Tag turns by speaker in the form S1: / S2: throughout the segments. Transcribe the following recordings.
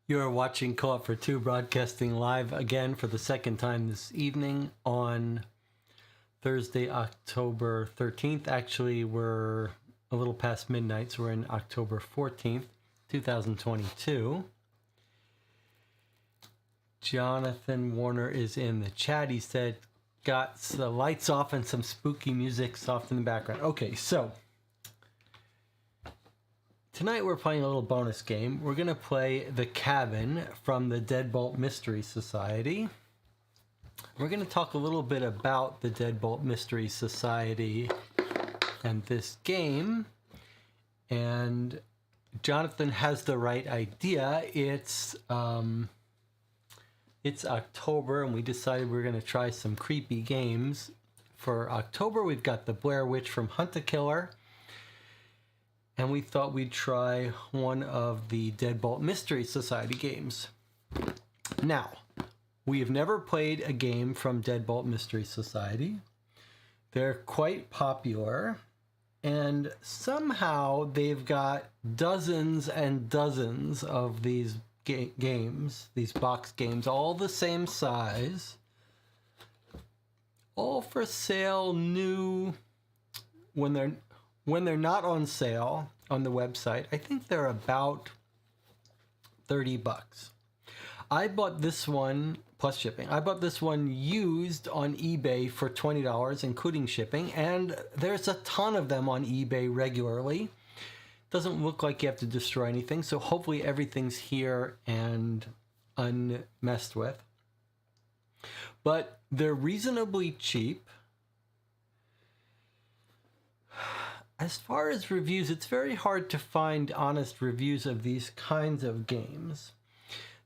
S1: You are watching Co-op for Two, broadcasting live again for the second time this evening on Thursday, October 13th. Actually, we're a little past midnight, so we're in October 14th, 2022. Jonathan Warner is in the chat. He said, got the lights off and some spooky music soft in the background. Okay, so tonight we're playing a little bonus game. We're going to play The Cabin from the Deadbolt Mystery Society. We're going to talk a little bit about the Deadbolt Mystery Society and this game. And Jonathan has the right idea. It's October, and we decided we're going to try some creepy games. For October, we've got The Blair Witch from Hunt a Killer. And we thought we'd try one of the Deadbolt Mystery Society games. Now, we have never played a game from Deadbolt Mystery Society. They're quite popular, and somehow they've got dozens and dozens of these games, these box games, all the same size, all for sale new when they're not on sale on the website. I think they're about $30. I bought this one plus shipping. I bought this one used on eBay for $20, including shipping, and there's a ton of them on eBay regularly. Doesn't look like you have to destroy anything, so hopefully everything's here and unmessed with. But they're reasonably cheap. As far as reviews, it's very hard to find honest reviews of these kinds of games.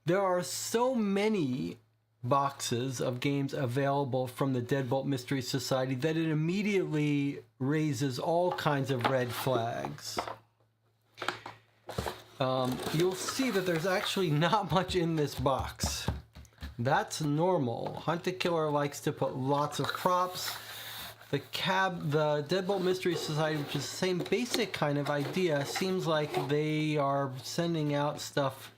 S1: There are so many boxes of games available from the Deadbolt Mystery Society that it immediately raises all kinds of red flags. You'll see that there's actually not much in this box. That's normal. Hunt a Killer likes to put lots of props. The Deadbolt Mystery Society, which is the same basic kind of idea, seems like they are sending out stuff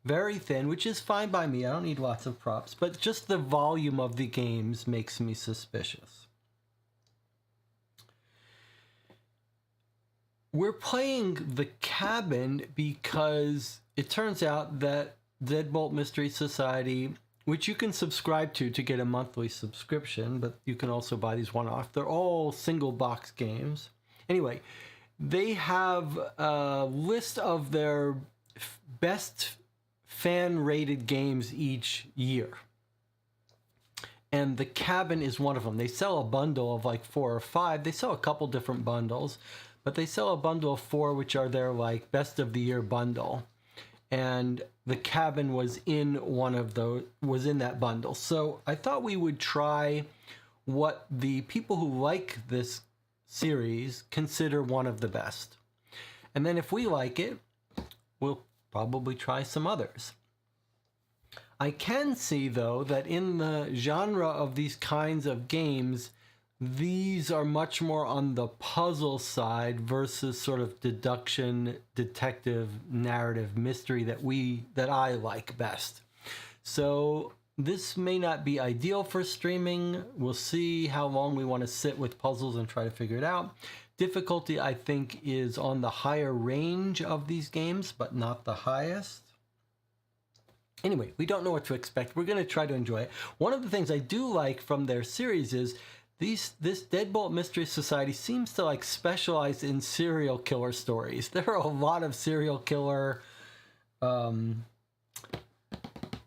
S1: very thin, which is fine by me. I don't need lots of props, but just the volume of the games makes me suspicious. We're playing The Cabin because it turns out that Deadbolt Mystery Society, which you can subscribe to get a monthly subscription, but you can also buy these one-off. They're all single box games. Anyway, they have a list of their best fan-rated games each year. And The Cabin is one of them. They sell a bundle of like 4 or 5. They sell a couple different bundles, but they sell a bundle of 4, which are their like best of the year bundle. And The Cabin was in that bundle. So I thought we would try what the people who like this series consider one of the best. And then if we like it, we'll probably try some others. I can see, though, that in the genre of these kinds of games, these are much more on the puzzle side versus sort of deduction, detective, narrative, mystery that I like best. So this may not be ideal for streaming. We'll see how long we want to sit with puzzles and try to figure it out. Difficulty, I think, is on the higher range of these games, but not the highest. Anyway, we don't know what to expect. We're going to try to enjoy it. One of the things I do like from their series is this Deadbolt Mystery Society seems to like specialize in serial killer stories. There are a lot of serial killer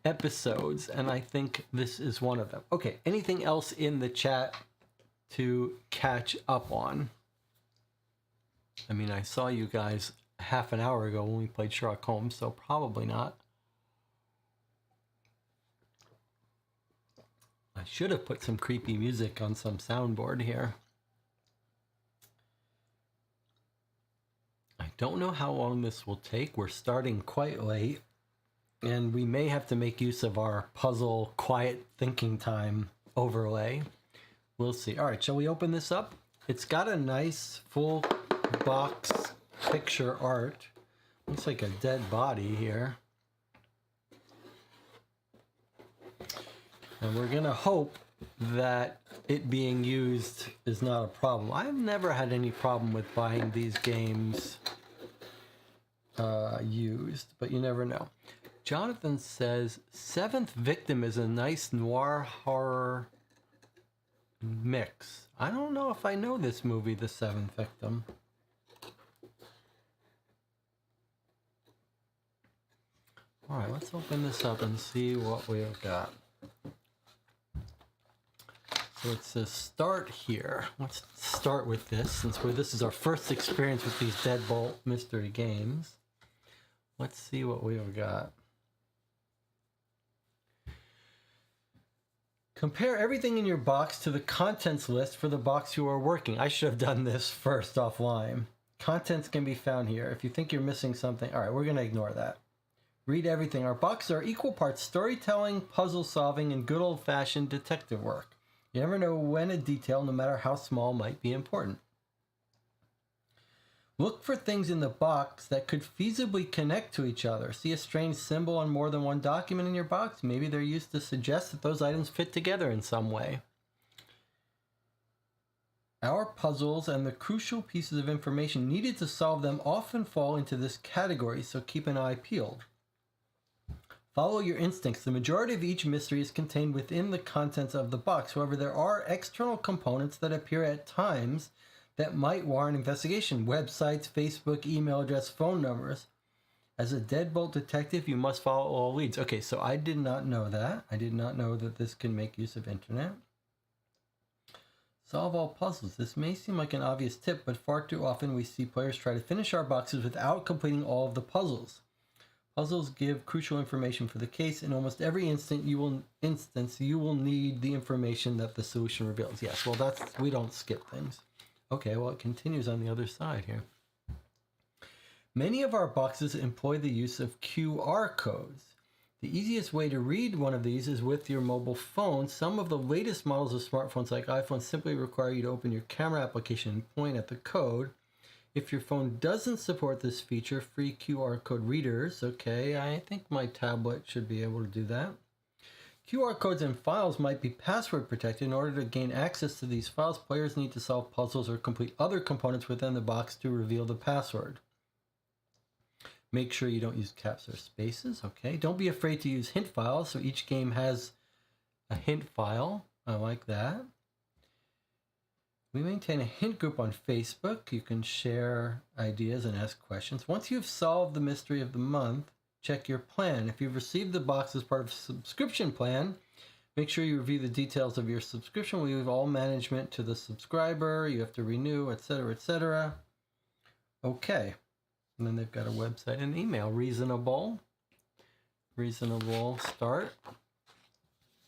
S1: episodes, and I think this is one of them. Okay, anything else in the chat to catch up on? I mean, I saw you guys half an hour ago when we played Sherlock Holmes, so probably not. I should have put some creepy music on some soundboard here. I don't know how long this will take. We're starting quite late, and we may have to make use of our puzzle quiet thinking time overlay. We'll see. All right, shall we open this up? It's got a nice full box picture art. Looks like a dead body here. And we're gonna hope that it being used is not a problem. I've never had any problem with buying these games used, but you never know. Jonathan says, Seventh Victim is a nice noir horror mix. I don't know if I know this movie, The Seventh Victim. All right, let's open this up and see what we've got. So it says start here. Let's start with this, since this is our first experience with these Deadbolt mystery games. Let's see what we've got. Compare everything in your box to the contents list for the box you are working. I should have done this first offline. Contents can be found here. If you think you're missing something, all right, we're gonna ignore that. Read everything. Our boxes are equal parts storytelling, puzzle solving, and good old-fashioned detective work. You never know when a detail, no matter how small, might be important. Look for things in the box that could feasibly connect to each other. See a strange symbol on more than one document in your box? Maybe they're used to suggest that those items fit together in some way. Our puzzles and the crucial pieces of information needed to solve them often fall into this category, so keep an eye peeled. Follow your instincts. The majority of each mystery is contained within the contents of the box. However, there are external components that appear at times that might warrant investigation. Websites, Facebook, email address, phone numbers. As a Deadbolt detective, you must follow all leads. Okay, so I did not know that. I did not know that this can make use of internet. Solve all puzzles. This may seem like an obvious tip, but far too often we see players try to finish our boxes without completing all of the puzzles. Puzzles give crucial information for the case. In almost every instance, you will need the information that the solution reveals. Yes, well, we don't skip things. Okay, well, it continues on the other side here. Many of our boxes employ the use of QR codes. The easiest way to read one of these is with your mobile phone. Some of the latest models of smartphones like iPhone simply require you to open your camera application and point at the code. If your phone doesn't support this feature, free QR code readers, okay, I think my tablet should be able to do that. QR codes and files might be password protected. In order to gain access to these files, players need to solve puzzles or complete other components within the box to reveal the password. Make sure you don't use caps or spaces, okay? Don't be afraid to use hint files, so each game has a hint file. I like that. We maintain a hint group on Facebook. You can share ideas and ask questions. Once you've solved the mystery of the month, check your plan. If you've received the box as part of a subscription plan, make sure you review the details of your subscription. We leave all management to the subscriber. You have to renew, etc., etc. Okay. And then they've got a website and email. Reasonable start.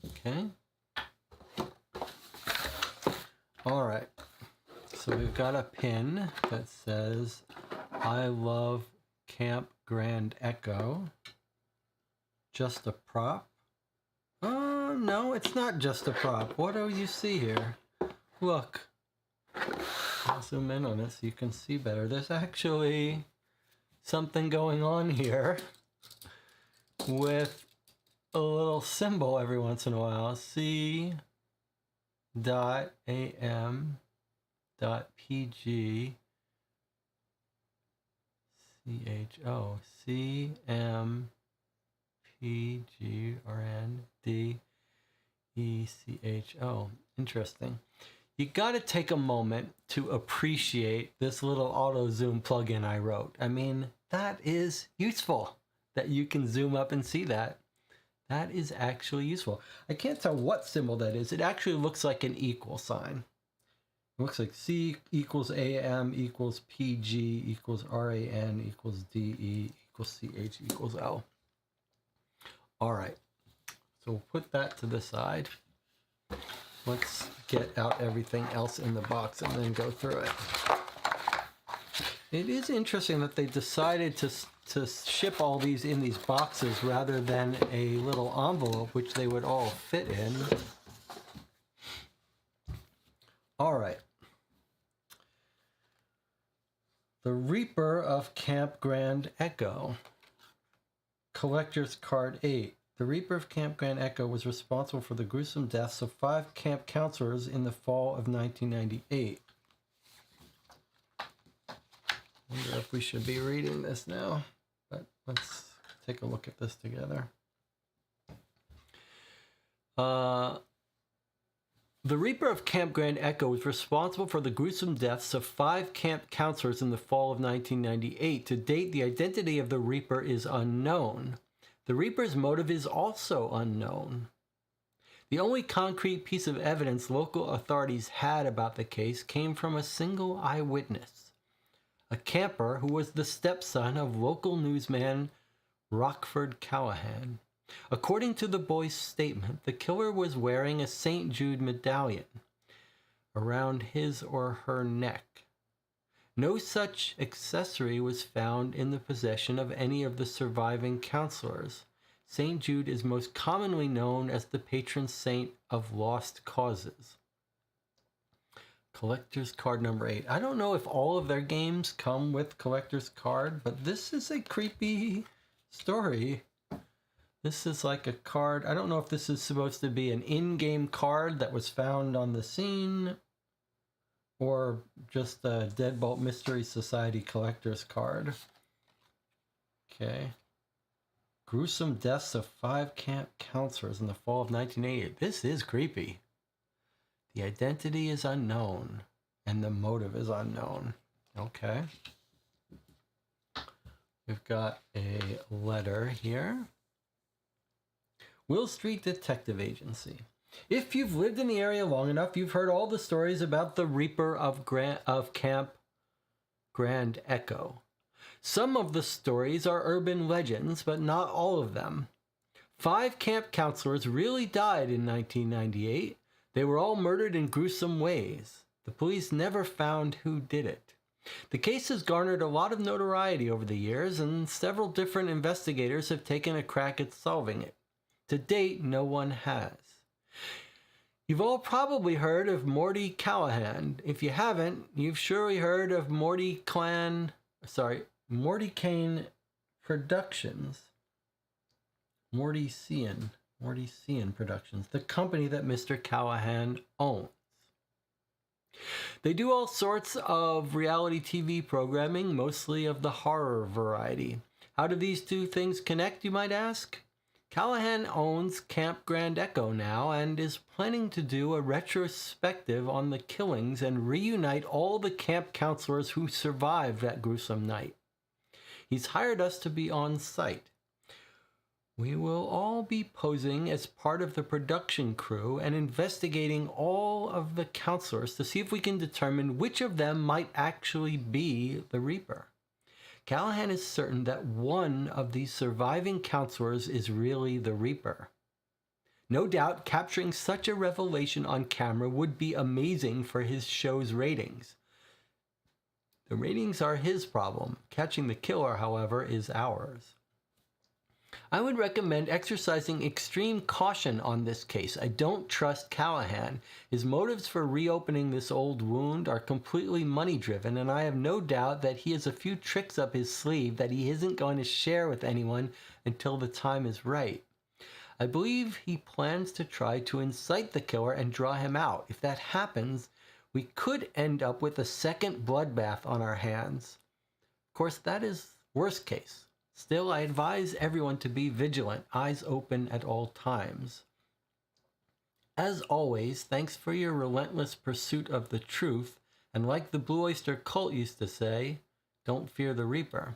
S1: Okay. All right, so we've got a pin that says, I love Camp Grand Echo. Just a prop. Oh, no, it's not just a prop. What do you see here? Look. I'll zoom in on it so you can see better. There's actually something going on here with a little symbol every once in a while. C.am.pg CHO CMPGRNDECHO. Interesting. You got to take a moment to appreciate this little auto zoom plugin I wrote. I mean, that is useful. that you can zoom up and see that. That is actually useful. I can't tell what symbol that is. It actually looks like an equal sign. It looks like C equals AM equals PG equals RAN equals DE equals CH equals L. All right, so we'll put that to the side. Let's get out everything else in the box and then go through it. It is interesting that they decided to ship all these in these boxes rather than a little envelope which they would all fit in. All right. The Reaper of Camp Grand Echo. Collector's Card 8. The Reaper of Camp Grand Echo was responsible for the gruesome deaths of 5 camp counselors in the fall of 1998. I wonder if we should be reading this now, but let's take a look at this together. The Reaper of Camp Grand Echo was responsible for the gruesome deaths of 5 camp counselors in the fall of 1998. To date, the identity of the Reaper is unknown. The Reaper's motive is also unknown. The only concrete piece of evidence local authorities had about the case came from a single eyewitness, a camper who was the stepson of local newsman Rockford Callahan. According to the boy's statement, the killer was wearing a St. Jude medallion around his or her neck. No such accessory was found in the possession of any of the surviving counselors. St. Jude is most commonly known as the patron saint of lost causes. Collector's card number 8. I don't know if all of their games come with collector's card, but this is a creepy story. This is like a card. I don't know if this is supposed to be an in-game card that was found on the scene or just a Deadbolt Mystery Society collector's card. Okay. Gruesome deaths of 5 camp counselors in the fall of 1988. This is creepy. The identity is unknown and the motive is unknown. Okay. We've got a letter here. Will Street Detective Agency. If you've lived in the area long enough, you've heard all the stories about the Reaper of Camp Grand Echo. Some of the stories are urban legends, but not all of them. 5 camp counselors really died in 1998. They were all murdered in gruesome ways. The police never found who did it. The case has garnered a lot of notoriety over the years, and several different investigators have taken a crack at solving it. To date, no one has. You've all probably heard of Morty Callahan. If you haven't, you've surely heard of Morty Kane Productions. Morty Cian Productions, the company that Mr. Callahan owns. They do all sorts of reality TV programming, mostly of the horror variety. How do these two things connect, you might ask? Callahan owns Camp Grand Echo now and is planning to do a retrospective on the killings and reunite all the camp counselors who survived that gruesome night. He's hired us to be on site. We will all be posing as part of the production crew and investigating all of the counselors to see if we can determine which of them might actually be the Reaper. Callahan is certain that one of these surviving counselors is really the Reaper. No doubt capturing such a revelation on camera would be amazing for his show's ratings. The ratings are his problem. Catching the killer, however, is ours. I would recommend exercising extreme caution on this case. I don't trust Callahan. His motives for reopening this old wound are completely money-driven, and I have no doubt that he has a few tricks up his sleeve that he isn't going to share with anyone until the time is right. I believe he plans to try to incite the killer and draw him out. If that happens, we could end up with a second bloodbath on our hands. Of course, that is worst case. Still, I advise everyone to be vigilant, eyes open at all times. As always, thanks for your relentless pursuit of the truth, and like the Blue Oyster Cult used to say, don't fear the Reaper.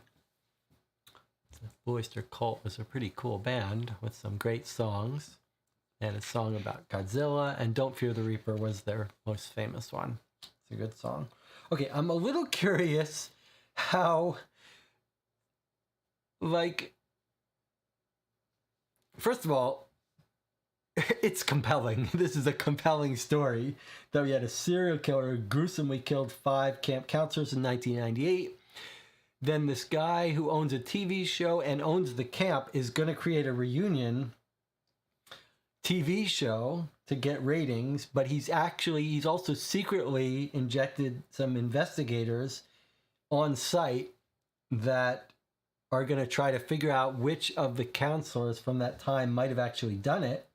S1: It's Blue Oyster Cult was a pretty cool band with some great songs. They had a song about Godzilla, and Don't Fear the Reaper was their most famous one. It's a good song. Okay, I'm a little curious how, like, first of all, it's compelling. This is a compelling story that we had a serial killer who gruesomely killed 5 camp counselors in 1998. Then this guy who owns a TV show and owns the camp is going to create a reunion TV show to get ratings, but he's also secretly injected some investigators on site that are going to try to figure out which of the counselors from that time might have actually done it.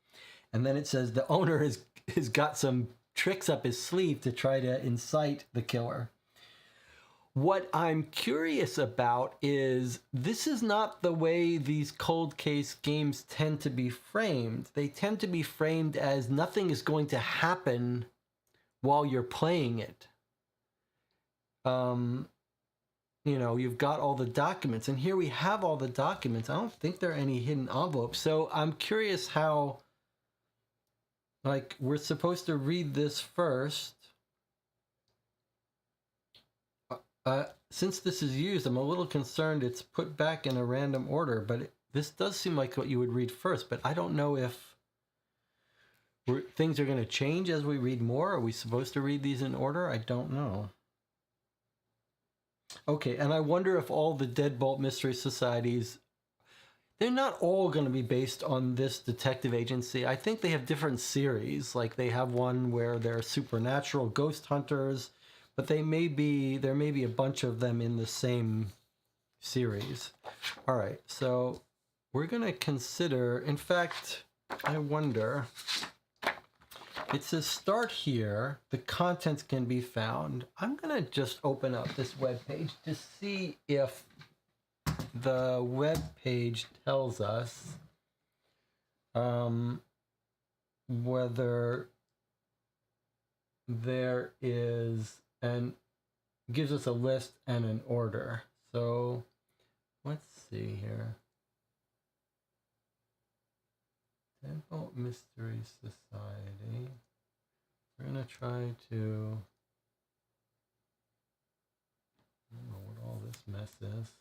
S1: And then it says the owner has got some tricks up his sleeve to try to incite the killer. What I'm curious about is this is not the way these cold case games tend to be framed. They tend to be framed as nothing is going to happen while you're playing it. You've got all the documents, and here we have all the documents. I don't think there are any hidden envelopes. So I'm curious how, we're supposed to read this first. Since this is used, I'm a little concerned it's put back in a random order, but this does seem like what you would read first, but I don't know if things are going to change as we read more. Are we supposed to read these in order? I don't know. Okay, and I wonder if all the Deadbolt Mystery Societies, they're not all going to be based on this detective agency. I think they have different series. Like they have one where they're supernatural ghost hunters, but there may be a bunch of them in the same series. All right, so we're going to consider, in fact, I wonder, it says start here, the contents can be found. I'm going to just open up this web page to see if the web page tells us whether there is and gives us a list and an order. So let's see here. Deadbolt Mystery Society. We're gonna try to, I don't know what all this mess is.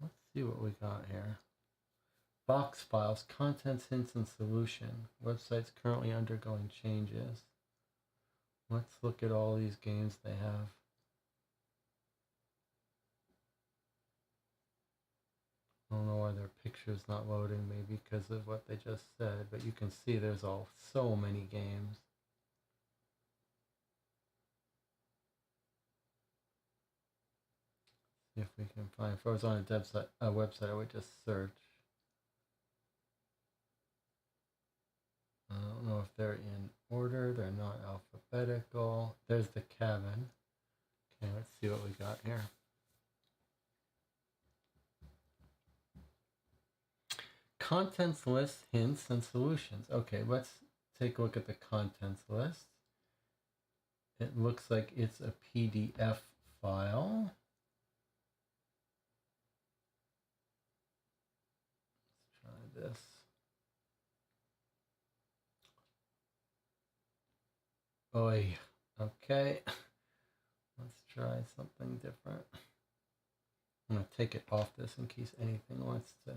S1: Let's see what we got here. Box files, contents, hints, and solution. Website's currently undergoing changes. Let's look at all these games they have. I don't know why their picture's not loading, maybe because of what they just said, but you can see there's so many games. See if we can find, if I was on a website, I would just search. I don't know if they're in order, they're not alphabetical. There's the cabin. Okay, let's see what we got here. Contents list, hints, and solutions. Okay, let's take a look at the contents list. It looks like it's a PDF file. Let's try this. Oy. Okay. Let's try something different. I'm going to take it off this in case anything wants to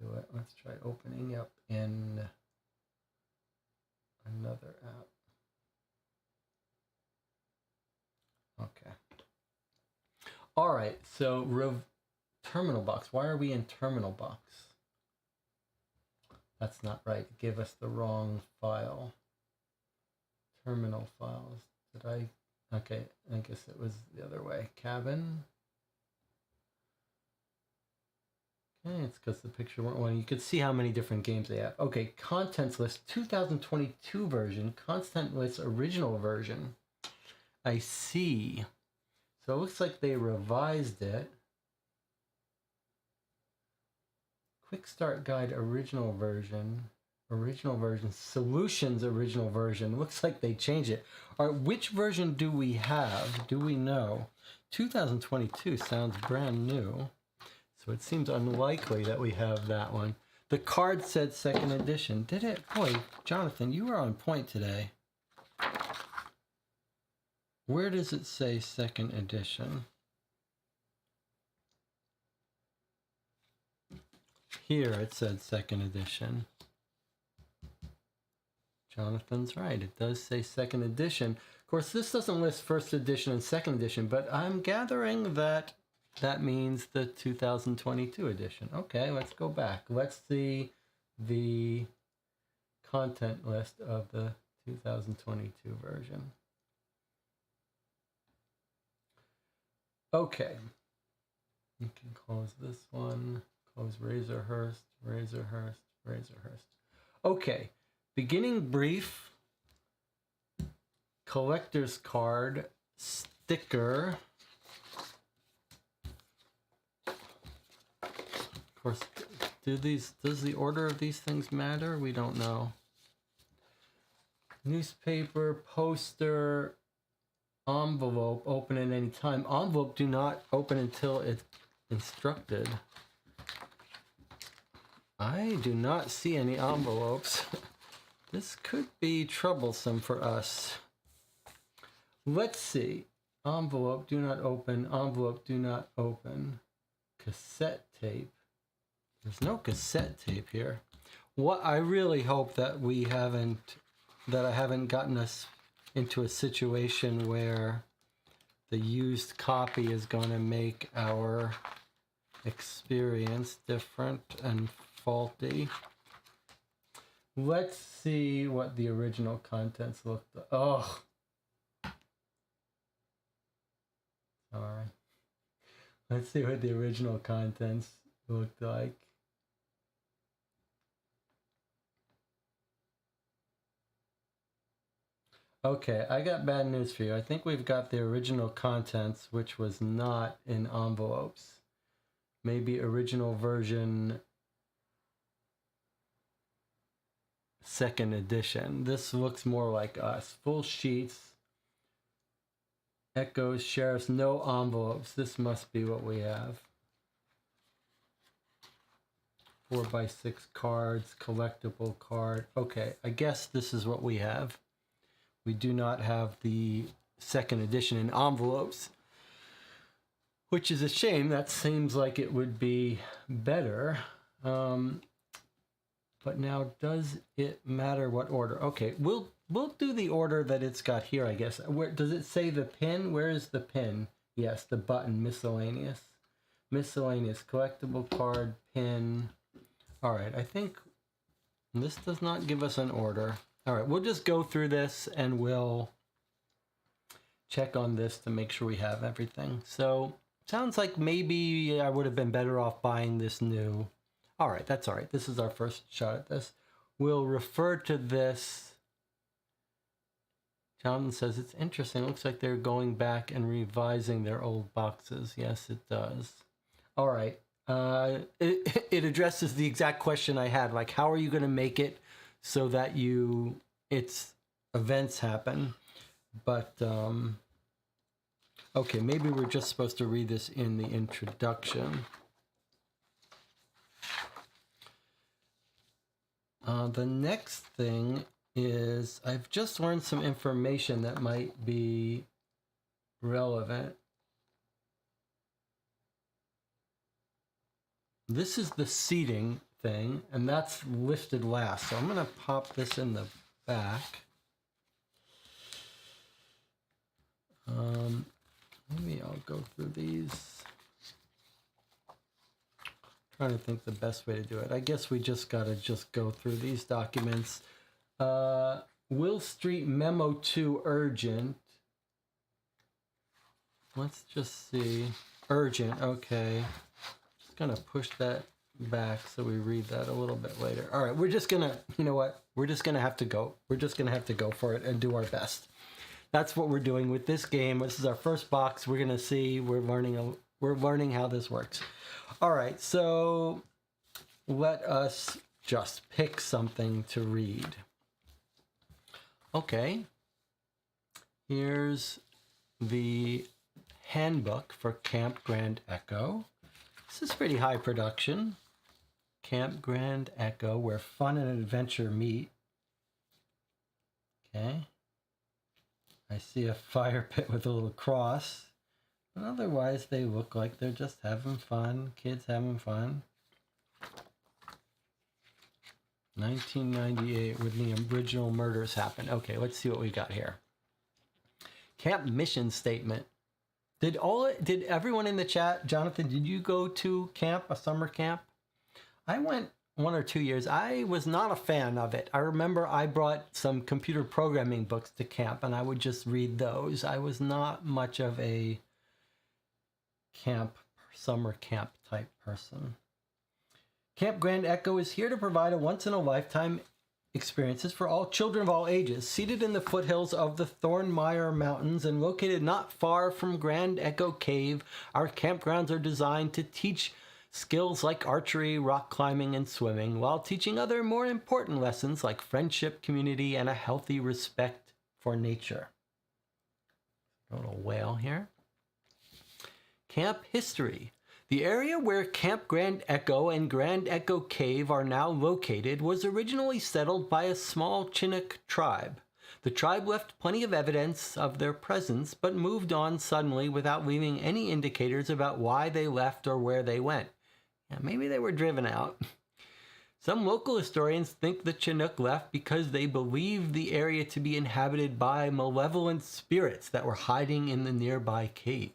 S1: do it. Let's try opening up in another app. Okay. All right. So terminal box. Why are we in terminal box? That's not right. It gave us the wrong file. Terminal files. Did I? Okay. I guess it was the other way. Cabin. Okay, it's because the picture weren't one. You could see how many different games they have. Okay, contents list 2022 version, content list original version. I see. So it looks like they revised it. Quick start guide original version. Original version. Solutions original version. Looks like they changed it. All right, which version do we have? Do we know? 2022 sounds brand new. So it seems unlikely that we have that one. The card said second edition. Did it? Boy, Jonathan, you were on point today. Where does it say second edition? Here it said second edition. Jonathan's right. It does say second edition. Of course, this doesn't list first edition and second edition, but I'm gathering that that means the 2022 edition. Okay, let's go back. Let's see the content list of the 2022 version. Okay. You can close this one. Close Razorhurst, Razorhurst, Razorhurst. Okay. Beginning brief. Collector's card. Sticker. Of course, does the order of these things matter? We don't know. Newspaper, poster, envelope, open at any time. Envelope do not open until it's instructed. I do not see any envelopes. This could be troublesome for us. Let's see. Envelope, do not open. Envelope, do not open. Cassette tape. There's no cassette tape here. What I really hope that I haven't gotten us into a situation where the used copy is going to make our experience different and faulty. Let's see what the original contents looked like. Oh. Sorry. Let's see what the original contents looked like. Okay, I got bad news for you. I think we've got the original contents, which was not in envelopes. Maybe original version second edition. This looks more like us. Full sheets. Echoes, sheriffs, no envelopes. This must be what we have. 4x6 cards, collectible card. Okay, I guess this is what we have. We do not have the second edition in envelopes, which is a shame. That seems like it would be better. But now, does it matter what order? Okay, we'll do the order that it's got here, I guess. Where does it say the pin? Where is the pin? Yes, the button, miscellaneous. Miscellaneous, collectible card, pin. All right, I think this does not give us an order. All right, we'll just go through this and we'll check on this to make sure we have everything. So, sounds like maybe I would have been better off buying this new. All right, that's all right. This is our first shot at this. We'll refer to this. Jonathan says it's interesting. It looks like they're going back and revising their old boxes. Yes, it does. All right. It addresses the exact question I had. Like, how are you going to make it so that its events happen? But, okay, maybe we're just supposed to read this in the introduction. The next thing is I've just learned some information that might be relevant. This is the seating thing, and that's listed last. So I'm going to pop this in the back. Maybe I'll go through these. Trying to think the best way to do it. I guess we just gotta go through these documents. Will Street Memo 2 urgent. Let's just see. Urgent, okay. Just gonna push that back so we read that a little bit later. All right, we're just gonna, you know what? We're just gonna have to go. We're just gonna have to go for it and do our best. That's what we're doing with this game. This is our first box. We're gonna see. We're learning how this works. All right, so let us just pick something to read. Okay, here's the handbook for Camp Grand Echo. This is pretty high production. Camp Grand Echo, where fun and adventure meet. Okay. I see a fire pit with a little cross. But otherwise, they look like they're just having fun. Kids having fun. 1998, when the original murders happened. Okay, let's see what we got here. Camp mission statement. Did everyone in the chat, Jonathan, did you go to camp, a summer camp? I went 1 or 2 years. I was not a fan of it. I remember I brought some computer programming books to camp and I would just read those. I was not much of a summer camp type person. Camp Grand Echo is here to provide a once-in-a-lifetime experiences for all children of all ages. Seated in the foothills of the Thornmeyer Mountains and located not far from Grand Echo Cave, our campgrounds are designed to teach skills like archery, rock climbing, and swimming, while teaching other more important lessons like friendship, community, and a healthy respect for nature. A little whale here. Camp history. The area where Camp Grand Echo and Grand Echo Cave are now located was originally settled by a small Chinook tribe. The tribe left plenty of evidence of their presence, but moved on suddenly without leaving any indicators about why they left or where they went. Yeah, maybe they were driven out. Some local historians think the Chinook left because they believed the area to be inhabited by malevolent spirits that were hiding in the nearby cave.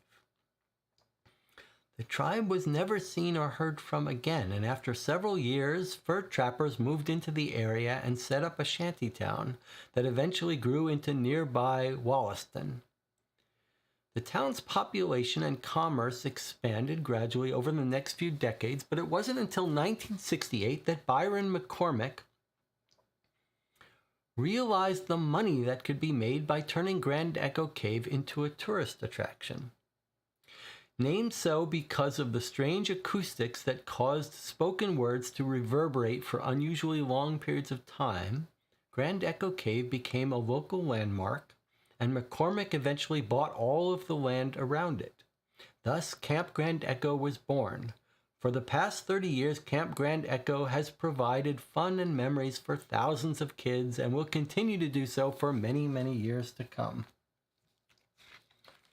S1: The tribe was never seen or heard from again, and after several years, fur trappers moved into the area and set up a shantytown that eventually grew into nearby Wollaston. The town's population and commerce expanded gradually over the next few decades, but it wasn't until 1968 that Byron McCormick realized the money that could be made by turning Grand Echo Cave into a tourist attraction. Named so because of the strange acoustics that caused spoken words to reverberate for unusually long periods of time, Grand Echo Cave became a local landmark, and McCormick eventually bought all of the land around it. Thus, Camp Grand Echo was born. For the past 30 years, Camp Grand Echo has provided fun and memories for thousands of kids and will continue to do so for many, many years to come.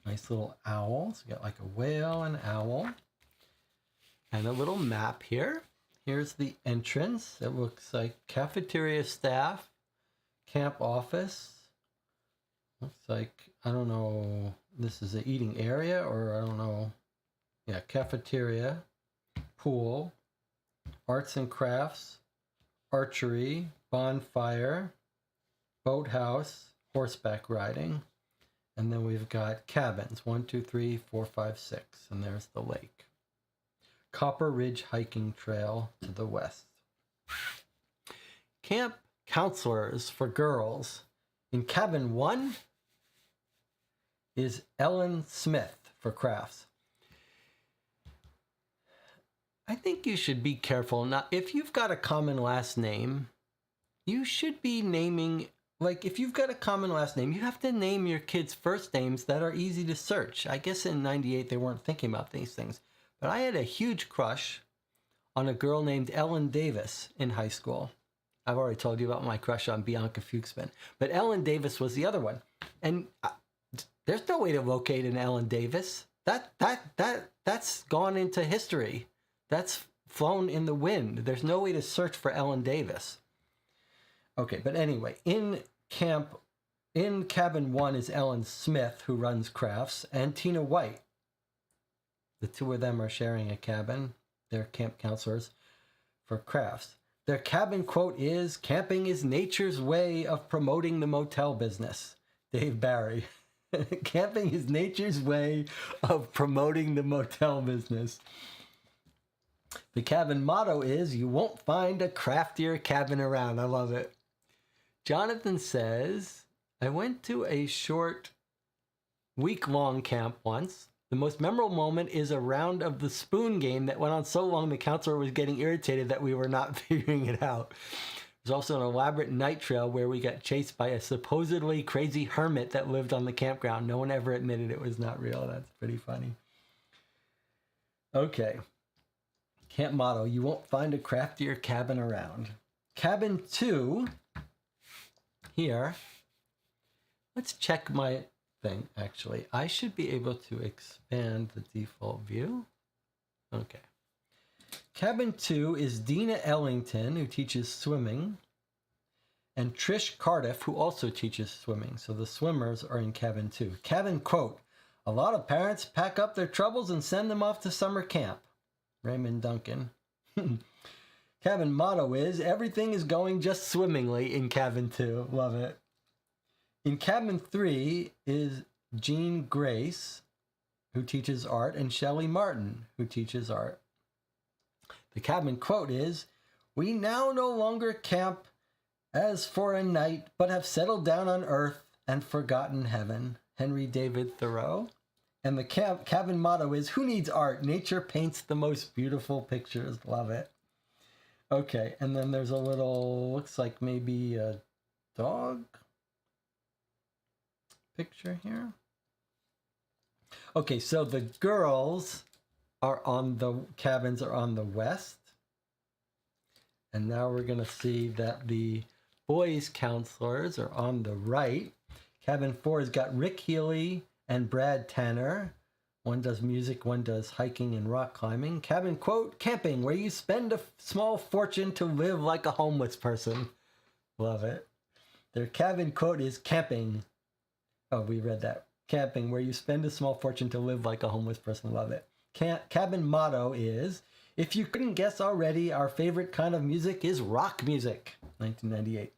S1: Nice little owl. So we got like a whale and owl. And a little map here. Here's the entrance. It looks like cafeteria staff, camp office. Looks like, I don't know, this is an eating area or I don't know. Yeah, cafeteria, pool, arts and crafts, archery, bonfire, boathouse, horseback riding. And then we've got cabins, 1, 2, 3, 4, 5, 6. And there's the lake. Copper Ridge Hiking Trail to the west. Camp counselors for girls. In cabin 1 is Ellen Smith for crafts. I think you should be careful. Now, if you've got a common last name, you should be naming... Like, if you've got a common last name, you have to name your kids' first names that are easy to search. I guess in '98 they weren't thinking about these things. But I had a huge crush on a girl named Ellen Davis in high school. I've already told you about my crush on Bianca Fuchsman. But Ellen Davis was the other one. And there's no way to locate an Ellen Davis. That's gone into history. That's flown in the wind. There's no way to search for Ellen Davis. Okay, but anyway, in cabin 1 is Ellen Smith, who runs crafts, and Tina White. The two of them are sharing a cabin. They're camp counselors for crafts. Their cabin quote is, "Camping is nature's way of promoting the motel business." Dave Barry. Camping is nature's way of promoting the motel business. The cabin motto is, "You won't find a craftier cabin around." I love it. Jonathan says, I went to a short week-long camp once. The most memorable moment is a round of the spoon game that went on so long the counselor was getting irritated that we were not figuring it out. There's also an elaborate night trail where we got chased by a supposedly crazy hermit that lived on the campground. No one ever admitted it was not real. That's pretty funny. Okay. Camp motto: you won't find a craftier cabin around. Cabin 2 here. Let's check my thing, actually. I should be able to expand the default view. Okay. Cabin 2 is Dina Ellington, who teaches swimming, and Trish Cardiff, who also teaches swimming. So the swimmers are in cabin 2. Cabin quote: a lot of parents pack up their troubles and send them off to summer camp. Raymond Duncan. Cabin motto is: everything is going just swimmingly in cabin 2. Love it. In cabin 3 is Jean Grace, who teaches art, and Shelley Martin, who teaches art. The cabin quote is: we now no longer camp as for a night, but have settled down on earth and forgotten heaven. Henry David Thoreau. And the cabin motto is: who needs art? Nature paints the most beautiful pictures. Love it. Okay, and then there's a little, looks like maybe a dog picture here. Okay, so the girls are on the cabins are on the west. And now we're going to see that the boys counselors are on the right. Cabin 4 has got Rick Healy and Brad Tanner. One does music, one does hiking and rock climbing. Cabin quote: camping, where you spend a small fortune to live like a homeless person. Love it. Their cabin quote is: camping. Oh, we read that. Camping, where you spend a small fortune to live like a homeless person. Love it. Cabin motto is: if you couldn't guess already, our favorite kind of music is rock music. 1998.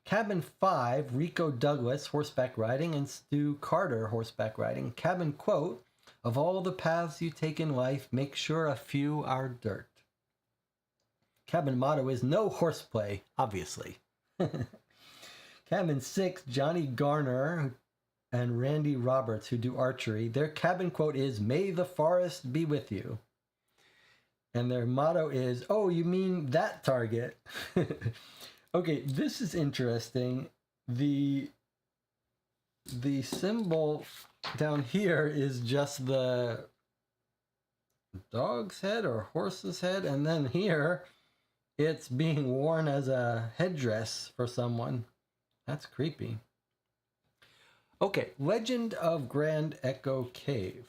S1: Cabin 5, Rico Douglas, horseback riding, and Stu Carter, horseback riding. Cabin quote: of all the paths you take in life, make sure a few are dirt. Cabin motto is: no horseplay, obviously. Cabin 6, Johnny Garner and Randy Roberts, who do archery. Their cabin quote is: may the forest be with you. And their motto is: oh, you mean that target. Okay, this is interesting. The symbol down here is just the dog's head or horse's head, and then here it's being worn as a headdress for someone. That's creepy. Okay, Legend of Grand Echo Cave.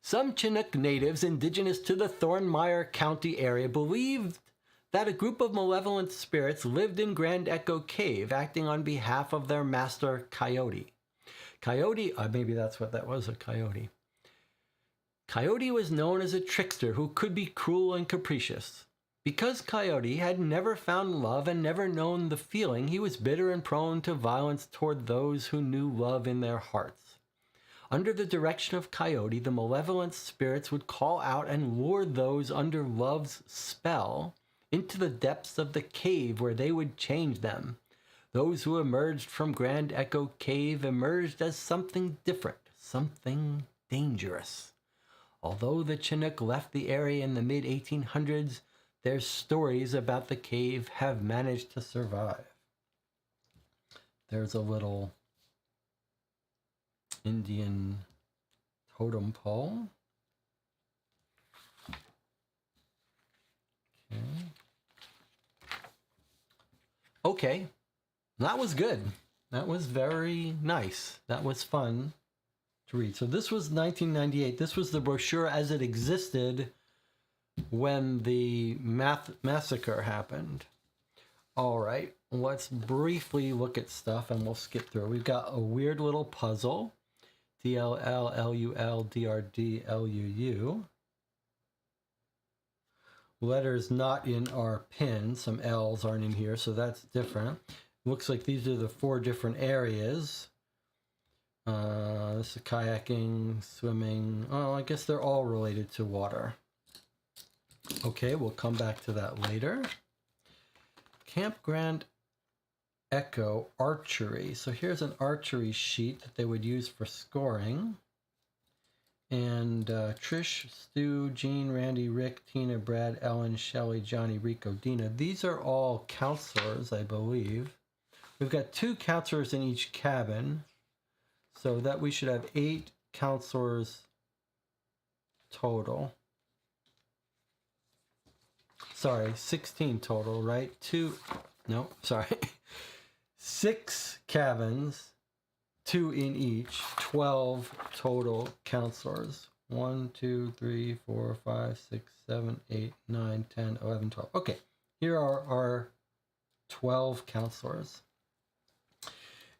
S1: Some Chinook natives indigenous to the Thornmire County area believed that a group of malevolent spirits lived in Grand Echo Cave, acting on behalf of their master, Coyote. Coyote, maybe that's what that was, a coyote. Coyote was known as a trickster who could be cruel and capricious. Because Coyote had never found love and never known the feeling, he was bitter and prone to violence toward those who knew love in their hearts. Under the direction of Coyote, the malevolent spirits would call out and lure those under love's spell into the depths of the cave, where they would change them. Those who emerged from Grand Echo Cave emerged as something different, something dangerous. Although the Chinook left the area in the mid-1800s, their stories about the cave have managed to survive. There's a little Indian totem pole. Okay, that was good. That was very nice. That was fun to read. So this was 1998. This was the brochure as it existed when the massacre happened. All right, let's briefly look at stuff and we'll skip through. We've got a weird little puzzle. DLLLULDRDLUU. Letters not in our pin. Some L's aren't in here, so that's different. Looks like these are the 4 different areas. This is kayaking, swimming. Oh, I guess they're all related to water. Okay, we'll come back to that later. Campground Echo Archery. So here's an archery sheet that they would use for scoring. And Trish, Stu, Jean, Randy, Rick, Tina, Brad, Ellen, Shelley, Johnny, Rico, Dina. These are all counselors, I believe. We've got 2 counselors in each cabin, so that we should have 8 counselors total. Sorry, 16 total, right? 6 cabins, 2 in each, 12 total counselors. 1, 2, 3, 4, 5, 6, 7, 8, 9, 10, 11, 12. Okay, here are our 12 counselors.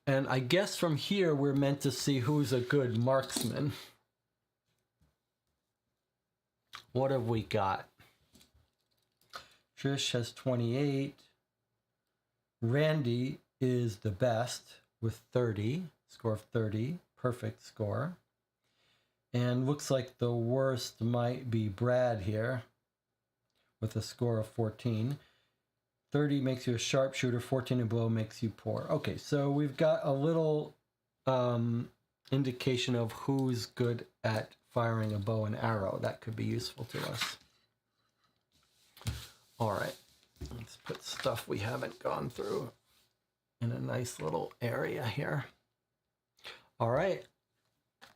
S1: And I guess from here we're meant to see who's a good marksman. What have we got? Trish has 28. Randy is the best with 30, score of 30, perfect score. And looks like the worst might be Brad here with a score of 14. 30 makes you a sharpshooter, 14 and below makes you poor. Okay, so we've got a little indication of who's good at firing a bow and arrow. That could be useful to us. All right, let's put stuff we haven't gone through in a nice little area here. All right,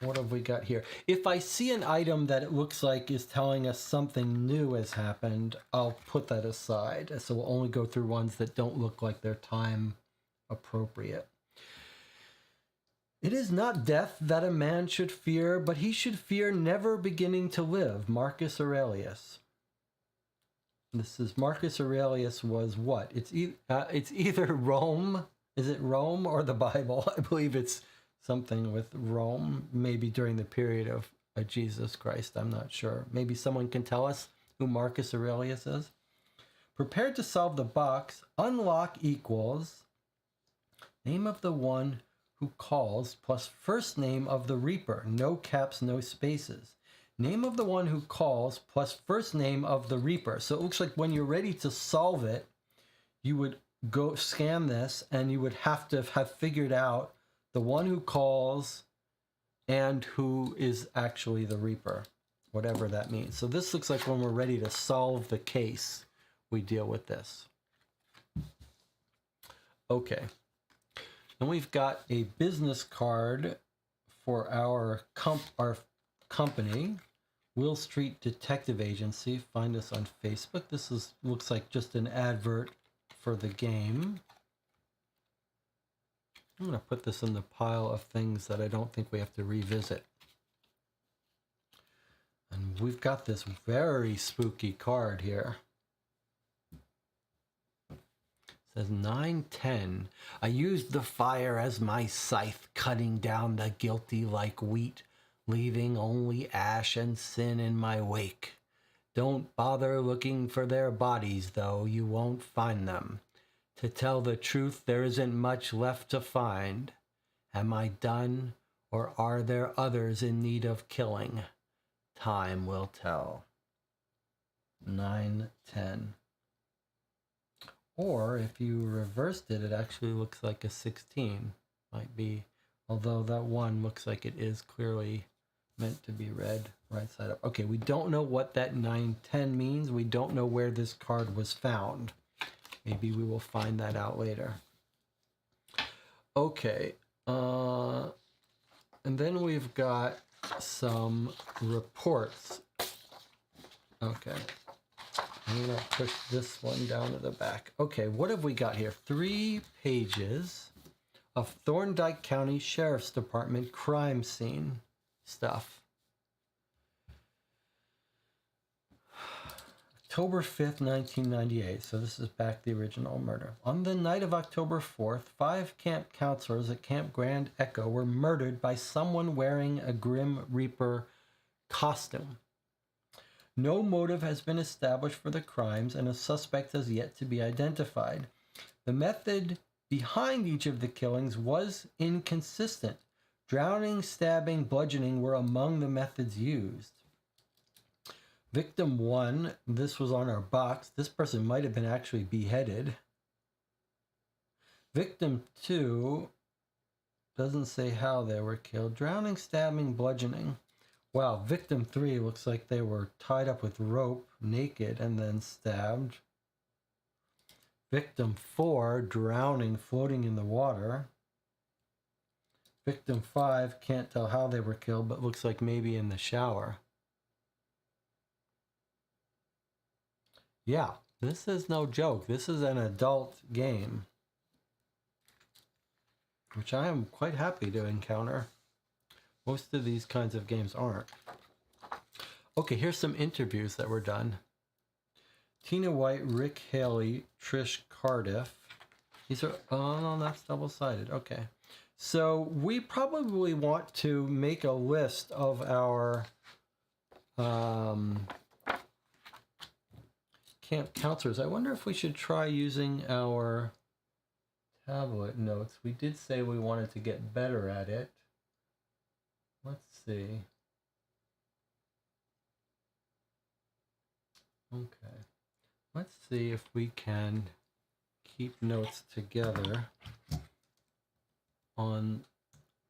S1: what have we got here? If I see an item that it looks like is telling us something new has happened, I'll put that aside. So we'll only go through ones that don't look like they're time appropriate. It is not death that a man should fear, but he should fear never beginning to live. Marcus Aurelius. This is Marcus Aurelius was what? It's either Rome. Is it Rome or the Bible? I believe it's something with Rome, maybe during the period of Jesus Christ. I'm not sure. Maybe someone can tell us who Marcus Aurelius is. Prepared to solve the box, unlock equals name of the one who calls plus first name of the reaper. No caps, no spaces. Name of the one who calls plus first name of the reaper. So it looks like when you're ready to solve it, you would go scan this and you would have to have figured out the one who calls and who is actually the reaper, whatever that means. So this looks like when we're ready to solve the case, we deal with this. Okay. And we've got a business card for our company, Will Street Detective Agency. Find us on Facebook. This looks like just an advert for the game. I'm going to put this in the pile of things that I don't think we have to revisit. And we've got this very spooky card here. It says 910. I used the fire as my scythe, cutting down the guilty like wheat, leaving only ash and sin in my wake. Don't bother looking for their bodies, though, you won't find them. To tell the truth, there isn't much left to find. Am I done, or are there others in need of killing? Time will tell. 910. Or if you reversed it, it actually looks like a 16. Might be, although that one looks like it is clearly meant to be read right side up. Okay, we don't know what that 910 means. We don't know where this card was found. Maybe we will find that out later. Okay, and then we've got some reports. Okay, I'm gonna push this one down to the back. Okay, what have we got here? 3 pages of Thorndike County Sheriff's Department crime scene stuff. October 5th, 1998, so this is back the original murder. On the night of October 4th, 5 camp counselors at Camp Grand Echo were murdered by someone wearing a Grim Reaper costume. No motive has been established for the crimes, and a suspect has yet to be identified. The method behind each of the killings was inconsistent. Drowning, stabbing, bludgeoning were among the methods used. Victim 1, this was on our box. This person might have been actually beheaded. Victim 2, doesn't say how they were killed. Drowning, stabbing, bludgeoning. Wow, victim 3 looks like they were tied up with rope, naked, and then stabbed. Victim 4, drowning, floating in the water. Victim 5, can't tell how they were killed, but looks like maybe in the shower. Yeah, this is no joke. This is an adult game, which I am quite happy to encounter. Most of these kinds of games aren't. Okay, here's some interviews that were done. Tina White, Rick Haley, Trish Cardiff. These are, oh no, that's double-sided. Okay. So we probably want to make a list of our camp counselors. I wonder if we should try using our tablet notes. We did say we wanted to get better at it. Let's see. Okay. Let's see if we can keep notes together online.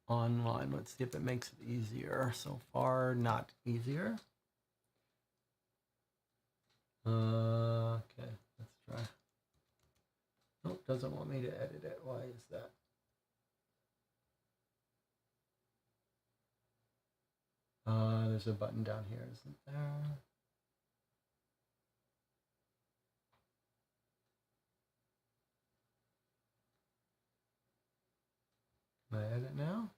S1: Let's see if it makes it easier. So far, not easier. Okay, let's try. Nope, doesn't want me to edit it. Why is that? There's a button down here, isn't there? Can I edit now?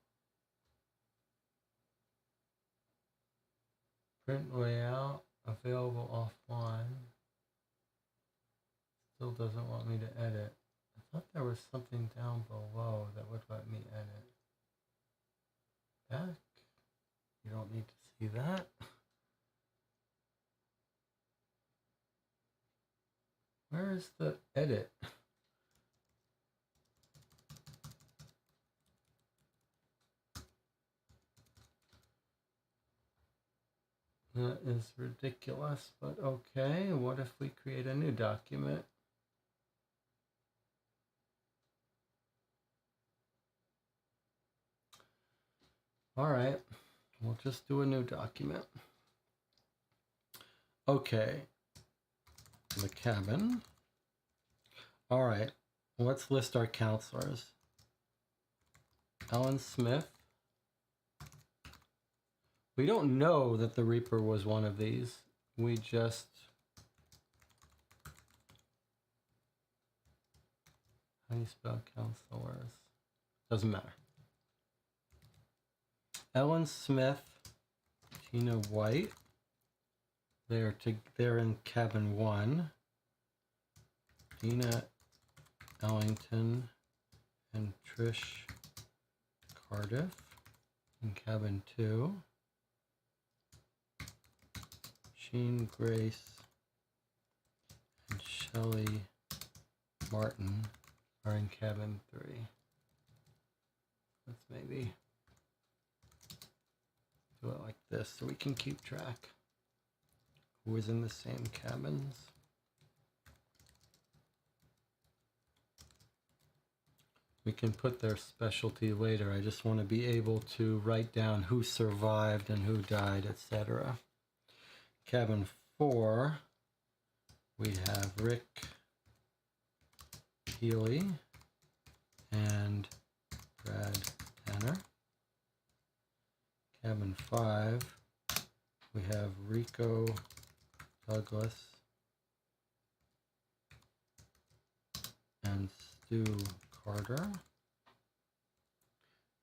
S1: Print layout, available offline. Still doesn't want me to edit. I thought there was something down below that would let me edit. Back. You don't need to see that. Where is the edit? That is ridiculous, but okay. What if we create a new document? All right, we'll just do a new document. Okay, the cabin. All right, let's list our counselors. Ellen Smith. We don't know that the Reaper was one of these. We just... How do you spell counselors? Doesn't matter. Ellen Smith, Tina White. They're in cabin 1. Dina Ellington and Trish Cardiff in cabin 2. Sheen Grace and Shelley Martin are in cabin 3. Let's maybe do it like this so we can keep track who is in the same cabins. We can put their specialty later. I just want to be able to write down who survived and who died, etc. Cabin 4, we have Rick Healy and Brad Tanner. Cabin 5, we have Rico Douglas and Stu Carter.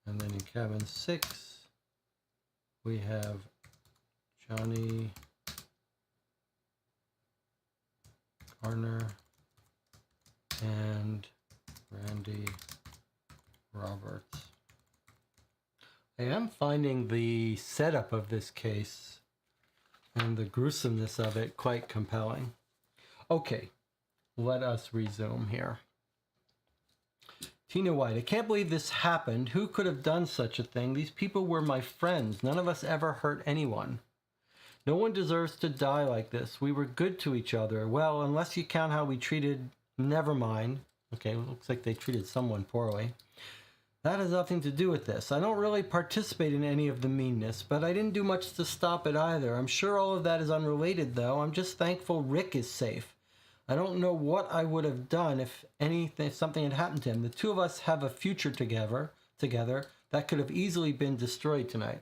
S1: And then in cabin 6, we have Johnny Garner and Randy Roberts. I am finding the setup of this case and the gruesomeness of it quite compelling. Okay, let us resume here. Tina White, I can't believe this happened. Who could have done such a thing? These people were my friends. None of us ever hurt anyone. No one deserves to die like this. We were good to each other. Well, unless you count how we treated... Never mind. Okay, looks like they treated someone poorly. That has nothing to do with this. I don't really participate in any of the meanness, but I didn't do much to stop it either. I'm sure all of that is unrelated, though. I'm just thankful Rick is safe. I don't know what I would have done if something had happened to him. The two of us have a future together that could have easily been destroyed tonight.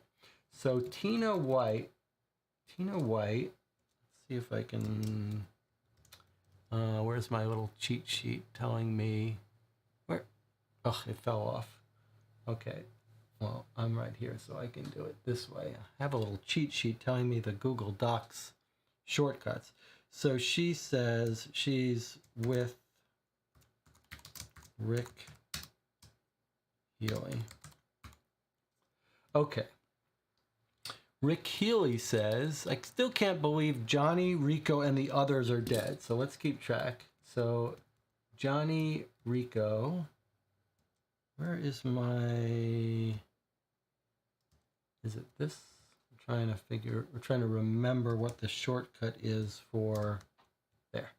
S1: So Tina White, let's see if I can, where's my little cheat sheet telling me, where, oh, it fell off. Okay, well, I'm right here, so I can do it this way. I have a little cheat sheet telling me the Google Docs shortcuts. So she says she's with Rick Healy. Okay. Rick Healy says, I still can't believe Johnny, Rico, and the others are dead. So let's keep track. So Johnny, Rico, where is my, is it this? We're trying to remember what the shortcut is for there.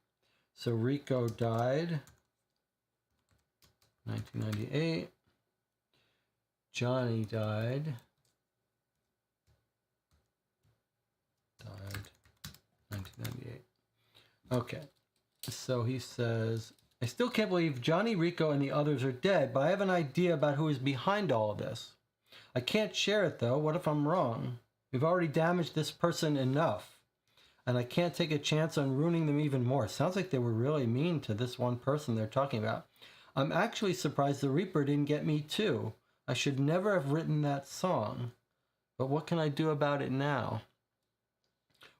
S1: So Rico died 1998. Johnny died 1998. Okay. So he says, I still can't believe Johnny, Rico, and the others are dead, but I have an idea about who is behind all of this. I can't share it though. What if I'm wrong? We've already damaged this person enough, and I can't take a chance on ruining them even more. Sounds like they were really mean to this one person they're talking about. I'm actually surprised the Reaper didn't get me too. I should never have written that song. But what can I do about it now?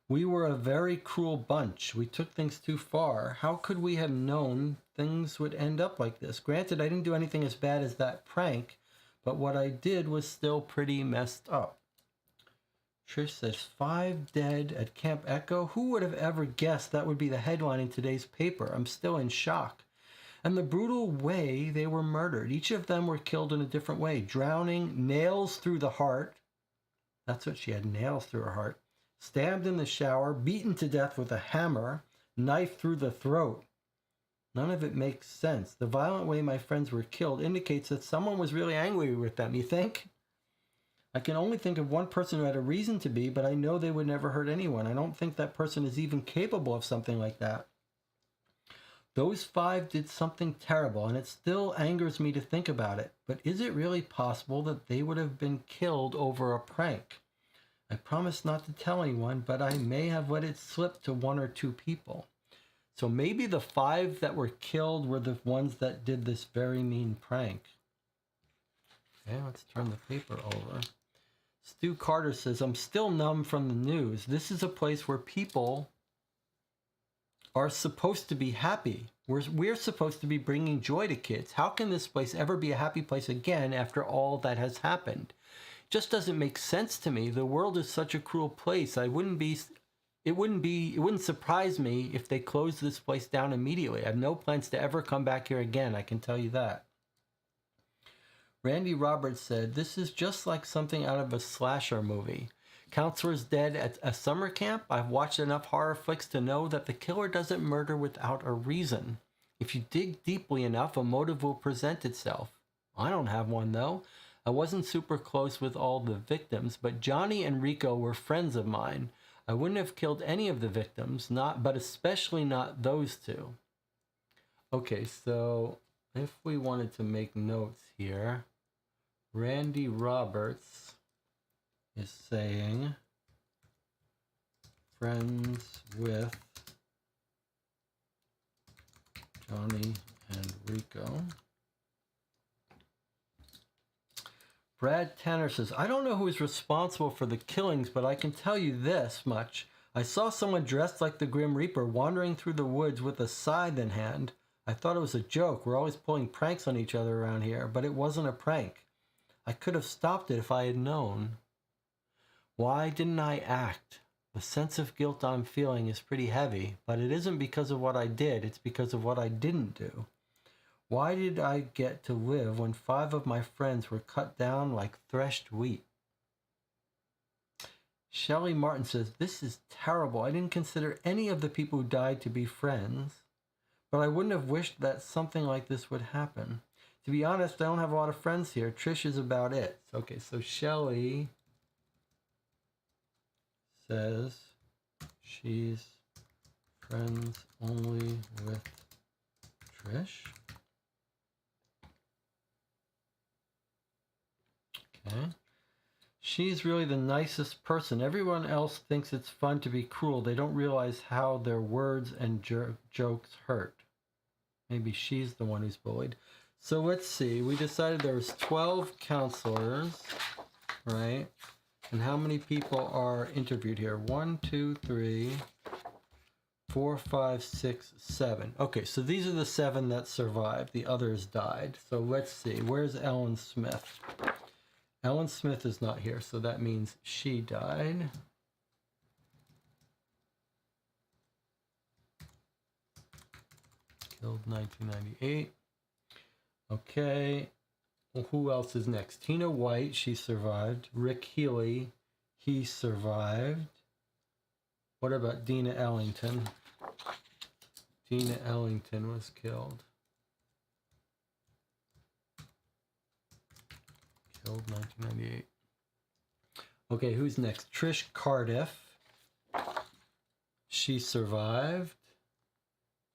S1: We were a very cruel bunch. We took things too far. How could we have known things would end up like this? Granted, I didn't do anything as bad as that prank, but what I did was still pretty messed up. Trish says, 5 dead at Camp Echo? Who would have ever guessed that would be the headline in today's paper? I'm still in shock. And the brutal way they were murdered. Each of them were killed in a different way. Drowning, nails through the heart. That's what she had, nails through her heart. Stabbed in the shower, beaten to death with a hammer, knife through the throat. None of it makes sense. The violent way my friends were killed indicates that someone was really angry with them, you think? I can only think of one person who had a reason to be, but I know they would never hurt anyone. I don't think that person is even capable of something like that. Those 5 did something terrible, and it still angers me to think about it. But is it really possible that they would have been killed over a prank? I promise not to tell anyone, but I may have let it slip to 1 or 2 people. So maybe the 5 that were killed were the ones that did this very mean prank. Okay, let's turn the paper over. Stu Carter says, I'm still numb from the news. This is a place where people are supposed to be happy. We're supposed to be bringing joy to kids. How can this place ever be a happy place again after all that has happened? It just doesn't make sense to me. The world is such a cruel place. It wouldn't surprise me if they closed this place down immediately. I have no plans to ever come back here again, I can tell you that. Randy Roberts said, this is just like something out of a slasher movie. Counselor's dead at a summer camp? I've watched enough horror flicks to know that the killer doesn't murder without a reason. If you dig deeply enough, a motive will present itself. I don't have one, though. I wasn't super close with all the victims, but Johnny and Rico were friends of mine. I wouldn't have killed any of the victims, but especially not those 2. Okay, so if we wanted to make notes here, Randy Roberts is saying friends with Johnny and Rico. Brad Tanner says, I don't know who is responsible for the killings, but I can tell you this much. I saw someone dressed like the Grim Reaper wandering through the woods with a scythe in hand. I thought it was a joke. We're always pulling pranks on each other around here, but it wasn't a prank. I could have stopped it if I had known. Why didn't I act? The sense of guilt I'm feeling is pretty heavy, but it isn't because of what I did. It's because of what I didn't do. Why did I get to live when 5 of my friends were cut down like threshed wheat? Shelley Martin says, this is terrible. I didn't consider any of the people who died to be friends, but I wouldn't have wished that something like this would happen. to be honest, I don't have a lot of friends here. Trish is about it. Okay, so Shelly says she's friends only with Trish. Okay. She's really the nicest person. Everyone else thinks it's fun to be cruel. They don't realize how their words and jokes hurt. Maybe she's the one who's bullied. So let's see. We decided there was 12 counselors, right? And how many people are interviewed here? 1, 2, 3, 4, 5, 6, 7. Okay, so these are the 7 that survived. The others died. So let's see. Where's Ellen Smith? Ellen Smith is not here, so that means she died. Killed 1998. Okay. Well, who else is next? Tina White, she survived. Rick Healy, he survived. What about Dina Ellington? Dina Ellington was killed. Killed 1998. Okay, who's next? Trish Cardiff. She survived.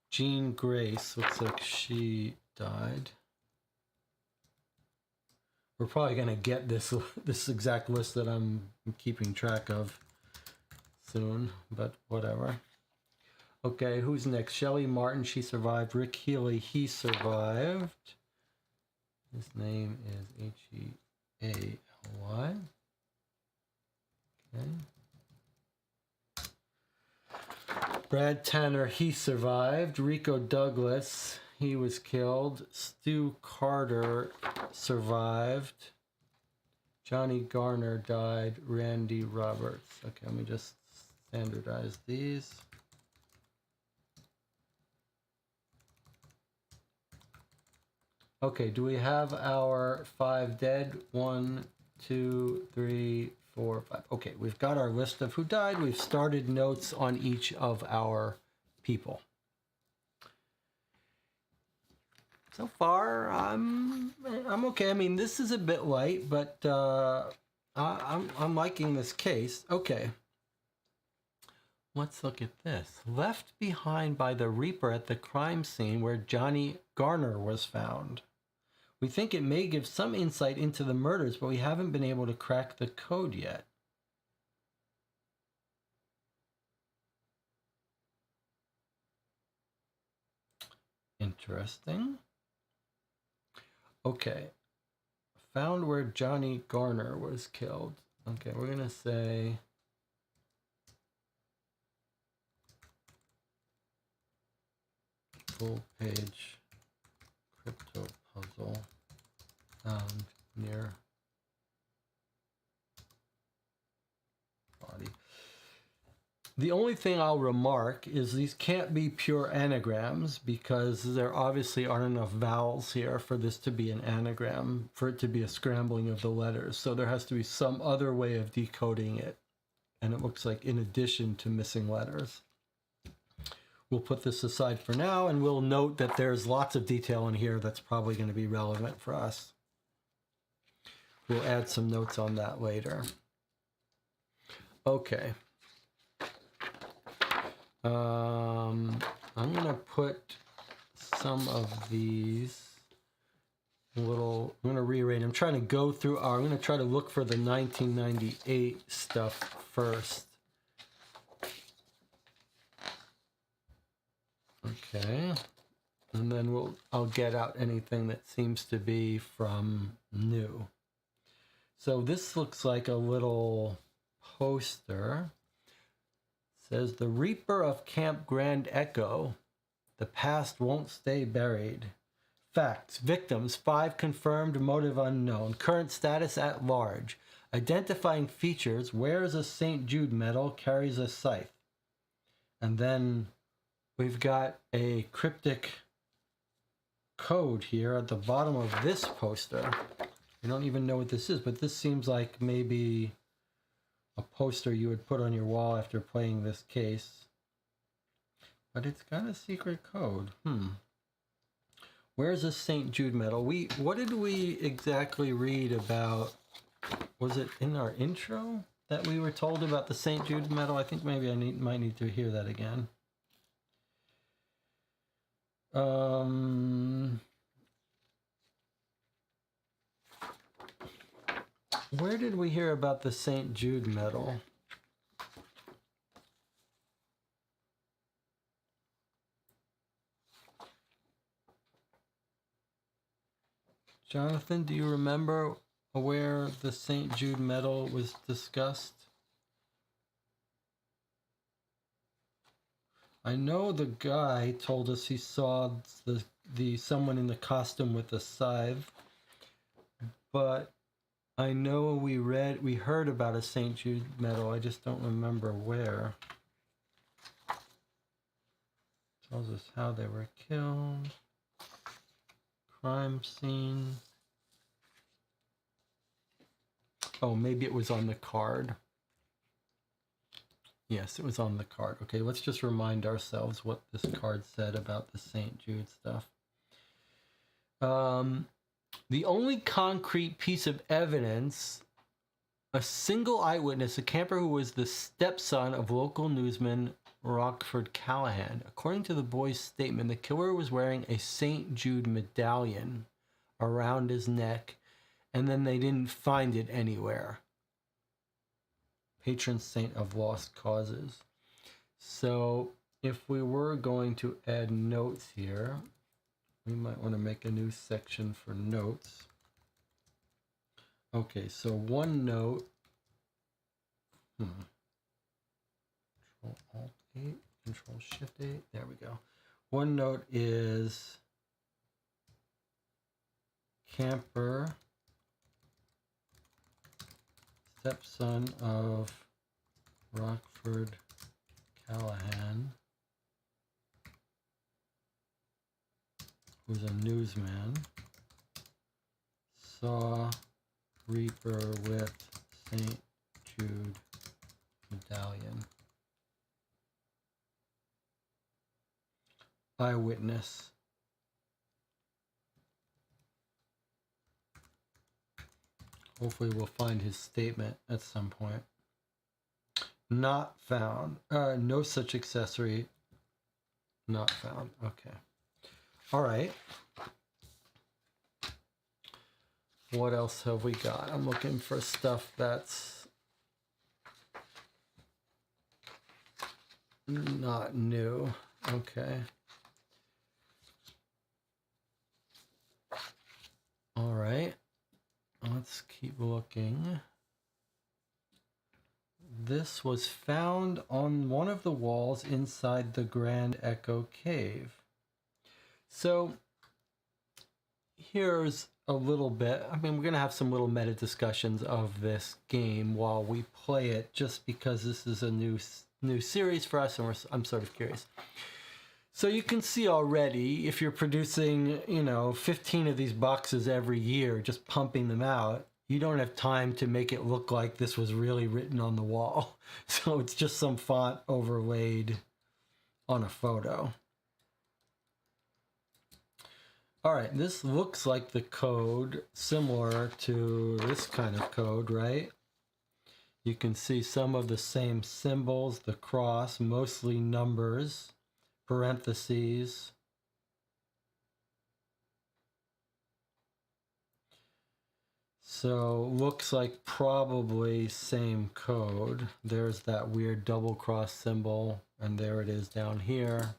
S1: Jean Grace, looks like she died. We're probably going to get this exact list that I'm keeping track of soon, but whatever. Okay, who's next? Shelley Martin, she survived. Rick Healy, he survived. His name is Healy. Okay. Brad Tanner, he survived. Rico Douglas, he was killed. Stu Carter survived. Johnny Garner died. Randy Roberts. Okay, let me just standardize these. Okay, do we have our 5 dead? 1, 2, 3, 4, 5. Okay, we've got our list of who died. We've started notes on each of our people. So far, I'm okay. I mean, this is a bit light, but I'm liking this case. Okay. Let's look at this. Left behind by the Reaper at the crime scene where Johnny Garner was found. We think it may give some insight into the murders, but we haven't been able to crack the code yet. Interesting. Okay. Found where Johnny Garner was killed. Okay, we're going to say... full page crypto puzzle found near body. The only thing I'll remark is these can't be pure anagrams because there obviously aren't enough vowels here for this to be an anagram, for it to be a scrambling of the letters. So there has to be some other way of decoding it. And it looks like in addition to missing letters. We'll put this aside for now, and we'll note that there's lots of detail in here that's probably going to be relevant for us. We'll add some notes on that later. Okay. I'm going to put some of these I'm going to rearrange. I'm trying to go through I'm going to try to look for the 1998 stuff first. Okay, and then I'll get out anything that seems to be from new. So this looks like a little poster. It says the Reaper of Camp Grand Echo. The past won't stay buried. Facts: victims 5 confirmed, motive unknown, current status at large. Identifying features: wears a St. Jude medal, carries a scythe. And then we've got a cryptic code here at the bottom of this poster. I don't even know what this is, but this seems like maybe a poster you would put on your wall after playing this case. But it's got a secret code. Where's the St. Jude medal? What did we exactly read about? Was it in our intro that we were told about the St. Jude medal? I think maybe I might need to hear that again. Where did we hear about the St. Jude medal? Jonathan, do you remember where the St. Jude medal was discussed? I know the guy told us he saw the someone in the costume with a scythe, but I know we heard about a St. Jude medal. I just don't remember where. Tells us how they were killed. Crime scene. Oh, maybe it was on the card. Yes, it was on the card. Okay, let's just remind ourselves what this card said about the St. Jude stuff. The only concrete piece of evidence, a single eyewitness, a camper who was the stepson of local newsman Rockford Callahan. According to the boy's statement, the killer was wearing a St. Jude medallion around his neck, and then they didn't find it anywhere. Patron saint of lost causes. So if we were going to add notes here, we might want to make a new section for notes. Okay, so one note. Control Alt 8, Control Shift 8. There we go. One note is camper, stepson of Rockford Callahan, who's a newsman, saw Reaper with St. Jude medallion. Eyewitness. Hopefully we'll find his statement at some point. Not found. No such accessory. Not found. Okay. All right. What else have we got? I'm looking for stuff that's not new. Okay. All right. Let's keep looking. This was found on one of the walls inside the Grand Echo Cave. So here's a little bit. I mean, we're going to have some little meta discussions of this game while we play it, just because this is a new series for us, and I'm sort of curious. So you can see already, if you're producing, 15 of these boxes every year, just pumping them out, you don't have time to make it look like this was really written on the wall. So it's just some font overlaid on a photo. All right, this looks like the code similar to this kind of code, right? You can see some of the same symbols, the cross, mostly numbers, parentheses. So looks like probably same code. There's that weird double cross symbol, and there it is down here.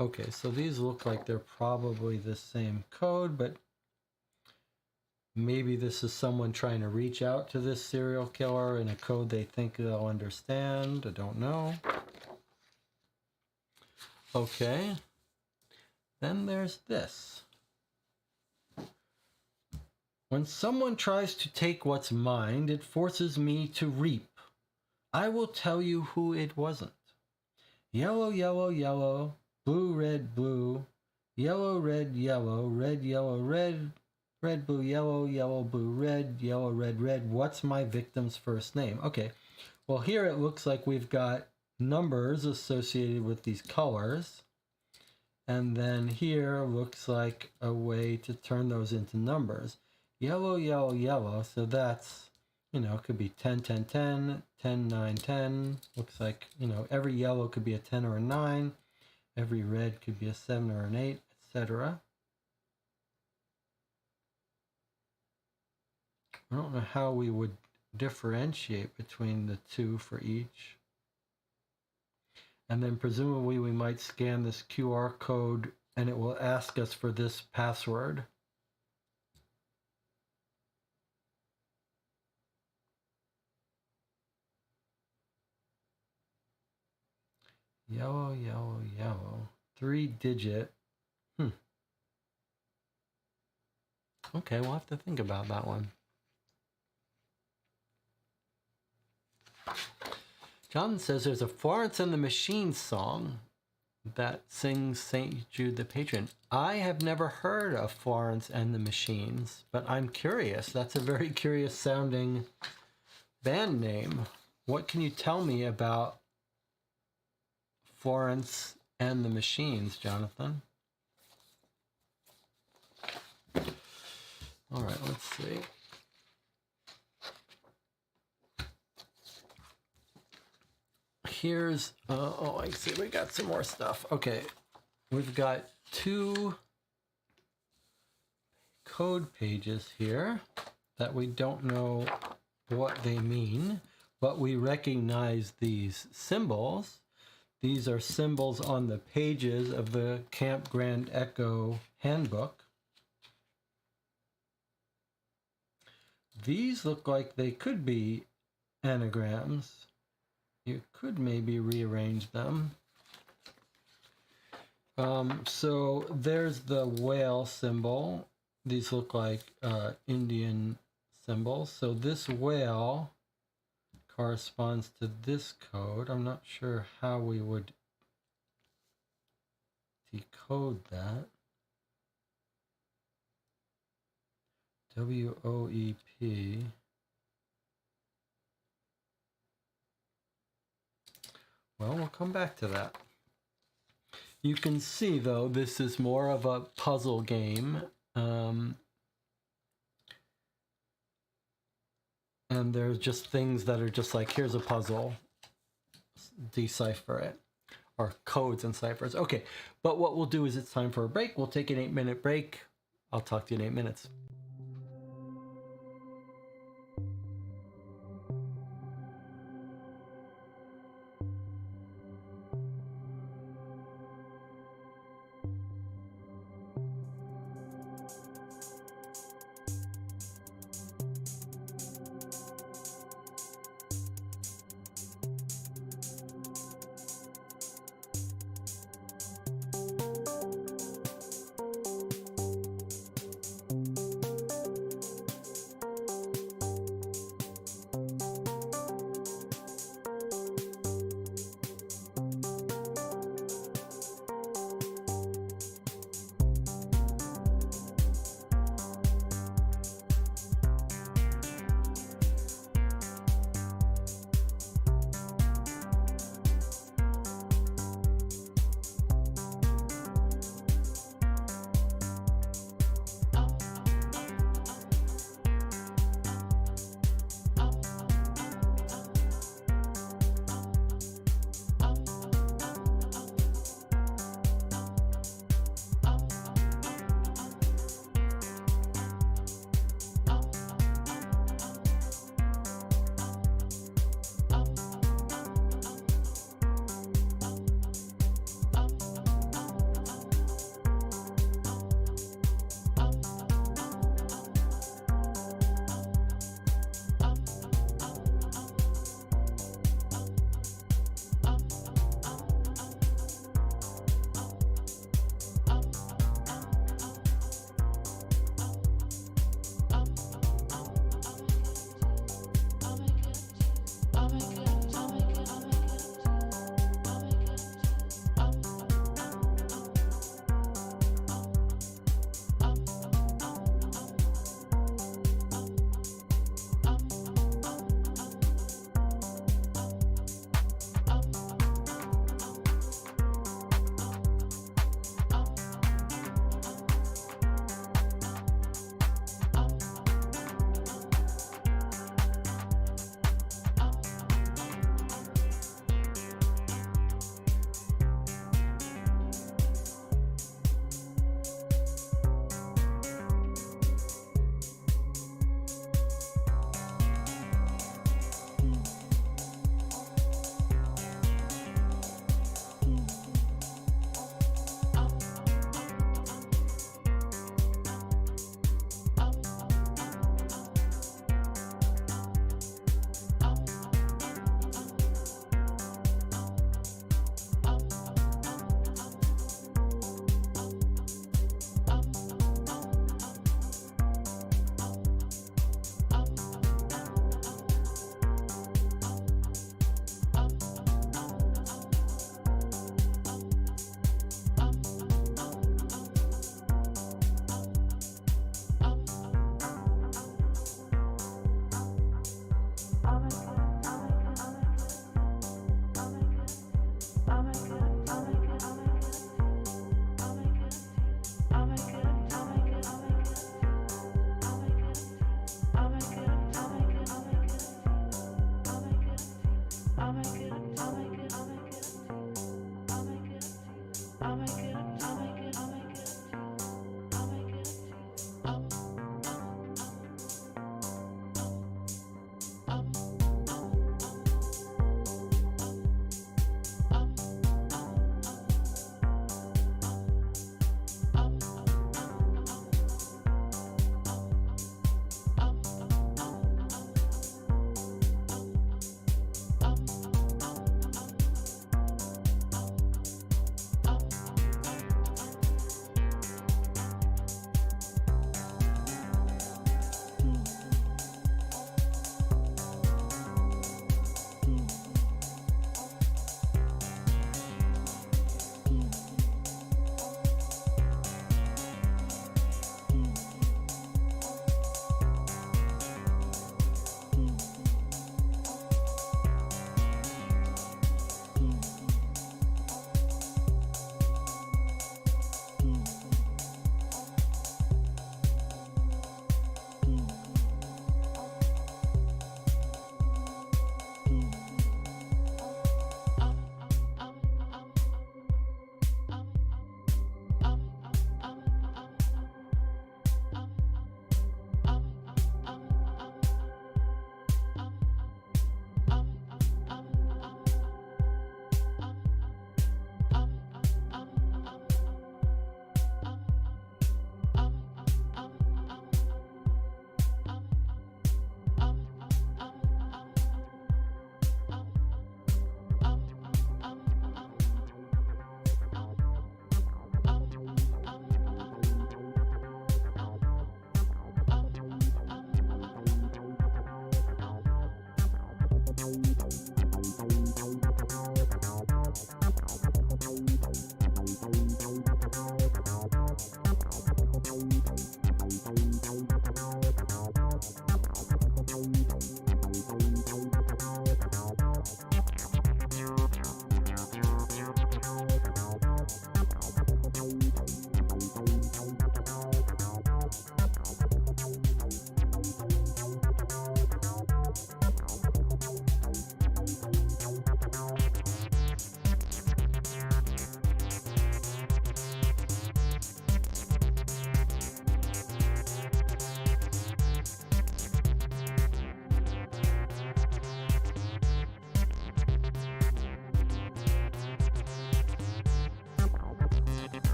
S1: Okay, so these look like they're probably the same code, but maybe this is someone trying to reach out to this serial killer in a code they think they'll understand. I don't know. Okay. Then there's this. When someone tries to take what's mine, it forces me to reap. I will tell you who it wasn't. Yellow, yellow, yellow. Blue, red, blue. Yellow, red, yellow. Red, yellow, red. Red, blue, yellow. Yellow, blue, red. Yellow, red, red. What's my victim's first name? Okay. Well, here it looks like we've got numbers associated with these colors. And then here looks like a way to turn those into numbers. Yellow, yellow, yellow. So that's, it could be 10, 10, 10, 10, 9, 10. Looks like, every yellow could be a 10 or a 9. Every red could be a 7 or an 8, etc. I don't know how we would differentiate between the two for each. And then presumably we might scan this QR code and it will ask us for this password. Yellow, yellow, yellow. 3-digit. Okay, we'll have to think about that one. John says there's a Florence and the Machine song that sings St. Jude the Patron. I have never heard of Florence and the Machines, but I'm curious. That's a very curious sounding band name. What can you tell me about Florence and the Machines, Jonathan? All right, let's see. Here's, I see we got some more stuff. Okay, we've got 2 code pages here that we don't know what they mean, but we recognize these symbols. These are symbols on the pages of the Camp Grand Echo handbook. These look like they could be anagrams. You could maybe rearrange them. So there's the whale symbol. These look like Indian symbols. So this whale corresponds to this code. I'm not sure how we would decode that. WOEP. Well, we'll come back to that. You can see, though, this is more of a puzzle game. And there's just things that are just like, here's a puzzle, decipher it, or codes and ciphers. Okay, but what we'll do is it's time for a break. We'll take an 8-minute break. I'll talk to you in 8 minutes.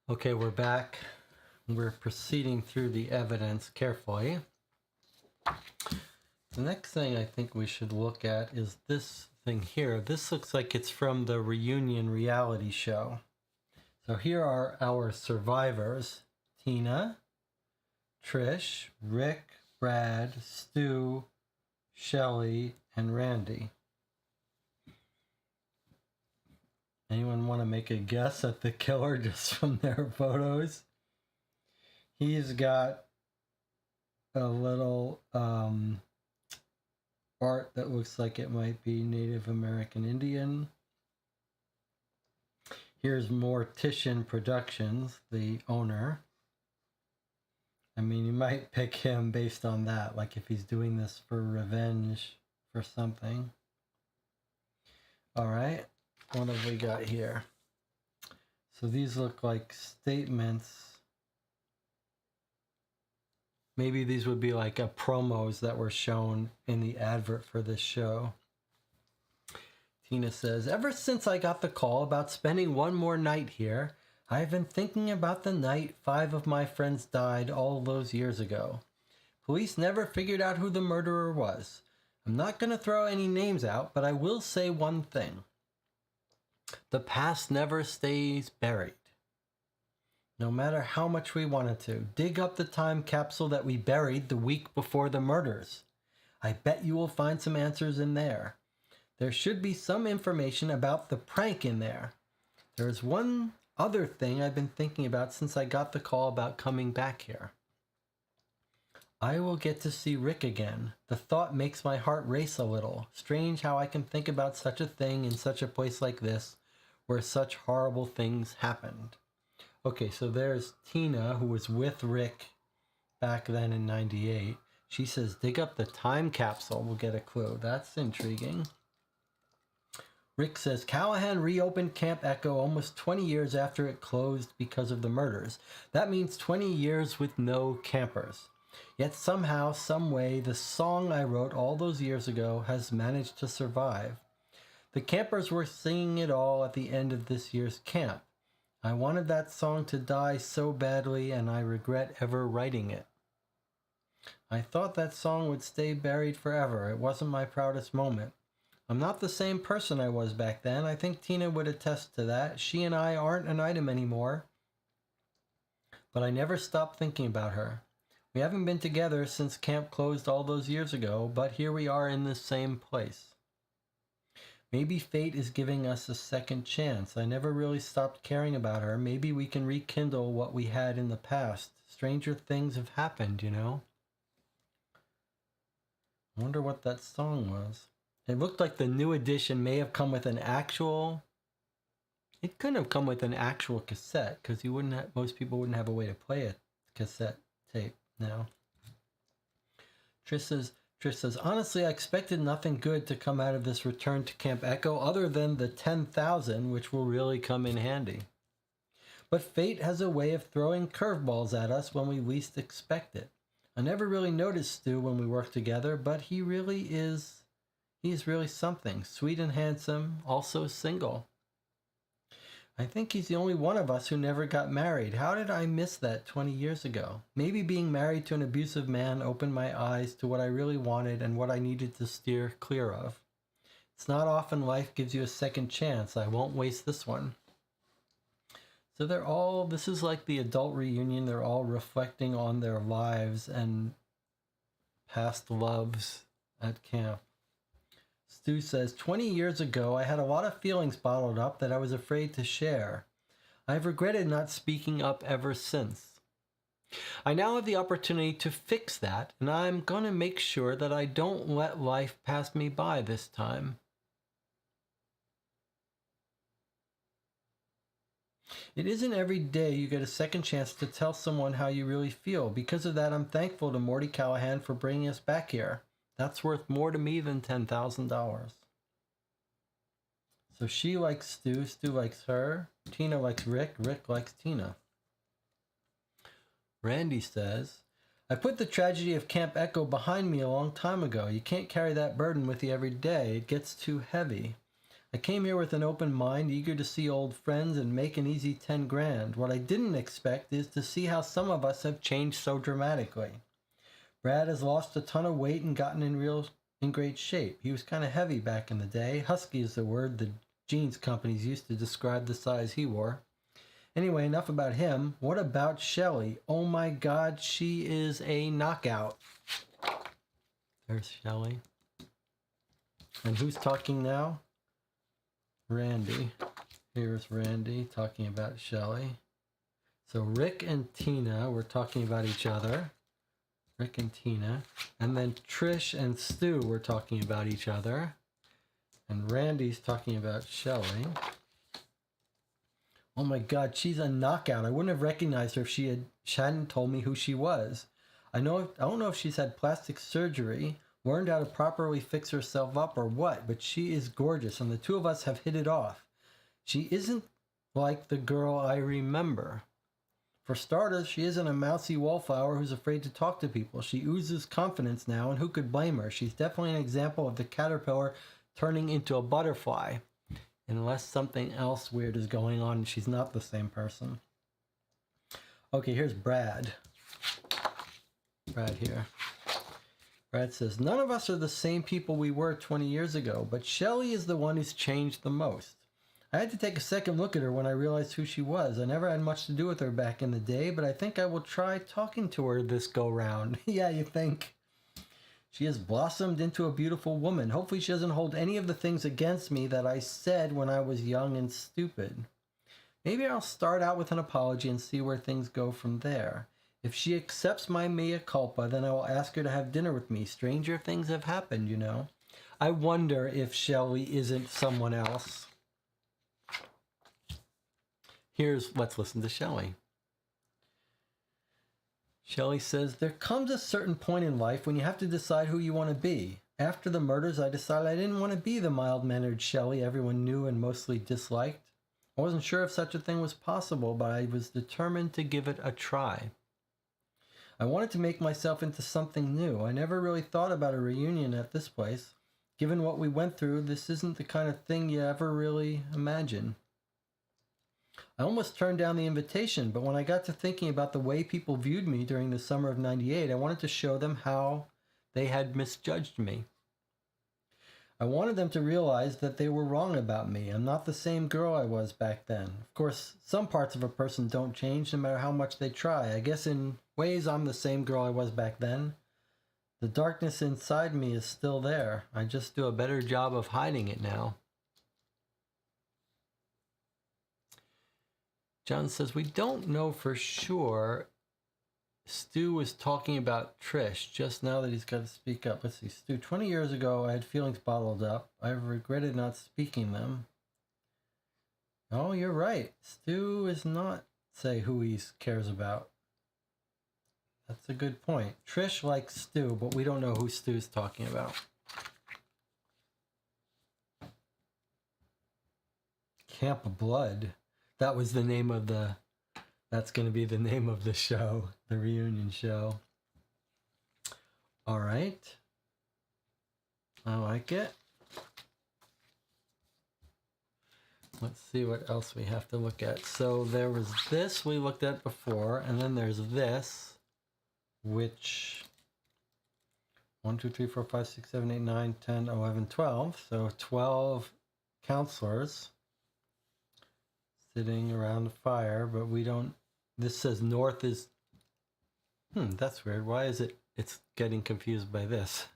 S1: Okay, we're back. We're proceeding through the evidence carefully. The next thing I think we should look at is this thing here. This looks like it's from the Reunion reality show. So here are our survivors: Tina, Trish, Rick, Brad, Stu, Shelley, and Randy. Anyone want to make a guess at the killer just from their photos? He's got a little art that looks like it might be Native American Indian. Here's Mortician Productions, the owner. I mean, you might pick him based on that, like if he's doing this for revenge for something. All right, what have we got here? So these look like statements. Maybe these would be like promos that were shown in the advert for this show. Tina says, ever since I got the call about spending one more night here, I've been thinking about the night 5 of my friends died all those years ago. Police never figured out who the murderer was. I'm not going to throw any names out, but I will say one thing. The past never stays buried. No matter how much we wanted to, dig up the time capsule that we buried the week before the murders. I bet you will find some answers in there. There should be some information about the prank in there. There's one other thing I've been thinking about since I got the call about coming back here. I will get to see Rick again. The thought makes my heart race a little. Strange how I can think about such a thing in such a place like this, where such horrible things happened. Okay, so there's Tina, who was with Rick back then in 98. She says, dig up the time capsule. We'll get a clue. That's intriguing. Rick says, Callahan reopened Camp Echo almost 20 years after it closed because of the murders. That means 20 years with no campers. Yet somehow, some way, the song I wrote all those years ago has managed to survive. The campers were singing it all at the end of this year's camp. I wanted that song to die so badly, and I regret ever writing it. I thought that song would stay buried forever. It wasn't my proudest moment. I'm not the same person I was back then. I think Tina would attest to that. She and I aren't an item anymore. But I never stopped thinking about her. We haven't been together since camp closed all those years ago, but here we are in this same place. Maybe fate is giving us a second chance. I never really stopped caring about her. Maybe we can rekindle what we had in the past. Stranger things have happened, you know? I wonder what that song was. It looked like the new edition may have come with an actual... It couldn't have come with an actual cassette, because you wouldn't have, most people wouldn't have a way to play a cassette tape now. Trish says, honestly, I expected nothing good to come out of this return to Camp Echo other than the 10,000, which will really come in handy. But fate has a way of throwing curveballs at us when we least expect it. I never really noticed Stu when we worked together, but he is really something. Sweet and handsome, also single. I think he's the only one of us who never got married. How did I miss that 20 years ago? Maybe being married to an abusive man opened my eyes to what I really wanted and what I needed to steer clear of. It's not often life gives you a second chance. I won't waste this one. So this is like the adult reunion. They're all reflecting on their lives and past loves at camp. Stu says, 20 years ago, I had a lot of feelings bottled up that I was afraid to share. I've regretted not speaking up ever since. I now have the opportunity to fix that, and I'm going to make sure that I don't let life pass me by this time. It isn't every day you get a second chance to tell someone how you really feel. Because of that, I'm thankful to Morty Callahan for bringing us back here. That's worth more to me than $10,000. So she likes Stu, Stu likes her, Tina likes Rick, Rick likes Tina. Randy says, I put the tragedy of Camp Echo behind me a long time ago. You can't carry that burden with you every day. It gets too heavy. I came here with an open mind, eager to see old friends and make an easy 10 grand. What I didn't expect is to see how some of us have changed so dramatically. Brad has lost a ton of weight and gotten in great shape. He was kind of heavy back in the day. Husky is the word the jeans companies used to describe the size he wore. Anyway, enough about him. What about Shelly? Oh my God, she is a knockout. There's Shelly. And who's talking now? Randy. Here's Randy talking about Shelly. So Rick and Tina were talking about each other. Rick and Tina. And then Trish and Stu were talking about each other. And Randy's talking about Shelly. Oh my God, she's a knockout. I wouldn't have recognized her if she hadn't told me who she was. I don't know if she's had plastic surgery, learned how to properly fix herself up or what, but she is gorgeous, and the two of us have hit it off. She isn't like the girl I remember. For starters, she isn't a mousy wallflower who's afraid to talk to people. She oozes confidence now, and who could blame her? She's definitely an example of the caterpillar turning into a butterfly. Unless something else weird is going on and she's not the same person. Okay, here's Brad. Brad here. Brad says, none of us are the same people we were 20 years ago, but Shelly is the one who's changed the most. I had to take a second look at her when I realized who she was. I never had much to do with her back in the day, but I think I will try talking to her this go round. Yeah, you think? She has blossomed into a beautiful woman. Hopefully she doesn't hold any of the things against me that I said when I was young and stupid. Maybe I'll start out with an apology and see where things go from there. If she accepts my mea culpa, then I will ask her to have dinner with me. Stranger things have happened, you know. I wonder if Shelly isn't someone else. Let's listen to Shelly. Shelley says, there comes a certain point in life when you have to decide who you want to be. After the murders, I decided I didn't want to be the mild-mannered Shelley everyone knew and mostly disliked. I wasn't sure if such a thing was possible, but I was determined to give it a try. I wanted to make myself into something new. I never really thought about a reunion at this place. Given what we went through, this isn't the kind of thing you ever really imagine. I almost turned down the invitation, but when I got to thinking about the way people viewed me during the summer of '98, I wanted to show them how they had misjudged me. I wanted them to realize that they were wrong about me. I'm not the same girl I was back then. Of course, some parts of a person don't change no matter how much they try. I guess in ways I'm the same girl I was back then. The darkness inside me is still there. I just do a better job of hiding it now. John says, we don't know for sure. Stu was talking about Trish just now that he's got to speak up. Let's see. Stu, 20 years ago, I had feelings bottled up. I've regretted not speaking them. Oh, you're right. Stu is not say who he cares about. That's a good point. Trish likes Stu, but we don't know who Stu's talking about. Camp Blood. That was the name of that's going to be the name of the show, the reunion show. All right. I like it. Let's see what else we have to look at. So there was this we looked at before, and then there's this, which 1, 2, 3, 4, 5, 6, 7, 8, 9, 10, 11, 12. So 12 counselors sitting around the fire, but we don't, this says north is, that's weird. Why is it's getting confused by this?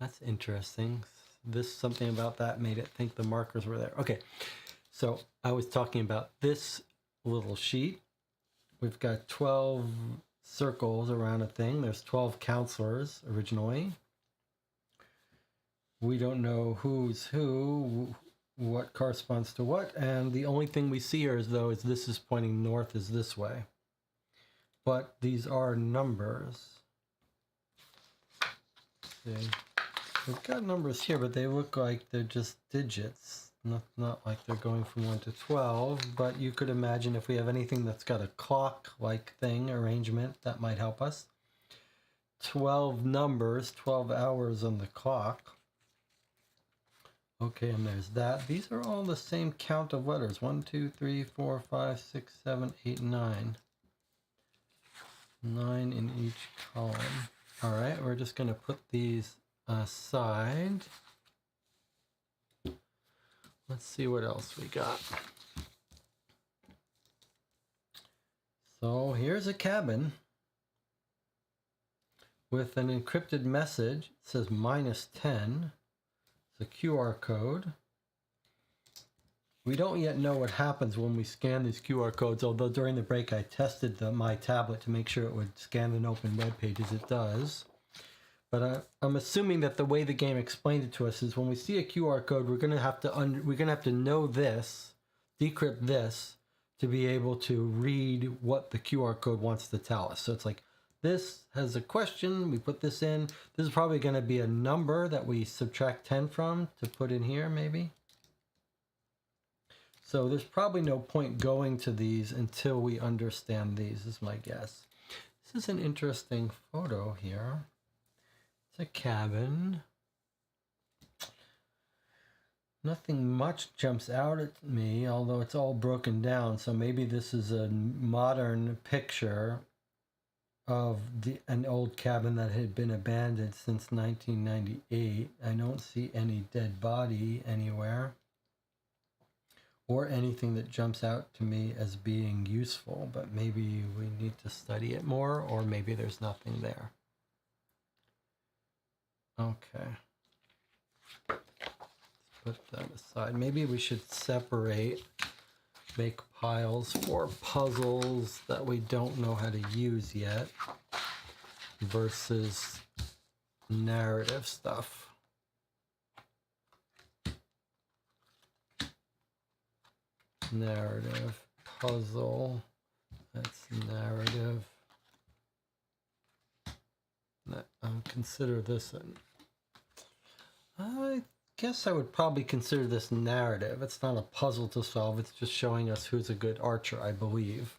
S1: That's interesting. Something about that made it think the markers were there. Okay, so I was talking about this little sheet. We've got 12 circles around a thing. There's 12 counselors originally. We don't know who's who, what corresponds to what, and the only thing we see here is this is pointing north is this way. But these are numbers. Let's see. We've got numbers here, but they look like they're just digits. Not like they're going from 1 to 12, but you could imagine if we have anything that's got a clock-like thing, arrangement, that might help us. 12 numbers, 12 hours on the clock. Okay, and there's that. These are all the same count of letters. 1, 2, 3, 4, 5, 6, 7, 8, 9. 9 in each column. All right, we're just going to put these aside. Let's see what else we got. So here's a cabin with an encrypted message. It says -10. It's a QR code. We don't yet know what happens when we scan these QR codes, although during the break I tested my tablet to make sure it would scan and open web pages. It does. But I'm assuming that the way the game explained it to us is when we see a QR code, we're gonna have to know this, decrypt this, to be able to read what the QR code wants to tell us. So it's like, this has a question, we put this in. This is probably gonna be a number that we subtract 10 from to put in here, maybe. So there's probably no point going to these until we understand these, is my guess. This is an interesting photo here. It's a cabin. Nothing much jumps out at me, although it's all broken down. So maybe this is a modern picture of an old cabin that had been abandoned since 1998. I don't see any dead body anywhere, or anything that jumps out to me as being useful, but maybe we need to study it more, or maybe there's nothing there. Okay. Let's put that aside. Maybe we should separate, make piles for puzzles that we don't know how to use yet versus narrative stuff. Narrative, puzzle, that's narrative. Consider this I guess I would probably consider this narrative. It's not a puzzle to solve, it's just showing us who's a good archer, I believe.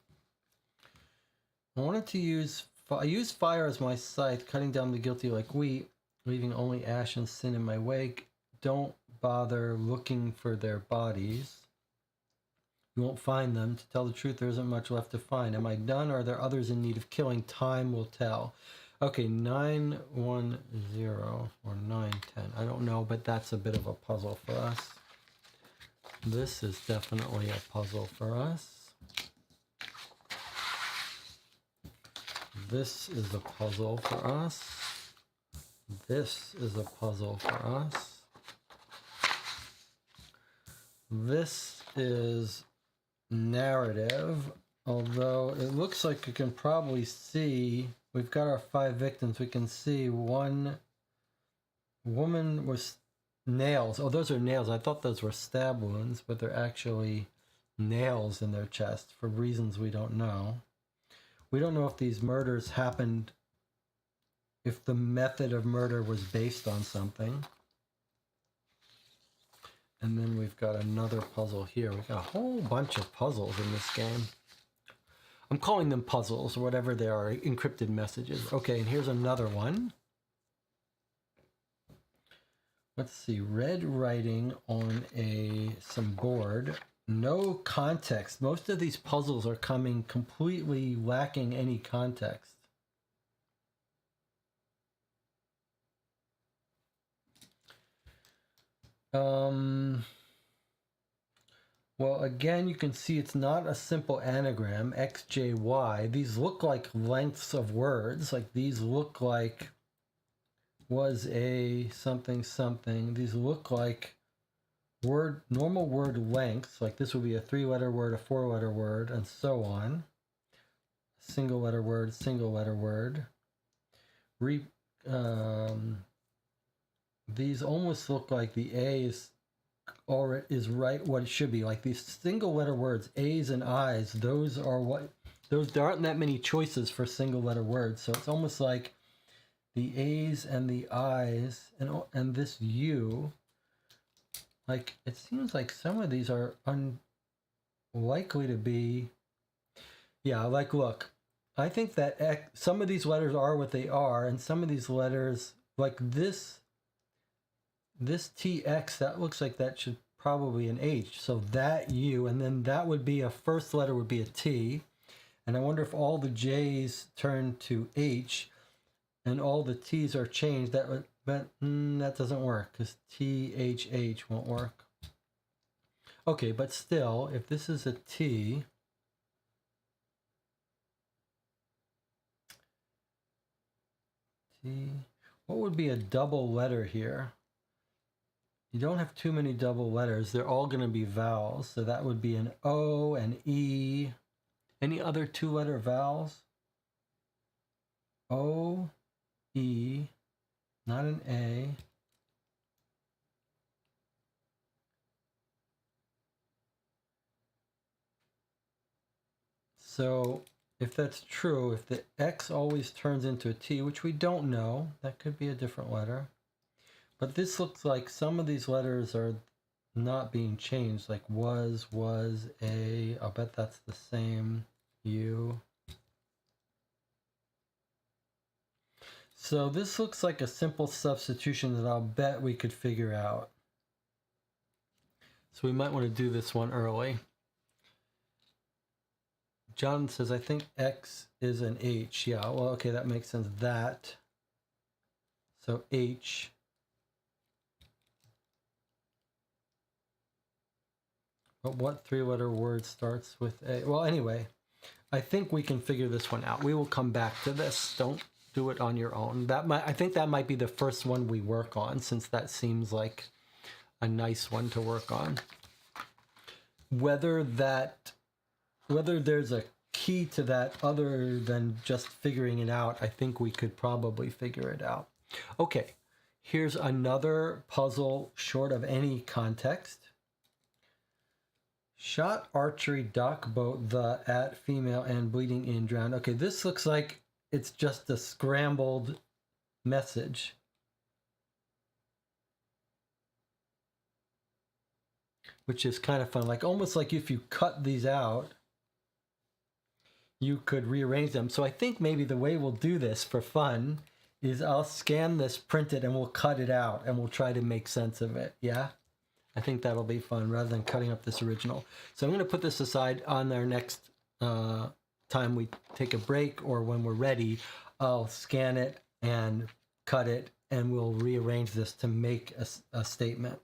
S1: I wanted to I use fire as my scythe, cutting down the guilty like wheat, leaving only ash and sin in my wake. Don't bother looking for their bodies. You won't find them. To tell the truth, there isn't much left to find. Am I done, or are there others in need of killing? Time will tell. Okay, 910 or 910. I don't know, but that's a bit of a puzzle for us. This is definitely a puzzle for us. This is a puzzle for us. This is a puzzle for us. This is narrative, although it looks like you can probably see, we've got our 5 victims. We can see one woman with nails. Oh, those are nails. I thought those were stab wounds, but they're actually nails in their chest for reasons we don't know. We don't know if these murders happened, if the method of murder was based on something. And then we've got another puzzle here. We've got a whole bunch of puzzles in this game. I'm calling them puzzles, or whatever they are, encrypted messages. Okay, and here's another one. Let's see, red writing on some board. No context. Most of these puzzles are coming completely lacking any context. Well, again, you can see it's not a simple anagram, X, J, Y. These look like lengths of words. Like these look like was a something something. These look like normal word lengths. Like this would be a 3-letter word, a 4-letter word, and so on. Single letter word, single letter word. These almost look like the A is right what it should be. Like these single letter words, A's and I's, there aren't that many choices for single letter words. So it's almost like the A's and the I's and this U, like it seems like some of these are unlikely to be. Yeah, like look, I think that some of these letters are what they are, and some of these letters, like this TX, that looks like that should probably an H. So that U, and then that would be a first letter would be a T. And I wonder if all the J's turn to H and all the T's are changed. That doesn't work because THH won't work. Okay, but still, if this is a T, what would be a double letter here? You don't have too many double letters. They're all going to be vowels. So that would be an O, an E. Any other two-letter vowels? O, E, not an A. So if that's true, if the X always turns into a T, which we don't know, that could be a different letter. But this looks like some of these letters are not being changed, like was, A. I'll bet that's the same. U. So this looks like a simple substitution that I'll bet we could figure out. So we might want to do this one early. John says, I think X is an H. Yeah, well, okay, that makes sense. That. So H. But what three-letter word starts with A? Well, anyway, I think we can figure this one out. We will come back to this. Don't do it on your own. I think that might be the first one we work on, since that seems like a nice one to work on. Whether there's a key to that other than just figuring it out, I think we could probably figure it out. Okay, here's another puzzle short of any context. Shot archery dock boat the at female and bleeding in drowned. Okay, this looks like it's just a scrambled message. Which is kind of fun, like almost like if you cut these out, you could rearrange them. So I think maybe the way we'll do this for fun is I'll scan this, print it, and we'll cut it out and we'll try to make sense of it. Yeah? I think that'll be fun rather than cutting up this original. So I'm going to put this aside. On our next time we take a break or when we're ready, I'll scan it and cut it and we'll rearrange this to make a statement.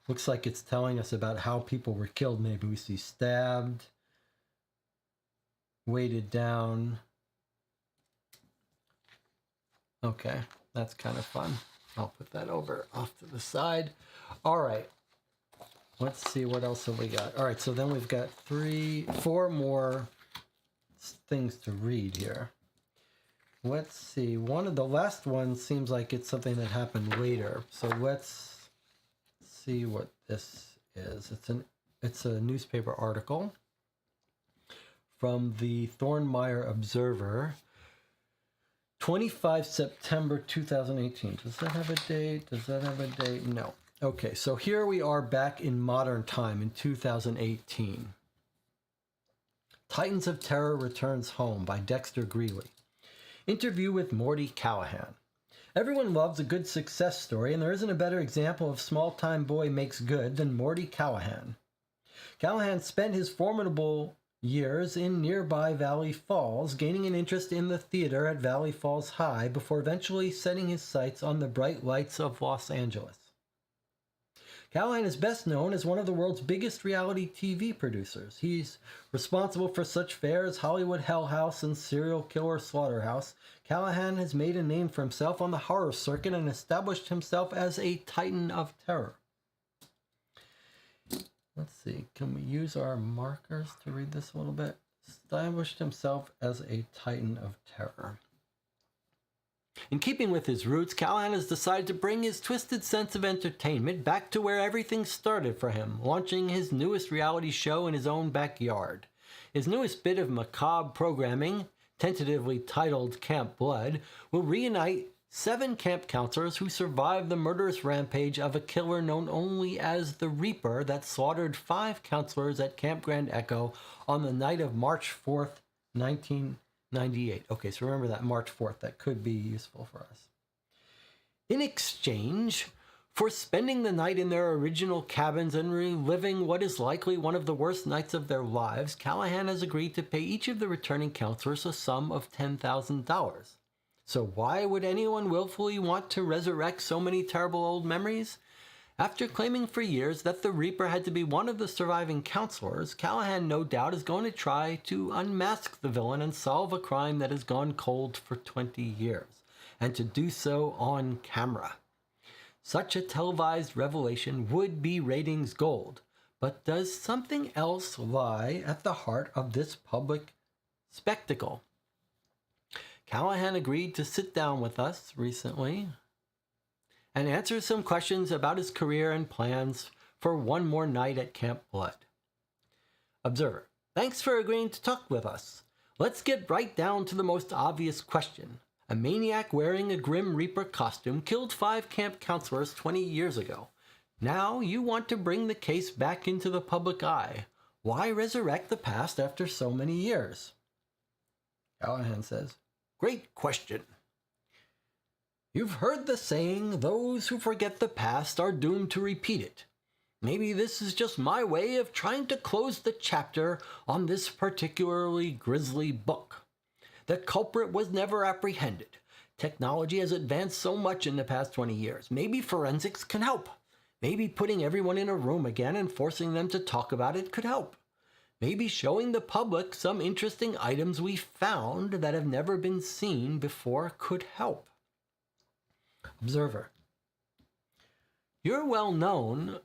S1: Looks like it's telling us about how people were killed. Maybe we see stabbed, weighted down. Okay, that's kind of fun. I'll put that over off to the side. All right, let's see what else have we got. All right, so then we've got 4 more things to read here. Let's see. One of the last ones seems like it's something that happened later. So let's see what this is. It's a newspaper article from the Thornmeyer Observer. 25 September 2018. Does that have a date? Does that have a date? No. Okay, so here we are back in modern time in 2018. Titans of Terror returns home by Dexter Greeley. Interview with Morty Callahan. Everyone loves a good success story, and there isn't a better example of small-time boy makes good than Morty Callahan. Callahan spent his formidable years in nearby Valley Falls, gaining an interest in the theater at Valley Falls High before eventually setting his sights on the bright lights of Los Angeles. Callahan is best known as one of the world's biggest reality TV producers. He's responsible for such fare as Hollywood Hell House and Serial Killer Slaughterhouse. Callahan has made a name for himself on the horror circuit and established himself as a titan of terror. Let's see, can we use our markers to read this a little bit? Established himself as a titan of terror. In keeping with his roots, Callahan has decided to bring his twisted sense of entertainment back to where everything started for him, launching his newest reality show in his own backyard. His newest bit of macabre programming, tentatively titled Camp Blood, will reunite 7 camp counselors who survived the murderous rampage of a killer known only as the Reaper that slaughtered 5 counselors at Camp Grand Echo on the night of March 4th, 1998. Okay, so remember that March 4th. That could be useful for us. In exchange for spending the night in their original cabins and reliving what is likely one of the worst nights of their lives, Callahan has agreed to pay each of the returning counselors a sum of $10,000. So why would anyone willfully want to resurrect so many terrible old memories? After claiming for years that the Reaper had to be one of the surviving counselors, Callahan no doubt is going to try to unmask the villain and solve a crime that has gone cold for 20 years, and to do so on camera. Such a televised revelation would be ratings gold. But does something else lie at the heart of this public spectacle? Callahan agreed to sit down with us recently and answer some questions about his career and plans for one more night at Camp Blood. Observer: thanks for agreeing to talk with us. Let's get right down to the most obvious question. A maniac wearing a Grim Reaper costume killed 5 camp counselors 20 years ago. Now you want to bring the case back into the public eye. Why resurrect the past after so many years? Callahan says, great question. You've heard the saying, those who forget the past are doomed to repeat it. Maybe this is just my way of trying to close the chapter on this particularly grisly book. The culprit was never apprehended. Technology has advanced so much in the past 20 years. Maybe forensics can help. Maybe putting everyone in a room again and forcing them to talk about it could help. Maybe showing the public some interesting items we found that have never been seen before could help. Observer: you're well known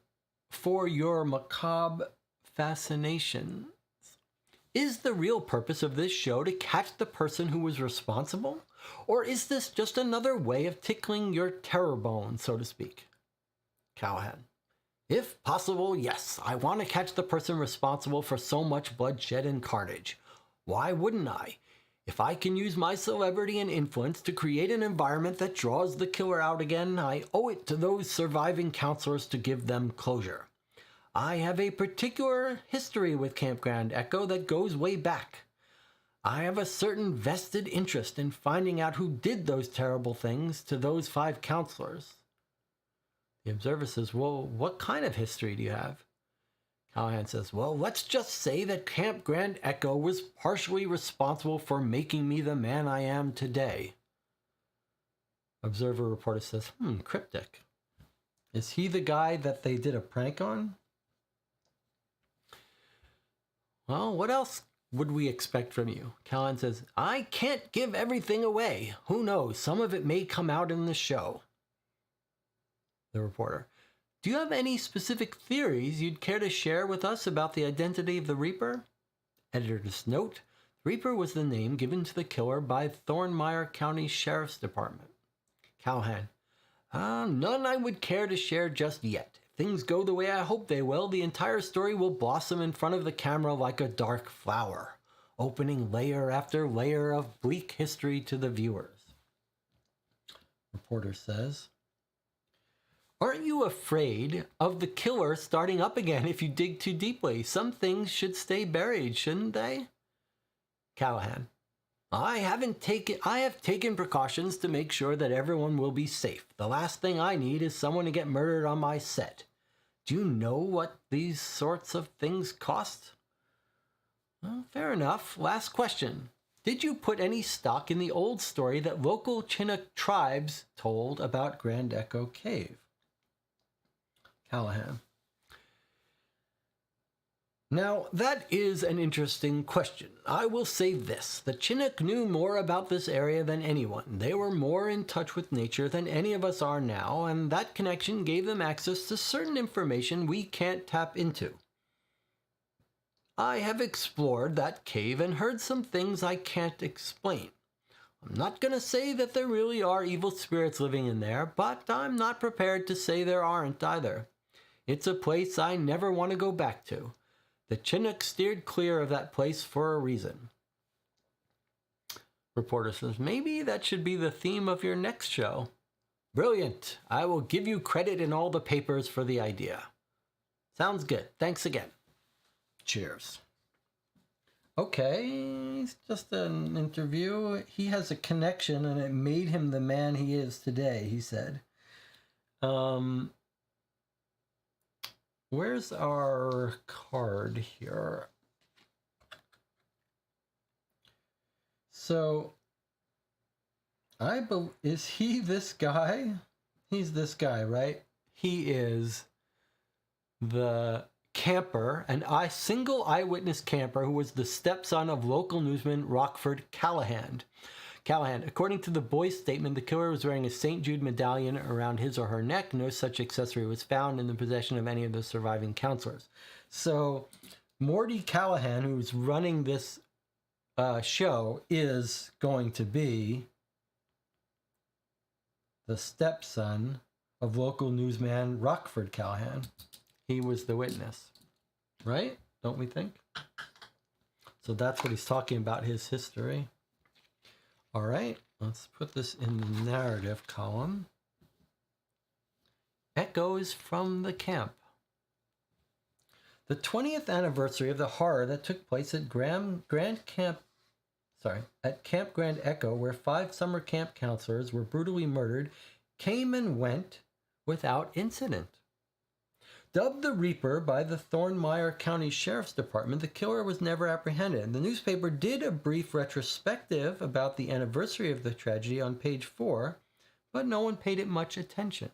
S1: for your macabre fascinations. Is the real purpose of this show to catch the person who was responsible? Or is this just another way of tickling your terror bone, so to speak? Callahan: if possible, yes. I want to catch the person responsible for so much bloodshed and carnage. Why wouldn't I? If I can use my celebrity and influence to create an environment that draws the killer out again, I owe it to those surviving counselors to give them closure. I have a particular history with Camp Grand Echo that goes way back. I have a certain vested interest in finding out who did those terrible things to those 5 counselors. The observer says, well, what kind of history do you have? Callahan says, well, let's just say that Camp Grand Echo was partially responsible for making me the man I am today. Observer reporter says, cryptic. Is he the guy that they did a prank on? Well, what else would we expect from you? Callahan says, I can't give everything away. Who knows? Some of it may come out in the show. The reporter: do you have any specific theories you'd care to share with us about the identity of the Reaper? Editor's note: Reaper was the name given to the killer by Thornmire County Sheriff's Department. Callahan: none I would care to share just yet. If things go the way I hope they will, the entire story will blossom in front of the camera like a dark flower, opening layer after layer of bleak history to the viewers. Reporter says, aren't you afraid of the killer starting up again if you dig too deeply? Some things should stay buried, shouldn't they? Callahan: I have taken precautions to make sure that everyone will be safe. The last thing I need is someone to get murdered on my set. Do you know what these sorts of things cost? Well, fair enough. Last question. Did you put any stock in the old story that local Chinook tribes told about Grand Echo Cave? Callahan: now, that is an interesting question. I will say this. The Chinook knew more about this area than anyone. They were more in touch with nature than any of us are now, and that connection gave them access to certain information we can't tap into. I have explored that cave and heard some things I can't explain. I'm not going to say that there really are evil spirits living in there, but I'm not prepared to say there aren't either. It's a place I never want to go back to. The Chinook steered clear of that place for a reason. Reporter says, maybe that should be the theme of your next show. Brilliant. I will give you credit in all the papers for the idea. Sounds good. Thanks again. Cheers. Okay, it's just an interview. He has a connection and it made him the man he is today, he said. Where's our card here? So, is he this guy? He's this guy, right? He is the camper, an single eyewitness camper who was the stepson of local newsman Rockford Callahan. Callahan, according to the boy's statement, the killer was wearing a St. Jude medallion around his or her neck. No such accessory was found in the possession of any of the surviving counselors. So Morty Callahan, who's running this show, is going to be the stepson of local newsman Rockford Callahan. He was the witness, right? Don't we think? So that's what he's talking about, his history. All right, let's put this in the narrative column. Echoes from the camp. The 20th anniversary of the horror that took place at Camp Grand Echo, where 5 summer camp counselors were brutally murdered, came and went without incident. Dubbed the Reaper by the Thornmire County Sheriff's Department, the killer was never apprehended. The newspaper did a brief retrospective about the anniversary of the tragedy on page 4, but no one paid it much attention.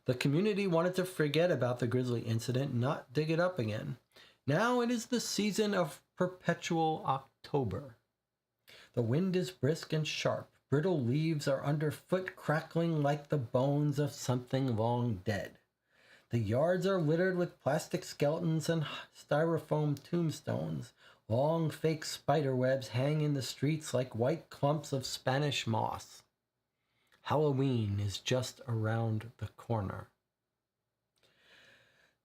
S1: The community wanted to forget about the grisly incident and not dig it up again. Now it is the season of perpetual October. The wind is brisk and sharp. Brittle leaves are underfoot, crackling like the bones of something long dead. The yards are littered with plastic skeletons and styrofoam tombstones. Long fake spider webs hang in the streets like white clumps of Spanish moss. Halloween is just around the corner.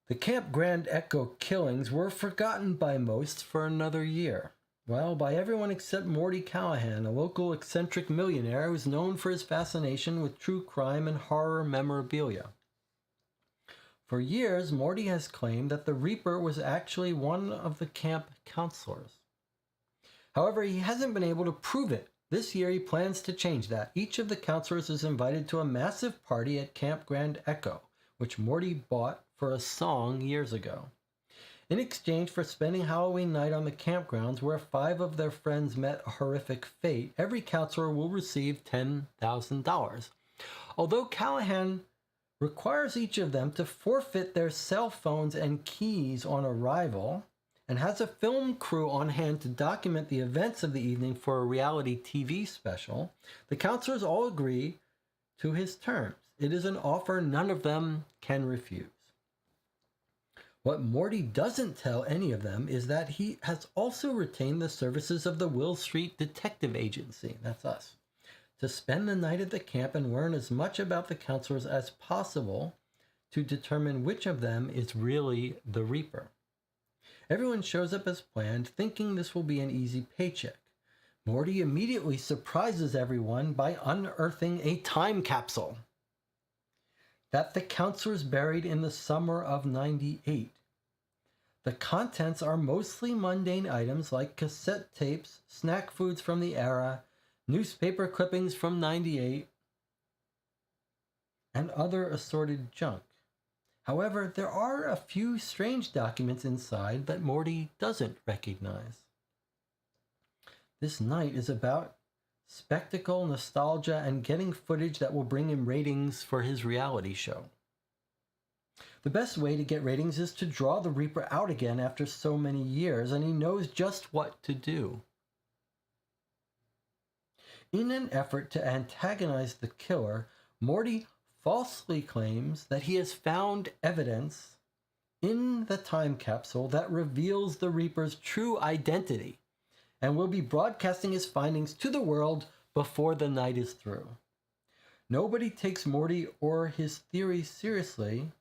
S1: The Camp Grand Echo killings were forgotten by most for another year. Well, by everyone except Morty Callahan, a local eccentric millionaire who's known for his fascination with true crime and horror memorabilia. For years, Morty has claimed that the Reaper was actually one of the camp counselors. However, he hasn't been able to prove it. This year, he plans to change that. Each of the counselors is invited to a massive party at Camp Grand Echo, which Morty bought for a song years ago. In exchange for spending Halloween night on the campgrounds where 5 of their friends met a horrific fate, every counselor will receive $10,000. Although Callahan requires each of them to forfeit their cell phones and keys on arrival, and has a film crew on hand to document the events of the evening for a reality TV special, the counselors all agree to his terms. It is an offer none of them can refuse. What Morty doesn't tell any of them is that he has also retained the services of the Will Street Detective Agency, that's us, to spend the night at the camp and learn as much about the counselors as possible to determine which of them is really the Reaper. Everyone shows up as planned, thinking this will be an easy paycheck. Morty immediately surprises everyone by unearthing a time capsule that the counselors buried in the summer of '98. The contents are mostly mundane items like cassette tapes, snack foods from the era, newspaper clippings from '98, and other assorted junk. However, there are a few strange documents inside that Morty doesn't recognize. This night is about spectacle, nostalgia, and getting footage that will bring him ratings for his reality show. The best way to get ratings is to draw the Reaper out again after so many years, and he knows just what to do. In an effort to antagonize the killer, Morty falsely claims that he has found evidence in the time capsule that reveals the Reaper's true identity and will be broadcasting his findings to the world before the night is through. Nobody takes Morty or his theory seriously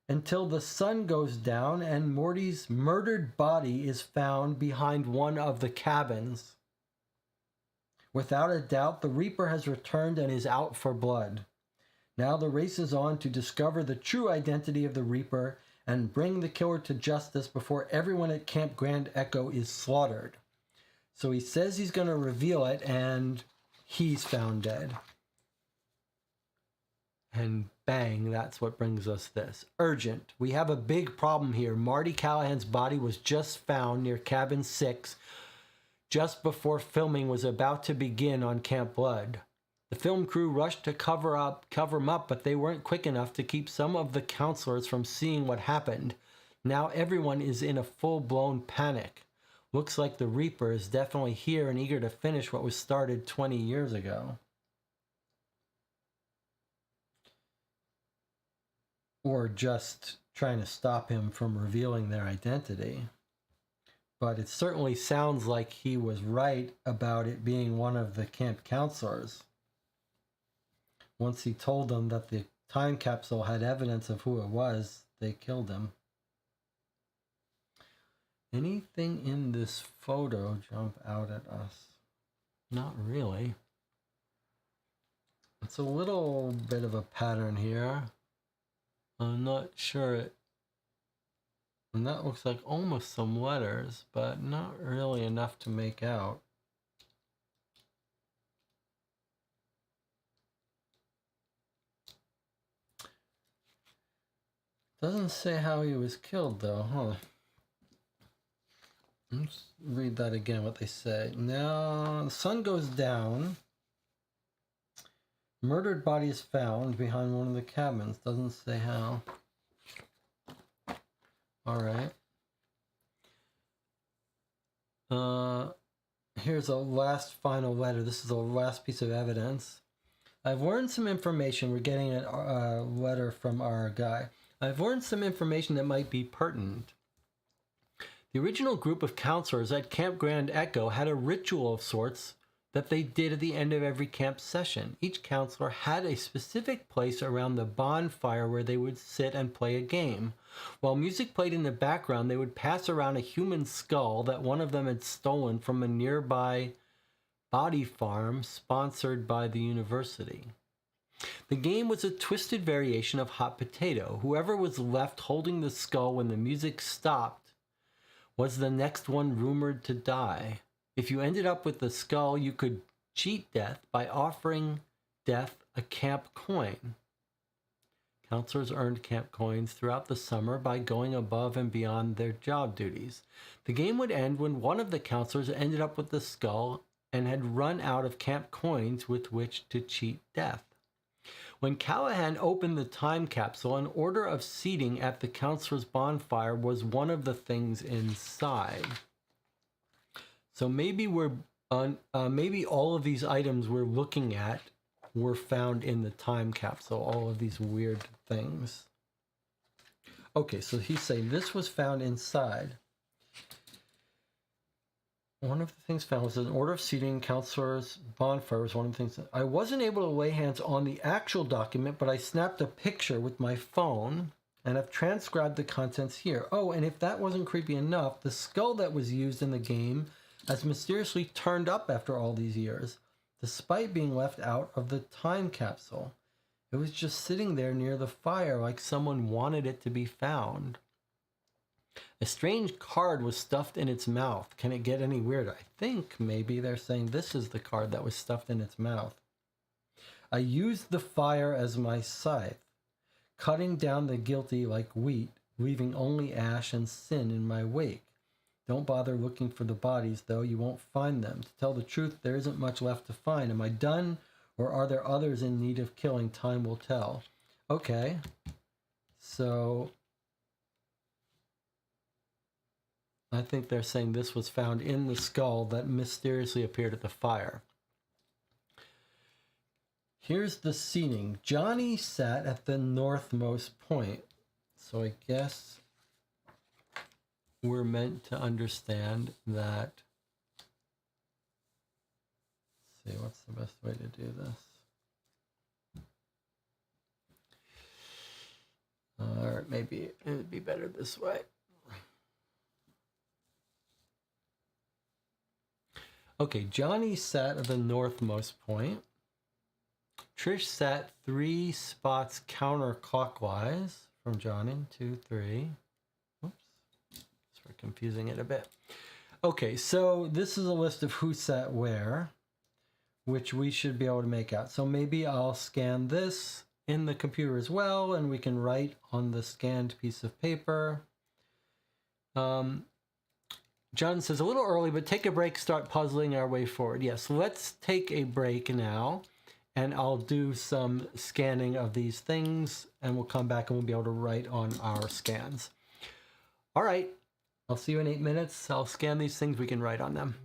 S1: until the sun goes down and Morty's murdered body is found behind one of the cabins. Without a doubt, the Reaper has returned and is out for blood. Now the race is on to discover the true identity of the Reaper and bring the killer to justice before everyone at Camp Grand Echo is slaughtered. So he says he's going to reveal it, and he's found dead. And bang, that's what brings us this. Urgent. We have a big problem here. Marty Callahan's body was just found near Cabin 6 just before filming was about to begin on Camp Blood. The film crew rushed to cover him up, but they weren't quick enough to keep some of the counselors from seeing what happened. Now everyone is in a full-blown panic. Looks like the Reaper is definitely here and eager to finish what was started 20 years ago. Or just trying to stop him from revealing their identity. But it certainly sounds like he was right about it being one of the camp counselors. Once he told them that the time capsule had evidence of who it was, they killed him. Anything in this photo jump out at us? Not really. It's a little bit of a pattern here. I'm not sure. And that looks like almost some letters, but not really enough to make out. Doesn't say how he was killed though, huh? Let's read that again, what they say. Now, the sun goes down. Murdered body is found behind one of the cabins. Doesn't say how. All right. Here's a last final letter. This is the last piece of evidence. I've learned some information. We're getting a letter from our guy. I've learned some information that might be pertinent. The original group of counselors at Camp Grand Echo had a ritual of sorts that they did at the end of every camp session. Each counselor had a specific place around the bonfire where they would sit and play a game. While music played in the background, they would pass around a human skull that one of them had stolen from a nearby body farm sponsored by the university. The game was a twisted variation of hot potato. Whoever was left holding the skull when the music stopped was the next one rumored to die. If you ended up with the skull, you could cheat death by offering death a camp coin. Counselors earned camp coins throughout the summer by going above and beyond their job duties. The game would end when one of the counselors ended up with the skull and had run out of camp coins with which to cheat death. When Callahan opened the time capsule, an order of seating at the counselor's bonfire was one of the things inside. So maybe maybe all of these items we're looking at were found in the time capsule. All of these weird things. Okay, so he's saying this was found inside. One of the things found was an order of seating counselor's bonfire was one of the things. I wasn't able to lay hands on the actual document, but I snapped a picture with my phone and I've transcribed the contents here. Oh, and if that wasn't creepy enough, the skull that was used in the game has mysteriously turned up after all these years, despite being left out of the time capsule. It was just sitting there near the fire like someone wanted it to be found. A strange card was stuffed in its mouth. Can it get any weirder? I think maybe they're saying this is the card that was stuffed in its mouth. I used the fire as my scythe, cutting down the guilty like wheat, leaving only ash and sin in my wake. Don't bother looking for the bodies, though. You won't find them. To tell the truth, there isn't much left to find. Am I done, or are there others in need of killing? Time will tell. Okay. So I think they're saying this was found in the skull that mysteriously appeared at the fire. Here's the seating. Johnny sat at the northmost point. So I guess we're meant to understand that. Let's see, what's the best way to do this? Or maybe it would be better this way. Okay, Johnny sat at the northmost point. Trish sat 3 spots counterclockwise from Johnny. 2, 3. Oops. We're confusing it a bit. Okay, so this is a list of who sat where, which we should be able to make out. So maybe I'll scan this in the computer as well, and we can write on the scanned piece of paper. John says, a little early, but take a break, start puzzling our way forward. Yes, let's take a break now, and I'll do some scanning of these things, and we'll come back and we'll be able to write on our scans. All right, I'll see you in 8 minutes. I'll scan these things. We can write on them.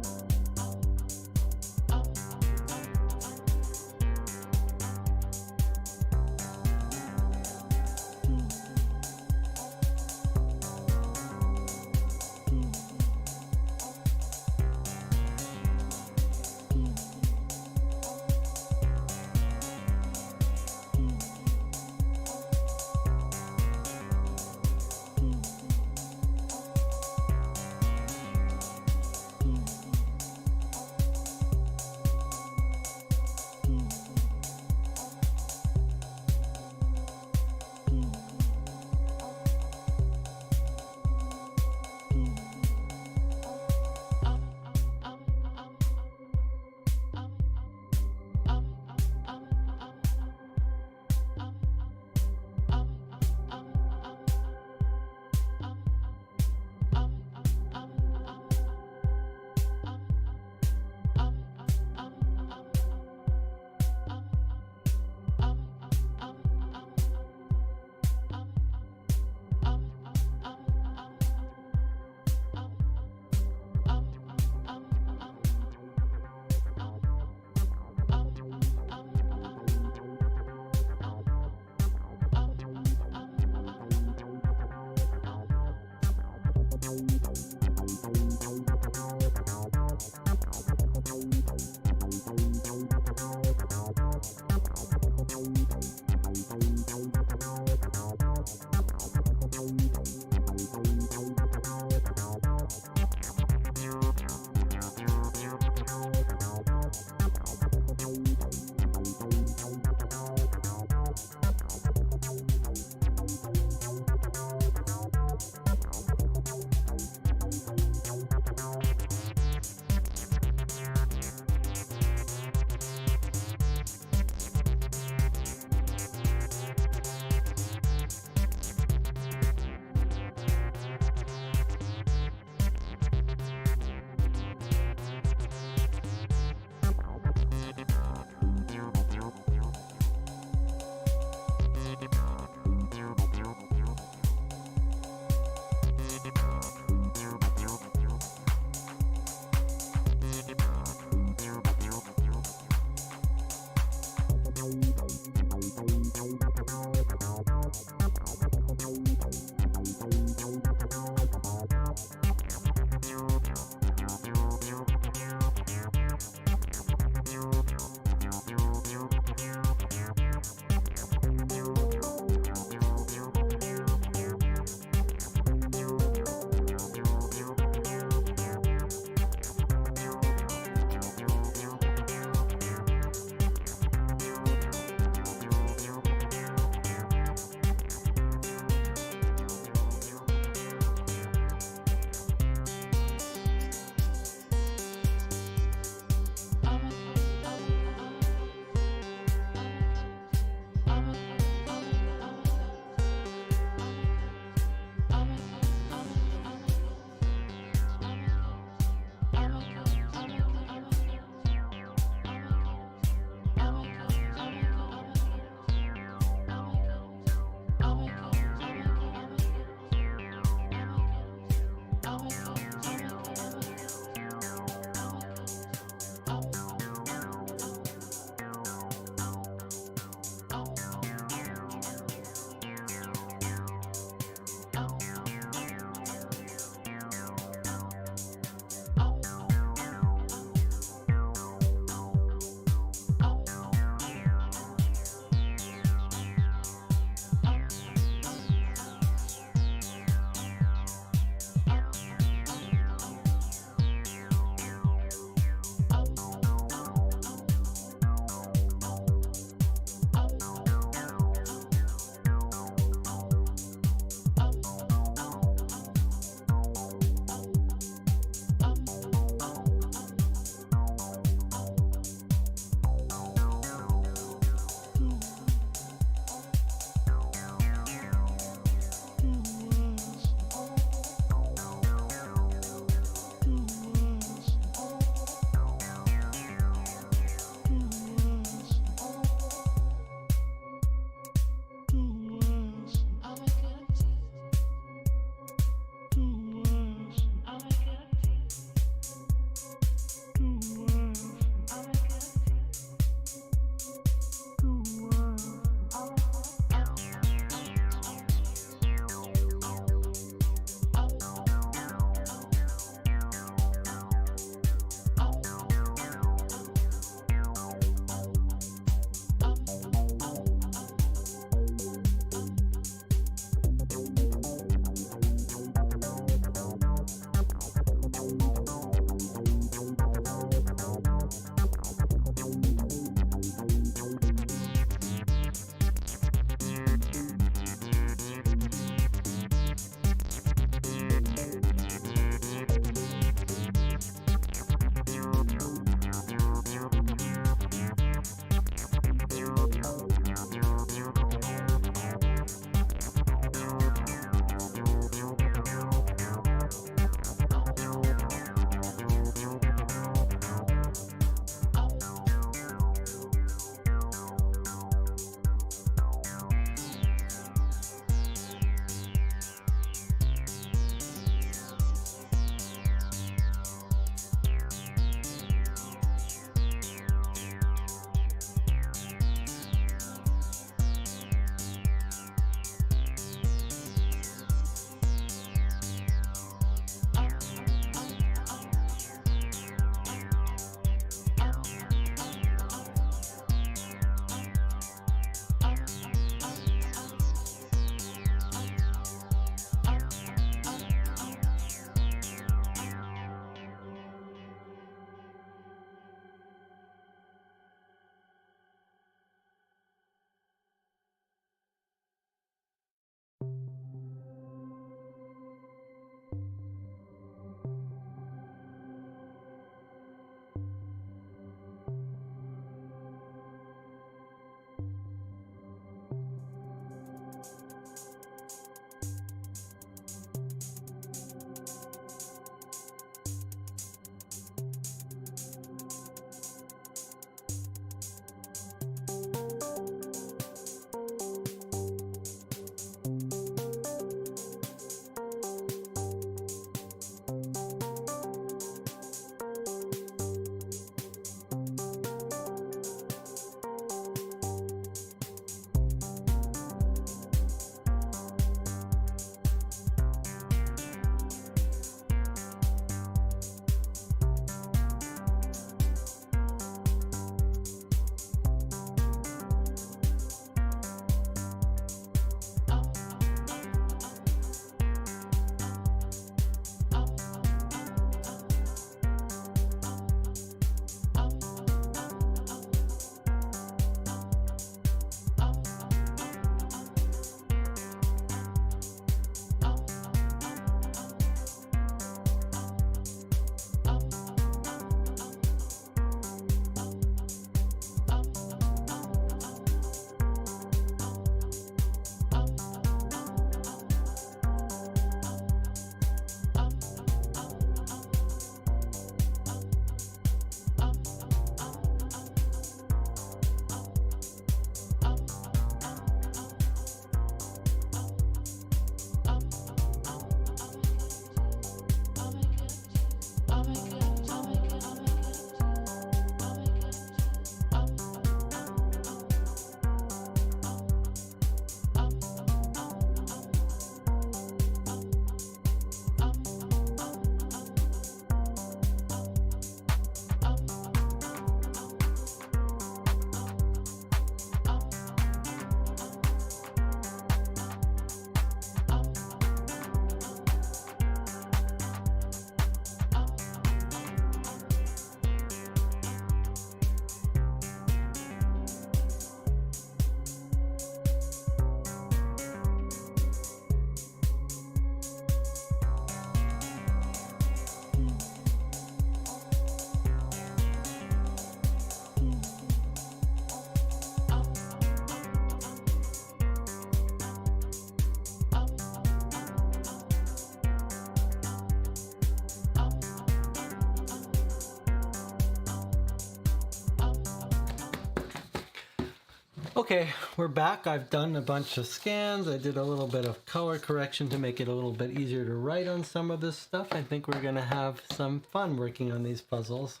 S1: Okay, we're back. I've done a bunch of scans. I did a little bit of color correction to make it a little bit easier to write on some of this stuff. I think we're going to have some fun working on these puzzles.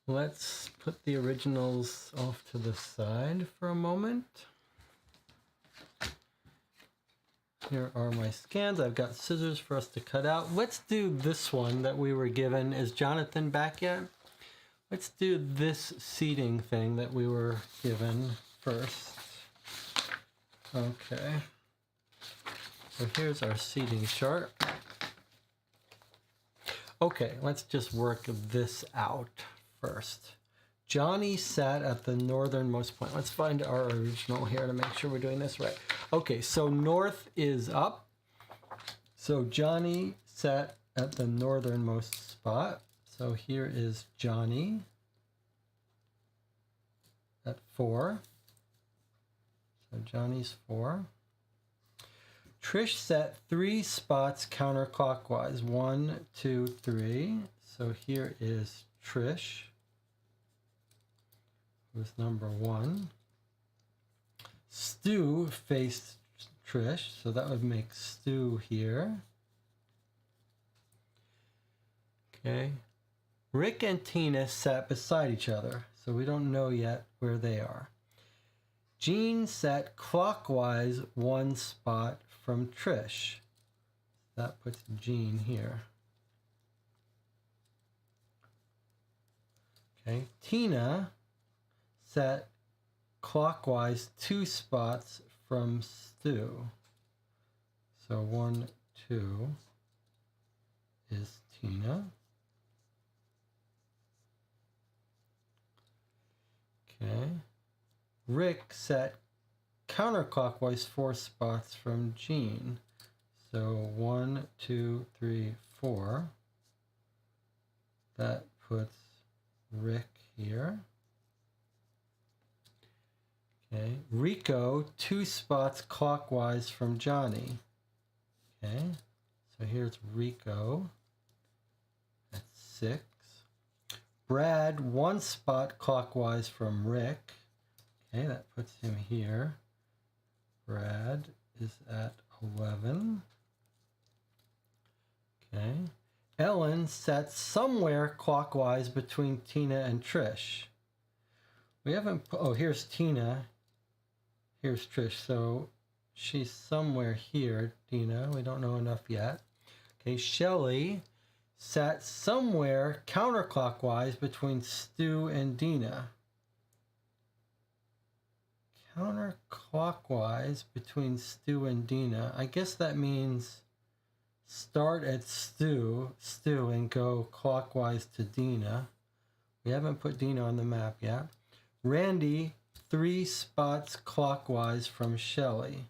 S1: Let's put the originals off to the side for a moment. Here are my scans. I've got scissors for us to cut out. Let's do this one that we were given. Is Jonathan back yet? Let's do this seating thing that we were given first. Okay. So here's our seating chart. Okay, let's just work this out first. Johnny sat at the northernmost point. Let's find our original here to make sure we're doing this right. Okay, so north is up. So Johnny sat at the northernmost spot. So here is Johnny at 4. So Johnny's 4. Trish sat 3 spots counterclockwise. 1, 2, 3. So here is Trish, who's number 1. Stu faced Trish, so that would make Stu here. Okay. Rick and Tina sat beside each other, so we don't know yet where they are. Jean sat clockwise 1 spot from Trish. That puts Jean here. Okay. Tina sat clockwise 2 spots from Stu. So 1, 2 is Tina. Okay. Rick sat counterclockwise 4 spots from Jean. So 1, 2, 3, 4. That puts Rick here. Okay. Rico 2 spots clockwise from Johnny. Okay. So here's Rico. That's 6. Brad 1 spot clockwise from Rick. Okay, that puts him here. Brad is at 11. Okay. Ellen sat somewhere clockwise between Tina and Trish. We haven't, oh, here's Tina. Here's Trish. So she's somewhere here, Tina. We don't know enough yet. Okay, Shelley sat somewhere counterclockwise between Stu and Dina. Counterclockwise between Stu and Dina. I guess that means start at Stu, and go clockwise to Dina. We haven't put Dina on the map yet. Randy 3 spots clockwise from Shelley.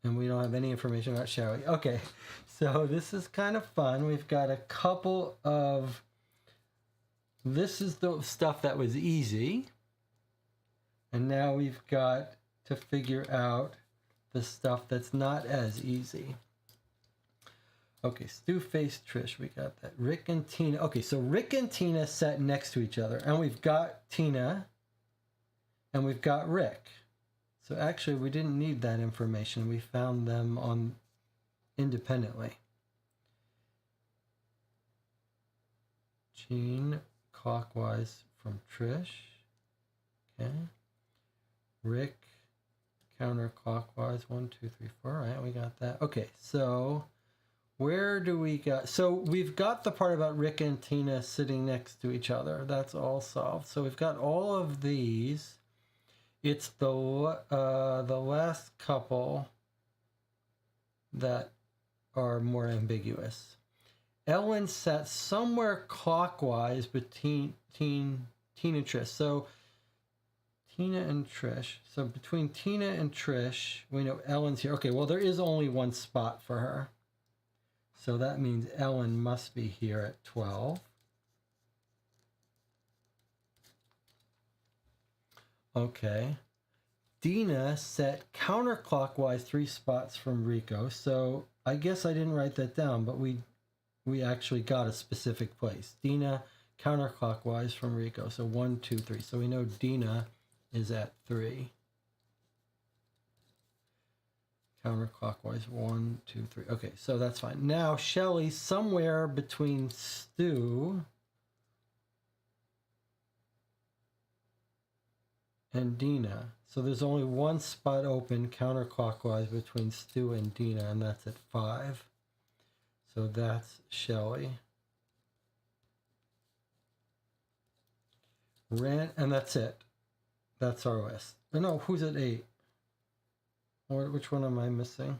S1: And we don't have any information about Shelley. Okay, so this is kind of fun. We've got a couple of... This is the stuff that was easy. And now we've got to figure out the stuff that's not as easy. Okay, Stu faced Trish. We got that. Rick and Tina. Okay, so Rick and Tina sat next to each other. And we've got Tina. And we've got Rick. So actually, we didn't need that information. We found them on independently. Jean clockwise from Trish. Okay. Rick counterclockwise. 1, 2, 3, 4. All right, we got that. Okay, so where do we got? So we've got the part about Rick and Tina sitting next to each other. That's all solved. So we've got all of these. It's the last couple that are more ambiguous. Ellen sat somewhere clockwise between Tina and Trish. So Tina and Trish. So between Tina and Trish, we know Ellen's here. Okay, well, there is only 1 spot for her. So that means Ellen must be here at 12. Okay. Dina sat counterclockwise 3 spots from Rico. So I guess I didn't write that down, but we actually got a specific place. Dina counterclockwise from Rico. So 1, 2, 3. So we know Dina is at 3. Counterclockwise, 1, 2, 3. Okay, so that's fine. Now Shelly somewhere between Stu and Dina. So there's only one spot open counterclockwise between Stu and Dina, and that's at 5. So that's Shelly. And that's it. That's our list. Oh, no, who's at 8? Or which one am I missing?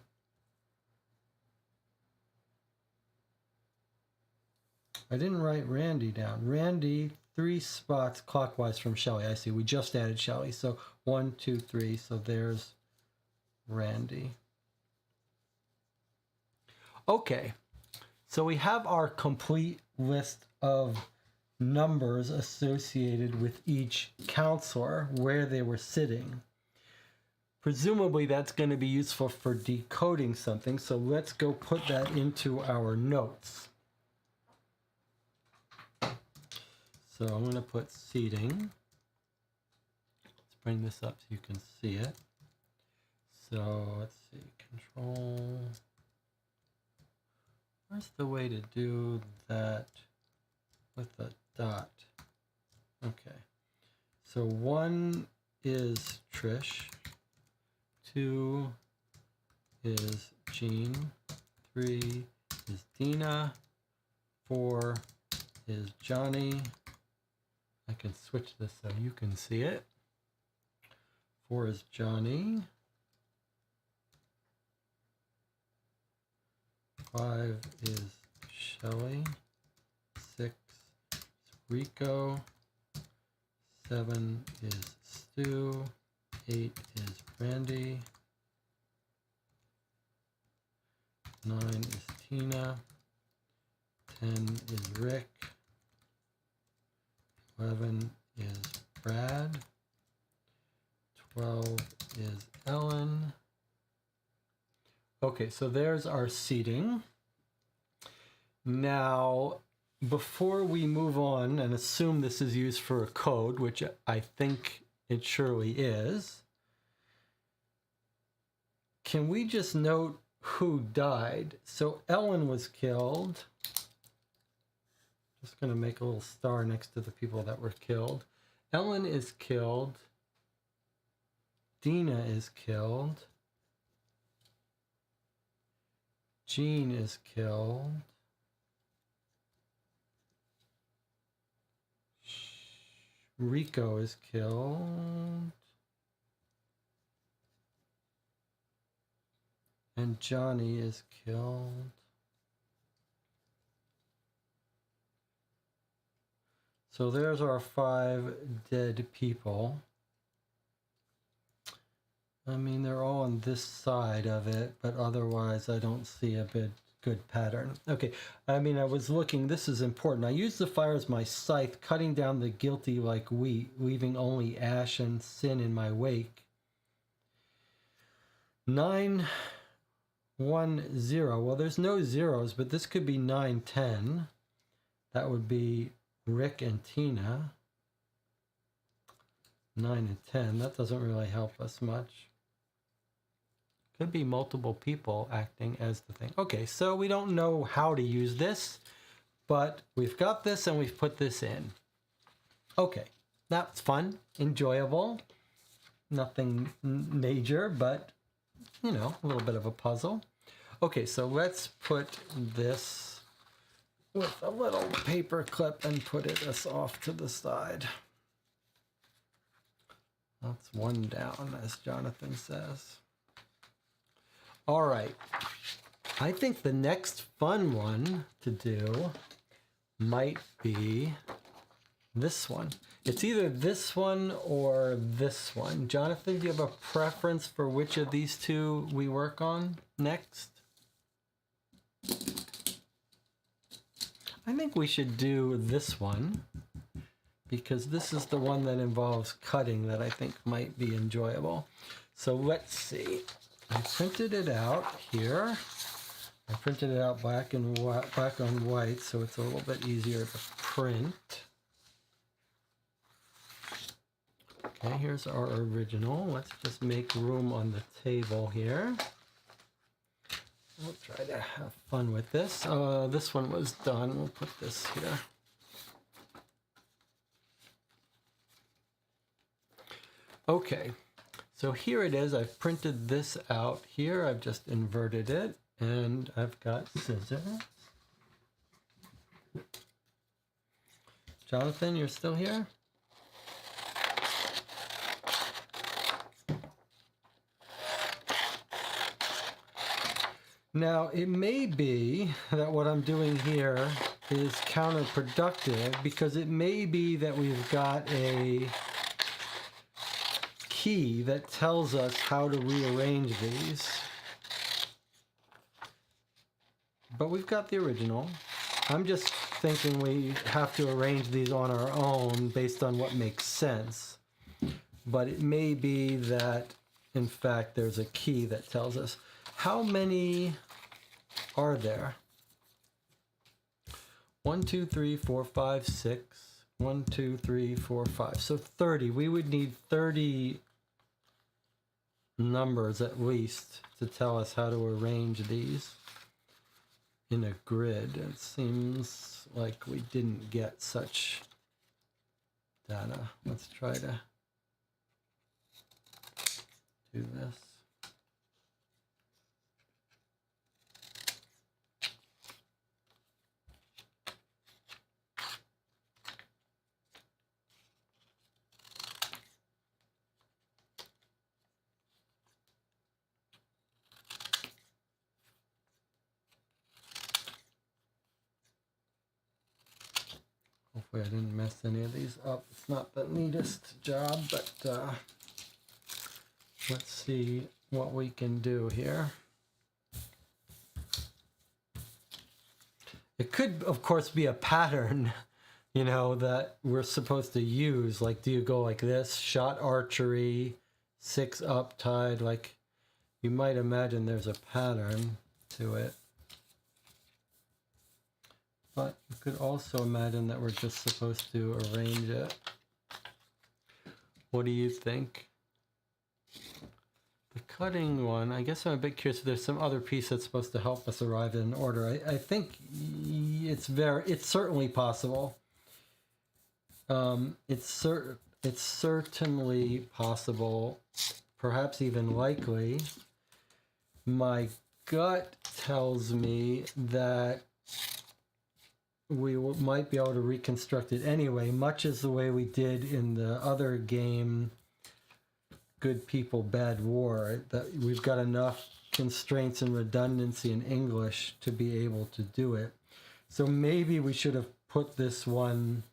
S1: I didn't write Randy down. Randy, 3 spots clockwise from Shelly. I see. We just added Shelly. So 1, 2, 3. So there's Randy. Okay. So we have our complete list of numbers associated with each counselor, where they were sitting. Presumably that's going to be useful for decoding something. So let's go put that into our notes. So I'm going to put seating. Let's bring this up so you can see it. So let's see, control. Where's the way to do that with a dot? Okay. So 1 is Trish. 2 is Jean. 3 is Dina. 4 is Johnny. I can switch this so you can see it. 4 is Johnny. 5 is Shelly. 6 is Rico. 7 is Stu. 8 is Randy. 9 is Tina. 10 is Rick. 11 is Brad. 12 is Ellen. Okay, so there's our seating. Now, before we move on and assume this is used for a code, which I think it surely is, can we just note who died? So Ellen was killed. Just going to make a little star next to the people that were killed. Ellen is killed. Dina is killed. Jean is killed. Rico is killed. And Johnny is killed. So there's our 5 dead people. I mean, they're all on this side of it, but otherwise I don't see a good pattern. Okay, I mean, I was looking, this is important. I use the fire as my scythe, cutting down the guilty like wheat, leaving only ash and sin in my wake. 9, 1, 0. Well, there's no zeros, but this could be 9, 10. That would be Rick and Tina. 9 and 10. That doesn't really help us much. Could be multiple people acting as the thing. Okay, so we don't know how to use this, but we've got this and we've put this in. Okay, that's fun, enjoyable. Nothing major, but, you know, a little bit of a puzzle. Okay, so let's put this with a little paper clip and put it off to the side. That's 1 down, as Jonathan says. All right, I think the next fun one to do might be this one. It's either this one or this one. Jonathan, do you have a preference for which of these two we work on next? I think we should do this one because this is the one that involves cutting that I think might be enjoyable. So let's see. I printed it out here. I printed it out black and white, black on white, so it's a little bit easier to print. Okay, here's our original. Let's just make room on the table here. We'll try to have fun with this. This one was done. We'll put this here. Okay, so here it is. I've printed this out here. I've just inverted it, and I've got scissors. Jonathan, you're still here? Now, it may be that what I'm doing here is counterproductive, because it may be that we've got a key that tells us how to rearrange these. But we've got the original. I'm just thinking we have to arrange these on our own based on what makes sense. But it may be that, in fact, there's a key that tells us. How many are there? 1, 2, 3, 4, 5, 6. 1, 2, 3, 4, 5. So 30. We would need 30 numbers at least to tell us how to arrange these in a grid. It seems like we didn't get such data. Let's try to do this. Hopefully I didn't mess any of these up. It's not the neatest job, but let's see what we can do here. It could, of course, be a pattern, you know, that we're supposed to use. Like, do you go like this? Shot archery, 6 up, tied. Like, you might imagine there's a pattern to it. But you could also imagine that we're just supposed to arrange it. What do you think? The cutting one, I guess I'm a bit curious if there's some other piece that's supposed to help us arrive in order. I think it's certainly possible. It's certainly possible, perhaps even likely. My gut tells me that we might be able to reconstruct it anyway, much as the way we did in the other game, Good People, Bad War, that we've got enough constraints and redundancy in English to be able to do it. So maybe we should have put this one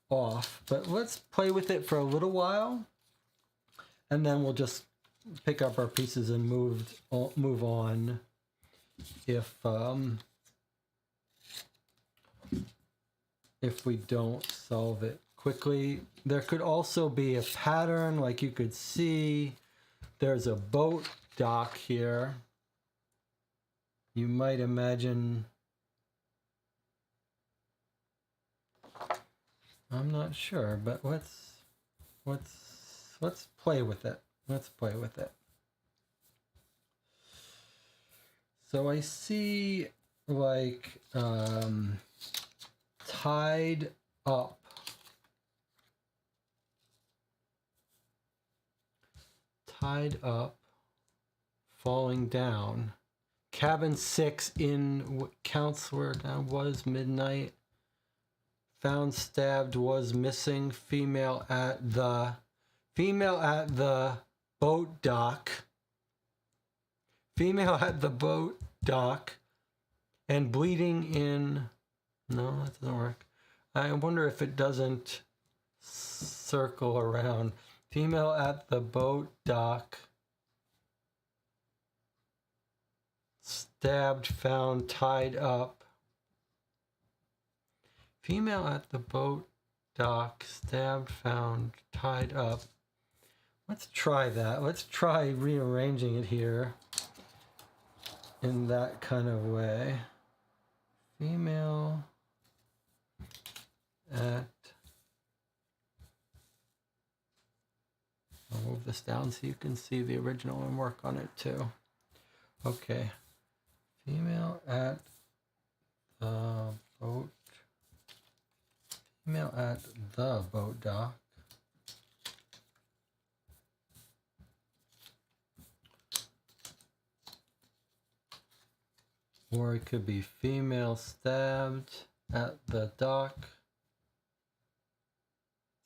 S1: off, but let's play with it for a little while, and then we'll just pick up our pieces and move on if we don't solve it quickly. There could also be a pattern, like you could see there's a boat dock here. You might imagine, I'm not sure, but let's play with it. Let's play with it. So I see like tied up. Tied up, falling down. Cabin 6 in counselor down was midnight. Found stabbed was missing. Female at the boat dock. Female at the boat dock and bleeding in. No, that doesn't work. I wonder if it doesn't circle around. Female at the boat dock. Stabbed, found, tied up. Female at the boat dock. Stabbed, found, tied up. Let's try that. Let's try rearranging it here. in that kind of way. Female at, I'll move this down so you can see the original and work on it too. Okay, female at the boat, female at the boat dock. Or it could be female stabbed at the dock.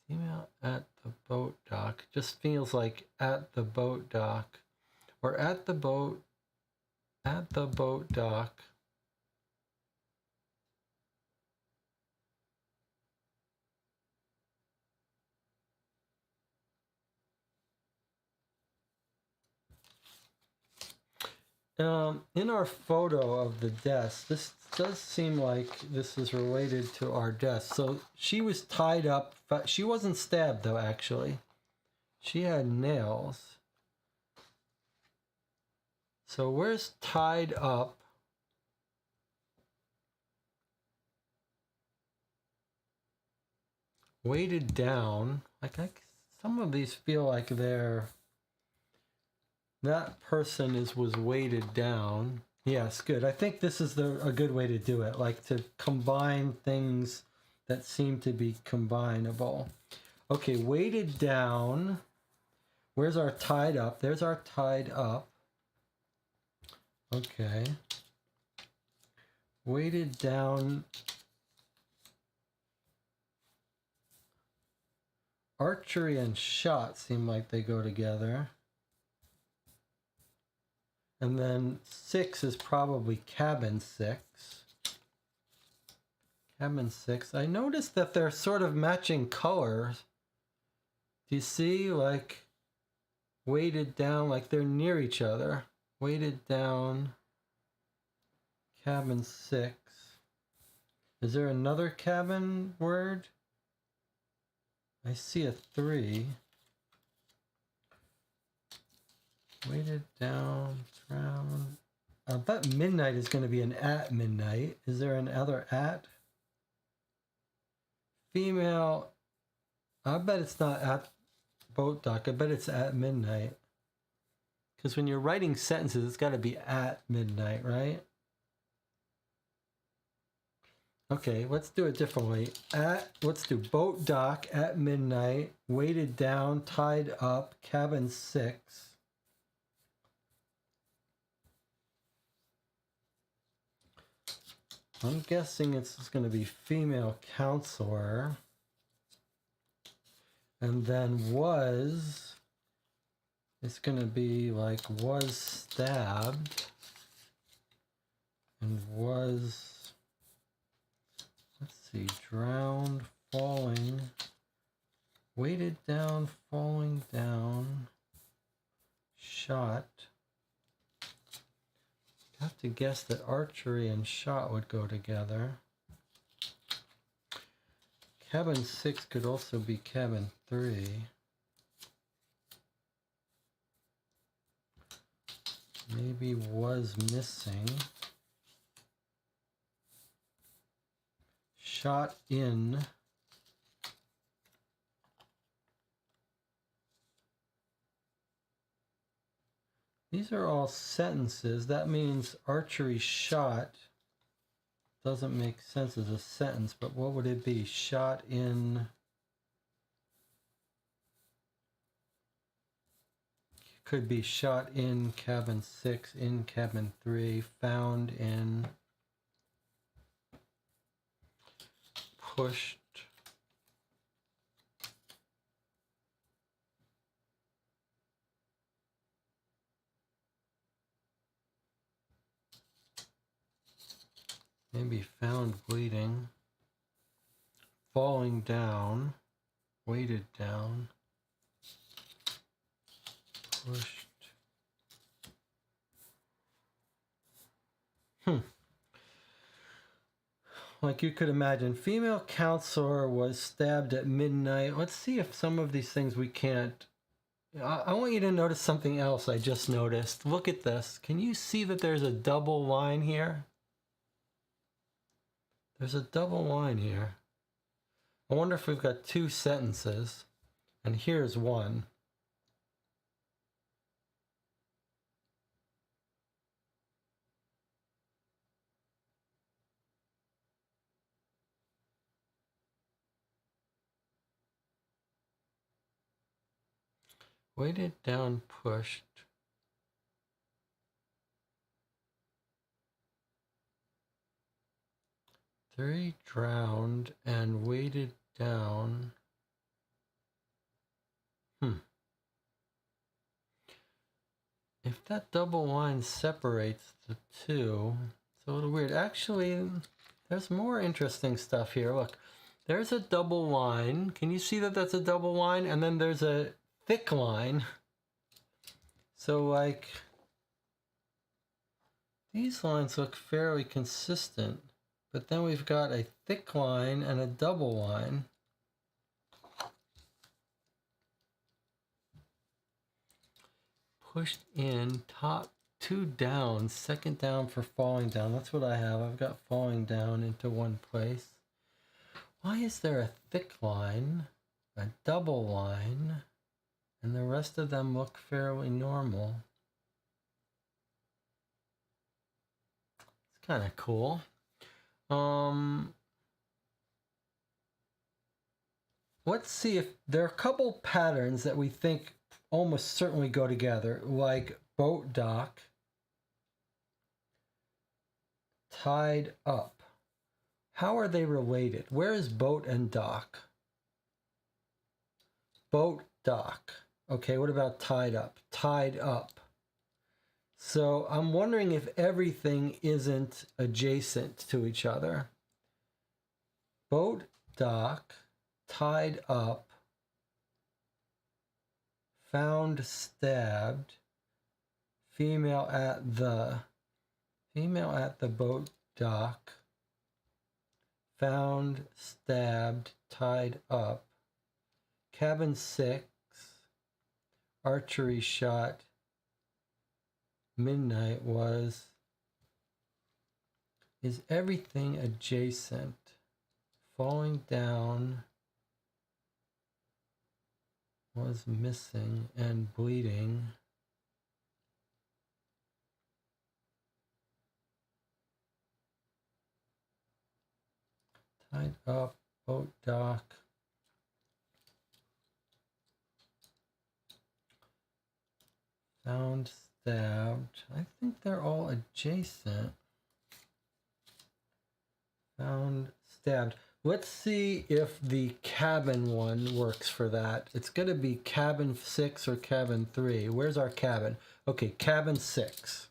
S1: Female at the boat dock. Just feels like at the boat dock. Or at the boat dock. In our photo of the desk, this does seem like this is related to our desk. So she was tied up. She wasn't stabbed though, actually. She had nails. So where's tied up? Weighted down. Like some of these feel like they're... That person was weighted down. Yes, good. I think this is a good way to do it, like to combine things that seem to be combinable. Okay, weighted down. Where's our tied up? There's our tied up. Okay. Weighted down. Archery and shot seem like they go together. And then 6 is probably cabin 6. Cabin 6. I noticed that they're sort of matching colors. Do you see, like, weighted down, like they're near each other. Weighted down, cabin 6. Is there another cabin word? I see a 3. Weighted down, round. I bet midnight is going to be an at midnight. Is there another at? Female. I bet it's not at boat dock. I bet it's at midnight. Because when you're writing sentences, it's got to be at midnight, right? Okay, let's do it differently. Let's do boat dock at midnight, weighted down, tied up, cabin 6. I'm guessing it's going to be female counselor. And then it's going to be like was stabbed. And let's see, drowned, falling, weighted down, falling down, shot. I have to guess that archery and shot would go together. Cabin 6 could also be cabin 3. Maybe was missing. Shot in. These are all sentences. That means archery shot doesn't make sense as a sentence, but what would it be? Shot in. Could be shot in cabin 6, in cabin 3, found in, pushed. Maybe found bleeding, falling down, weighted down, pushed. Like you could imagine, female counselor was stabbed at midnight. Let's see if some of these things we can't I want you to notice something else I just noticed. Look at this. Can you see that there's a double line here? There's a double line here. I wonder if we've got two sentences. And here's one. Weighted down, pushed. Three drowned and weighted down. If that double line separates the two, it's a little weird. Actually, there's more interesting stuff here. Look, there's a double line. Can you see that that's a double line? And then there's a thick line. So like, these lines look fairly consistent. But then we've got a thick line and a double line. Pushed in, top, two down, second down for falling down. That's what I have. I've got falling down into one place. Why is there a thick line, a double line, and the rest of them look fairly normal? It's kind of cool. Let's see if there are a couple patterns that we think almost certainly go together, like boat dock, tied up. How are they related? Where is boat and dock? Boat, dock. Okay, what about tied up? Tied up. So I'm wondering if everything isn't adjacent to each other. Boat, dock, tied up, found stabbed, female at the boat dock, found stabbed, tied up, cabin 6, archery shot, midnight was. Is everything adjacent? Falling down was missing and bleeding. Tied up, boat dock. Found stabbed. I think they're all adjacent. Found stabbed. Let's see if the cabin one works for that. It's going to be cabin 6 or cabin 3. Where's our cabin? Okay, cabin 6.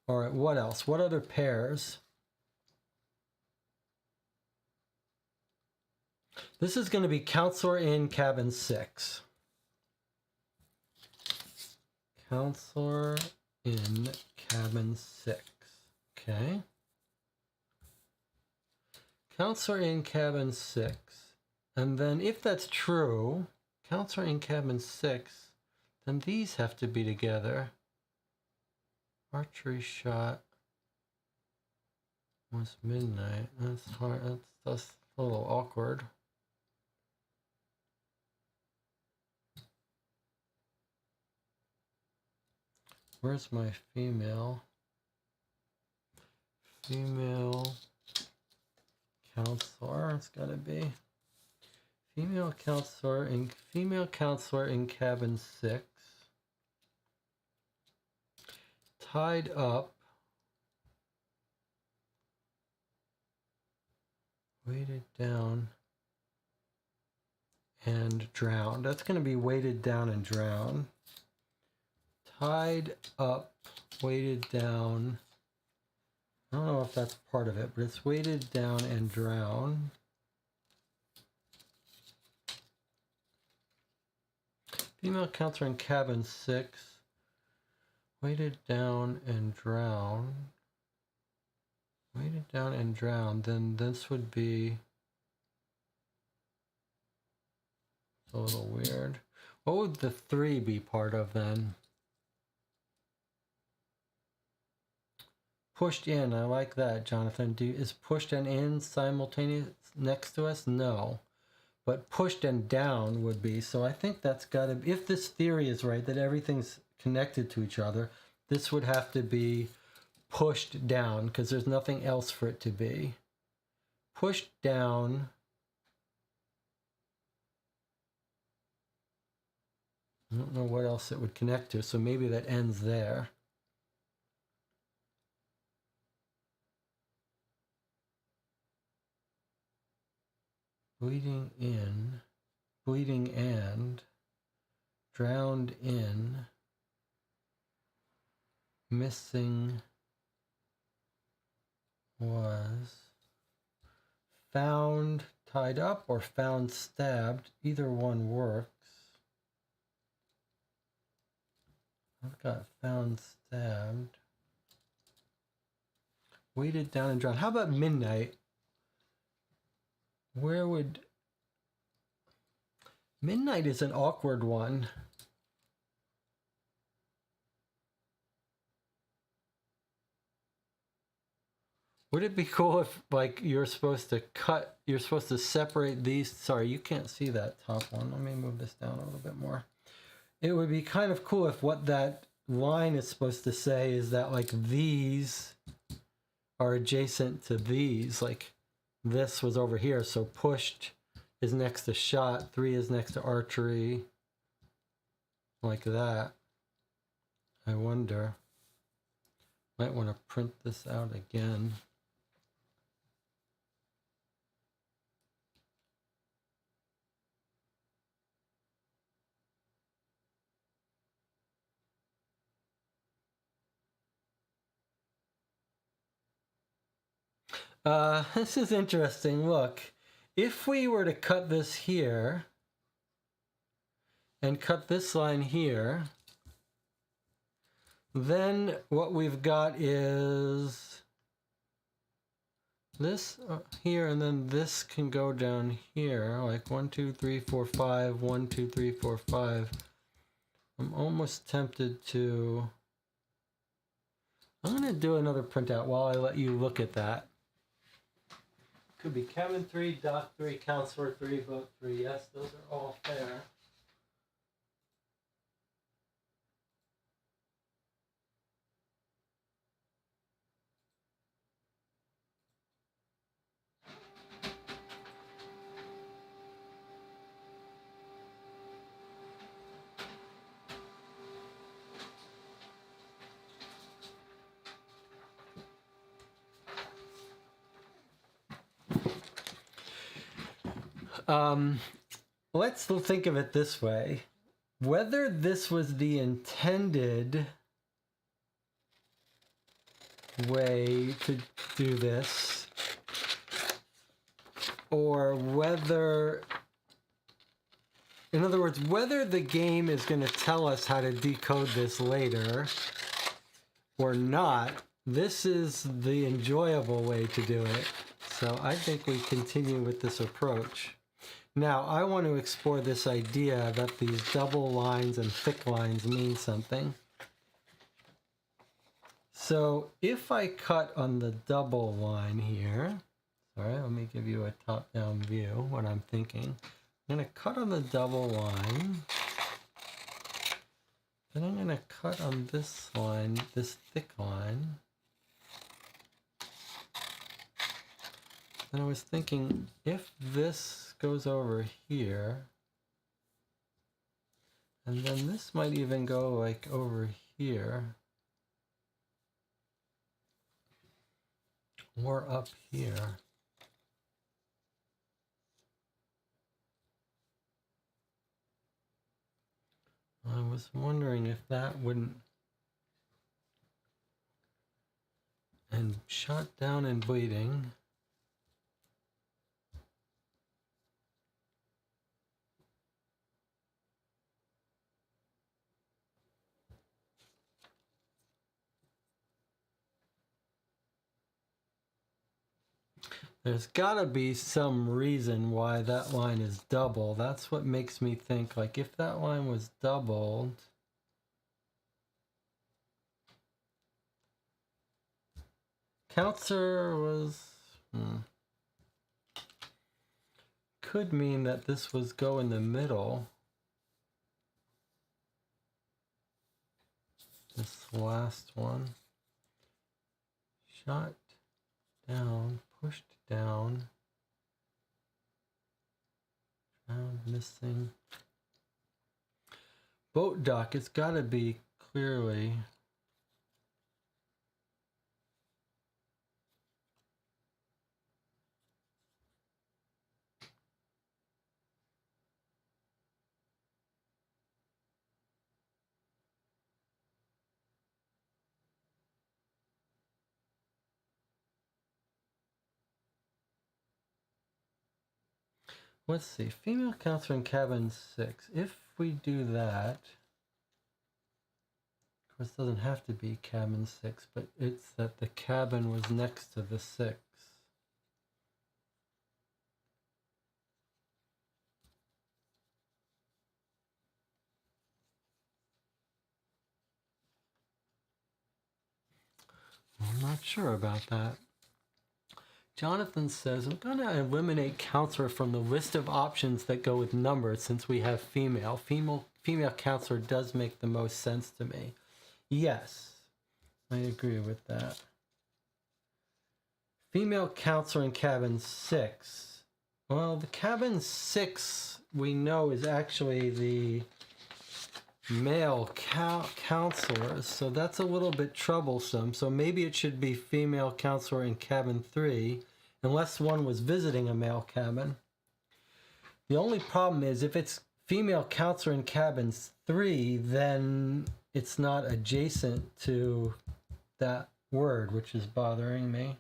S1: All right, what else? What other pairs? This is going to be counselor in cabin 6. Counselor in cabin 6. Okay. Counselor in cabin 6. And then if that's true, counselor in cabin 6, then these have to be together. Archery shot was midnight. That's hard. That's a little awkward. Where's my female? Female counselor. It's gotta be female counselor in cabin 6. Tied up. Weighted down and drowned. That's going to be weighted down and drowned. Tied up, weighted down. I don't know if that's part of it, but it's weighted down and drowned. Female counselor in cabin 6. Weighted down and drowned. Weighted down and drowned. Then this would be a little weird. What would the 3 be part of then? Pushed in, I like that, Jonathan. Is pushed and in simultaneous next to us? No. But pushed and down would be. So I think that's got to, if this theory is right, that everything's connected to each other, this would have to be pushed down, because there's nothing else for it to be. Pushed down. I don't know what else it would connect to, so maybe that ends there. Bleeding in, bleeding and, drowned in, missing was, found tied up or found stabbed. Either one works. I've got found stabbed. Weighted down and drowned. How about midnight? Where would... Midnight is an awkward one. Would it be cool if, like, you're supposed to separate these? Sorry, you can't see that top one. Let me move this down a little bit more. It would be kind of cool if what that line is supposed to say is that, like, these are adjacent to these. Like, this was over here, so pushed is next to shot, 3 is next to archery, like that. I wonder. Might want to print this out again. This is interesting. Look, if we were to cut this here and cut this line here, then what we've got is this here, and then this can go down here, like 1, 2, 3, 4, 5, 1, 2, 3, 4, 5. I'm almost tempted to... I'm going to do another printout while I let you look at that. Could be Kevin 3, Doc 3, Counselor 3, Vote 3. Yes, those are all fair. Let's think of it this way. Whether this was the intended way to do this, or whether, in other words, whether the game is going to tell us how to decode this later or not, this is the enjoyable way to do it. So I think we continue with this approach. Now, I want to explore this idea that these double lines and thick lines mean something. So if I cut on the double line here, sorry, let me give you a top-down view, what I'm thinking. I'm going to cut on the double line. Then I'm going to cut on this line, this thick line. And I was thinking, if this goes over here, and then this might even go like over here, or up here. I was wondering if that wouldn't, and shot down and bleeding. There's gotta be some reason why that line is double. That's what makes me think, like, if that line was doubled, counselor was, could mean that this was go in the middle. This last one. Shot down, pushed down. Found missing. Boat dock, it's got to be clearly. Let's see, female counselor in cabin 6. If we do that, of course, it doesn't have to be cabin 6, but it's that the cabin was next to the 6. I'm not sure about that. Jonathan says, I'm going to eliminate counselor from the list of options that go with numbers since we have female. Female counselor does make the most sense to me. Yes, I agree with that. Female counselor in cabin 6. Well, the cabin 6 we know is actually the male counselors, so that's a little bit troublesome. So maybe it should be female counselor in cabin 3, unless one was visiting a male cabin. The only problem is if it's female counselor in cabin 3, then it's not adjacent to that word, which is bothering me.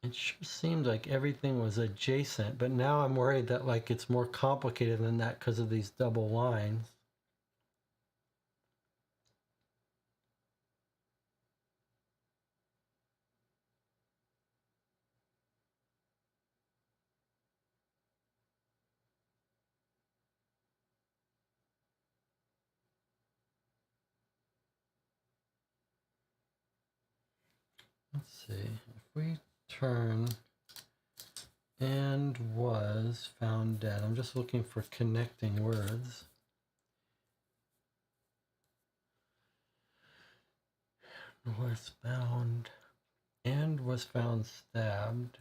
S1: It sure seemed like everything was adjacent, but now I'm worried that like it's more complicated than that because of these double lines. Let's see, if we turn and was found dead. I'm just looking for connecting words. Was found and was found stabbed.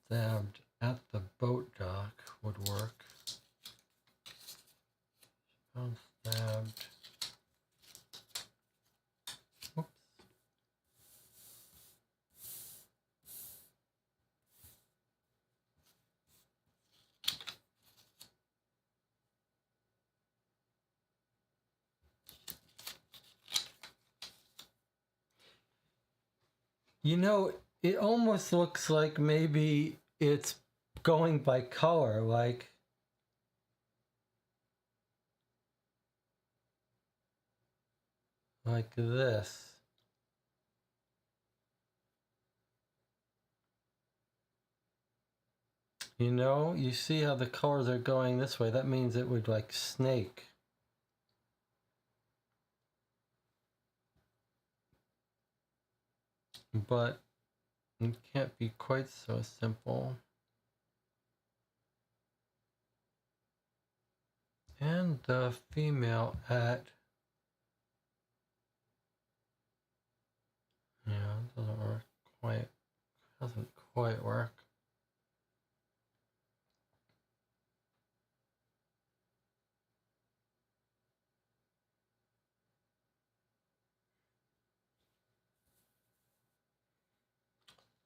S1: Stabbed at the boat dock would work. Found stabbed. Oops. You know, it almost looks like maybe it's going by color, like this. You know, you see how the colors are going this way. That means it would like snake. But it can't be quite so simple. And the female at, yeah, it doesn't work quite, doesn't quite work.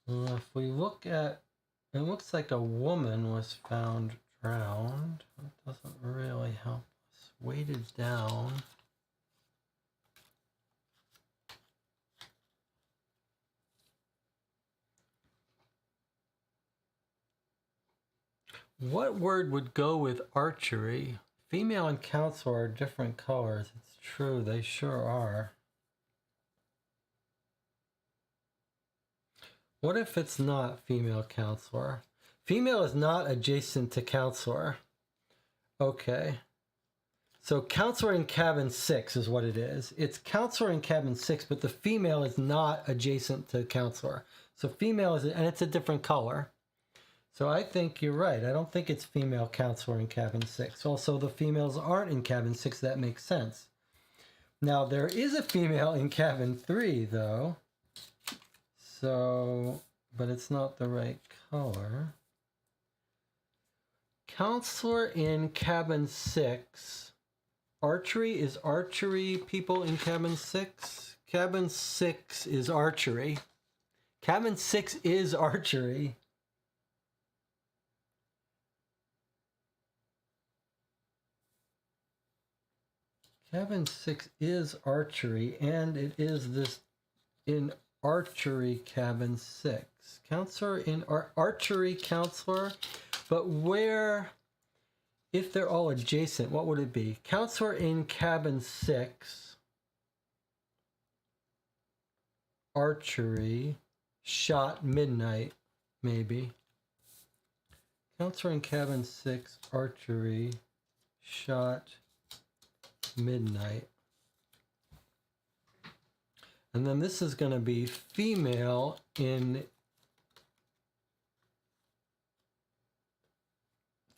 S1: If we look at, it looks like a woman was found drowned. It doesn't really help us. Weighted down. What word would go with archery? Female and counselor are different colors. It's true, they sure are. What if it's not female counselor? Female is not adjacent to counselor. Okay. So counselor in cabin 6 is what it is. It's counselor in cabin 6, but the female is not adjacent to counselor. So female is, and it's a different color. So I think you're right. I don't think it's female counselor in cabin 6. Also, the females aren't in cabin 6. That makes sense. Now, there is a female in cabin 3, though. So, but it's not the right color. Counselor in cabin 6. Archery, is archery people in cabin 6? Cabin 6 is archery. Cabin 6 is archery. Cabin 6 is archery, and it is this in archery cabin 6. Counselor in archery counselor, but where, if they're all adjacent, what would it be? Counselor in cabin 6, archery, shot midnight, maybe. Counselor in cabin 6, archery, shot midnight. And then this is going to be female in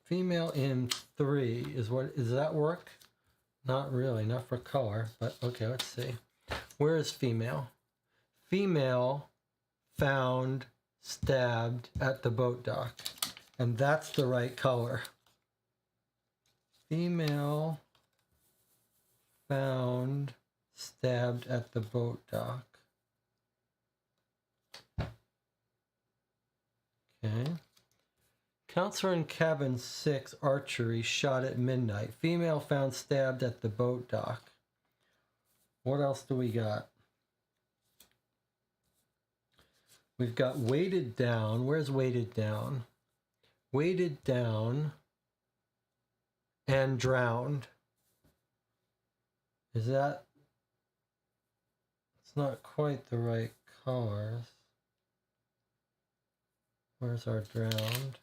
S1: female in 3 is what, does that work? Not really, not for color, but okay, let's see. Where is female? Female found stabbed at the boat dock. And that's the right color. Female found stabbed at the boat dock. Okay. Counselor in cabin 6, archery, shot at midnight. Female found stabbed at the boat dock. What else do we got? We've got weighted down. Where's weighted down? Weighted down and drowned. Is that? It's not quite the right colors. Where's our drowned?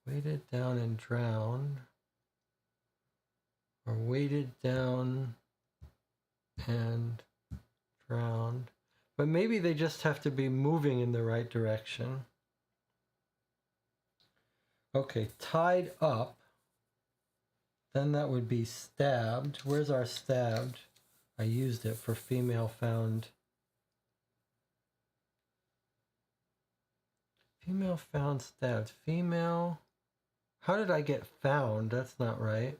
S1: Weighted down and drowned. Or weighted down and drowned. But maybe they just have to be moving in the right direction. Okay, tied up. Then that would be stabbed. Where's our stabbed? I used it for female found. Female found stabbed. Female. How did I get found? That's not right.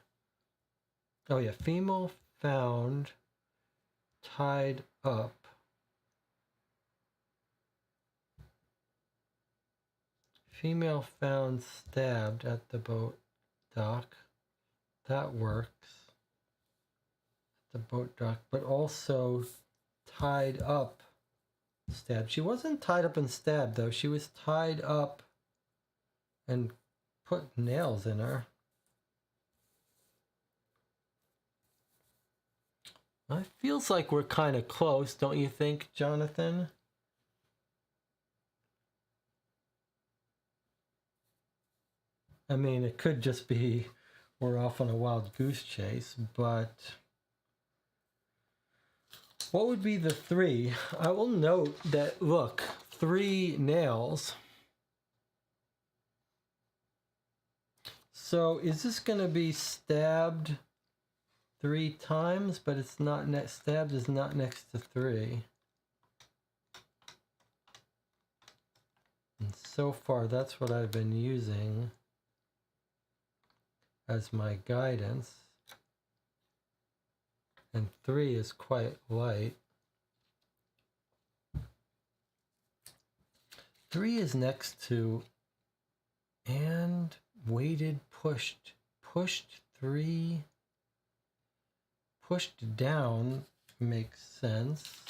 S1: Oh yeah, female found tied up. Female found stabbed at the boat dock. That works. At the boat dock, but also tied up, stabbed. She wasn't tied up and stabbed though. She was tied up and put nails in her. It feels like we're kind of close, don't you think, Jonathan? I mean, it could just be we're off on a wild goose chase, but what would be the 3? I will note that, look, 3 nails. So is this going to be stabbed 3 times, but it's not stabbed is not next to 3. And so far, that's what I've been using as my guidance. And 3 is quite light. 3 is next to and weighted, pushed 3, pushed down makes sense.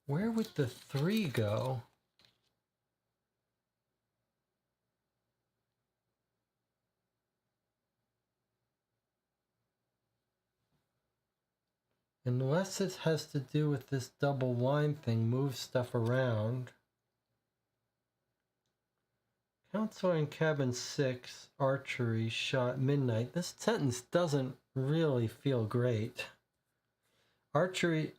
S1: Where would the 3 go? Unless it has to do with this double line thing, move stuff around. Counselor in cabin 6, archery, shot midnight. This sentence doesn't really feel great. Archery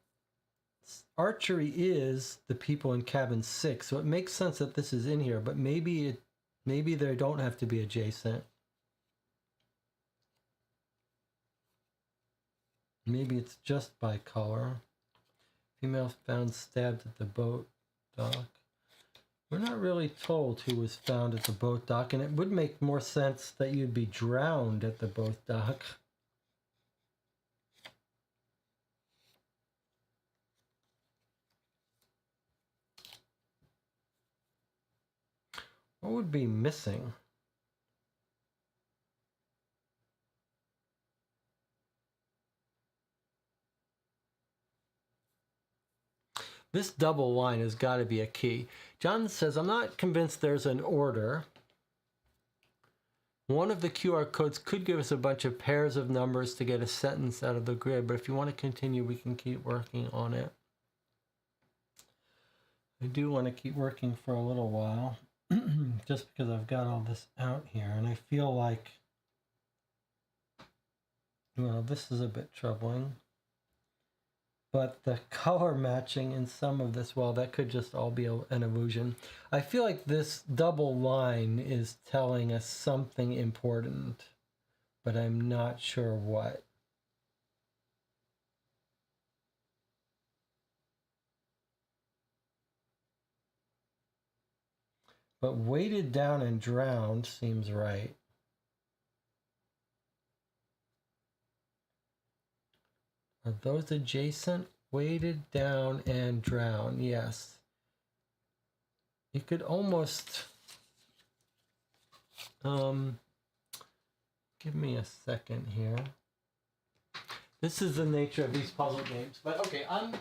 S1: is the people in cabin 6, so it makes sense that this is in here, but maybe they don't have to be adjacent. Maybe it's just by color. Female found stabbed at the boat dock. We're not really told who was found at the boat dock, and it would make more sense that you'd be drowned at the boat dock. What would be missing? This double line has got to be a key. John says, I'm not convinced there's an order. One of the QR codes could give us a bunch of pairs of numbers to get a sentence out of the grid, but if you want to continue, we can keep working on it. I do want to keep working for a little while, just because I've got all this out here, and I feel like, well, this is a bit troubling. But the color matching in some of this, well, that could just all be an illusion. I feel like this double line is telling us something important, but I'm not sure what. But weighted down and drowned seems right. Are those adjacent? Weighted down and drowned, yes. You could almost, give me a second here. This is the nature of these puzzle games, but okay, I'm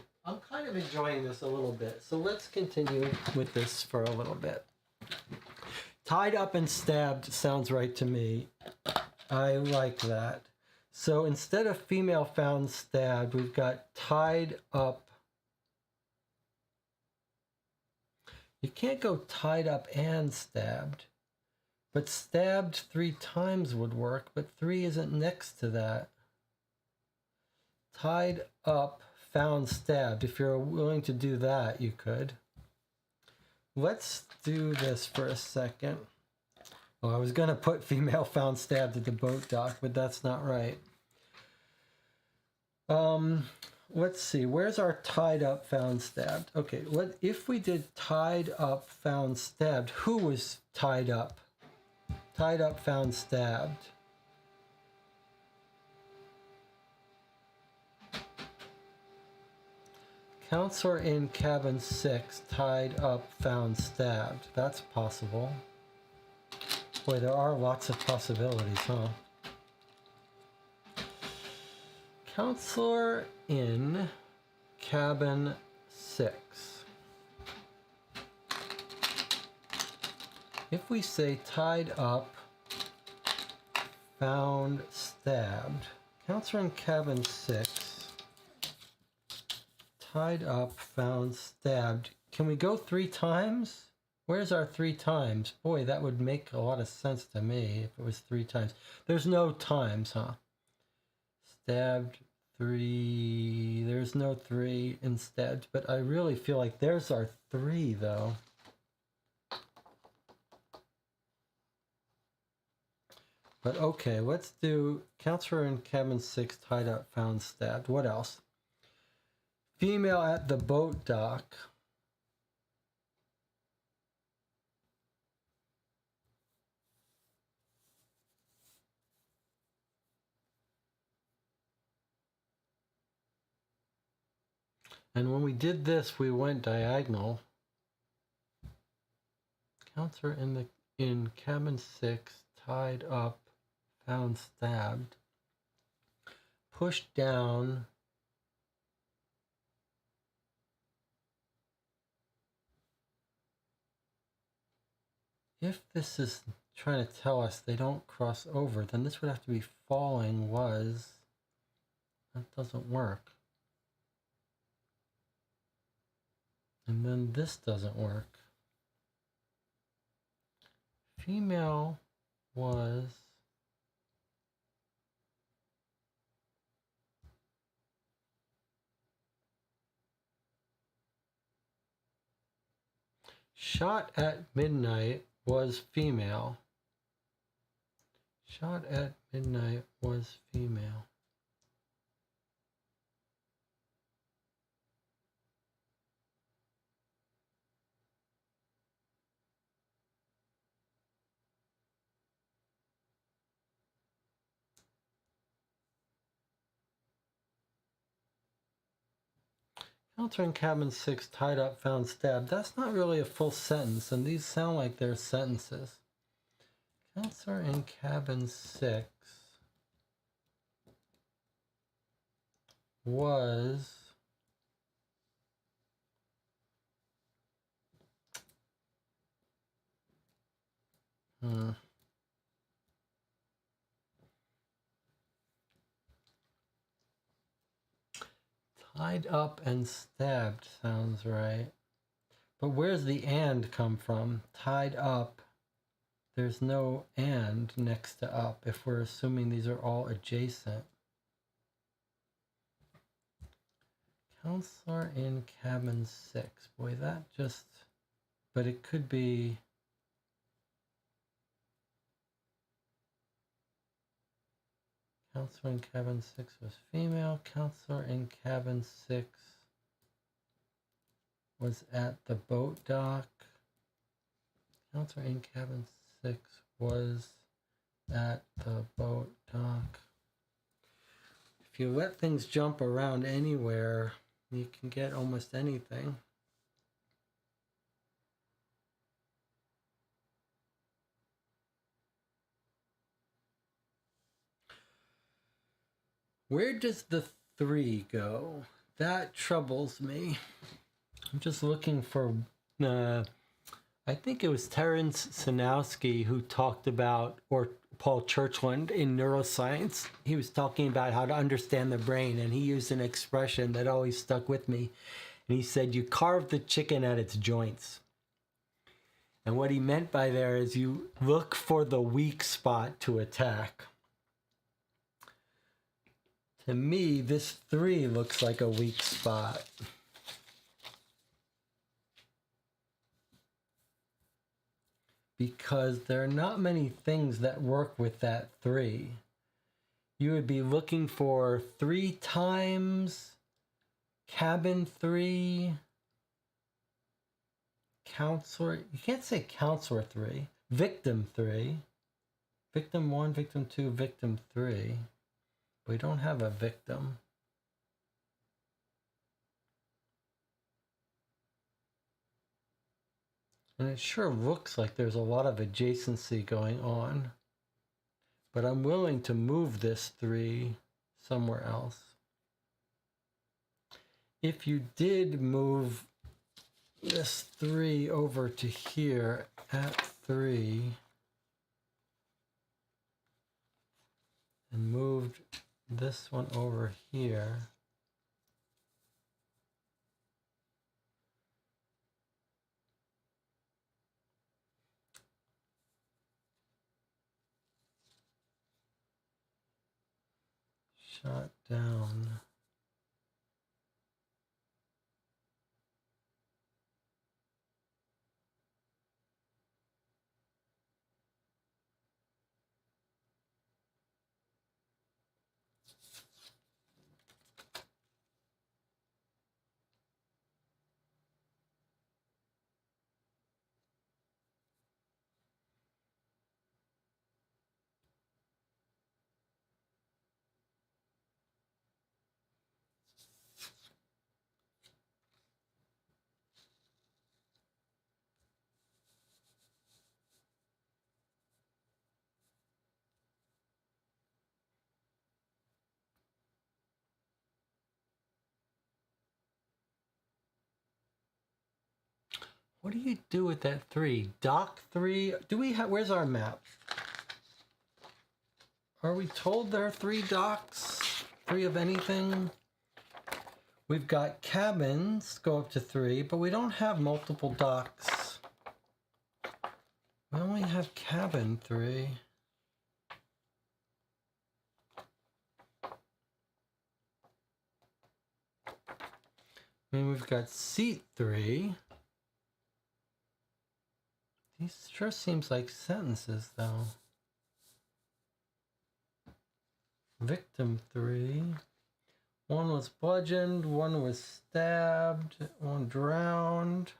S1: kind of enjoying this a little bit. So let's continue with this for a little bit. Tied up and stabbed sounds right to me. I like that. So instead of female found stabbed, we've got tied up. You can't go tied up and stabbed, but stabbed 3 times would work, but 3 isn't next to that. Tied up, found stabbed. If you're willing to do that, you could. Let's do this for a second. Well, I was going to put female found stabbed at the boat dock, but that's not right. Let's see. Where's our tied up, found stabbed? Okay, what if we did tied up, found stabbed? Who was tied up? Tied up, found stabbed. Counselor in cabin 6, tied up, found stabbed. That's possible. Boy, there are lots of possibilities, huh? Counselor in cabin 6. If we say tied up, found stabbed. Counselor in cabin 6. Tied up, found stabbed. Can we go 3 times? Where's our 3 times? Boy, that would make a lot of sense to me if it was 3 times. There's no times, huh? Stabbed 3. There's no 3 in stabbed, but I really feel like there's our 3, though. But okay, let's do counselor in cabin 6, tied up, found stabbed. What else? Female at the boat dock. And when we did this, we went diagonal. Counselor in cabin 6, tied up, found stabbed. Pushed down. If this is trying to tell us they don't cross over, then this would have to be falling was. That doesn't work. And then this doesn't work. Female was shot at midnight was female. Shot at midnight was female. Counselor in cabin 6 tied up, found stabbed. That's not really a full sentence, and these sound like they're sentences. Counselor in cabin 6 was tied up and stabbed sounds right. But where's the and come from? Tied up. There's no and next to up if we're assuming these are all adjacent. Counselor in cabin 6. Boy, that just... But it could be... Counselor in cabin 6 was female. Counselor in cabin 6 was at the boat dock. Counselor in cabin 6 was at the boat dock. If you let things jump around anywhere, you can get almost anything. Where does the 3 go? That troubles me. I'm just looking for... I think it was Terence Sinowski who talked about, or Paul Churchland in neuroscience. He was talking about how to understand the brain, and he used an expression that always stuck with me. And he said, you carve the chicken at its joints. And what he meant by there is you look for the weak spot to attack. To me, this 3 looks like a weak spot. Because there are not many things that work with that 3. You would be looking for 3 times, cabin 3, counselor, you can't say counselor 3, victim 3, victim 1, victim 2, victim 3. We don't have a victim. And it sure looks like there's a lot of adjacency going on. But I'm willing to move this 3 somewhere else. If you did move this 3 over to here at 3 and moved this one over here, shot down. What do you do with that 3? Dock 3? Do we have, where's our map? Are we told there are 3 docks? 3 of anything? We've got cabins go up to 3, but we don't have multiple docks. We only have cabin 3. I mean, we've got seat 3. These sure seems like sentences, though. Victim 3. One was bludgeoned, one was stabbed, one drowned.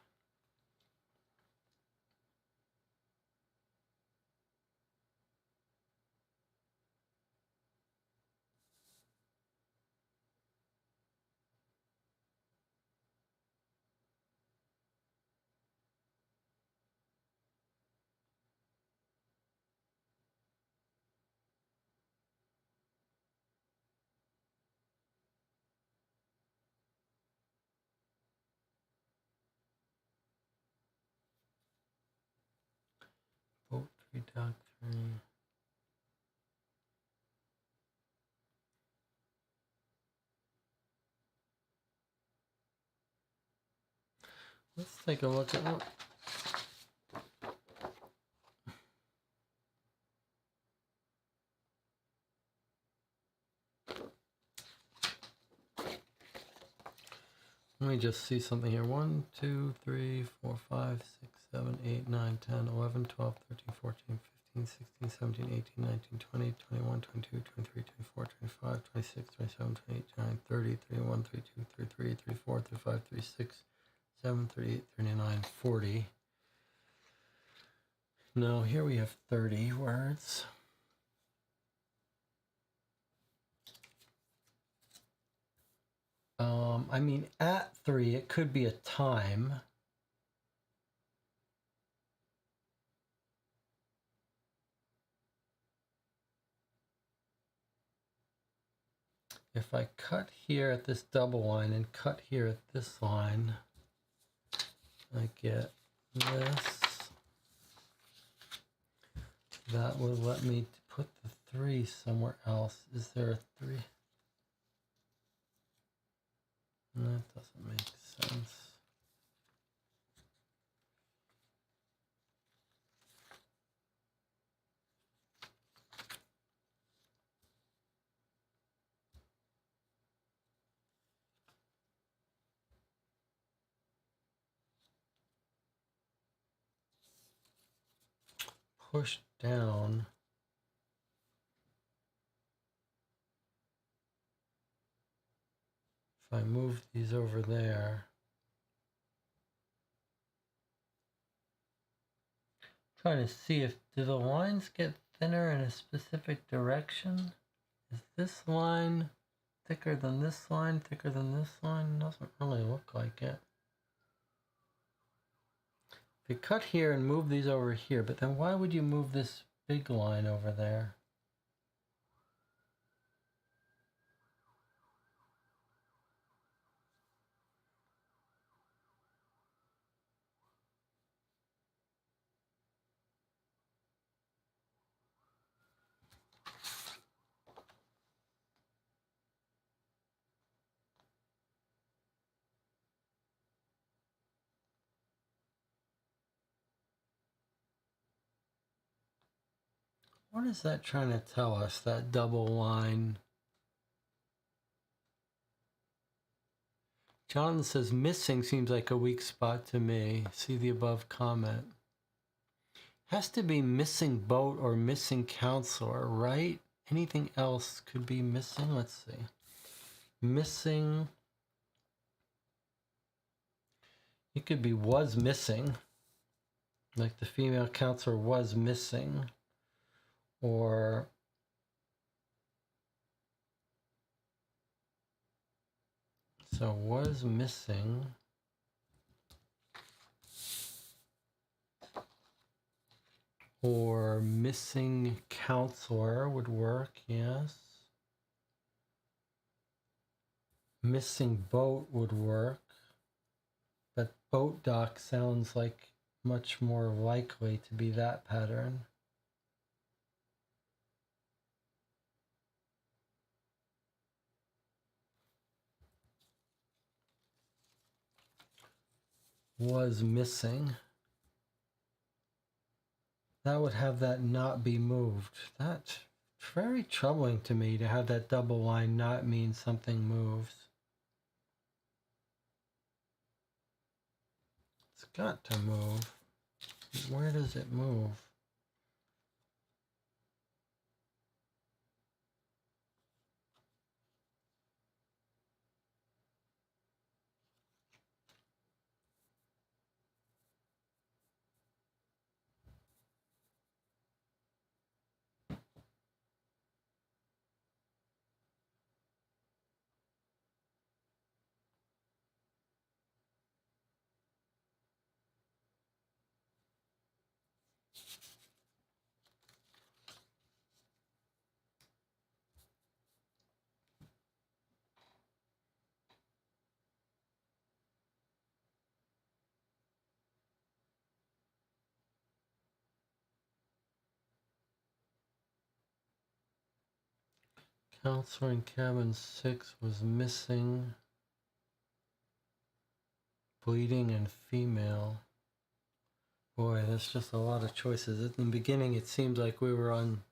S1: Boat 3, dock 3. Let's take a look at that. Let me just see something here. 1, 2, 3, 4, 5, 6, 7, 8, 9, 10, 11, 12, 13, 14, 15, 16, 17, 18, 19, 20, 21, 22, 23, 24, 25, 26, 27, 28, 29, 30, 31, 32, 33, 34, 35, 36, 37, 38, 39, 40. No, here we have 30 words. I mean, at 3, it could be a time. If I cut here at this double line and cut here at this line, I get this. That would let me put the 3 somewhere else. Is there a 3? That doesn't make sense. Push down. If I move these over there. Trying to see if, do the lines get thinner in a specific direction? Is this line thicker than this line, thicker than this line? Doesn't really look like it. If you cut here and move these over here, but then why would you move this big line over there? What is that trying to tell us, that double line? John says missing seems like a weak spot to me. See the above comment. Has to be missing boat or missing counselor, right? Anything else could be missing. Let's see. Missing. It could be was missing. Like the female counselor was missing. Or so was missing. Or missing counselor would work, yes. Missing boat would work. But boat dock sounds like much more likely to be that pattern. was missing. That would have that not be moved. That's very troubling to me to have that double line not mean something moves. It's got to move. Where does it move? Counselor in cabin 6 was missing. Bleeding and female. Boy, that's just a lot of choices. In the beginning, it seemed like we were on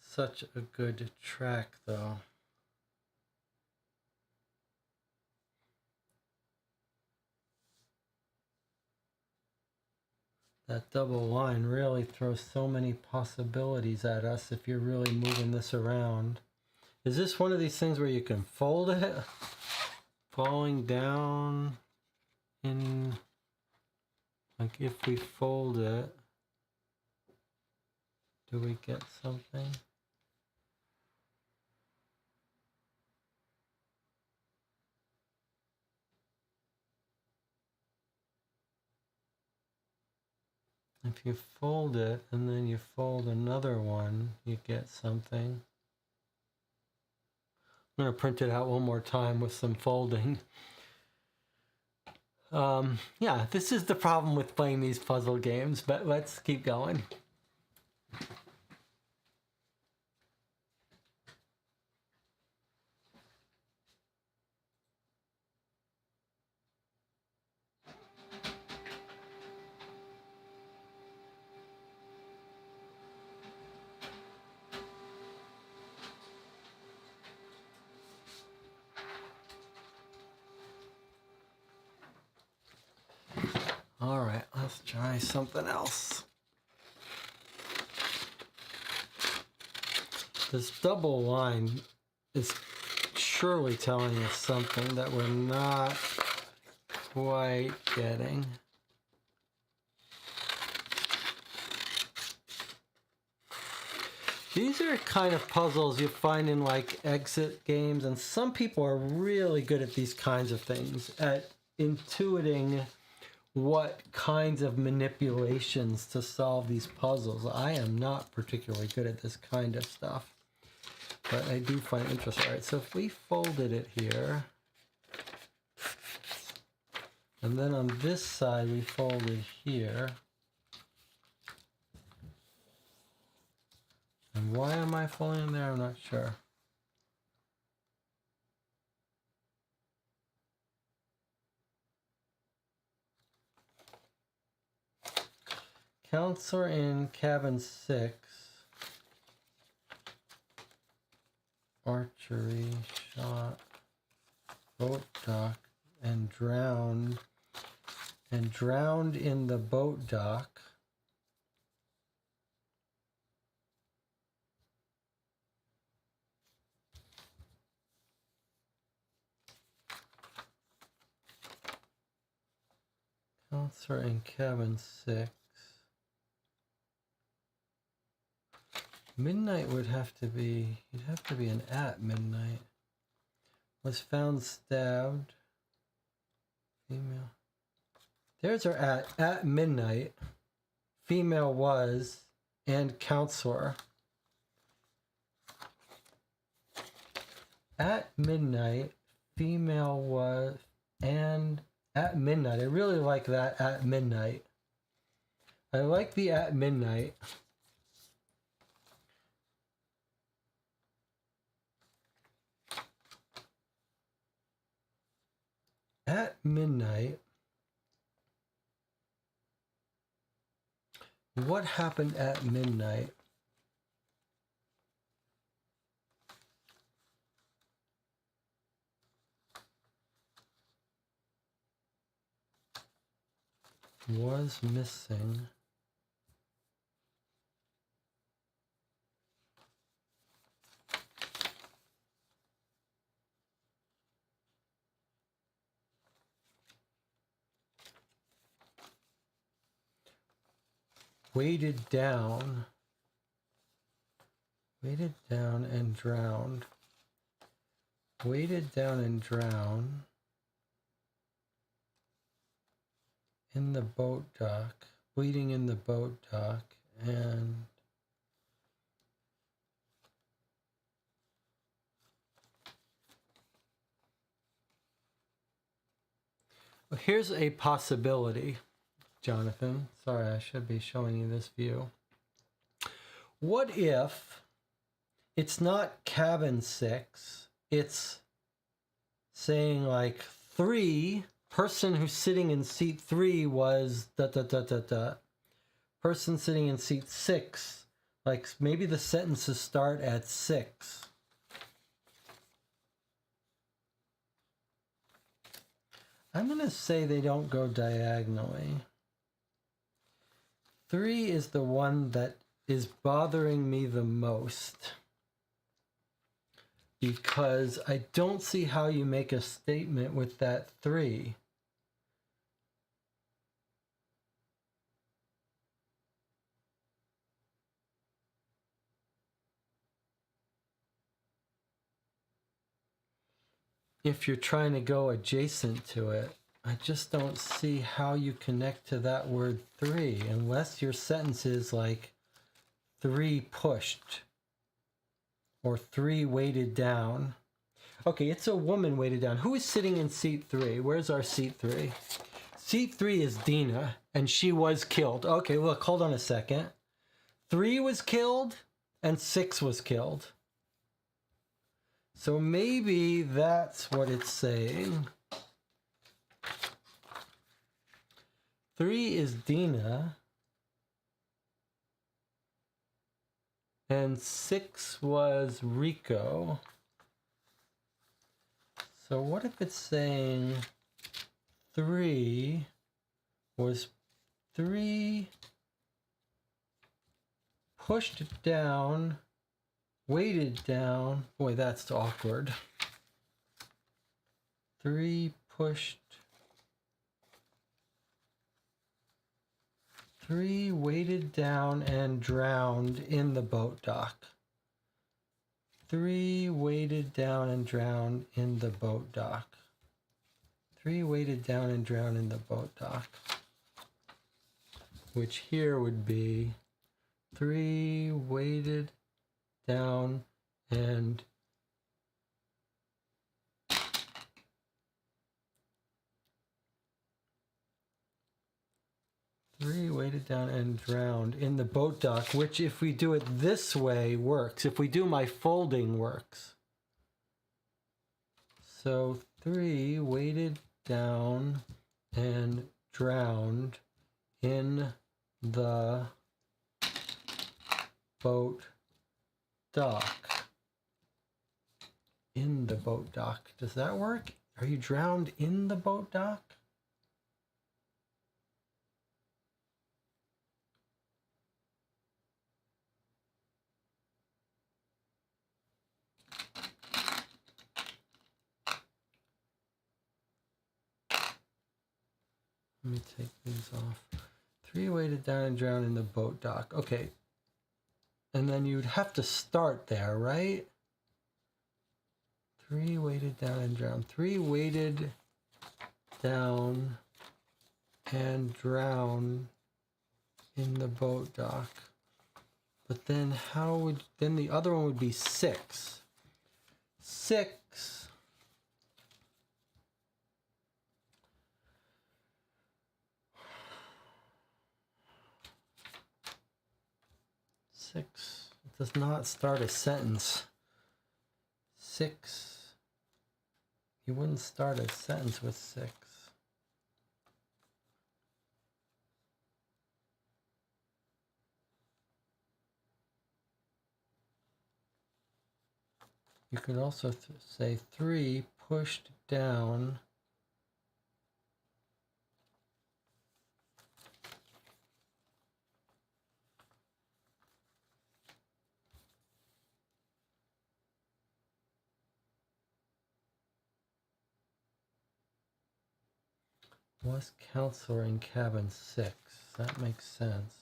S1: such a good track, though. That double line really throws so many possibilities at us if you're really moving this around. Is this one of these things where you can fold it? Falling down in... Like if we fold it, do we get something? If you fold it and then you fold another one, you get something. I'm going to print it out one more time with some folding. Yeah, this is the problem with playing these puzzle games, but let's keep going. All right, let's try something else. This double line is surely telling us something that we're not quite getting. These are kind of puzzles you find in like exit games, and some people are really good at these kinds of things, at intuiting what kinds of manipulations to solve these puzzles. I am not particularly good at this kind of stuff, but I do find it interesting. All right, so if we folded it here, and then on this side we folded here, and why am I folding there? I'm not sure. Counselor in cabin 6. Archery, shot, boat dock, and drowned. And drowned in the boat dock. Counselor in cabin 6. Midnight would have to be, you'd have to be an at midnight. Was found stabbed. Female. There's our at midnight. Female was, and counselor. At midnight, female was, and at midnight. I really like that at midnight. I like the at midnight. At midnight, What happened at midnight? Was missing. Weighted down and drowned. Weighted down and drowned in the boat dock, bleeding in the boat dock, and well, here's a possibility, Jonathan. Sorry, I should be showing you this view. What if it's not cabin 6, it's saying like 3, person who's sitting in seat 3 was ... Person sitting in seat 6, like maybe the sentences start at 6. I'm going to say they don't go diagonally. 3 is the one that is bothering me the most, because I don't see how you make a statement with that 3. If you're trying to go adjacent to it, I just don't see how you connect to that word 3, unless your sentence is like 3 pushed or 3 weighted down. Okay, it's a woman weighted down. Who is sitting in seat 3? Where's our seat 3? Seat 3 is Dina, and she was killed. Okay, look, hold on a second. 3 was killed, and 6 was killed. So maybe that's what it's saying. 3 is Dina, and 6 was Rico. So what if it's saying 3 was 3 pushed down, weighted down. Boy, that's awkward. 3 pushed. 3 weighted down and drowned in the boat dock. 3 weighted down and drowned in the boat dock. 3 weighted down and drowned in the boat dock. Which here would be 3 weighted down and weighted down and drowned in the boat dock, which if we do it this way works. If we do my folding works. So 3 weighted down and drowned in the boat dock. In the boat dock. Does that work? Are you drowned in the boat dock? Let me take these off. 3 weighted down and drowned in the boat dock. Okay. And then you'd have to start there, right? 3 weighted down and drowned. 3 weighted down and drowned in the boat dock. But then how would, then the other one would be 6. 6. 6 does not start a sentence. 6. You wouldn't start a sentence with 6. You could also say 3 pushed down was counselor in cabin 6. That makes sense.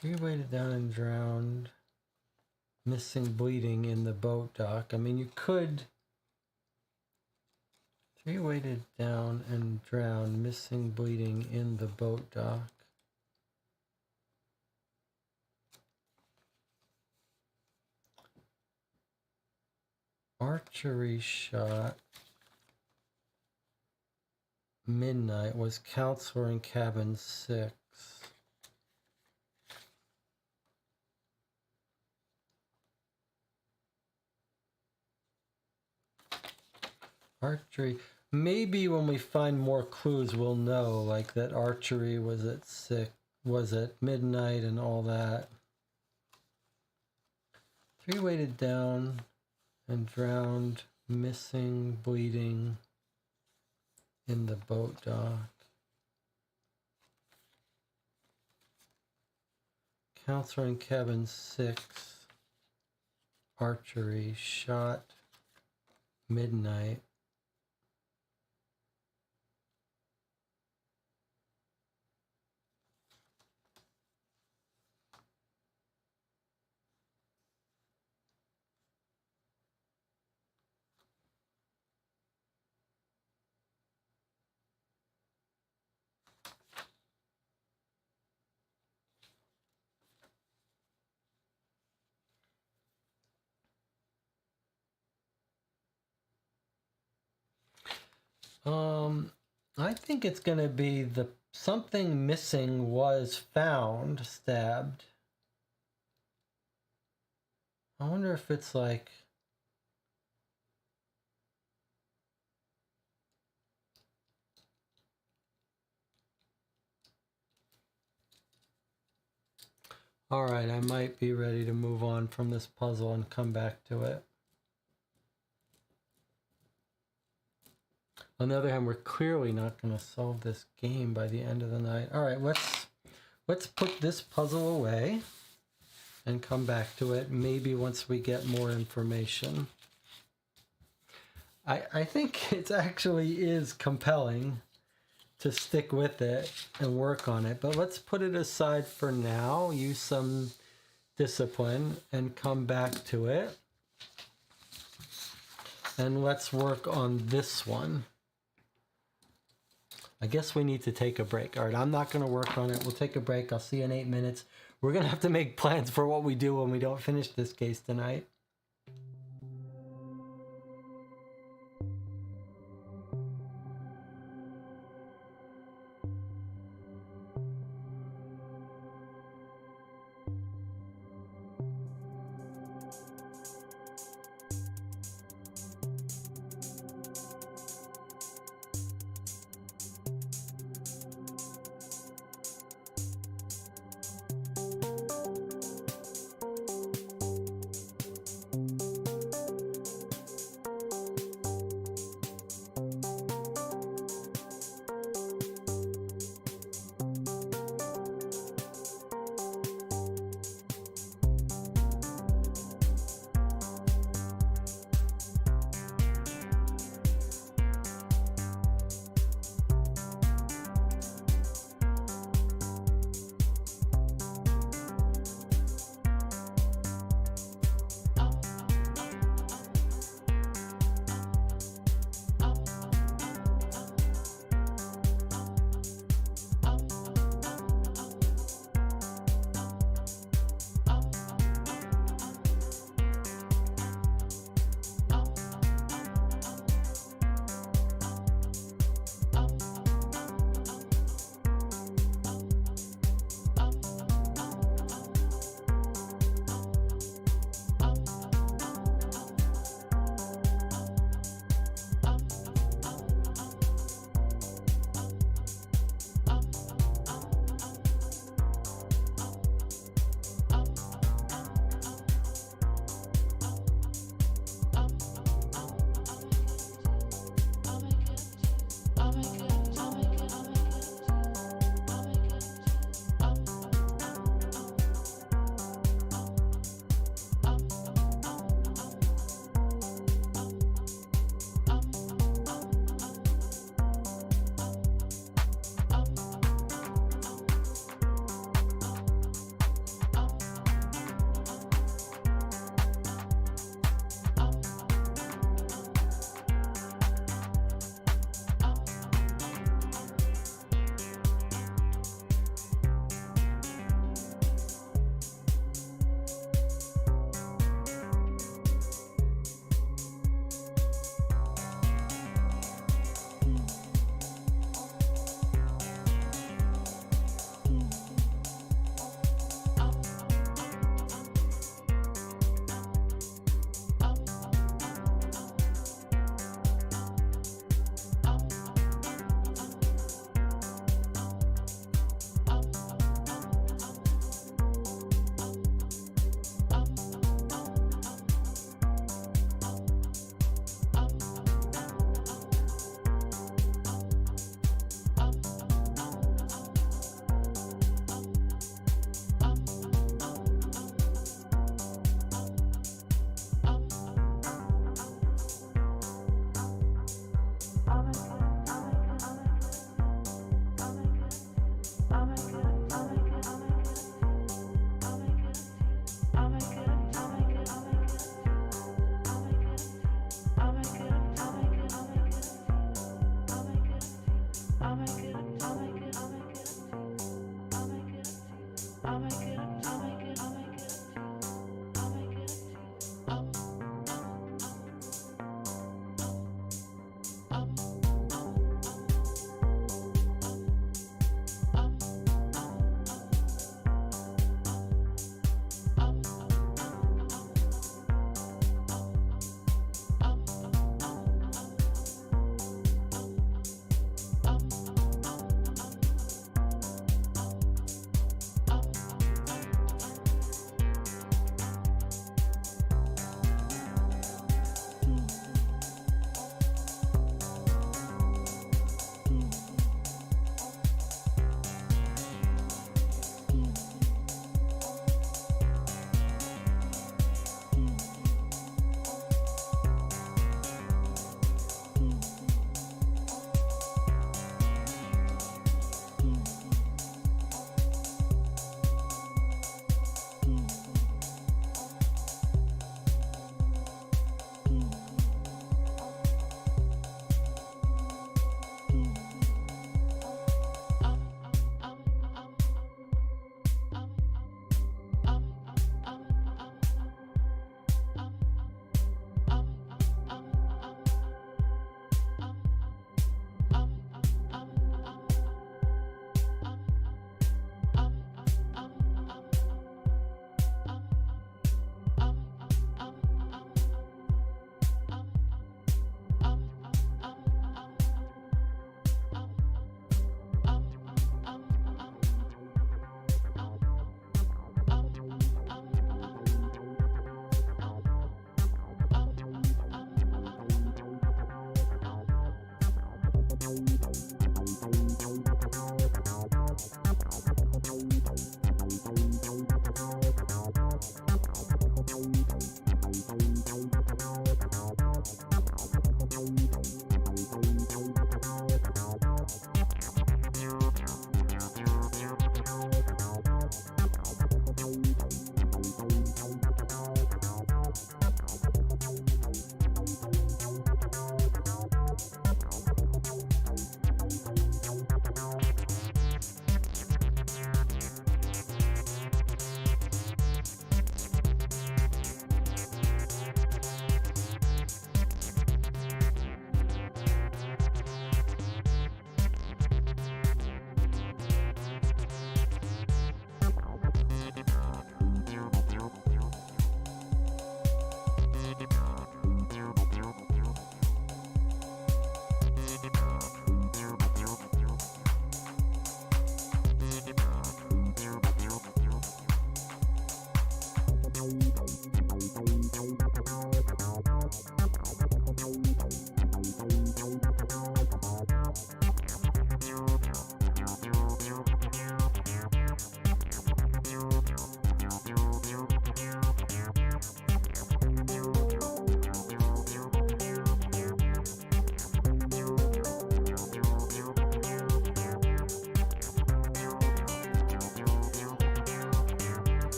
S1: Three weighted down and drowned, missing bleeding in the boat dock. I mean, you could. 3 weighted down and drowned, missing bleeding in the boat dock. Archery shot. Midnight was counselor in cabin 6. Archery. Maybe when we find more clues, we'll know, like that archery was at 6, was at midnight and all that. 3 weighted down and drowned, missing, bleeding in the boat dock. Counselor in cabin 6. Archery shot midnight. I think it's going to be the something missing was found, stabbed. I wonder if it's like all right, I might be ready to move on from this puzzle and come back to it. On the other hand, we're clearly not going to solve this game by the end of the night. All right, let's put this puzzle away and come back to it, maybe once we get more information. I think it actually is compelling to stick with it and work on it, but let's put it aside for now, use some discipline and come back to it. And let's work on this one. I guess we need to take a break. All right, I'm not going to work on it. We'll take a break. I'll see you in 8 minutes. We're going to have to make plans for what we do when we don't finish this case tonight.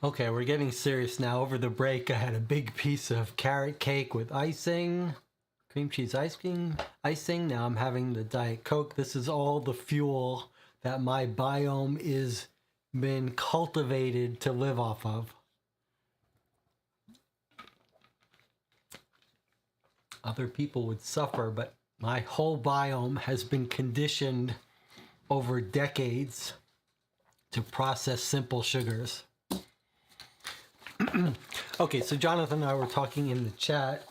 S1: Okay, we're getting serious now. Over the break, I had a big piece of carrot cake with icing, cream cheese icing. Now I'm having the Diet Coke. This is all the fuel that my biome is been cultivated to live off of. Other people would suffer, but my whole biome has been conditioned over decades to process simple sugars. Okay, so Jonathan and I were talking in the chat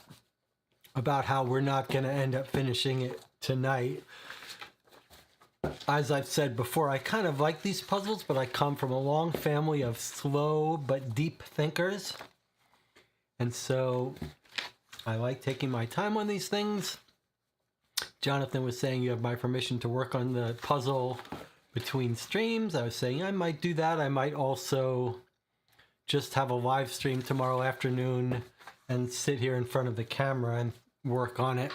S1: about how we're not going to end up finishing it tonight. As I've said before, I kind of like these puzzles, but I come from a long family of slow but deep thinkers. And so I like taking my time on these things. Jonathan was saying you have my permission to work on the puzzle between streams. I was saying I might do that. I might also just have a live stream tomorrow afternoon and sit here in front of the camera and work on it.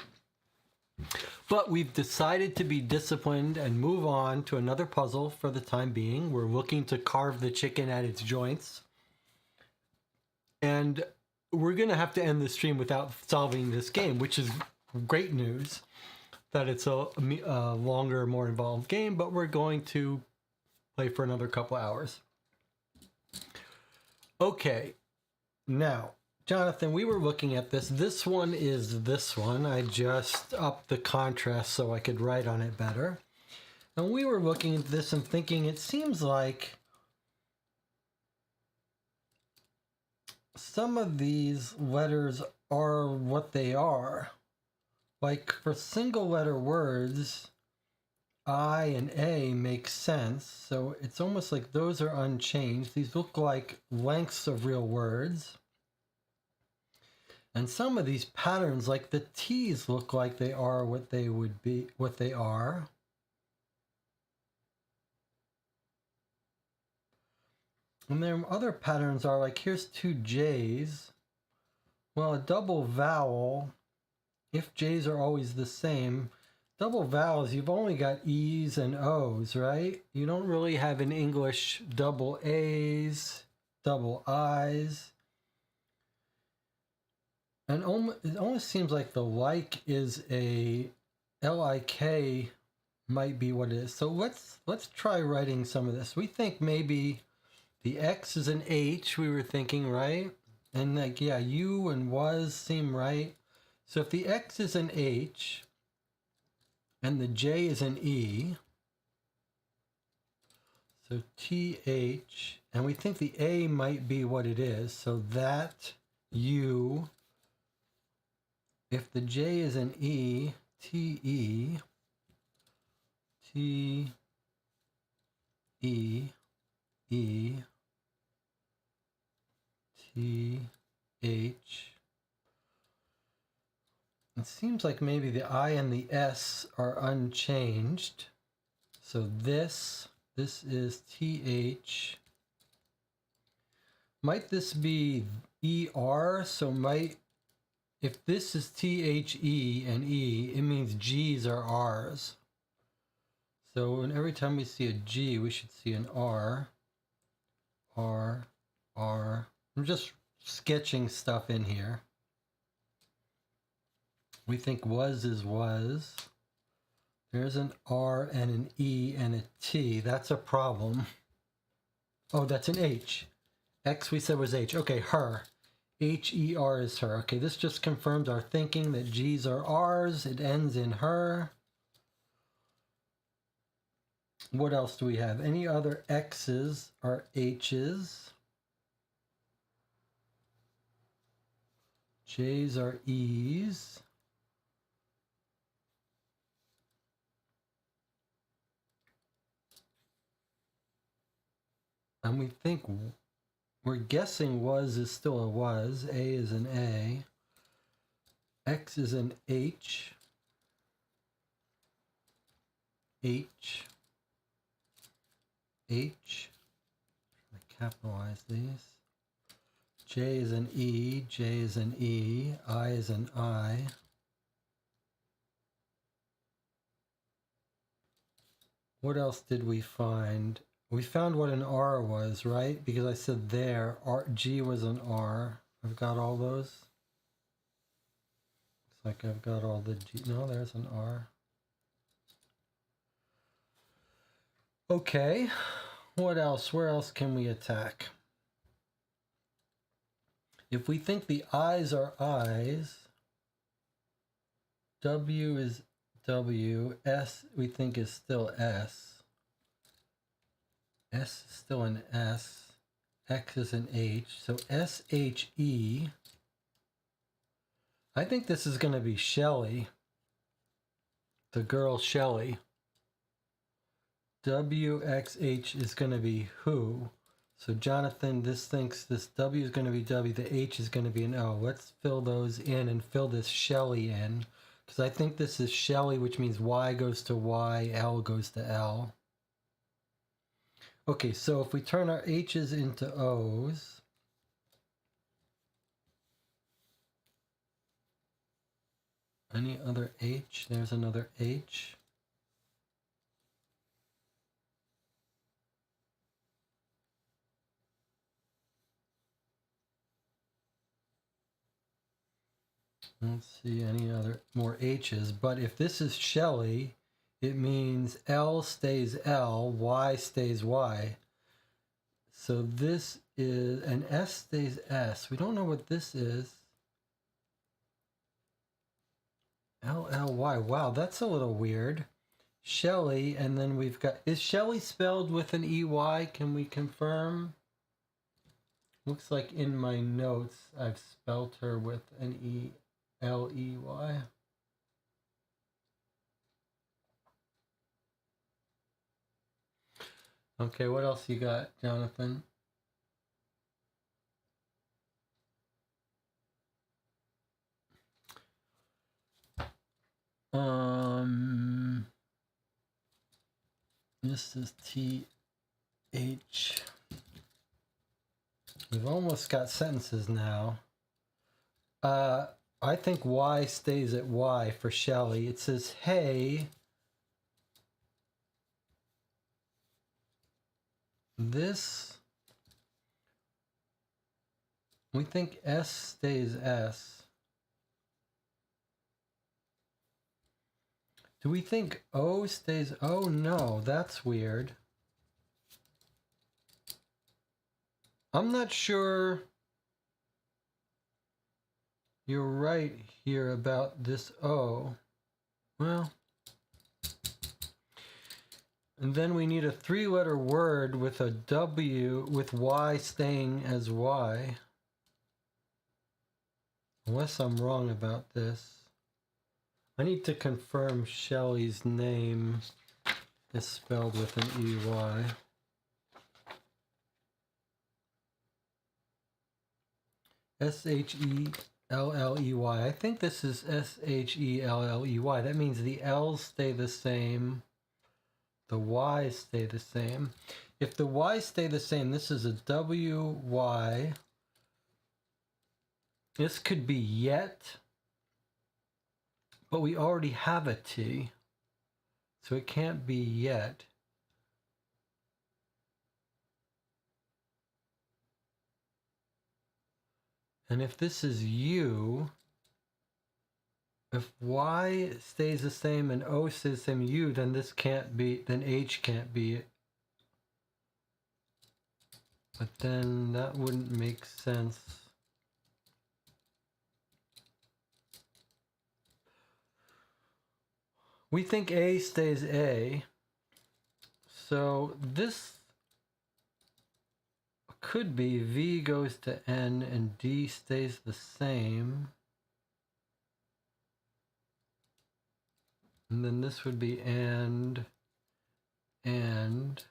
S1: But we've decided to be disciplined and move on to another puzzle for the time being. We're looking to carve the chicken at its joints. And we're going to have to end the stream without solving this game, which is great news that it's a longer, more involved game, but we're going to play for another couple hours. Okay, now, Jonathan, we were looking at this. This one is this one. I just upped the contrast so I could write on it better. And we were looking at this and thinking it seems like some of these letters are what they are. Like for single letter words, I and A make sense, so it's almost like those are unchanged. These look like lengths of real words. And some of these patterns, like the T's, look like they are what they would be, what they are. And then other patterns are like, here's two J's. Well, a double vowel, if J's are always the same, double vowels, you've only got E's and O's, right? You don't really have in English double A's, double I's. And it almost seems like the like is a L-I-K might be what it is. So let's try writing some of this. We think maybe the X is an H, we were thinking, right? And like, yeah, U and was seem right. So if the X is an H, and the J is an E, so TH, and we think the A might be what it is, so that U, if the J is an E, TE, T, E, E, T, H. It seems like maybe the I and the S are unchanged. So this is TH. Might this be ER? So if this is THE and E, it means G's are R's. So every time we see a G, we should see an R. R, R. I'm just sketching stuff in here. We think was is was. There's an R and an E and a T. That's a problem. Oh, that's an H. X we said was H. Okay, her. H-E-R is her. Okay, this just confirms our thinking that G's are R's. It ends in her. What else do we have? Any other X's are H's. J's are E's. And we think, we're guessing was is still a was, A is an A, X is an H, H, H, I capitalize these, J is an E, J is an E, I is an I. What else did we find? We found what an R was, right? Because I said there, G was an R. I've got all those. Looks like I've got all the G. No, there's an R. Okay, what else? Where else can we attack? If we think the I's are I's, W is W, S we think is still S. S is still an S. X is an H. So S-H-E. I think this is going to be Shelley. The girl Shelley. W-X-H is going to be who? So Jonathan, this thinks this W is going to be W. The H is going to be an O. Let's fill those in and fill this Shelley in. Because I think this is Shelley, which means Y goes to Y, L goes to L. Okay, so if we turn our H's into O's, any other H? There's another H. Let's see any other more H's. But if this is Shelley, it means L stays L, Y stays Y. So this is, and S stays S. We don't know what this is. L-L-Y. Wow, that's a little weird. Shelley, and then we've got, is Shelley spelled with an E-Y? Can we confirm? Looks like in my notes I've spelled her with an E-L-E-Y. Okay, what else you got, Jonathan? This is T-H. We've almost got sentences now. I think Y stays at Y for Shelley. It says, hey, this, we think S stays S. Do we think O stays O? No, that's weird. I'm not sure you're right here about this O. Well, and then we need a three-letter word with a W with Y staying as Y. Unless I'm wrong about this. I need to confirm Shelley's name is spelled with an E-Y. S-H-E-L-L-E-Y. I think this is S-H-E-L-L-E-Y. That means the L's stay the same. The Y's stay the same. If the Y's stay the same, this is a W-Y. This could be yet, but we already have a T, so it can't be yet. And if this is U, if Y stays the same and O stays the same U, then this can't be, then H can't be it. But then that wouldn't make sense. We think A stays A. So this could be V goes to N and D stays the same. And then this would be and. It's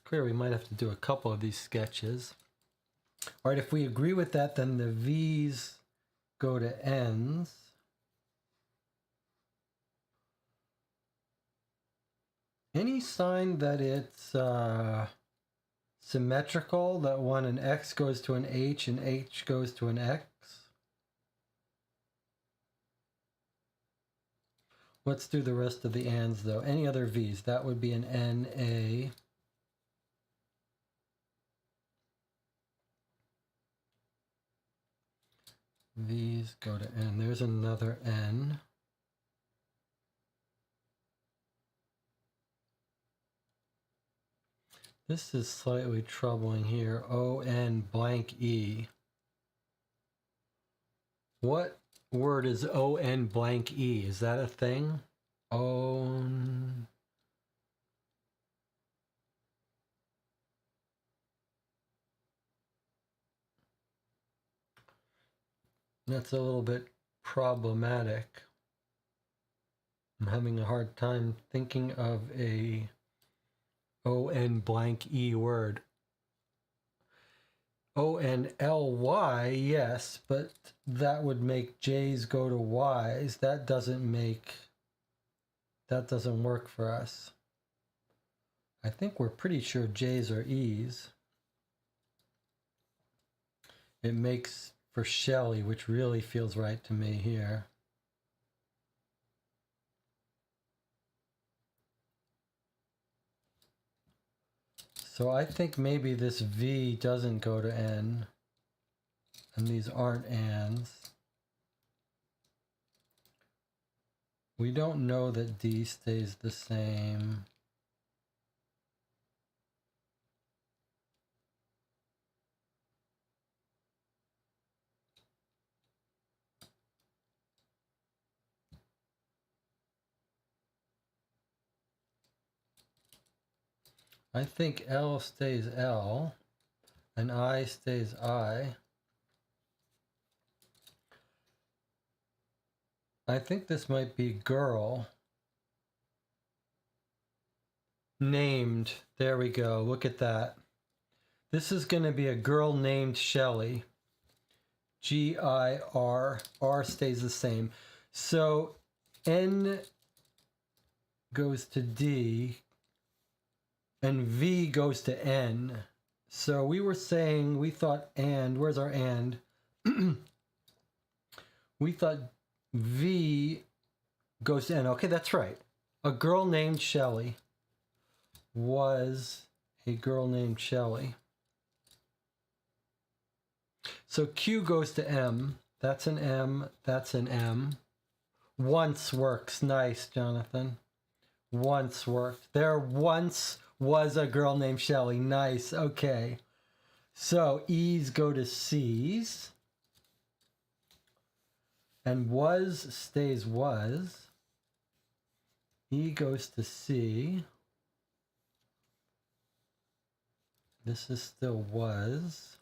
S1: clear we might have to do a couple of these sketches. All right, if we agree with that, then the V's go to N's. Any sign that it's symmetrical, that when an X goes to an H and H goes to an X? Let's do the rest of the ands though. Any other V's? That would be an N, A. V's go to N. There's another N. This is slightly troubling here. O-N blank E. What word is O-N blank E? Is that a thing? Own. That's a little bit problematic. I'm having a hard time thinking of a O-N blank E word. O-N-L-Y, yes, but that would make J's go to Y's. That doesn't work for us. I think we're pretty sure J's are E's. It makes for Shelley, which really feels right to me here. So I think maybe this V doesn't go to N, and these aren't ands. We don't know that D stays the same. I think L stays L, and I stays I. I think this might be girl. Named. There we go. Look at that. This is going to be a girl named Shelley. G-I-R. R stays the same. So N goes to D, and V goes to N. So we were saying, we thought and, where's our and? We thought V goes to N. Okay, that's right. A girl named Shelley was a girl named Shelley. So Q goes to M. That's an M. That's an M. Once works. Nice, Jonathan. Once worked. There once was a girl named Shelley. Nice. Okay. So E's go to C's. And was stays was. E goes to C. This is still was.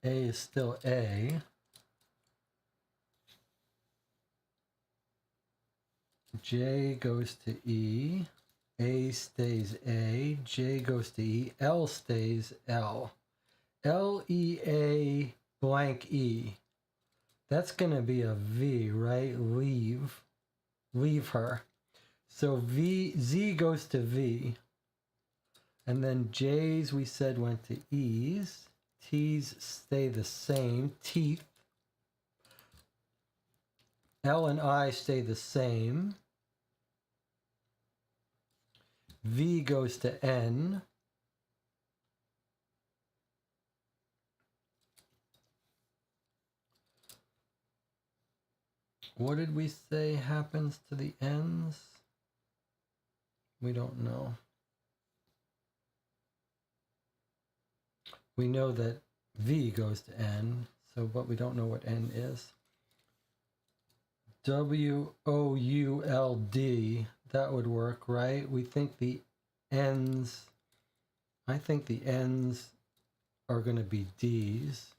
S1: A is still A. J goes to E. A stays A. J goes to E. L stays L. L-E-A blank E. That's going to be a V, right? Leave. Leave her. So Z goes to V. And then J's we said went to E's. T's stay the same. Teeth. L and I stay the same. V goes to N. What did we say happens to the N's? We don't know. We know that V goes to N, but we don't know what N is. W-O-U-L-D, that would work, right? We think the N's, I think the N's are going to be D's,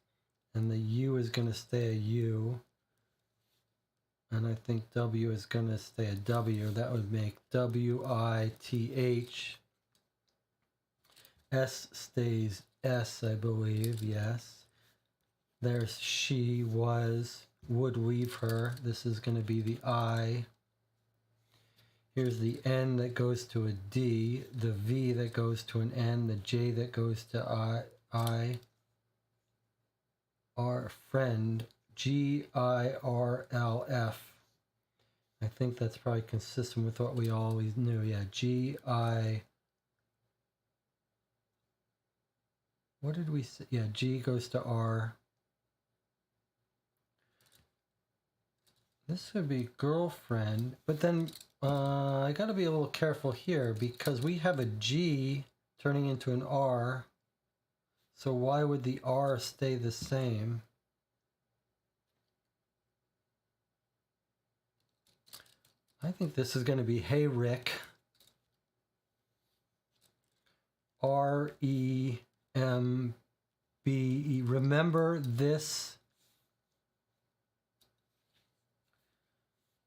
S1: and the U is going to stay a U, and I think W is going to stay a W. That would make W-I-T-H. S stays S, I believe, yes. There's she, was, would leave her. This is going to be the I. Here's the N that goes to a D, the V that goes to an N, the J that goes to I. Our friend, G-I-R-L-F. I think that's probably consistent with what we always knew. Yeah, G-I... What did we say? Yeah, G goes to R. This would be girlfriend, but then I got to be a little careful here because we have a G turning into an R. So why would the R stay the same? I think this is going to be, hey, Rick. R-E-M-B-E. Remember this.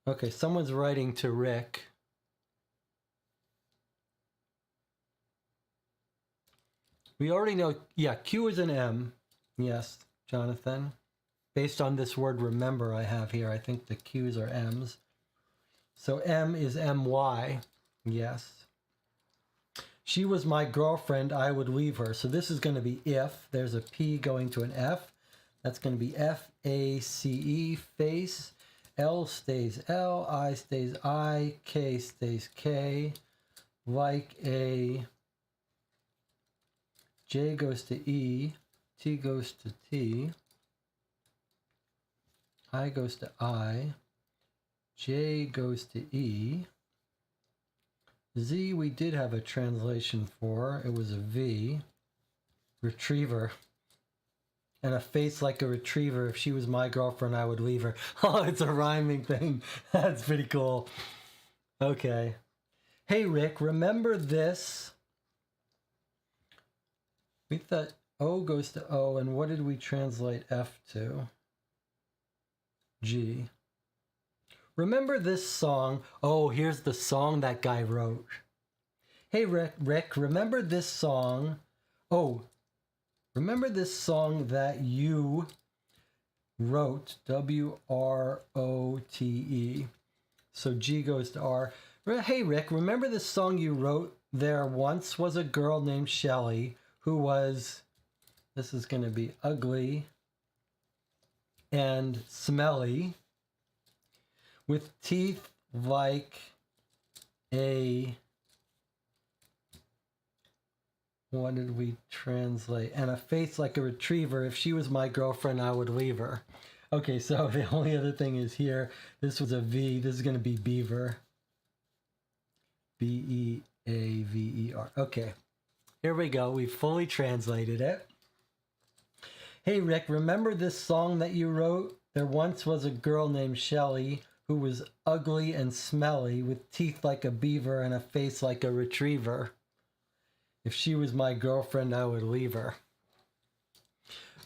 S1: Okay, someone's writing to Rick. We already know, yeah, Q is an M. Yes, Jonathan. Based on this word remember I have here, I think the Q's are M's. So M is M-Y. Yes. She was my girlfriend, I would leave her. So this is going to be if. There's a P going to an F. That's going to be F-A-C-E, face. L stays L, I stays I, K stays K. Like a... J goes to E, T goes to T. I goes to I. J goes to E. Z we did have a translation for. It was a V. Retriever. And a face like a retriever. If she was my girlfriend, I would leave her. Oh, it's a rhyming thing. That's pretty cool. Okay. Hey, Rick, remember this? We thought O goes to O, and what did we translate F to? G. Remember this song? Oh, here's the song that guy wrote. Hey, Rick, remember this song? Oh, remember this song that you wrote? W-R-O-T-E. So G goes to R. Hey, Rick, remember this song you wrote? There once was a girl named Shelley who was, this is going to be ugly and smelly, with teeth like a, what did we translate? And a face like a retriever. If she was my girlfriend, I would leave her. Okay, so the only other thing is here, this was a V. This is going to be beaver. B-E-A-V-E-R. Okay, here we go. We fully translated it. Hey, Rick, remember this song that you wrote? There once was a girl named Shelley who was ugly and smelly with teeth like a beaver and a face like a retriever. If she was my girlfriend, I would leave her.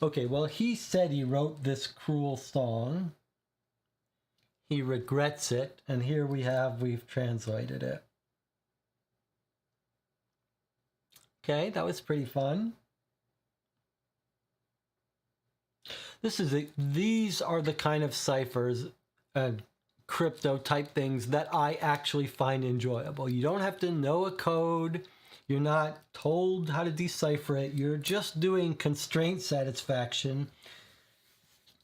S1: Okay, well, he said he wrote this cruel song. He regrets it, and here we've translated it. Okay, that was pretty fun. These are the kind of ciphers and crypto type things that I actually find enjoyable. You don't have to know a code. You're not told how to decipher it. You're just doing constraint satisfaction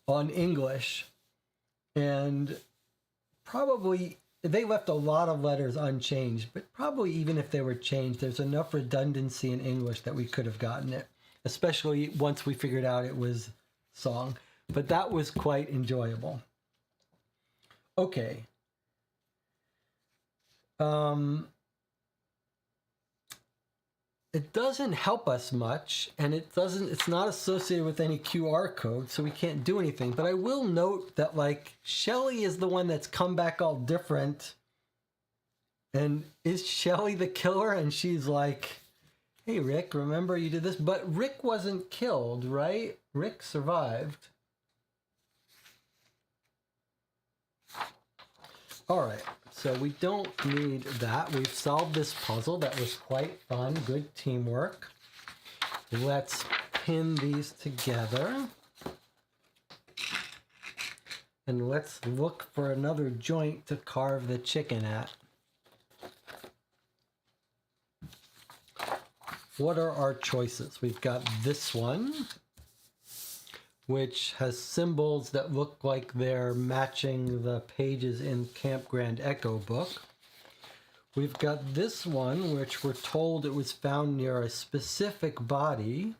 S1: on English. And probably they left a lot of letters unchanged, but probably even if they were changed, there's enough redundancy in English that we could have gotten it, especially once we figured out it was song. But that was quite enjoyable. Okay. It doesn't help us much, and it's not associated with any QR code, so we can't do anything. But I will note that, like, Shelley is the one that's come back all different. And is Shelley the killer? And she's like, hey, Rick, remember you did this? But Rick wasn't killed, right? Rick survived. All right. So we don't need that. We've solved this puzzle. That was quite fun. Good teamwork. Let's pin these together. And let's look for another joint to carve the chicken at. What are our choices? We've got this one, which has symbols that look like they're matching the pages in Camp Grand Echo book. We've got this one, which we're told it was found near a specific body.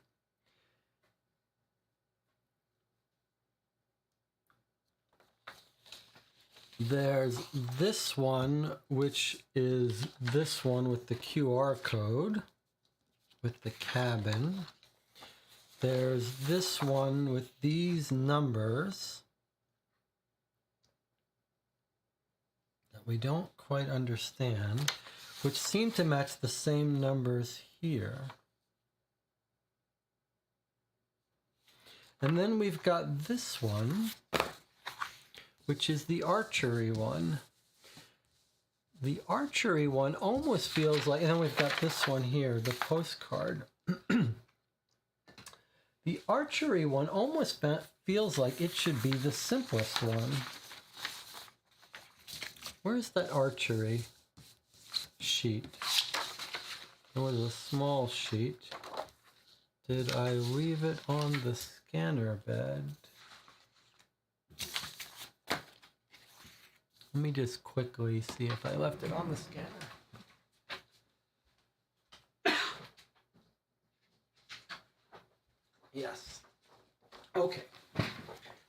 S1: There's this one, which is this one with the QR code, with the cabin. There's this one with these numbers that we don't quite understand, which seem to match the same numbers here. And then we've got this one, which is the archery one. The archery one almost feels like, and then we've got this one here, the postcard. The archery one almost feels like it should be the simplest one. Where's that archery sheet? It was a small sheet. Did I leave it on the scanner bed? Let me just quickly see if I left it on the scanner. Yes. Okay.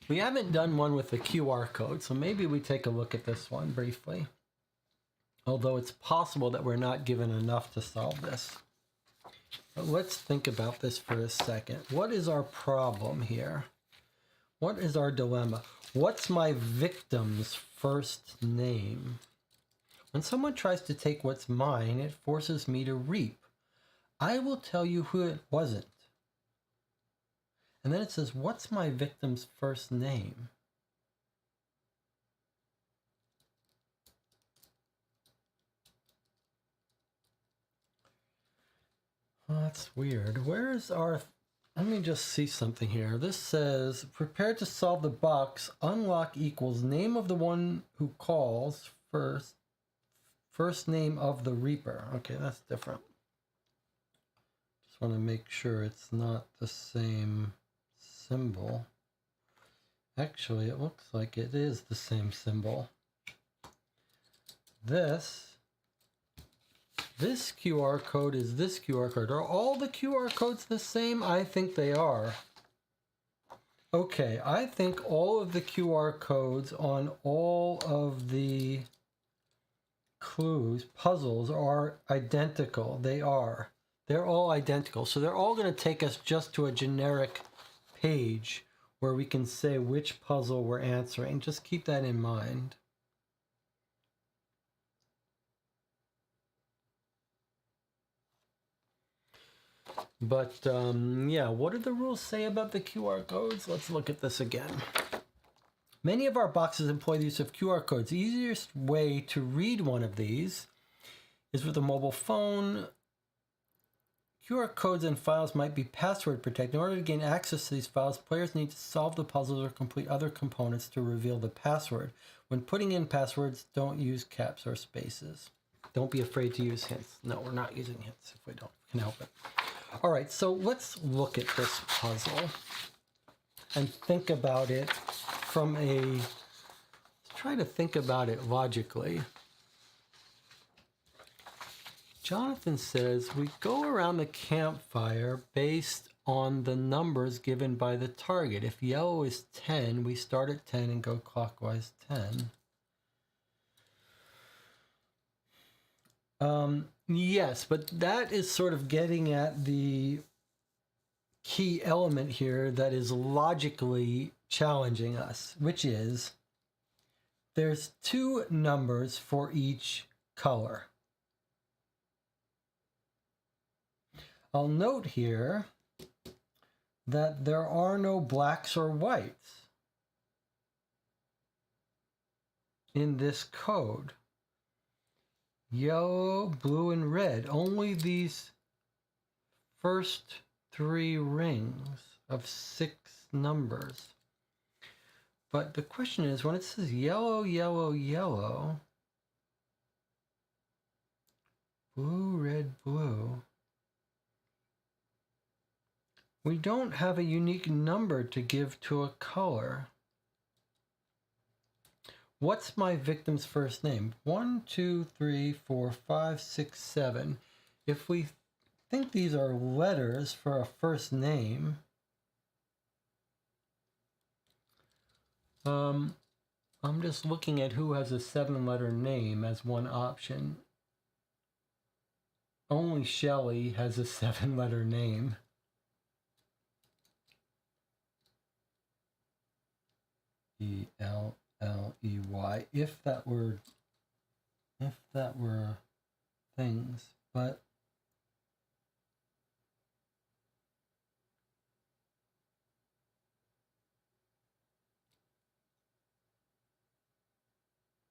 S1: We haven't done one with the QR code, so maybe we take a look at this one briefly. Although it's possible that we're not given enough to solve this. But let's think about this for a second. What is our problem here? What is our dilemma? What's my victim's first name? When someone tries to take what's mine, it forces me to reap. I will tell you who it wasn't. And then it says, what's my victim's first name? Oh, that's weird. Where's our... Let me just see something here. This says, prepare to solve the box. Unlock equals name of the one who calls first. First name of the reaper. Okay, that's different. Just want to make sure it's not the same symbol. Actually, it looks like it is the same symbol. This QR code is this QR code. Are all the QR codes the same? I think they are. Okay, I think all of the QR codes on all of the clues, puzzles are identical. They are. They're all identical. So they're all going to take us just to a generic page where we can say which puzzle we're answering. Just keep that in mind. But yeah, what do the rules say about the QR codes? Let's look at this again. Many of our boxes employ the use of QR codes. The easiest way to read one of these is with a mobile phone. QR codes and files might be password protected. In order to gain access to these files, players need to solve the puzzles or complete other components to reveal the password. When putting in passwords, don't use caps or spaces. Don't be afraid to use hints. No, we're not using hints if we can help it. All right, so let's look at this puzzle and think about it from try to think about it logically. Jonathan says we go around the campfire based on the numbers given by the target. If yellow is 10, we start at 10 and go clockwise 10. Yes, but that is sort of getting at the key element here that is logically challenging us, which is there's two numbers for each color. I'll note here that there are no blacks or whites in this code. Yellow, blue, and red. Only these first three rings of 6 numbers. But the question is, when it says yellow, yellow, yellow, blue, red, blue, we don't have a unique number to give to a color. What's my victim's first name? 1, 2, 3, 4, 5, 6, 7. If we think these are letters for a first name, I'm just looking at who has a 7-letter name as one option. Only Shelley has a 7-letter name. Elley. If that were things, but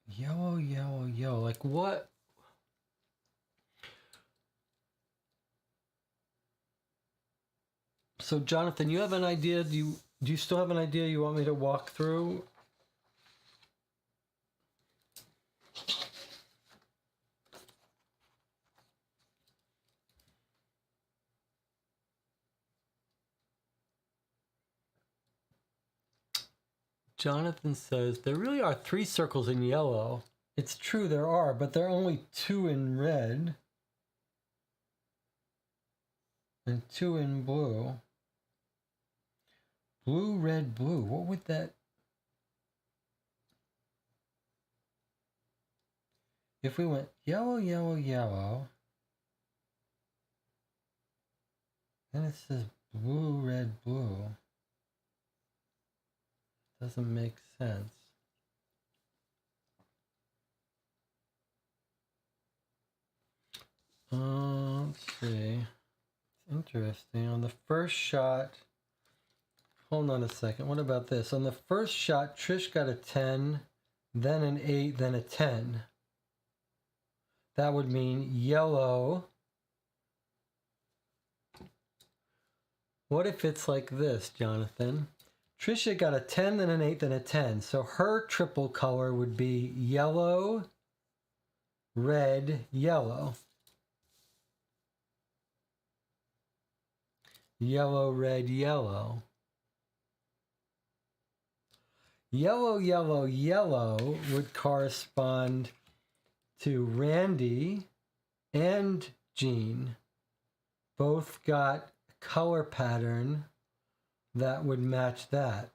S1: yellow. Like what? So Jonathan, you have an idea? Do you still have an idea you want me to walk through? Jonathan says there really are 3 circles in yellow. It's true there are, but there are only 2 in red and 2 in blue. Blue, red, blue. What would that? If we went yellow, then it says blue, red, blue. Doesn't make sense. Let's see. It's interesting. On the first shot, hold on a second. What about this? On the first shot, Trish got a 10, then an 8, then a 10. That would mean yellow. What if it's like this, Jonathan? Trisha got a 10, then an 8, then a 10. So her triple color would be yellow, red, yellow. Yellow, red, yellow. Yellow would correspond to Randy and Jean. Both got a color pattern that would match that.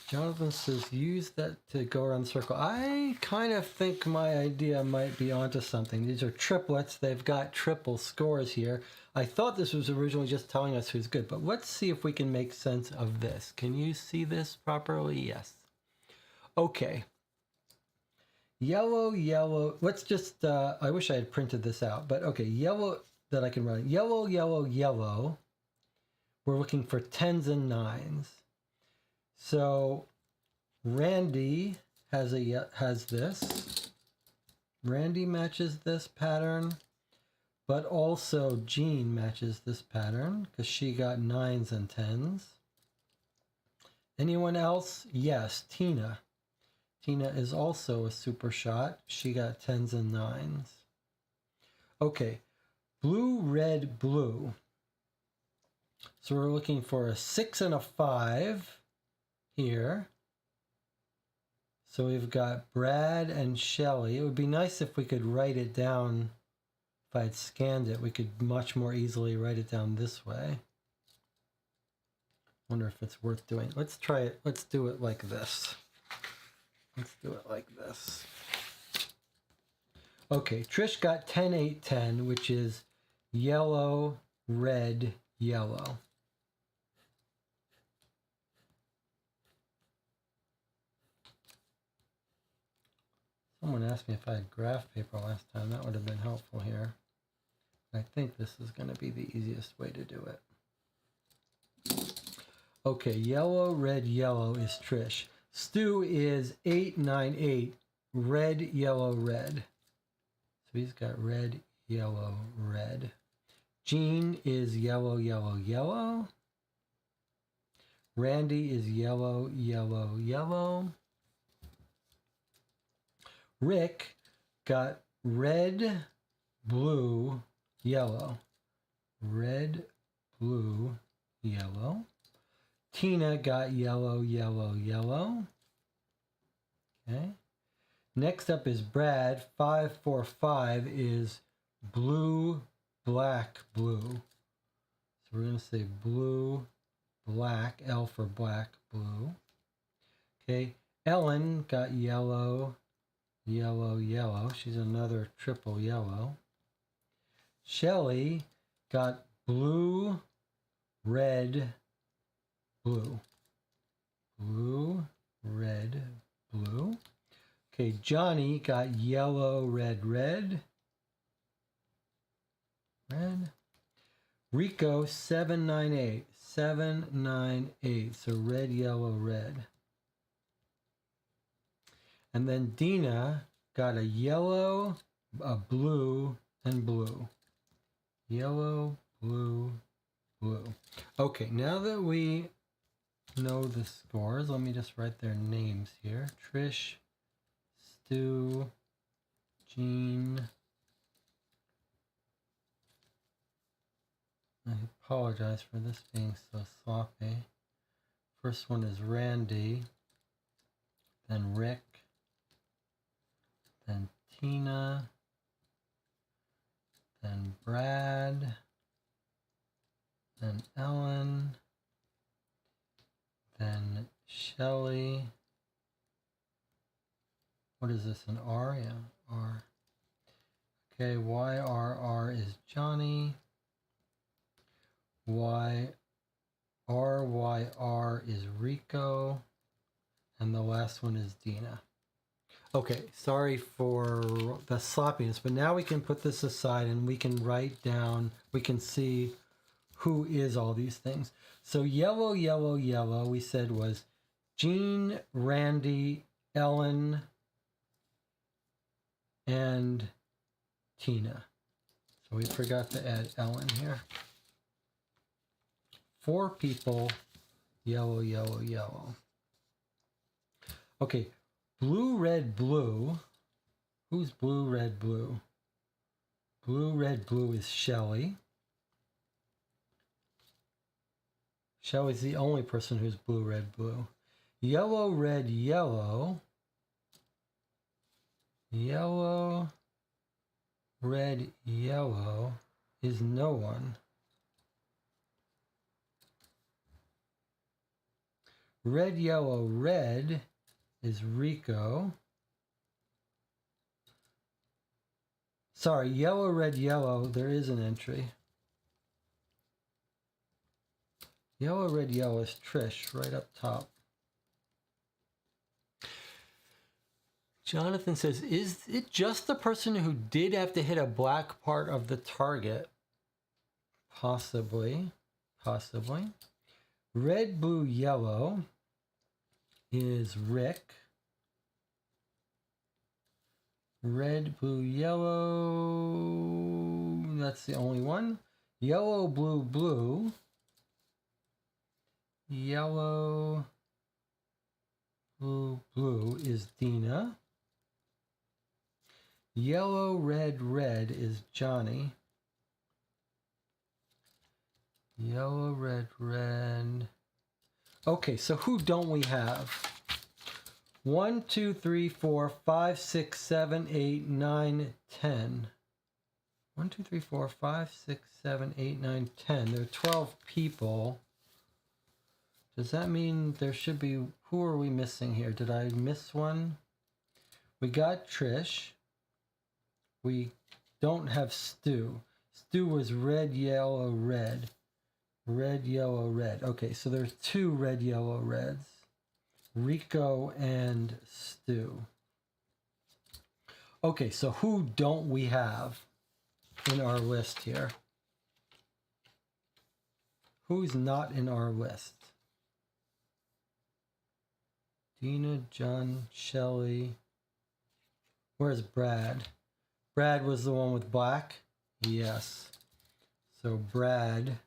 S1: Jonathan says, use that to go around the circle. I kind of think my idea might be onto something. These are triplets. They've got triple scores here. I thought this was originally just telling us who's good, but let's see if we can make sense of this. Can you see this properly? Yes. Okay. Yellow. Let's just, I wish I had printed this out, but okay, yellow that I can run. Yellow. We're looking for 10s and 9s. So Randy has this. Randy matches this pattern, but also Jean matches this pattern because she got 9s and 10s. Anyone else? Yes, Tina. Tina is also a super shot. She got 10s and 9s. Okay, blue, red, blue. So we're looking for a 6 and a 5 here. So we've got Brad and Shelley. It would be nice if we could write it down. If I had scanned it, we could much more easily write it down this way. Wonder if it's worth doing. Let's try it. Let's do it like this. Let's do it like this. Okay, Trish got 10, 8, 10, which is yellow, red, yellow. Someone asked me if I had graph paper last time. That would have been helpful here. I think this is going to be the easiest way to do it. Okay, yellow, red, yellow is Trish. Stu is 8, 9, 8. Red, yellow, red. So he's got red, yellow, red. Jean is yellow, yellow, yellow. Randy is yellow, yellow, yellow. Rick got red, blue, yellow. Red, blue, yellow. Tina got yellow, yellow, yellow. Okay. Next up is Brad. 5, 4, 5 is blue, black, blue. So we're going to say blue, black, L for black, blue. Okay, Ellen got yellow, yellow, yellow. She's another triple yellow. Shelly got blue, red, blue. Blue, red, blue. Okay, Johnny got yellow, red, red. Red. Rico, 798. 798. So red, yellow, red. And then Dina got a yellow, a blue, and blue. Yellow, blue, blue. Okay, now that we know the scores, let me just write their names here. Trish, Stu, Jean. I apologize for this being so sloppy. First one is Randy, then Rick, then Tina, then Brad, then Ellen, then Shelly. What is this, an R? Yeah, R. Okay, YRR is Johnny. YRYR is Rico. And the last one is Dina. Okay, sorry for the sloppiness, but now we can put this aside and we can write down, we can see who is all these things. So yellow, yellow, yellow, we said was Jean, Randy, Ellen, and Tina. So we forgot to add Ellen here. 4 people, yellow, yellow, yellow. Okay, blue, red, blue. Who's blue, red, blue? Blue, red, blue is Shelly. Shelly's the only person who's blue, red, blue. Yellow, red, yellow. Yellow, red, yellow is no one. Red, yellow, red is Rico. Sorry, yellow, red, yellow, there is an entry. Yellow, red, yellow is Trish, right up top. Jonathan says, is it just the person who did have to hit a black part of the target? Possibly. Possibly. Red, blue, yellow is Rick. Red, blue, yellow. That's the only one. Yellow, blue, blue. Yellow, blue, blue is Dina. Yellow, red, red is Johnny. Yellow, red, red. Okay, so who don't we have? 1, 2, 3, 4, 5, 6, 7, 8, 9, 10. 1, 2, 3, 4, 5, 6, 7, 8, 9, 10. There are 12 people. Does that mean there should be... Who are we missing here? Did I miss one? We got Trish. We don't have Stu. Stu was red, yellow, red. Red, yellow, red. Okay, so there's 2 red, yellow, reds. Rico and Stu. Okay, so who don't we have in our list here? Who's not in our list? Dina, John, Shelly. Where's Brad? Brad was the one with black? Yes. So Brad.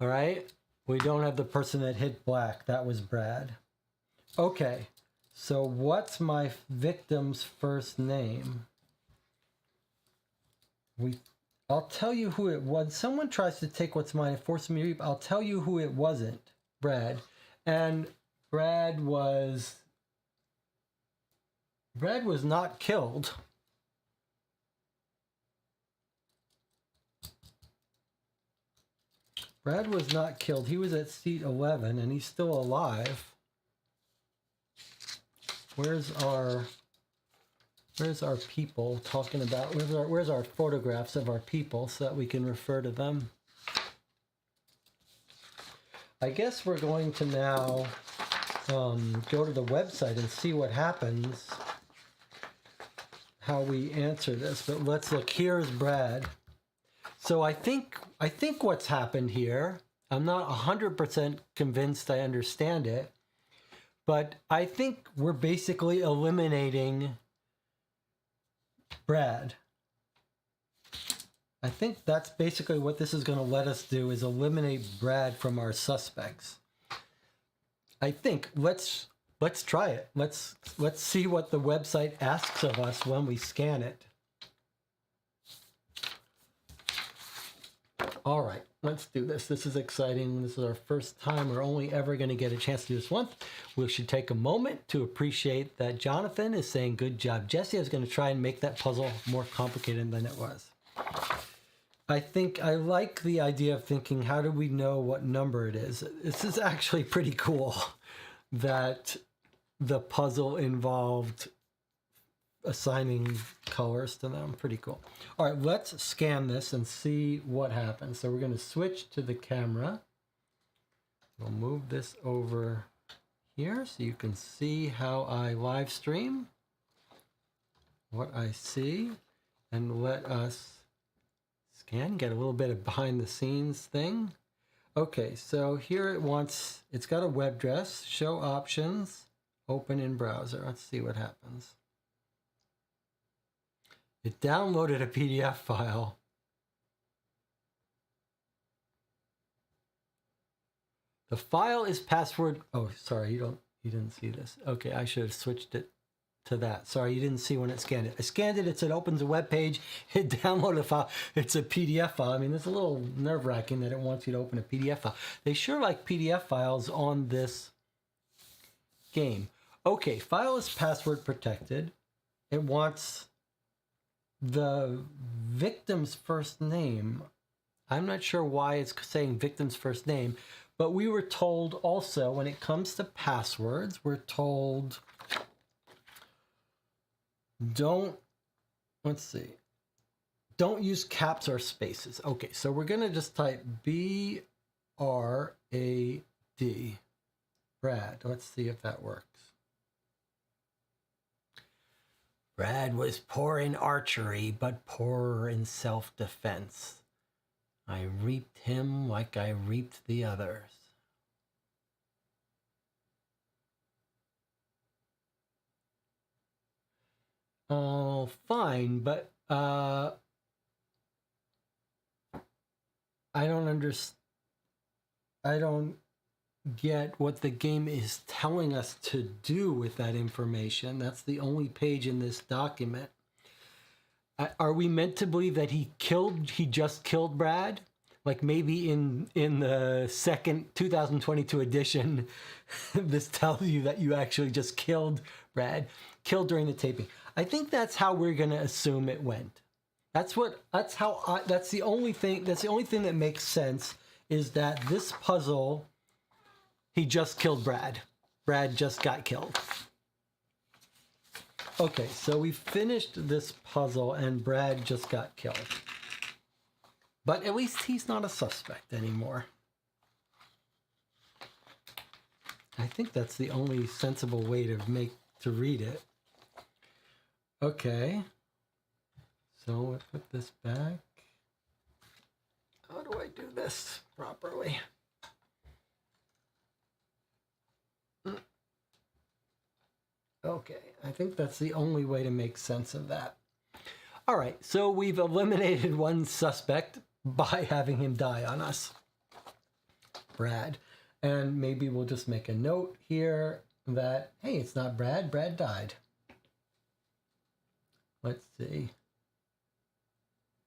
S1: All right. We don't have the person that hit black. That was Brad. Okay. So what's my victim's first name? I'll tell you who it was. Someone tries to take what's mine and force me to reap. I'll tell you who it wasn't. Brad. And Brad was not killed. Brad was not killed. He was at seat 11 and he's still alive. Where's our people talking about, where's our photographs of our people so that we can refer to them? I guess we're going to now go to the website and see what happens, how we answer this. But let's look. Here's Brad. So I think what's happened here, I'm not 100% convinced I understand it, but I think we're basically eliminating Brad. I think that's basically what this is going to let us do, is eliminate Brad from our suspects. I think let's try it. Let's see what the website asks of us when we scan it. All right, let's do this. This is exciting. This is our first time. We're only ever going to get a chance to do this once. We should take a moment to appreciate that Jonathan is saying, good job, Jesse. I was going to try and make that puzzle more complicated than it was. I think I like the idea of thinking, how do we know what number it is? This is actually pretty cool that the puzzle involved assigning colors to them. Pretty cool. All right, let's scan this and see what happens. So we're going to switch to the camera. We'll move this over here so you can see how I live stream, what I see, and let us scan, get a little bit of behind the scenes thing. Okay, so here it's got a web address, show options, open in browser. Let's see what happens. It downloaded a PDF file. The file is password. Oh, sorry, you didn't see this. Okay, I should have switched it to that. Sorry, you didn't see when it scanned it. I scanned it. It said opens a web page. It downloaded a file. It's a PDF file. I mean, it's a little nerve-wracking that it wants you to open a PDF file. They sure like PDF files on this game. Okay, file is password protected. It wants the victim's first name. I'm not sure why it's saying victim's first name, but we were told also when it comes to passwords, we're told don't use caps or spaces. Okay, so we're gonna just type BRAD, Brad. Let's see if that works. Brad was poor in archery, but poorer in self-defense. I reaped him like I reaped the others. Oh, fine, but I don't get what the game is telling us to do with that information. That's the only page in this document. Are we meant to believe that he just killed Brad? Like maybe in the second 2022 edition, this tells you that you actually just killed Brad, killed during the taping. I think that's how we're going to assume it went. That's the only thing that makes sense, is that this puzzle, he just killed Brad. Brad just got killed. Okay, so we finished this puzzle and Brad just got killed. But at least he's not a suspect anymore. I think that's the only sensible way to read it. Okay. So let's put this back. How do I do this properly? Okay, I think that's the only way to make sense of that. All right, so we've eliminated one suspect by having him die on us, Brad. And maybe we'll just make a note here that, hey, it's not Brad, Brad died. Let's see.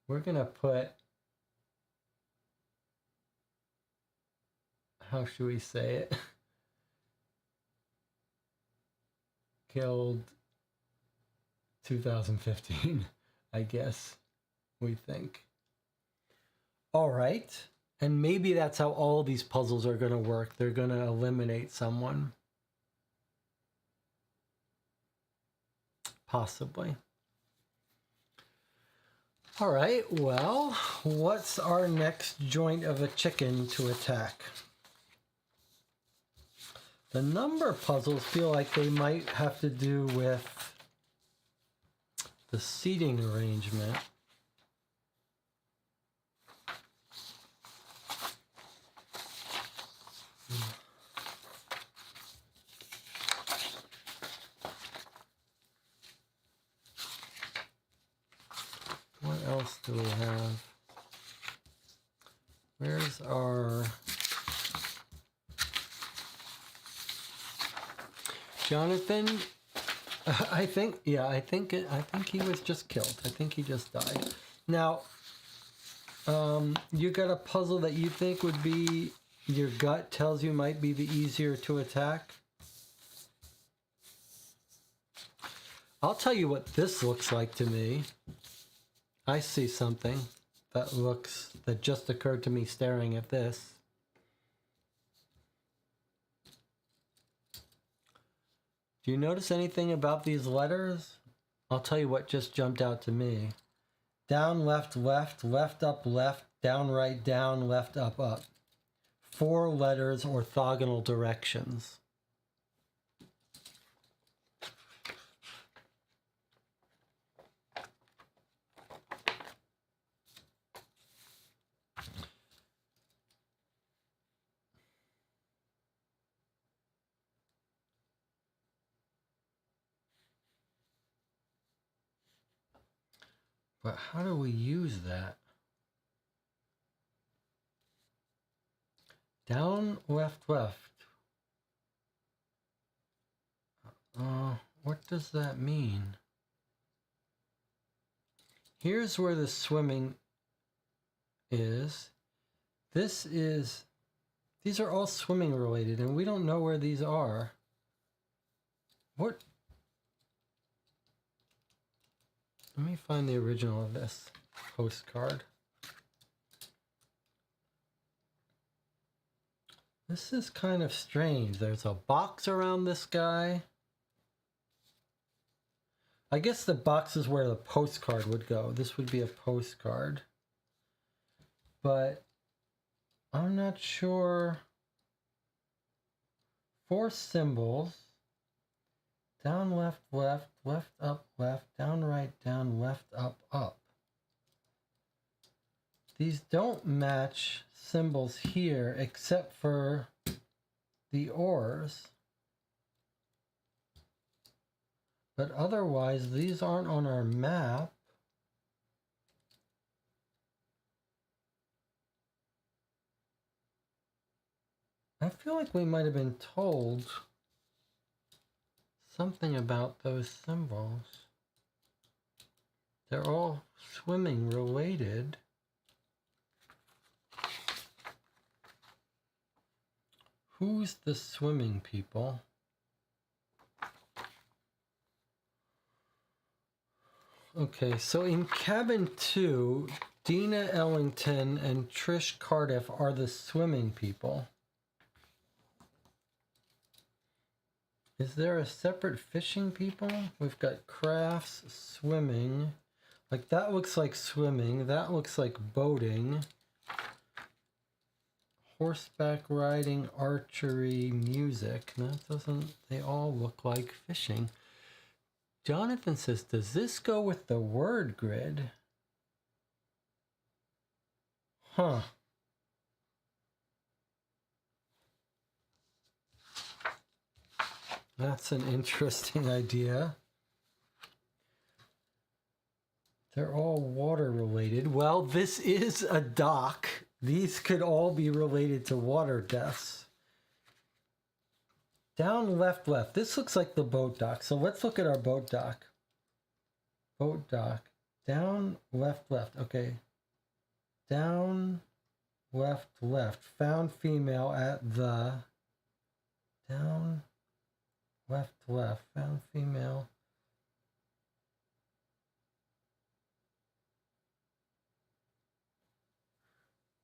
S1: We're gonna put, how should we say it? Killed 2015, I guess we think. All right, And maybe that's how all these puzzles are going to work. They're going to eliminate someone. Possibly. All right, well, what's our next joint of a chicken to attack? The number puzzles feel like they might have to do with the seating arrangement. What else do we have? Where's our... Jonathan, I think he was just killed. I think he just died. Now, you got a puzzle that you think would be, your gut tells you might be the easier to attack? I'll tell you what this looks like to me. I see something that just occurred to me staring at this. Do you notice anything about these letters? I'll tell you what just jumped out to me. Down, left, left, left, up, left, down, right, down, left, up, up. 4 letters, orthogonal directions. But how do we use that? Down, left, left. What does that mean? Here's where the swimming is. These are all swimming related, and we don't know where these are. What? Let me find the original of this postcard. This is kind of strange. There's a box around this guy. I guess the box is where the postcard would go. This would be a postcard. But I'm not sure. 4 symbols. Down, left, left, left, up, left, down, right, down, left, up, up. These don't match symbols here except for the oars. But otherwise, these aren't on our map. I feel like we might have been told something about those symbols. They're all swimming related. Who's the swimming people? Okay, so in cabin 2, Dina Ellington and Trish Cardiff are the swimming people. Is there a separate fishing people? We've got crafts, swimming. Like that looks like swimming. That looks like boating. Horseback riding, archery, music. That doesn't, they all look like fishing. Jonathan says, does this go with the word grid? Huh. That's an interesting idea. They're all water related. Well, this is a dock. These could all be related to water deaths. Down, left, left. This looks like the boat dock. So let's look at our boat dock. Boat dock. Down, left, left. Okay. Down, left, left. Found female at the... Down, left, left. Found female.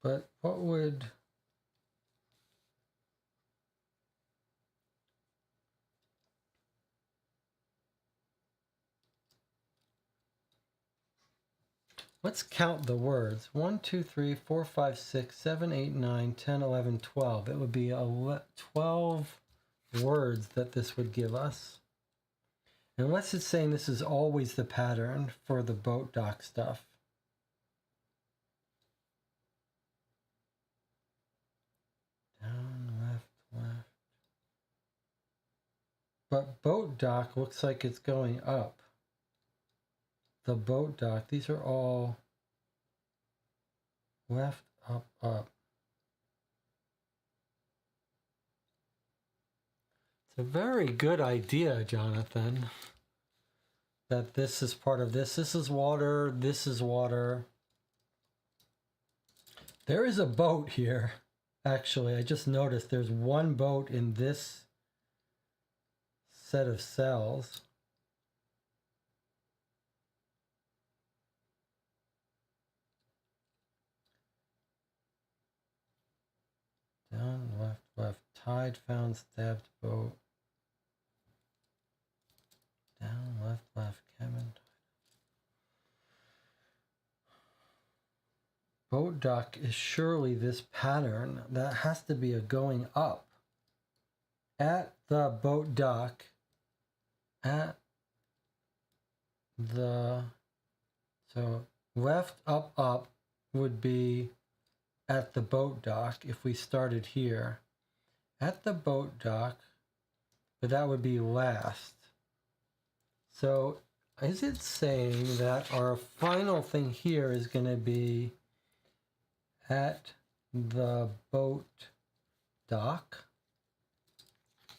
S1: But what would... Let's count the words. 1, 2, 3, 4, 5, 6, 7, 8, 9, 10, 11, 12. It would be 12 words that this would give us. Unless it's saying this is always the pattern for the boat dock stuff. Down, left, left. But boat dock looks like it's going up. The boat dock, these are all left, up, up. It's a very good idea, Jonathan, that this is part of this. This is water, this is water. There is a boat here. Actually, I just noticed there's one boat in this set of cells. Down, left, left. Tide, found, stabbed, boat. Down, left, left. Cabin. Boat dock is surely this pattern. That has to be a going up. At the boat dock. At the... So left, up, up would be at the boat dock if we started here. At the boat dock, but that would be last. So is it saying that our final thing here is going to be at the boat dock?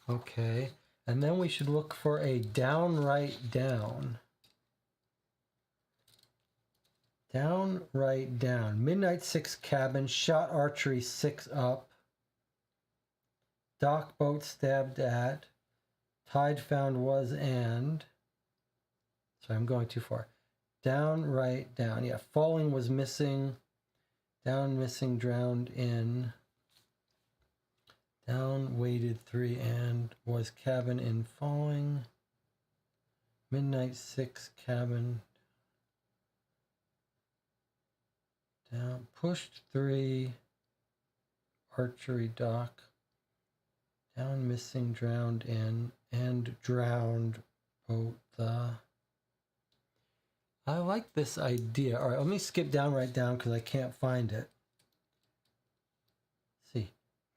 S1: Okay, and then we should look for a downright down. Down, right, down. Midnight 6 cabin, shot archery 6 up. Dock boat stabbed at. Tide found was and. Sorry, I'm going too far. Down, right, down. Yeah, falling was missing. Down, missing, drowned in. Down, weighted 3 and was cabin in falling. Midnight 6 cabin. Down, pushed 3, archery dock, down, missing, drowned in, and drowned boat the. I like this idea. All right, let me skip down, right down, because I can't find it. Let's see,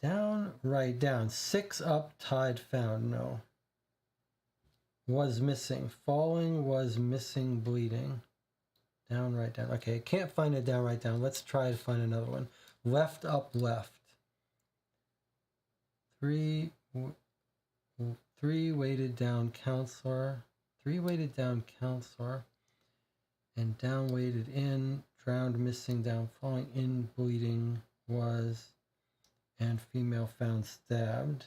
S1: down, right down, 6 up, tide found, no. Was missing, falling, was missing, bleeding. Down, right, down. Okay, can't find it down, right, down. Let's try to find another one. Left, up, left. 3 weighted down, counselor. 3 weighted down, counselor. And down, weighted in. Drowned, missing, down, falling, in, bleeding, was. And female found stabbed.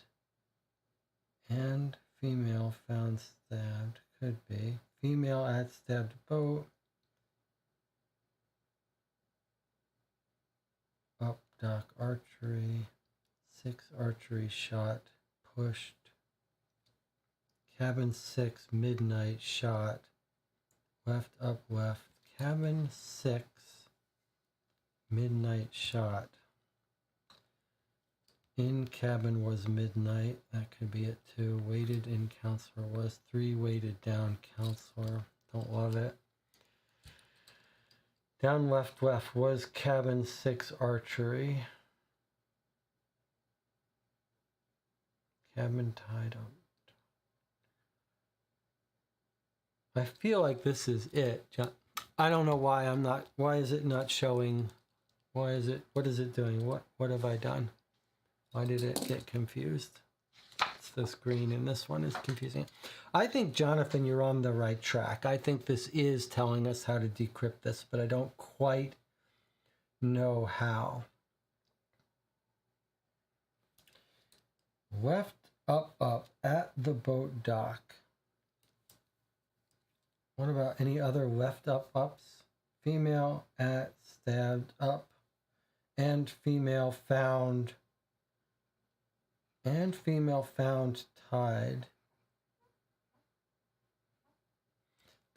S1: And female found stabbed. Could be. Female at stabbed boat. Up, dock, archery, 6 archery shot, pushed, cabin 6, midnight shot, left, up, left, cabin 6, midnight shot, in cabin was midnight, that could be it too, weighted in counselor was 3, weighted down counselor, don't love it. Down, left, left was cabin 6 archery. Cabin tied up. I feel like this is it. I don't know why I'm not, why is it not showing? Why is it, what is it doing? What have I done? Why did it get confused? It's this green and this one is confusing. I think, Jonathan, you're on the right track. I think this is telling us how to decrypt this, but I don't quite know how. Left, up, up, at the boat dock. What about any other left, up, ups? Female at stabbed up. and female found tide.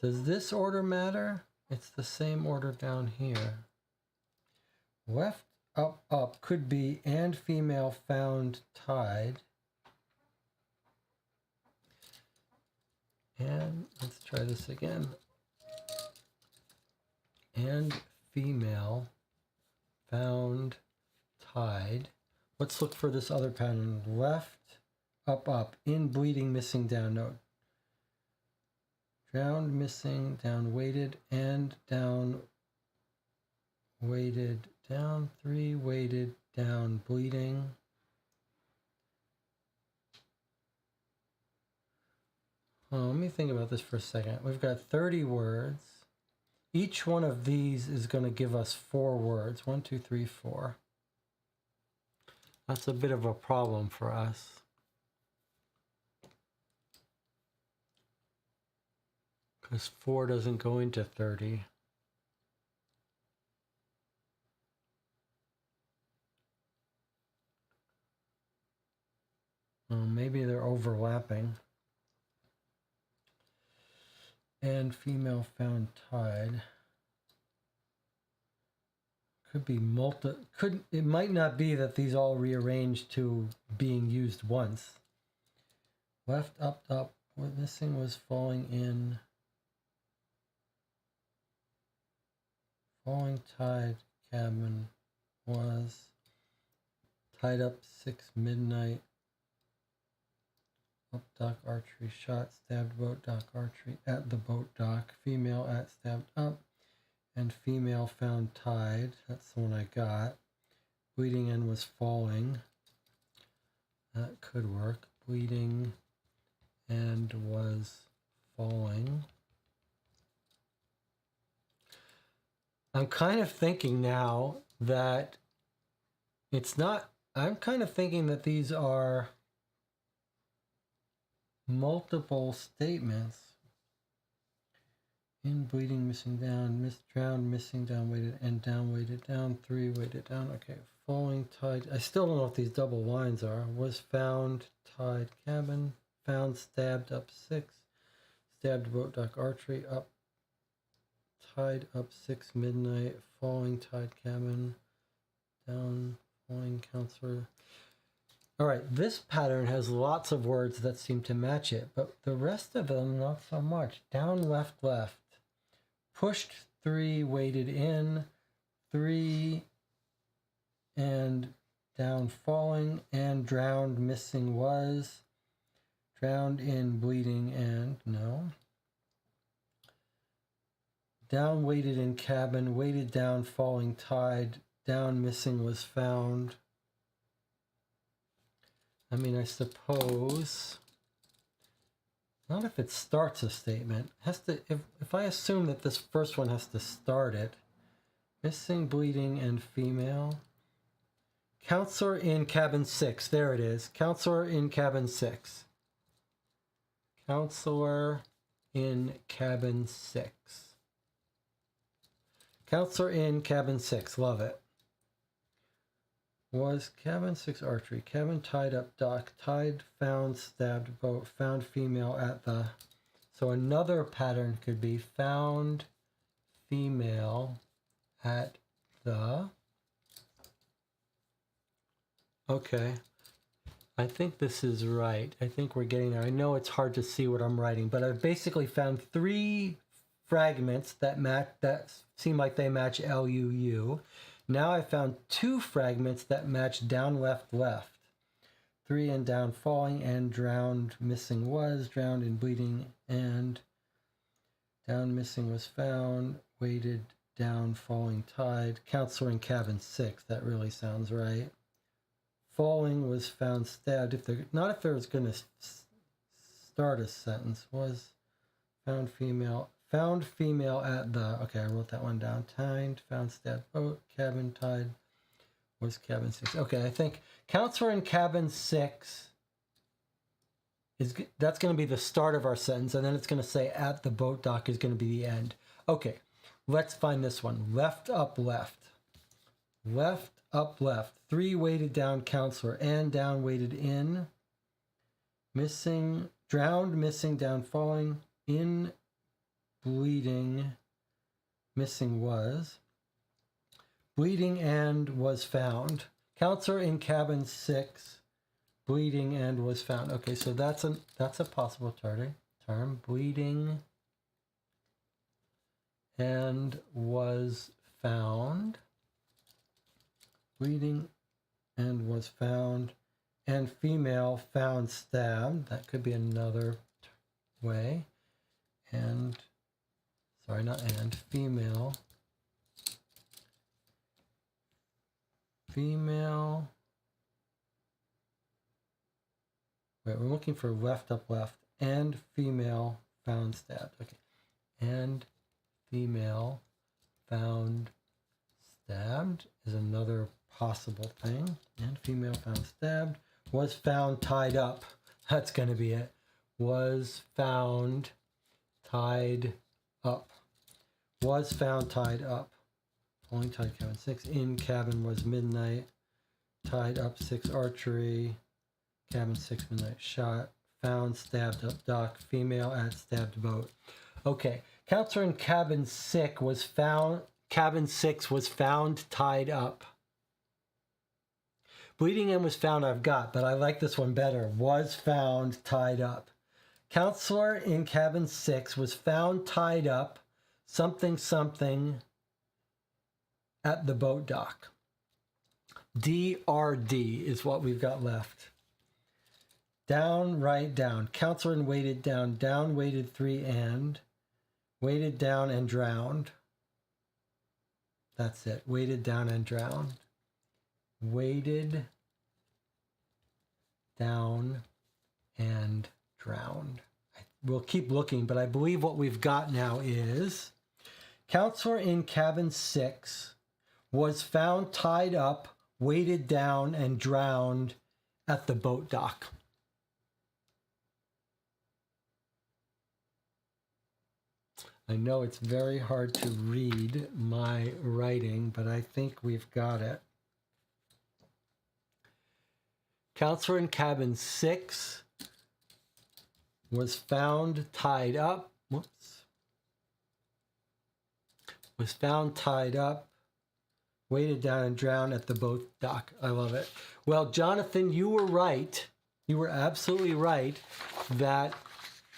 S1: Does this order matter? It's the same order down here. Left, up, up could be and female found tide. And let's try this again. And female found tide. Let's look for this other pattern. Left, up, up, in, bleeding, missing, down, note. Drowned, missing, down, weighted, and down, weighted, down, 3, weighted, down, bleeding. Oh, let me think about this for a second. We've got 30 words. Each one of these is going to give us 4 words. 1, 2, 3, 4. That's a bit of a problem for us. Because 4 doesn't go into 30. Maybe they're overlapping. And female found tide. Could be it might not be that these all rearrange to being used once. Left, up, up. What missing was falling in. Falling tide cabin was tied up 6 midnight. Up dock archery shot, stabbed boat dock archery at the boat dock. Female at stabbed up. And female found tide. That's the one I got. Bleeding end was falling. That could work. Bleeding end was falling. I'm kind of thinking now that it's not, I'm kind of thinking that these are multiple statements. In, bleeding, missing, down, drowned, missing, down, weighted, and down, weighted, down, 3, weighted, down. Okay, falling tide. I still don't know what these double lines are. Was found, tide, cabin, found, stabbed, up 6, stabbed, boat, dock, archery, up, tide, up 6, midnight, falling, tide, cabin, down, falling, counselor. All right, this pattern has lots of words that seem to match it, but the rest of them, not so much. Down, left, left. Pushed, 3, weighted in, 3, and down, falling, and drowned, missing, was, drowned in, bleeding, and, no. Down, weighted in, cabin, weighted down, falling, tide, down, missing, was found. I mean, I suppose, not if it starts a statement. Has to, if I assume that this first one has to start it. Missing, bleeding, and female. Counselor in cabin 6. There it is. Counselor in cabin 6. Counselor in cabin 6. Counselor in cabin 6. Love it. Was cabin 6 archery. Cabin tied up dock. Tide found stabbed boat. Found female at the. So another pattern could be found female at the. Okay. I think this is right. I think we're getting there. I know it's hard to see what I'm writing, but I've basically found 3 fragments that seem like they match LUU. Now I found 2 fragments that match down, left, left. 3 and down, falling, and drowned, missing was, drowned in, bleeding, and down, missing was found, weighted, down, falling, tide. Counselor in cabin 6, that really sounds right. Falling was found, stabbed. Not if there was going to start a sentence. Was found female at the. Okay, I wrote that one down. Tide, found, stabbed, boat, cabin, tide. Was cabin 6. Okay, I think counselor in cabin 6 that's going to be the start of our sentence, and then it's going to say at the boat dock is going to be the end. Okay, let's find this one. Left, up, left. left, up, left. 3 weighted down counselor and down weighted in. Missing, drowned, missing, down, falling, in, bleeding, missing was. Bleeding and was found. Counselor in cabin 6. Bleeding and was found. Okay, so that's a possible term. Bleeding and was found. Bleeding and was found. And female found stabbed. That could be another way. And, sorry, not and. Female. Wait, we're looking for left, up, left. And female found stabbed. Okay. And female found stabbed is another possible thing. And female found stabbed. Was found tied up. That's going to be it. Was found tied up. Was found tied up. Only tied cabin 6. In cabin was midnight. Tied up 6 archery. Cabin 6 midnight shot. Found stabbed up dock. Female at stabbed boat. Okay. Counselor in cabin 6 was found. Cabin 6 was found tied up. Bleeding in was found I've got, but I like this one better. Was found tied up. Counselor in cabin 6 was found tied up. Something at the boat dock. DRD is what we've got left. Down, right, down. Counselor in weighted down. Down, weighted 3 and. Weighted down and drowned. That's it. Weighted down and drowned. Weighted down and drowned. We'll keep looking, but I believe what we've got now is counselor in cabin 6 was found tied up, weighted down, and drowned at the boat dock. I know it's very hard to read my writing, but I think we've got it. Counselor in cabin 6 was found tied up. Whoops. Was found tied up, weighted down and drowned at the boat dock. I love it. Well, Jonathan, you were right. You were absolutely right that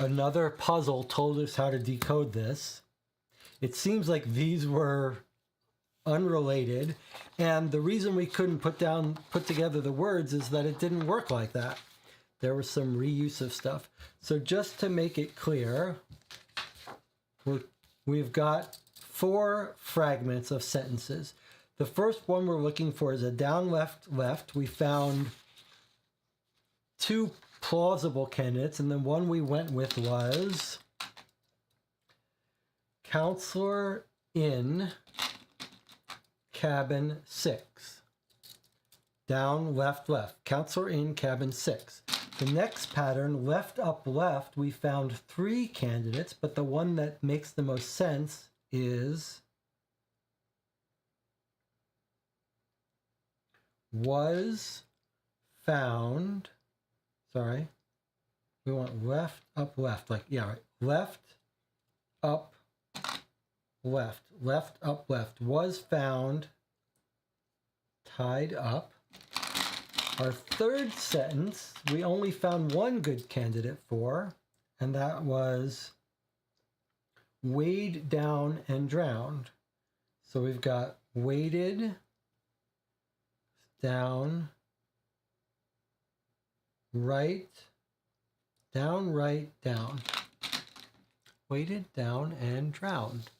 S1: another puzzle told us how to decode this. It seems like these were unrelated, and the reason we couldn't put together the words is that it didn't work like that. There was some reuse of stuff. So just to make it clear, we've got 4 fragments of sentences. The first one we're looking for is a down, left, left. We found 2 plausible candidates, and the one we went with was counselor in cabin 6. Down, left, left. Counselor in cabin 6. The next pattern, left, up, left, we found 3 candidates, but the one that makes the most sense is was found, sorry, we want left, up, left, like, yeah, right. Left, up, left, left, up, left, was found, tied up. Our third sentence, we only found 1 good candidate for, and that was weighed down and drowned. So we've got weighted down, right, down, right, down. Weighted down and drowned.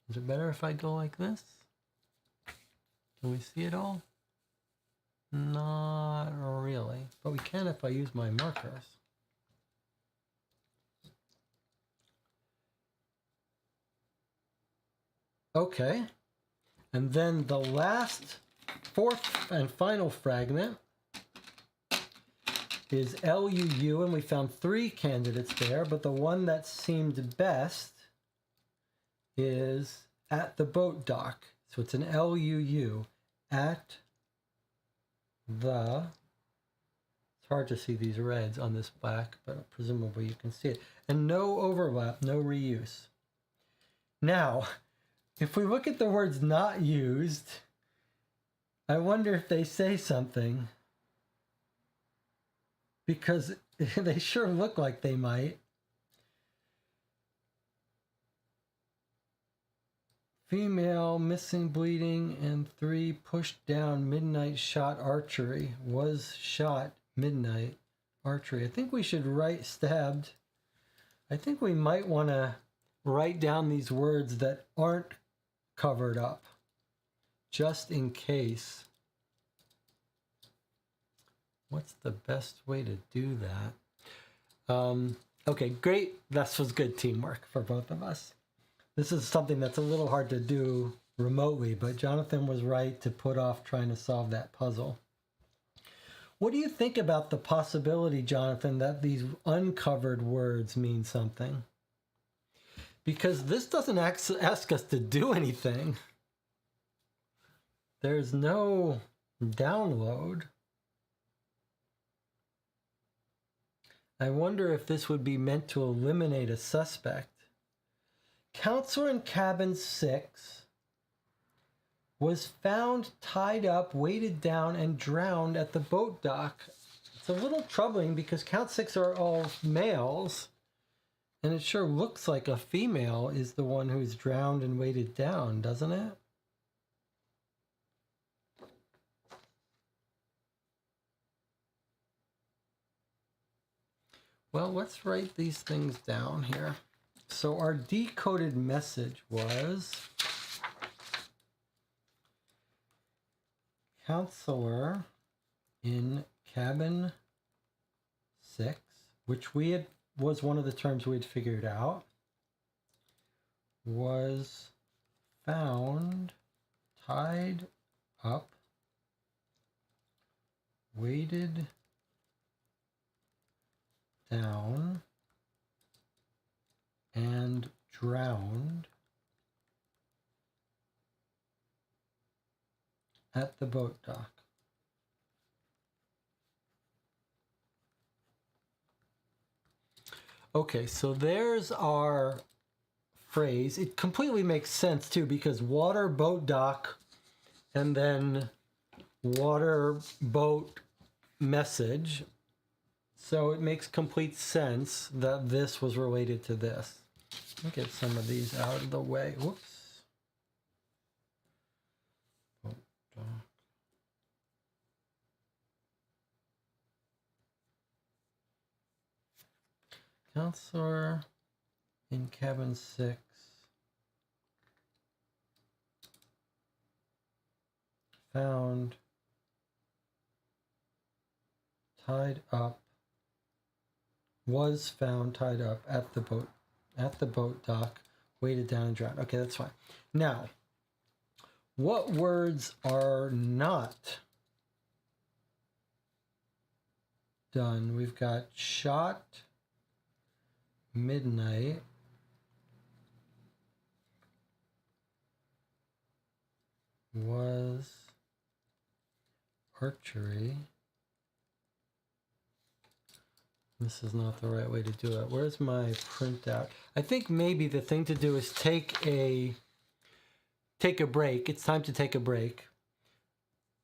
S1: Is it better if I go like this? Can we see it all? Not really, but we can if I use my markers. Okay, and then the last, 4th and final fragment is LUU, and we found 3 candidates there, but the one that seemed best is at the boat dock. So it's an LUU. at the, it's hard to see these reds on this black, but presumably you can see it. And no overlap, no reuse. Now, if we look at the words not used, I wonder if they say something, because they sure look like they might. Female, missing, bleeding, and 3 pushed down, midnight shot archery. Was shot, midnight archery. I think we should write stabbed. I think we might want to write down these words that aren't covered up, just in case. What's the best way to do that? Okay, great. This was good teamwork for both of us. This is something that's a little hard to do remotely, but Jonathan was right to put off trying to solve that puzzle. What do you think about the possibility, Jonathan, that these uncovered words mean something? Because this doesn't ask us to do anything. There's no download. I wonder if this would be meant to eliminate a suspect. Counselor in cabin 6 was found tied up, weighted down, and drowned at the boat dock. It's a little troubling because count 6 are all males, and it sure looks like a female is the one who's drowned and weighted down, doesn't it? Well, let's write these things down here. So our decoded message was counselor in cabin 6, which was one of the terms we had figured out, was found tied up, weighted down, and drowned at the boat dock. Okay, so there's our phrase. It completely makes sense too, because water, boat, dock, and then water, boat, message. So it makes complete sense that this was related to this. Let me get some of these out of the way. Whoops. Boat dock. Counselor in cabin 6 found tied up, was found tied up at the boat dock, weighted down and drowned. Okay, that's fine. Now, what words are not done? We've got shot, midnight, was archery. This is not the right way to do it. Where's my printout? I think maybe the thing to do is take a break. It's time to take a break.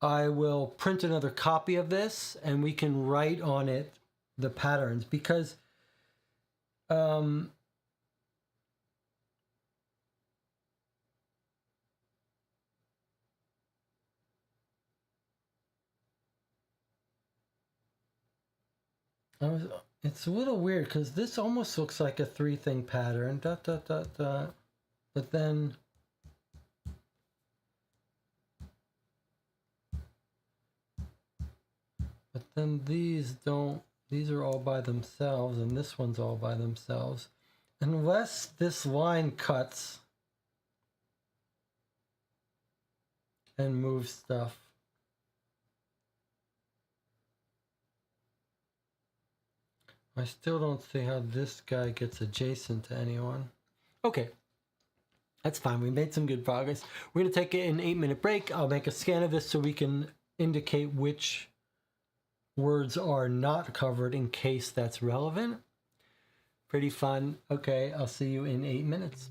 S1: I will print another copy of this and we can write on it the patterns, because it's a little weird because this almost looks like a 3-thing pattern. Dot, dot, dot, dot. But then these don't, these are all by themselves, and this one's all by themselves. Unless this line cuts and moves stuff. I still don't see how this guy gets adjacent to anyone. Okay. That's fine. We made some good progress. We're going to take an 8-minute break. I'll make a scan of this so we can indicate which words are not covered in case that's relevant. Pretty fun. Okay, I'll see you in 8 minutes.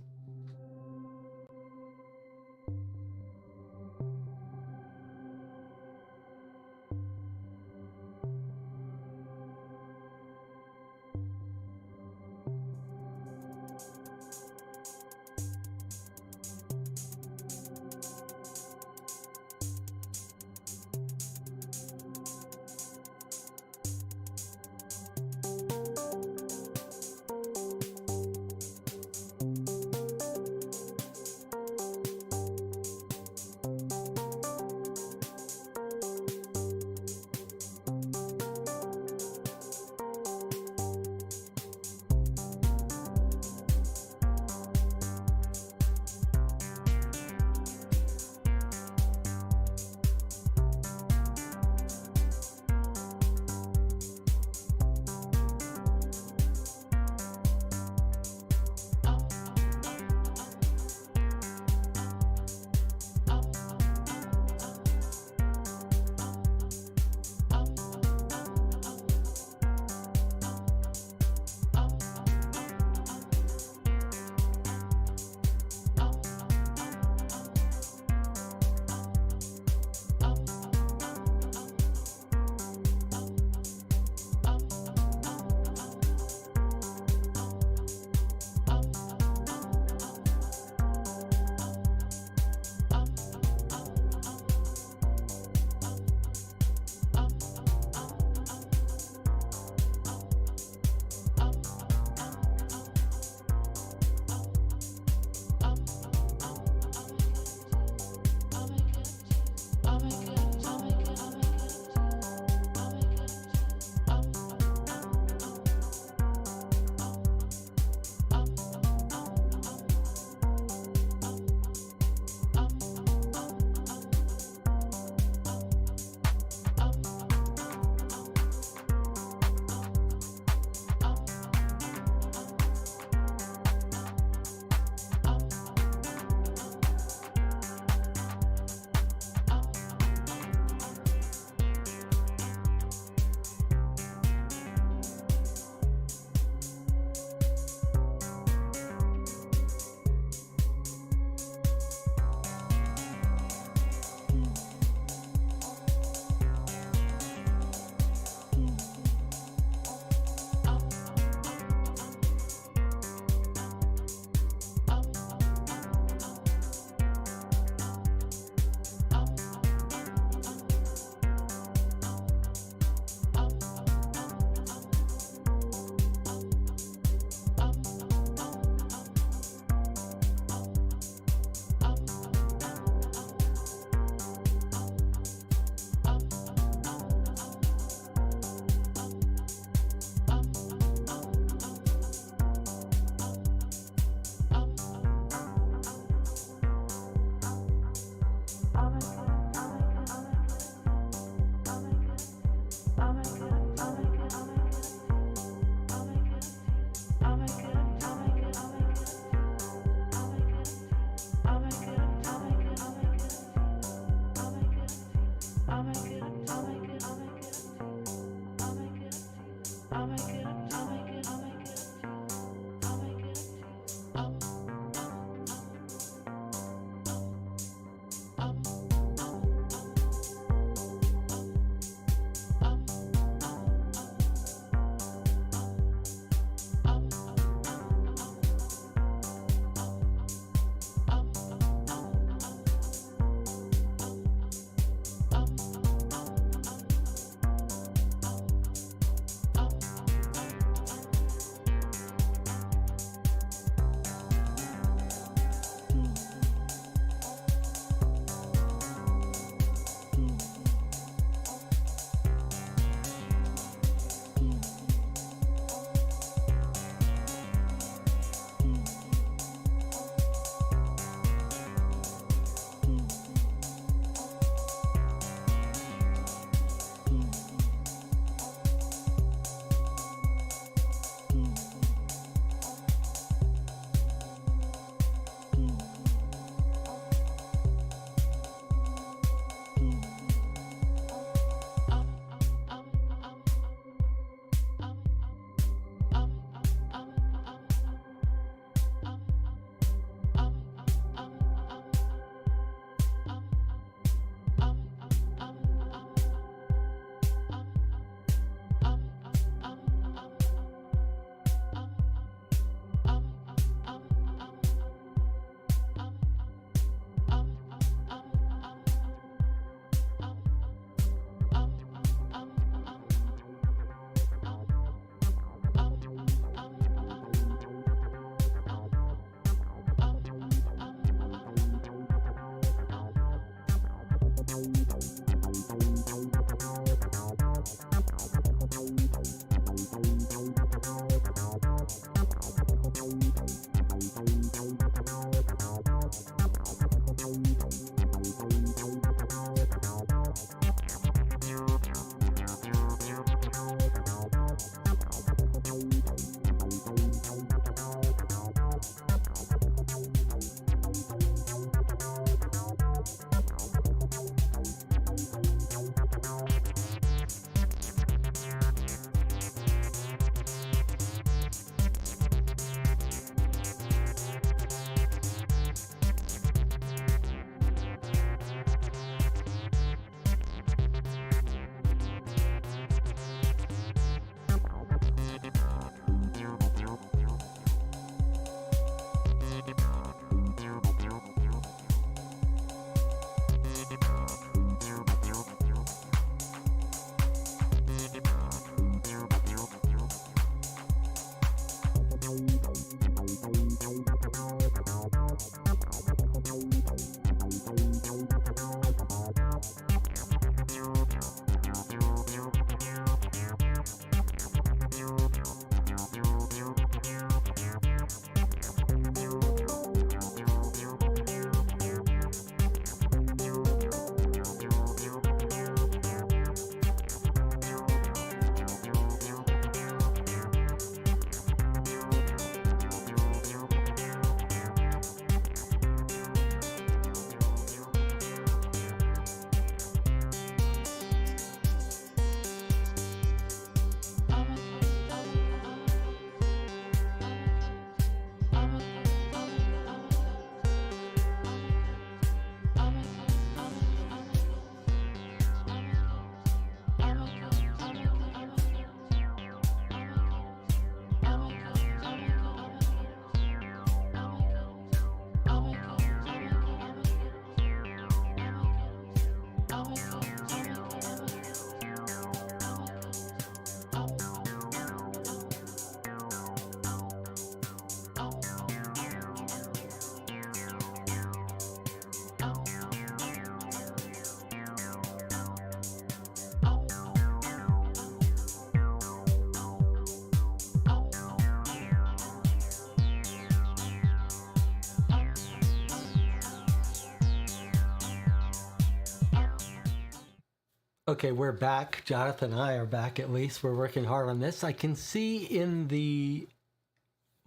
S1: Okay, we're back. Jonathan and I are back at least. We're working hard on this. I can see in the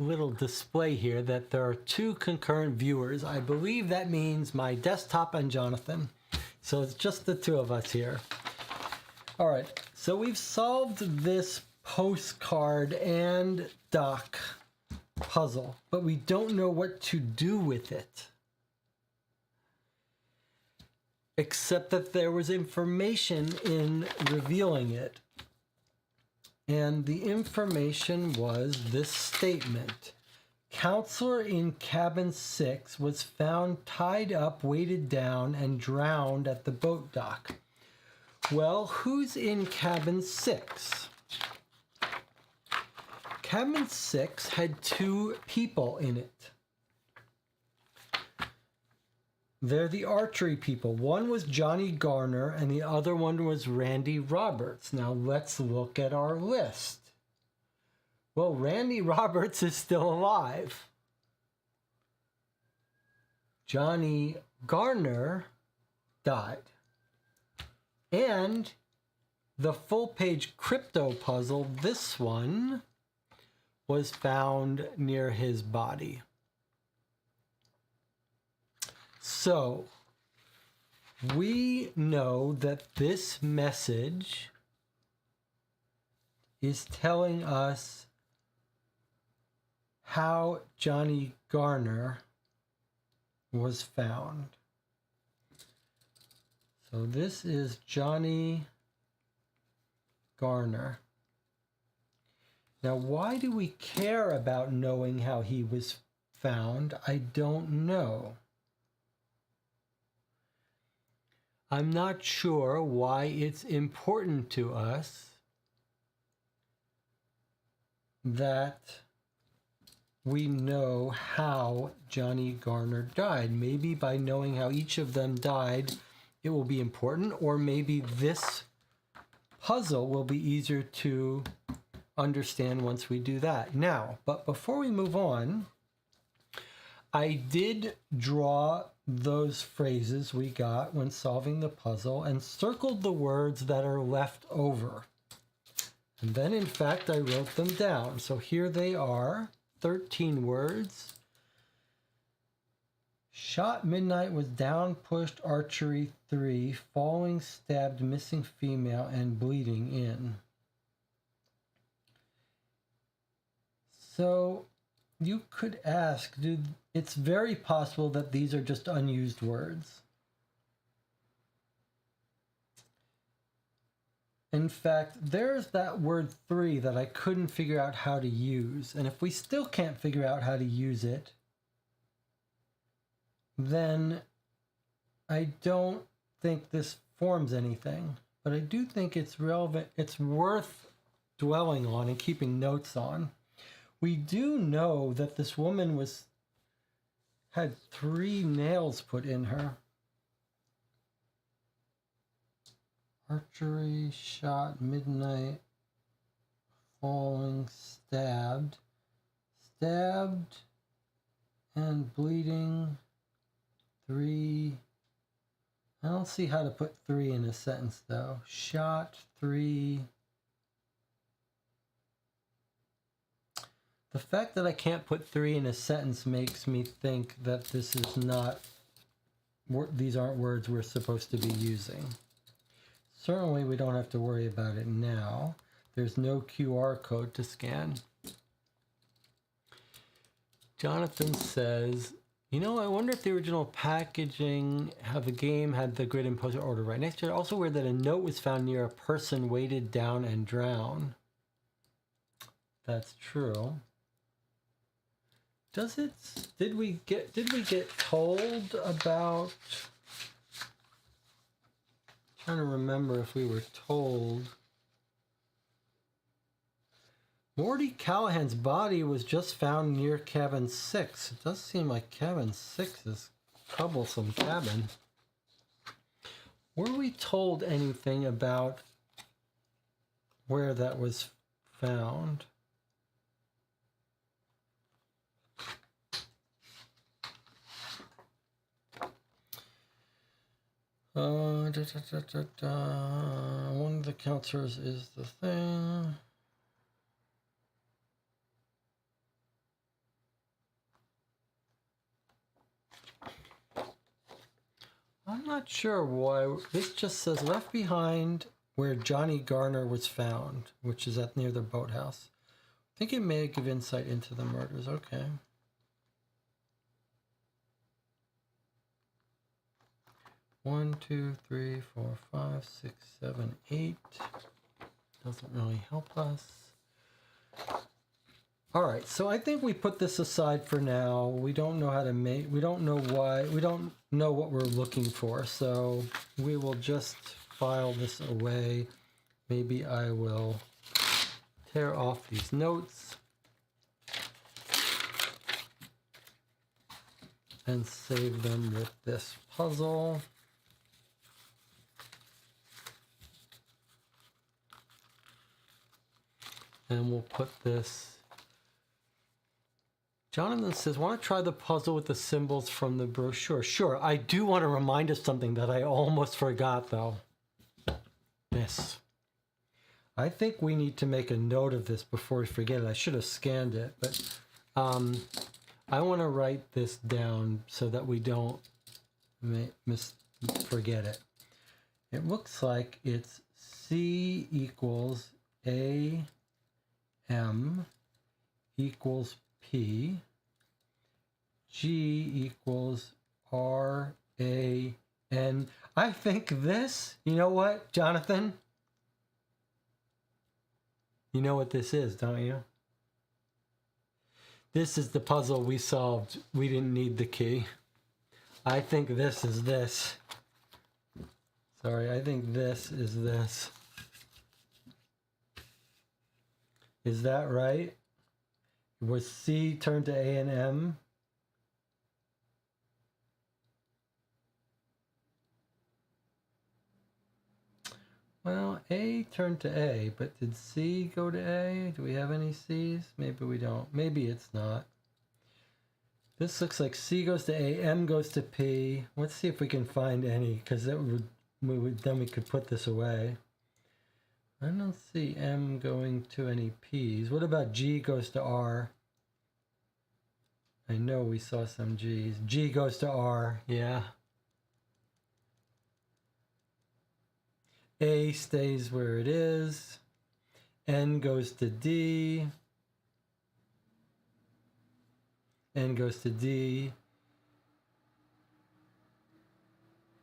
S1: little display here that there are 2 concurrent viewers. I believe that means my desktop and Jonathan. So it's just the 2 of us here. All right, so we've solved this postcard and dock puzzle, but we don't know what to do with it. Except that there was information in revealing it. And the information was this statement. Counselor in cabin 6 was found tied up, weighted down, and drowned at the boat dock. Well, who's in cabin 6? Cabin 6 had 2 people in it. They're the archery people. One was Johnny Garner and the other one was Randy Roberts. Now let's look at our list. Well, Randy Roberts is still alive. Johnny Garner died. And the full-page crypto puzzle, this one, was found near his body. So, we know that this message is telling us how Johnny Garner was found. So this is Johnny Garner. Now, why do we care about knowing how he was found? I don't know. I'm not sure why it's important to us that we know how Johnny Garner died. Maybe by knowing how each of them died, it will be important, or maybe this puzzle will be easier to understand once we do that. Now, but before we move on, I did draw those phrases we got when solving the puzzle and circled the words that are left over. And then, in fact, I wrote them down. So here they are, 13 words. Shot midnight, was down, pushed, archery 3, falling, stabbed, missing female, and bleeding in. So you could ask, it's very possible that these are just unused words. In fact, there's that word 3 that I couldn't figure out how to use. And if we still can't figure out how to use it, then I don't think this forms anything. But I do think it's relevant, it's worth dwelling on and keeping notes on. We do know that this woman had 3 nails put in her. Archery, shot, midnight, falling, stabbed, and bleeding, 3. I don't see how to put 3 in a sentence though. Shot, 3. The fact that I can't put 3 in a sentence makes me think that this is not, these aren't words we're supposed to be using. Certainly we don't have to worry about it now. There's no QR code to scan. Jonathan says, you know, I wonder if the original packaging, how the game had the grid and poster order right next to it. Also weird that a note was found near a person weighted down and drowned. That's true. Did we get told about, trying to remember if we were told. Morty Callahan's body was just found near cabin 6. It does seem like cabin 6 is a troublesome cabin. Were we told anything about where that was found? One of the counters is the thing. I'm not sure why. This just says left behind where Johnny Garner was found, which is near the boathouse. I think it may give insight into the murders. Okay. One, two, three, four, five, six, seven, eight. Doesn't really help us. All right, so I think we put this aside for now. We don't know how to make, we don't know why, we don't know what we're looking for. So we will just file this away. Maybe I will tear off these notes and save them with this puzzle. And we'll put this. Jonathan says, want to try the puzzle with the symbols from the brochure? Sure. I do want to remind us something that I almost forgot, though. This. I think we need to make a note of this before we forget it. I should have scanned it, but I want to write this down so that we don't forget it. It looks like it's C equals A M equals P, G equals R A N. I think this, you know what, Jonathan? You know what this is, don't you? This is the puzzle we solved. We didn't need the key. I think this is this. Sorry, I think this is this. Is that right? Was C turned to A and M? Well, A turned to A, but did C go to A? Do we have any C's? Maybe we don't. Maybe it's not. This looks like C goes to A, M goes to P. Let's see if we can find any, because then we could put this away. I don't see M going to any P's. What about G goes to R? I know we saw some G's. G goes to R, yeah. A stays where it is. N goes to D. N goes to D.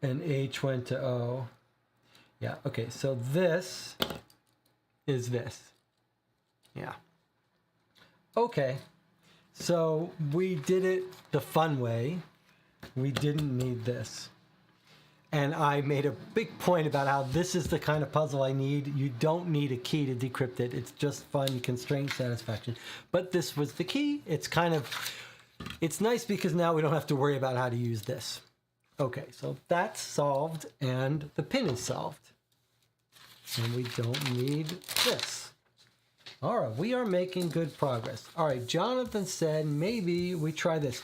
S1: And H went to O. Yeah, okay, so this is this. Yeah. Okay. So we did it the fun way. We didn't need this. And I made a big point about how this is the kind of puzzle I need. You don't need a key to decrypt it. It's just fun, constraint satisfaction. But this was the key. It's it's nice because now we don't have to worry about how to use this. Okay, so that's solved and the pin is solved. And we don't need this. All right, we are making good progress. All right, Jonathan said maybe we try this.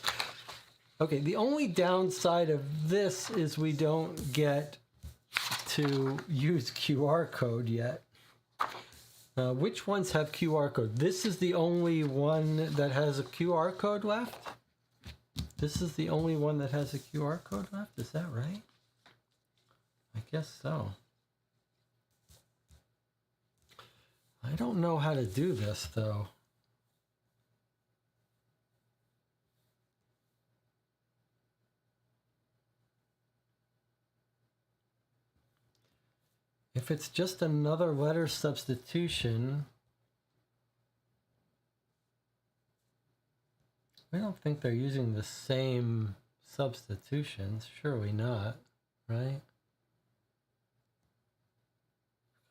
S1: Okay, the only downside of this is we don't get to use QR code yet. Which ones have QR code? This is the only one that has a QR code left? This is the only one that has a QR code left? Is that right? I guess so. I don't know how to do this, though. If it's just another letter substitution, I don't think they're using the same substitutions. Surely not, right?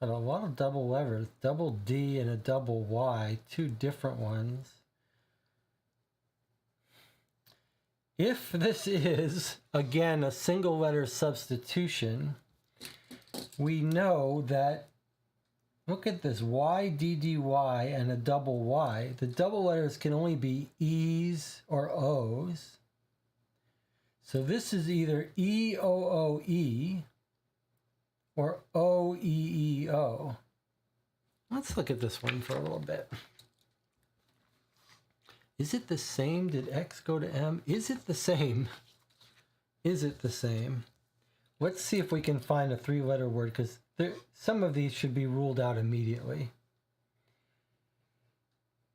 S1: Got a lot of double letters, double D and a double Y, two different ones. If this is, again, a single letter substitution, we know that, look at this, YDDY and a double Y. The double letters can only be E's or O's. So this is either EOOE or OEEO. Let's look at this one for a little bit. Is it the same? Did X go to M? Is it the same? Is it the same? Let's see if we can find a three-letter word, because some of these should be ruled out immediately.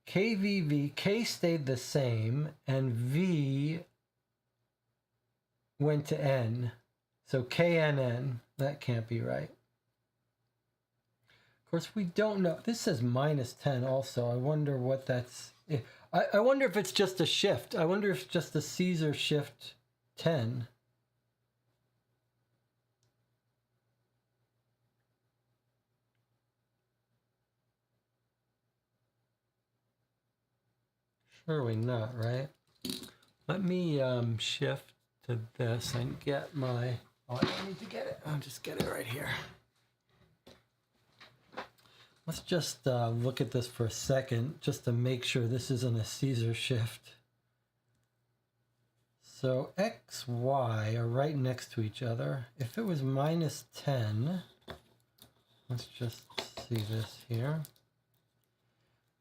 S1: KVV, K stayed the same, and V went to N. So KNN, that can't be right. Of course, we don't know. This says -10 also. I wonder what that's... I wonder if it's just a shift. I wonder if it's just a Caesar shift 10. Surely not, right? Let me shift to this and get my... Oh, I don't need to get it. I'll just get it right here. Let's just look at this for a second, just to make sure this isn't a Caesar shift. So X, Y are right next to each other. If it was -10, let's just see this here.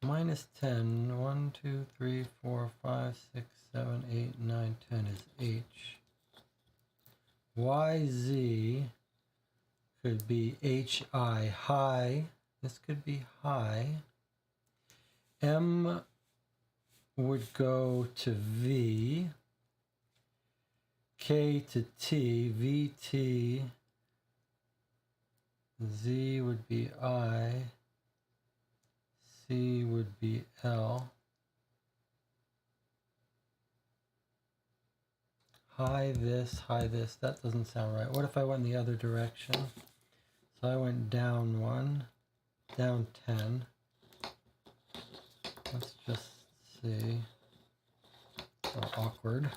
S1: -10, 1, 2, 3, 4, 5, 6, 7, 8, 9, 10 is H. YZ could be HI, high. This could be high. M would go to V. K to T, VT. Z would be I. C would be L. High this, that doesn't sound right. What if I went in the other direction? So I went down 1, down 10. Let's just see. So awkward.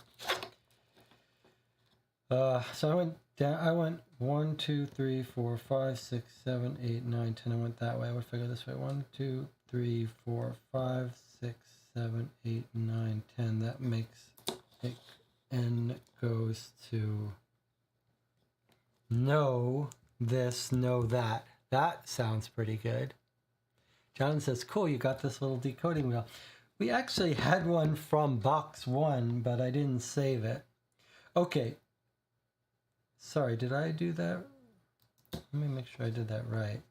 S1: So I went down, I went 1, 2, 3, 4, 5, 6, 7, 8, 9, 10. I went that way. What if I go this way? 1, 2, 3, 4, 5, 6, 7, 8, 9, 10. That makes it, N goes to know this, know that. That sounds pretty good. John says, cool, you got this little decoding wheel. We actually had one from box 1, but I didn't save it. Okay. Sorry, did I do that? Let me make sure I did that right.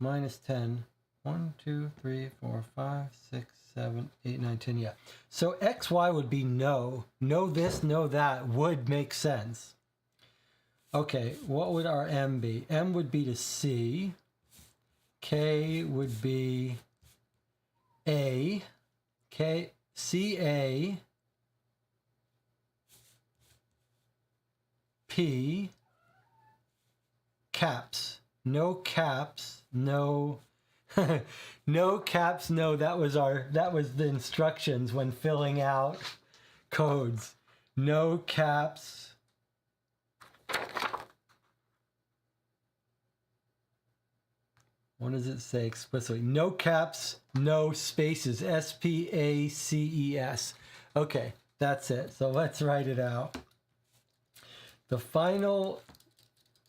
S1: -10. 1, 2, 3, 4, 5, 6, 7, 8, 9, 10. Yeah. So XY would be no. Know this, know that would make sense. Okay, what would our M be? M would be to C. K would be A. K, C, A. P. Caps. No caps. No. No caps. No. That was the instructions when filling out codes. No caps. What does it say explicitly? No caps, no spaces. SPACES. Okay, that's it. So let's write it out. The final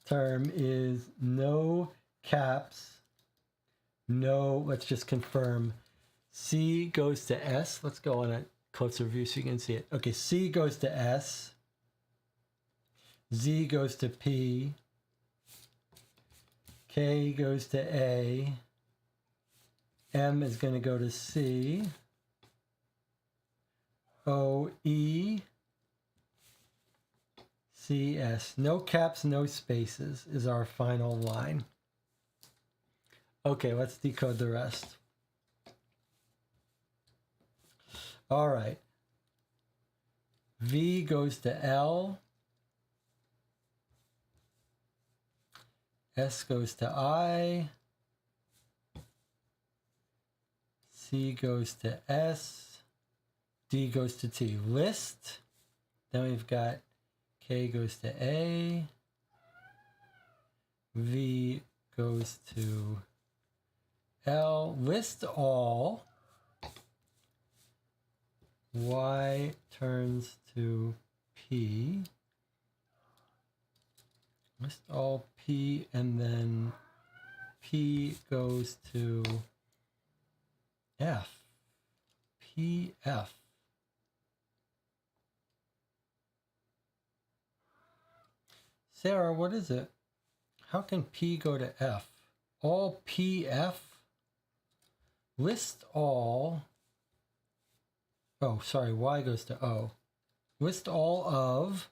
S1: term is no caps, no, let's just confirm. C goes to S. Let's go on a closer view so you can see it. Okay, C goes to S. Z goes to P. K goes to A. M is going to go to C. O, E. C, S. No caps, no spaces is our final line. Okay, let's decode the rest. All right. V goes to L. S goes to I. C goes to S. D goes to T. List. Then we've got K goes to A. V goes to L. List all. Y turns to P. List all P, and then P goes to F. PF. Sarah, what is it? How can P go to F? All PF? List all. Oh, sorry, Y goes to O. List all of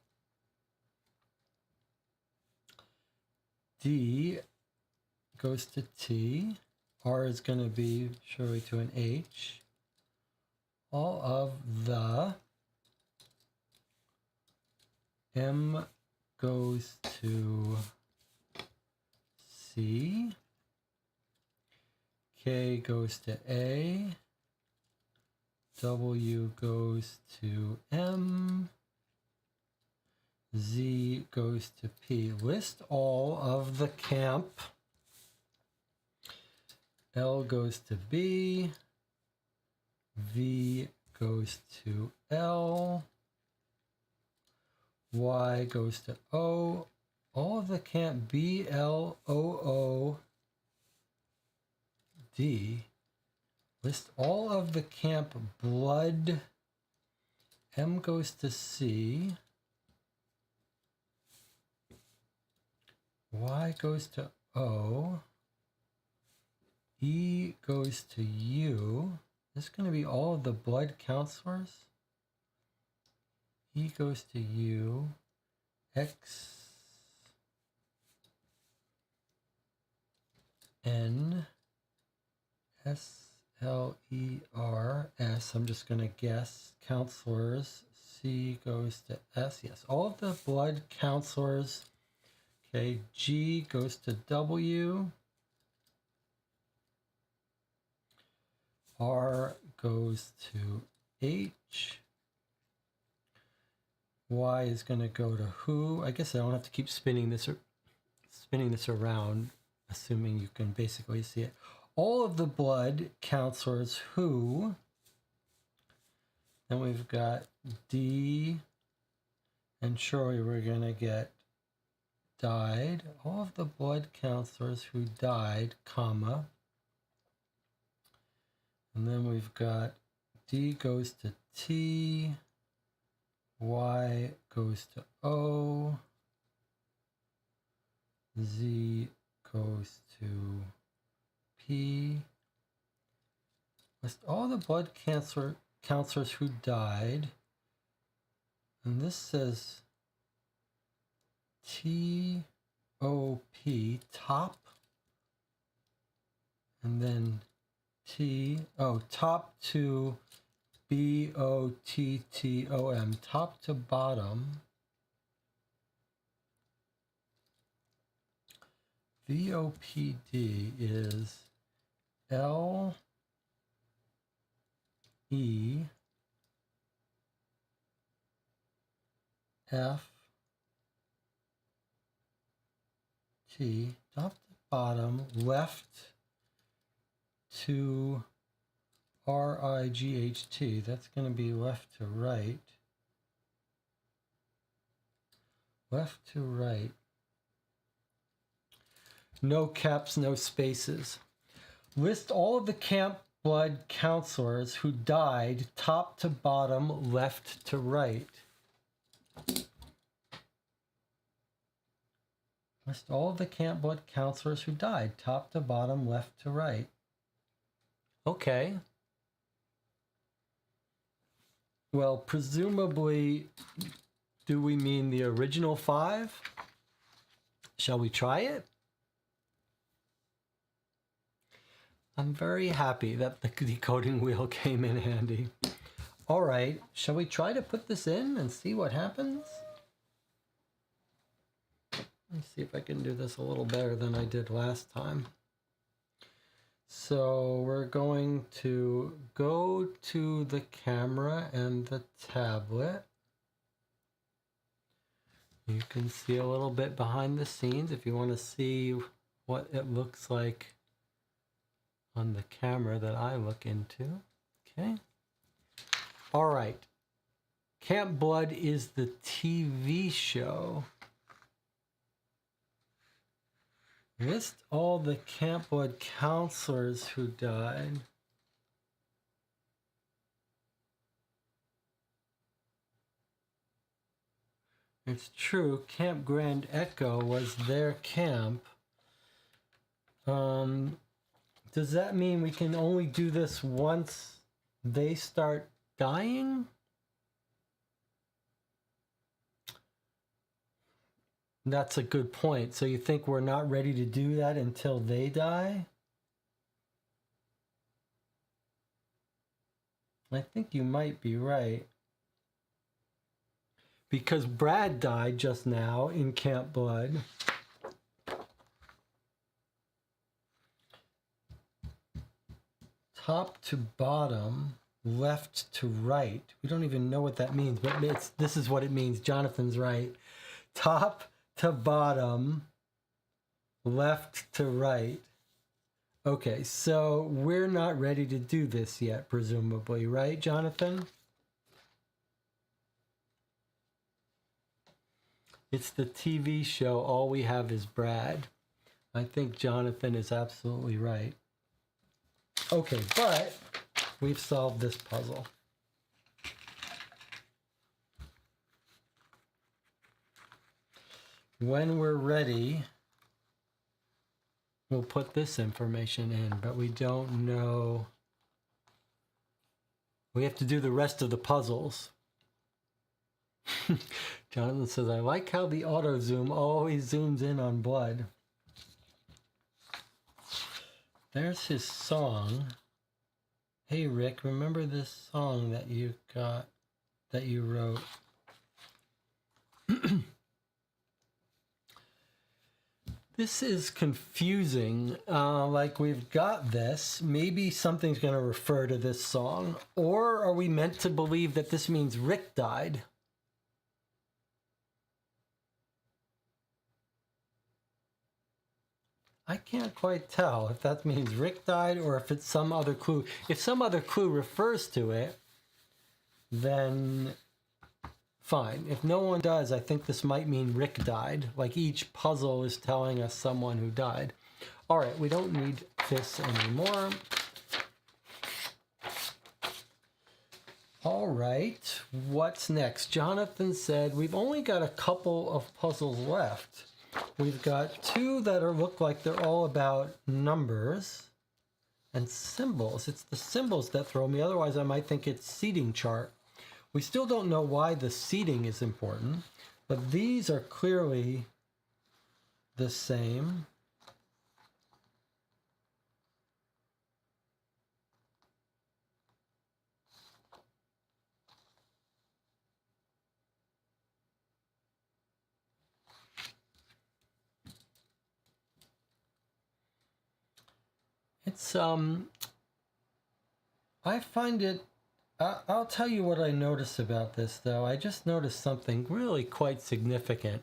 S1: D goes to T. R is going to be surely to an H. All of the M goes to C. K goes to A. W goes to M. Z goes to P. List all of the camp. L goes to B. V goes to L. Y goes to O. All of the camp B, L, O, O, D. List all of the camp blood. M goes to C. Y goes to O. E goes to U. This is going to be all of the blood counselors. E goes to U. X. N. S. L. E. R. S. I'm just going to guess. Counselors. C goes to S. Yes, all of the blood counselors. Okay, G goes to W. R goes to H. Y is going to go to who. I guess I don't have to keep spinning this around, assuming you can basically see it. All of the blood counselors who. Then we've got D, and surely we're going to get died. All of the blood counselors who died, comma. And then we've got D goes to T, Y goes to O, Z goes to P. List all the blood counselors who died. And this says T, O, P, top. And then T, top to BOTTOM, top to bottom. VOPD is L, E, F, T, top to bottom, left to RIGHT. That's going to be left to right. Left to right. No caps, no spaces. List all of the camp blood counselors who died, top to bottom, left to right. List all of the camp blood counselors who died, top to bottom, left to right. Okay. Well, presumably, do we mean the original 5? Shall we try it? I'm very happy that the decoding wheel came in handy. All right, shall we try to put this in and see what happens? Let's see if I can do this a little better than I did last time. So we're going to go to the camera and the tablet. You can see a little bit behind the scenes if you want to see what it looks like on the camera that I look into. Okay. All right. Camp Blood is the TV show. List all the Camp Blood counselors who died. It's true, Camp Grand Echo was their camp. Does that mean we can only do this once they start dying? That's a good point. So you think we're not ready to do that until they die? I think you might be right. Because Brad died just now in Camp Blood. Top to bottom, left to right. We don't even know what that means, but this is what it means. Jonathan's right. Top to bottom, left to right. Okay, so we're not ready to do this yet, presumably, right, Jonathan? It's the TV show, All We Have Is Brad. I think Jonathan is absolutely right. Okay, but we've solved this puzzle. When we're ready, we'll put this information in, but we don't know. We have to do the rest of the puzzles. Jonathan says, I like how the auto zoom always zooms in on blood. There's his song. Hey Rick, remember this song that you wrote? This is confusing. Like we've got this. Maybe something's going to refer to this song. Or are we meant to believe that this means Rick died? I can't quite tell if that means Rick died or if it's some other clue. If some other clue refers to it, then fine. If no one does, I think this might mean Rick died. Like each puzzle is telling us someone who died. All right, we don't need this anymore. All right, what's next? Jonathan said we've only got a couple of puzzles left. We've got two that look like they're all about numbers and symbols. It's the symbols that throw me. Otherwise, I might think it's seating chart. We still don't know why the seating is important, but these are clearly the same. It's, I find it, I'll tell you what I notice about this, though. I just noticed something really quite significant.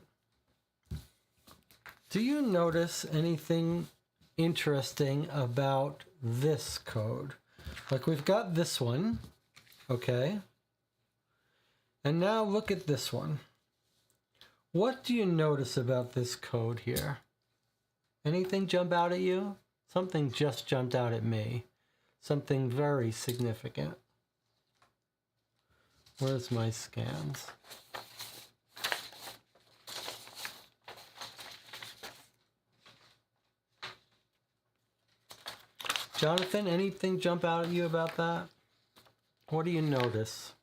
S1: Do you notice anything interesting about this code? Like we've got this one, okay? And now look at this one. What do you notice about this code here? Anything jump out at you? Something just jumped out at me. Something very significant. Where's my scans? Jonathan, anything jump out at you about that? What do you notice?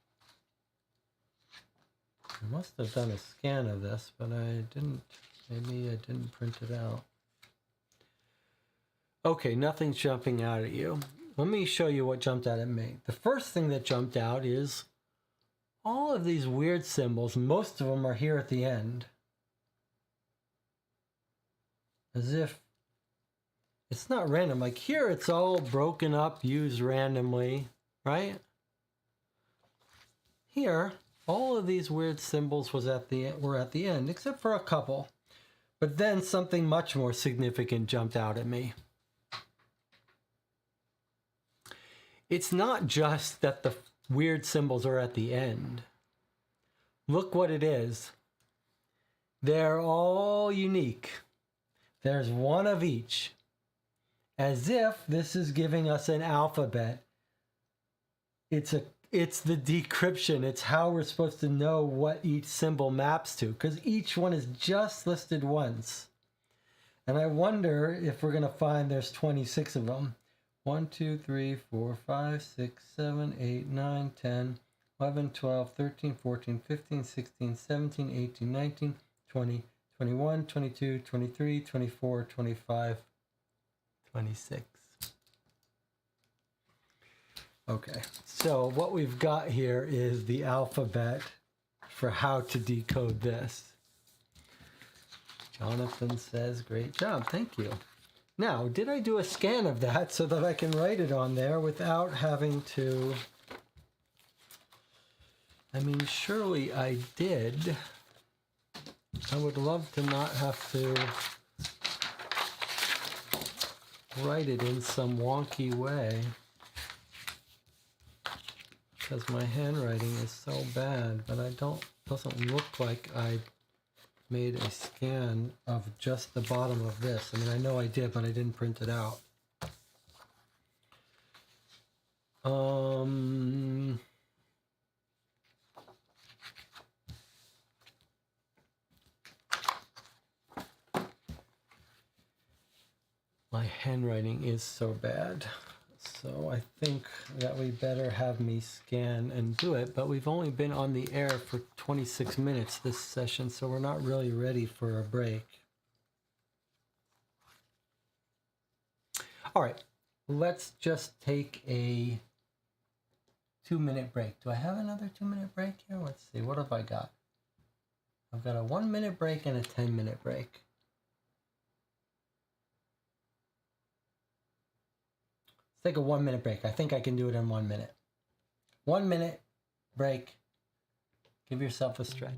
S1: I must have done a scan of this, but I didn't. Maybe I didn't print it out. Okay, nothing's jumping out at you. Let me show you what jumped out at me. The first thing that jumped out is all of these weird symbols. Most of them are here at the end. As if it's not random. Like here, it's all broken up, used randomly, right? Here, all of these weird symbols were at the end, except for a couple. But then something much more significant jumped out at me. It's not just that the weird symbols are at the end. Look what it is. They're all unique. There's one of each. As if this is giving us an alphabet. It's the decryption. It's how we're supposed to know what each symbol maps to, because each one is just listed once. And I wonder if we're going to find there's 26 of them. 1, 2, 3, 4, 5, 6, 7, 8, 9, 10, 11, 12, 13, 14, 15, 16, 17, 18, 19, 20, 21, 22, 23, 24, 25, 26. Okay, so what we've got here is the alphabet for how to decode this. Jonathan says, great job, thank you. Now, did I do a scan of that so that I can write it on there without having to... I mean, surely I did. I would love to not have to write it in some wonky way, because my handwriting is so bad, but doesn't look like I made a scan of just the bottom of this. I mean, I know I did, but I didn't print it out. My handwriting is so bad. So I think that we better have me scan and do it, but we've only been on the air for 26 minutes this session, so we're not really ready for a break. All right, let's just take a 2-minute break. Do I have another 2-minute break here? Let's see, what have I got? I've got a 1-minute break and a 10-minute break. Take a 1-minute break. I think I can do it in 1 minute. 1 minute break. Give yourself a stretch.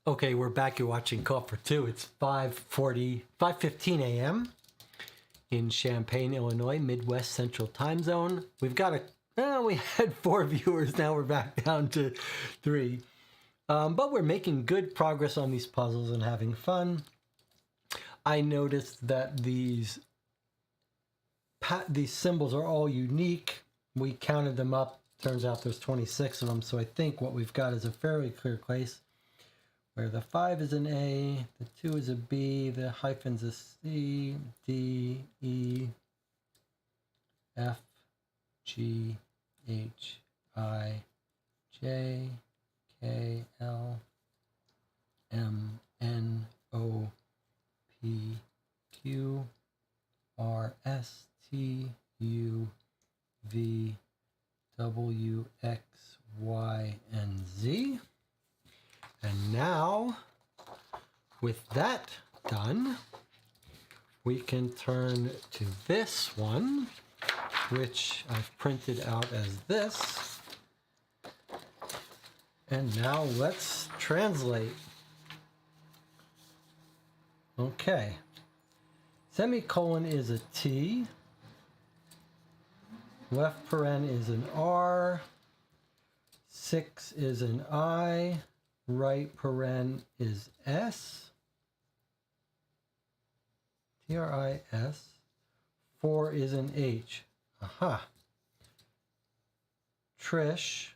S1: Okay, we're back. You're watching Call for Two. It's 5:15 a.m. in Champaign, Illinois, Midwest Central Time Zone. We've got we had 4 viewers. Now we're back down to 3. But we're making good progress on these puzzles and having fun. I noticed that these symbols are all unique. We counted them up. Turns out there's 26 of them. So I think what we've got is a fairly clear case, where the 5 is an A, the 2 is a B, the hyphen's a C, D, E, F, G, H, I, J, K, L, M, N, O, P, Q, R, S, T, U, V, W, X, Y, and Z. And now, with that done, we can turn to this one, which I've printed out as this. And now let's translate. Okay. Semicolon is a T. Left paren is an R. 6 is an I. Right paren is S. T-R-I-S. 4 is an H. Aha. Trish.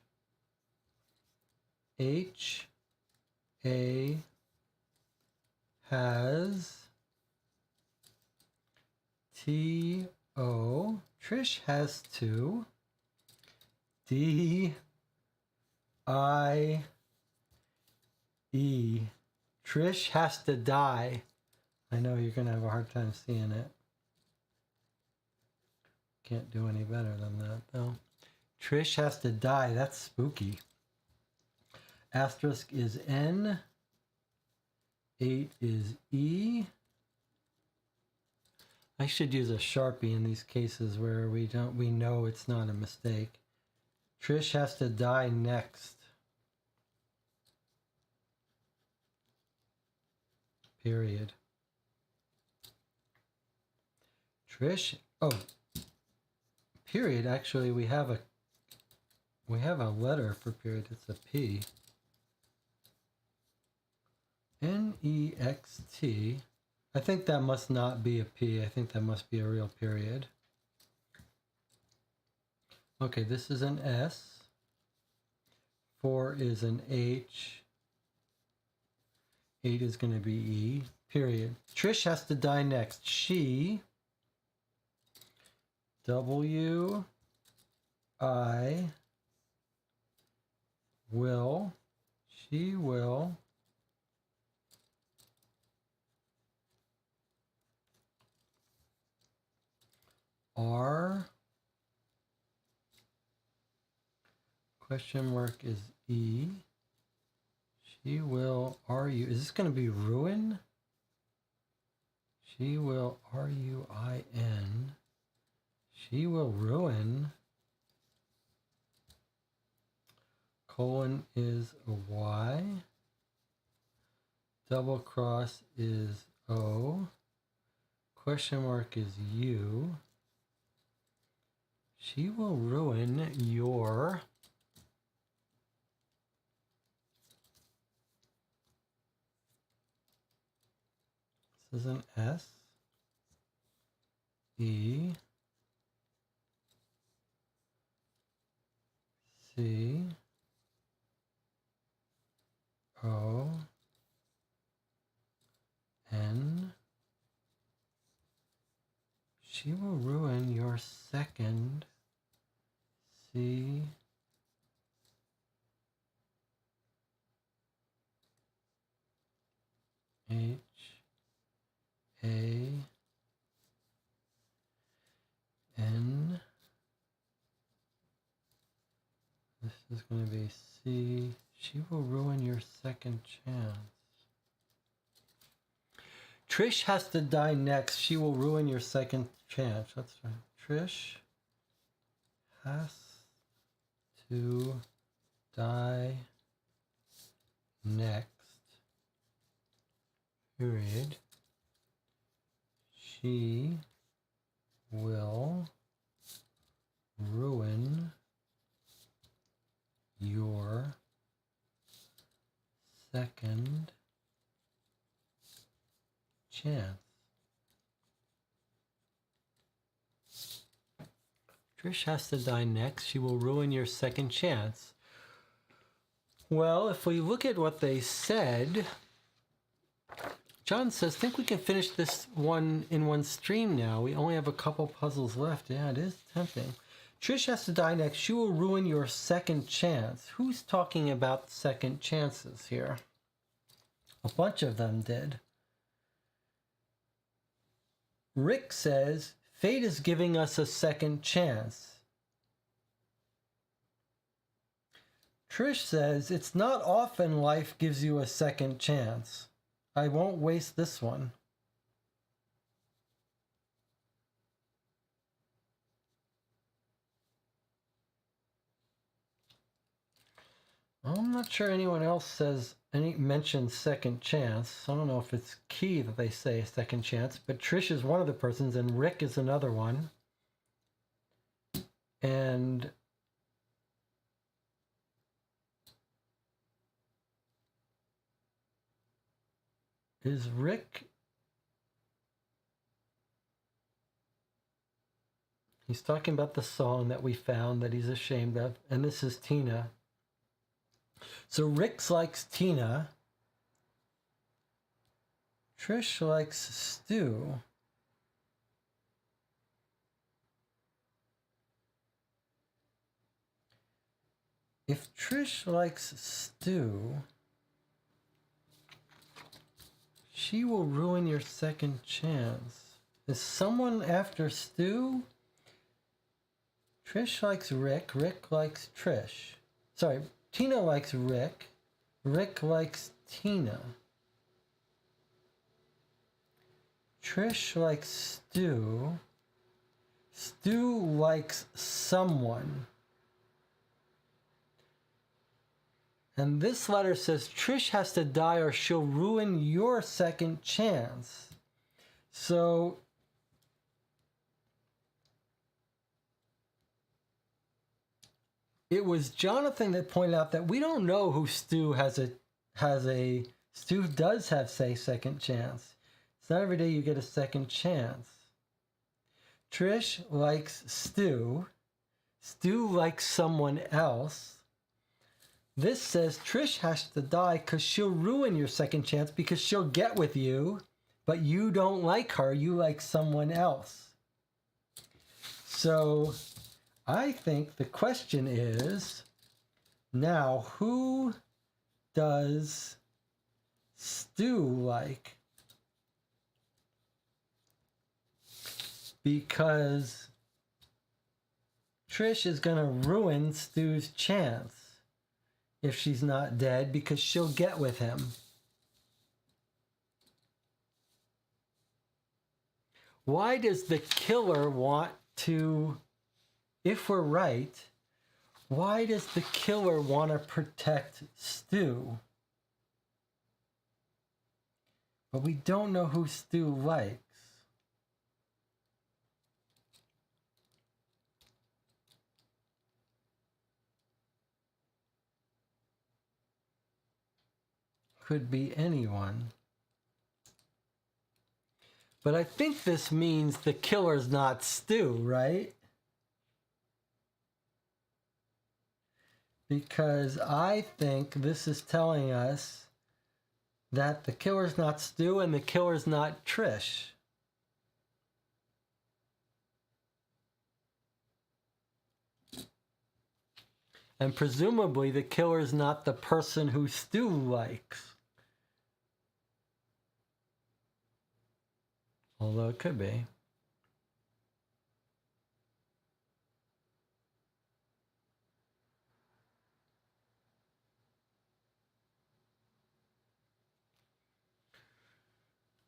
S1: H. A. Has. T-O. Trish has to. D-I-E. Trish has to die. I know you're going to have a hard time seeing it. Can't do any better than that, though. Trish has to die. That's spooky. Asterisk is N. 8 is E. I should use a Sharpie in these cases where we know it's not a mistake. Trish has to die next. Period. Trish, oh, period. Actually, we have a letter for period. It's a P. N-E-X-T. I think that must not be a P. I think that must be a real period. Okay, this is an S. 4 is an H. 8 is going to be E. Period. Trish has to die next. She. W. I. Will. She will. R. Question mark is E. She will R-U. Is this going to be ruin? She will R-U-I-N. She will ruin. Colon is a Y. Double cross is O. Question mark is U. She will ruin your. This is an S. E. C. O. N. She will ruin your second. C. H. A. N. This is going to be C. She will ruin your second chance. Trish has to die next. She will ruin your second chance. That's right. Trish has to die next. Period. She will ruin your second chance. Trish has to die next. She will ruin your second chance. Well, if we look at what they said, John says, think we can finish this one in one stream now. We only have a couple puzzles left. Yeah, it is tempting. Trish has to die next. She will ruin your second chance. Who's talking about second chances here? A bunch of them did. Rick says, fate is giving us a second chance. Trish says, it's not often life gives you a second chance. I won't waste this one. I'm not sure anyone else mentions second chance. I don't know if it's key that they say second chance, but Trish is one of the persons and Rick is another one. And is Rick? He's talking about the song that we found that he's ashamed of, and this is Tina. So Rick likes Tina. Trish likes Stu. If Trish likes Stu, she will ruin your second chance. Is someone after Stu? Trish likes Rick. Rick likes Trish. Sorry, Tina likes Rick. Rick likes Tina. Trish likes Stu. Stu likes someone. And this letter says Trish has to die or she'll ruin your second chance. So it was Jonathan that pointed out that we don't know who Stu Stu does have, say, second chance. It's not every day you get a second chance. Trish likes Stu. Stu likes someone else. This says Trish has to die because she'll ruin your second chance because she'll get with you, but you don't like her. You like someone else. So I think the question is, now who does Stu like? Because Trish is going to ruin Stu's chance if she's not dead because she'll get with him. Why does the killer want to, if we're right, why does the killer want to protect Stu? But we don't know who Stu likes. Could be anyone. But I think this means the killer's not Stu, right? Because I think this is telling us that the killer's not Stu and the killer's not Trish. And presumably the killer's not the person who Stu likes. Although it could be.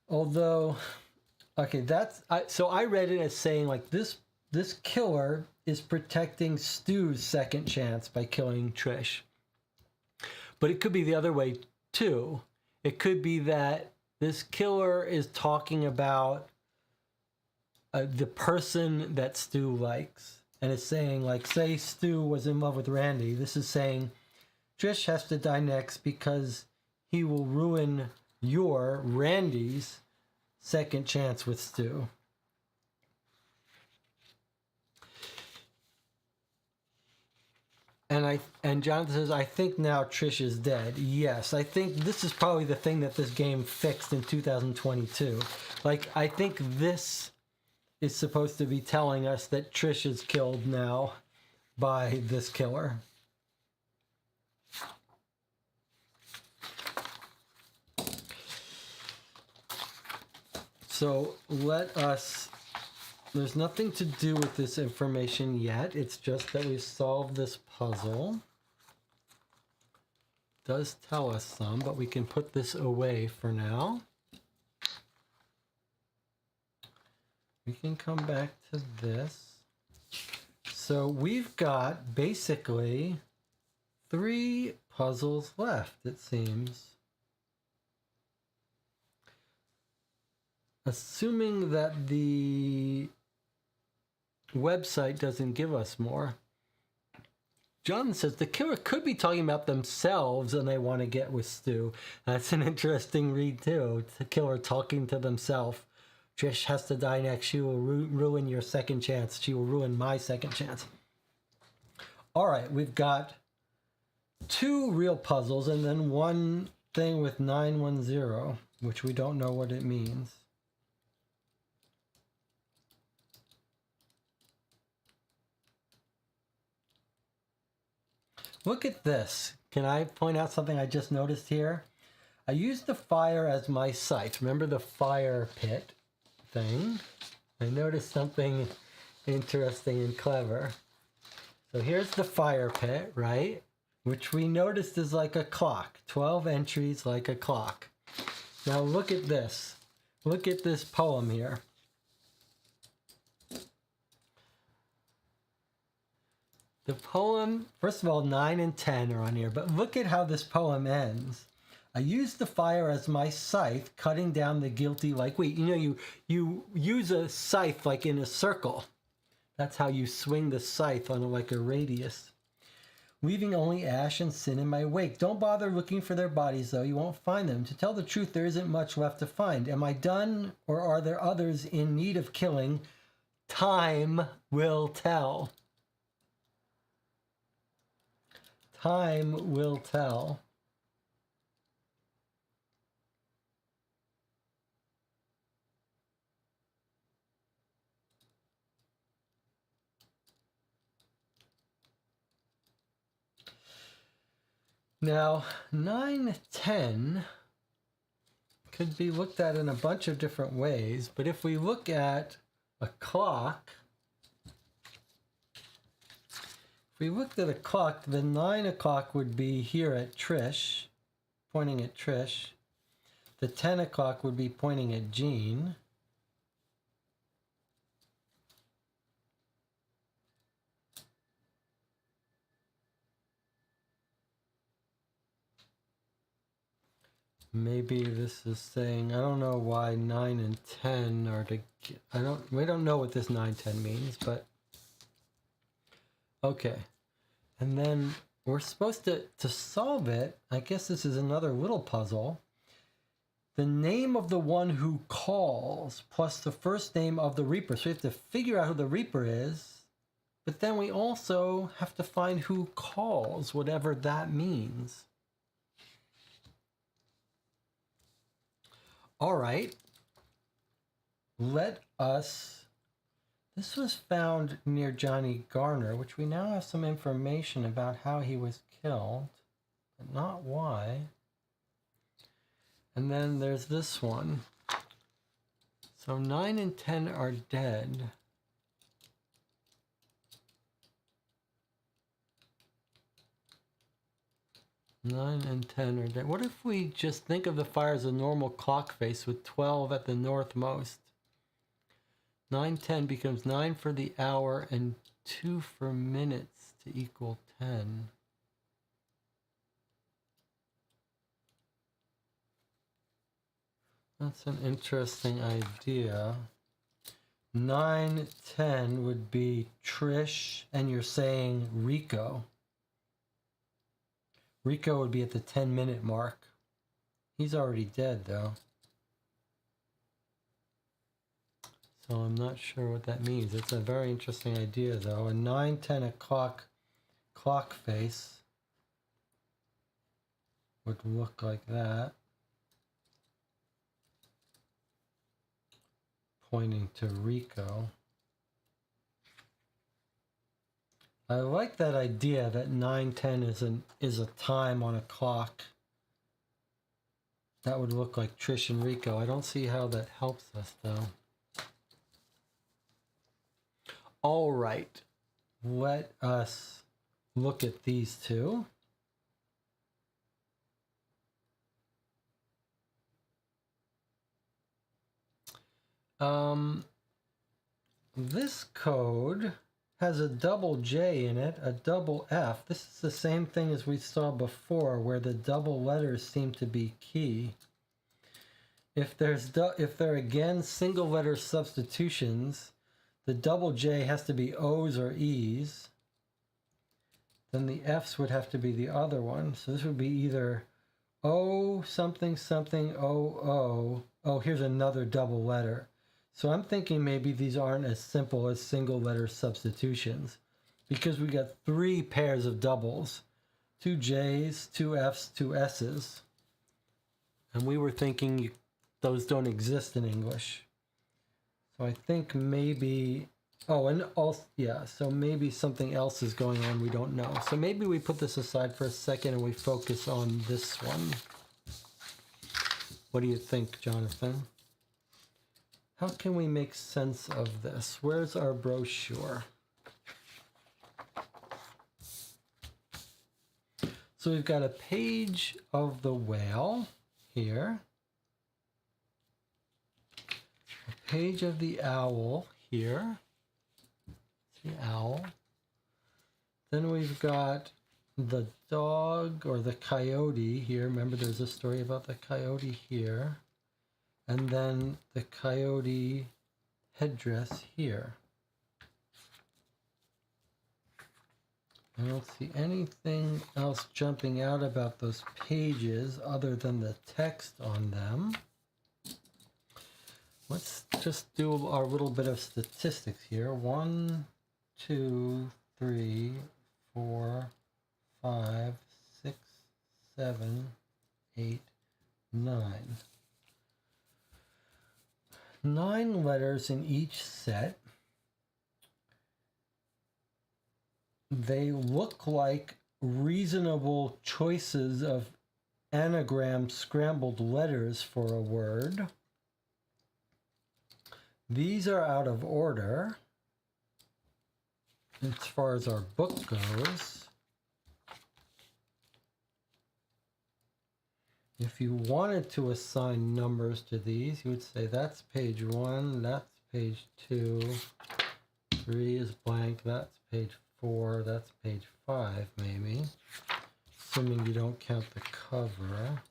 S1: Although, okay, so I read it as saying like this killer is protecting Stu's second chance by killing Trish. But it could be the other way too. It could be that this killer is talking about the person that Stu likes. And it's saying, like, say Stu was in love with Randy. This is saying Trish has to die next because he will ruin Randy's second chance with Stu. And Jonathan says, I think now Trish is dead. Yes, I think this is probably the thing that this game fixed in 2022. Like, I think this is supposed to be telling us that Trish is killed now by this killer. So let us, there's nothing to do with this information yet. It's just that we solved this puzzle. It does tell us some, but we can put this away for now. We can come back to this. So we've got basically 3 puzzles left, it seems. Assuming that the website doesn't give us more. John says the killer could be talking about themselves and they want to get with Stu. That's an interesting read too. The killer talking to themselves. Trish has to die next. She will ruin your second chance. She will ruin my second chance. All right, we've got 2 real puzzles and then one thing with 910, which we don't know what it means. Look at this. Can I point out something I just noticed here? I used the fire as my site. Remember the fire pit thing? I noticed something interesting and clever. So here's the fire pit, right? Which we noticed is like a clock. 12 entries like a clock. Now look at this. Look at this poem here. The poem, first of all, 9 and 10 are on here, but look at how this poem ends. I used the fire as my scythe, cutting down the guilty like wheat. You know, you use a scythe like in a circle. That's how you swing the scythe on like a radius. Leaving only ash and sin in my wake. Don't bother looking for their bodies, though. You won't find them. To tell the truth, there isn't much left to find. Am I done, or are there others in need of killing? Time will tell. Time will tell. Now, 910 could be looked at in a bunch of different ways, but if we look at a clock, if we looked at a clock, the 9 o'clock would be here at Trish, pointing at Trish. The 10 o'clock would be pointing at Jean. Maybe this is saying, I don't know why 9 and 10 are to, we don't know what this 9, 10 means, but okay. And then we're supposed to solve it. I guess this is another little puzzle. The name of the one who calls plus the first name of the reaper. So we have to figure out who the reaper is, but then we also have to find who calls, whatever that means. All right, let us, this was found near Johnny Garner, which we now have some information about how he was killed, but not why. And then there's this one. So 9 and 10 are dead. Nine and 10 are dead. What if we just think of the fire as a normal clock face with 12 at the northmost? 9, 10 becomes 9 for the hour and 2 for minutes to equal 10. That's an interesting idea. 9, 10 would be Trish, and you're saying Rico. Rico would be at the 10-minute mark. He's already dead, though. So I'm not sure what that means. It's a very interesting idea, though. A 9, 10 o'clock clock face would look like that, pointing to Rico. I like that idea that 9, 10 is a time on a clock. That would look like Trish and Rico. I don't see how that helps us, though. All right, let us look at these two. This code has a double J in it, a double F. This is the same thing as we saw before, where the double letters seem to be key. If they're again single letter substitutions, the double J has to be O's or E's. Then the F's would have to be the other one. So this would be either O something something O O. Oh, here's another double letter. So I'm thinking maybe these aren't as simple as single letter substitutions, because we got 3 pairs of doubles, 2 J's, 2 F's, 2 S's. And we were thinking those don't exist in English. So I think maybe Oh, and also, yeah, so maybe something else is going on we don't know. So maybe we put this aside for a second and we focus on this one. What do you think, Jonathan? How can we make sense of this? Where's our brochure? So we've got a page of the whale here. A page of the owl here. The owl. Then we've got the dog or the coyote here. Remember, there's a story about the coyote here. And then the coyote headdress here. I don't see anything else jumping out about those pages other than the text on them. Let's just do our little bit of statistics here. 1, 2, 3, 4, 5, 6, 7, 8, 9. 9 letters in each set. They look like reasonable choices of anagram scrambled letters for a word. These are out of order as far as our book goes. If you wanted to assign numbers to these, you would say that's page 1, that's page 2, 3 is blank, that's page 4, that's page 5 maybe, assuming you don't count the cover.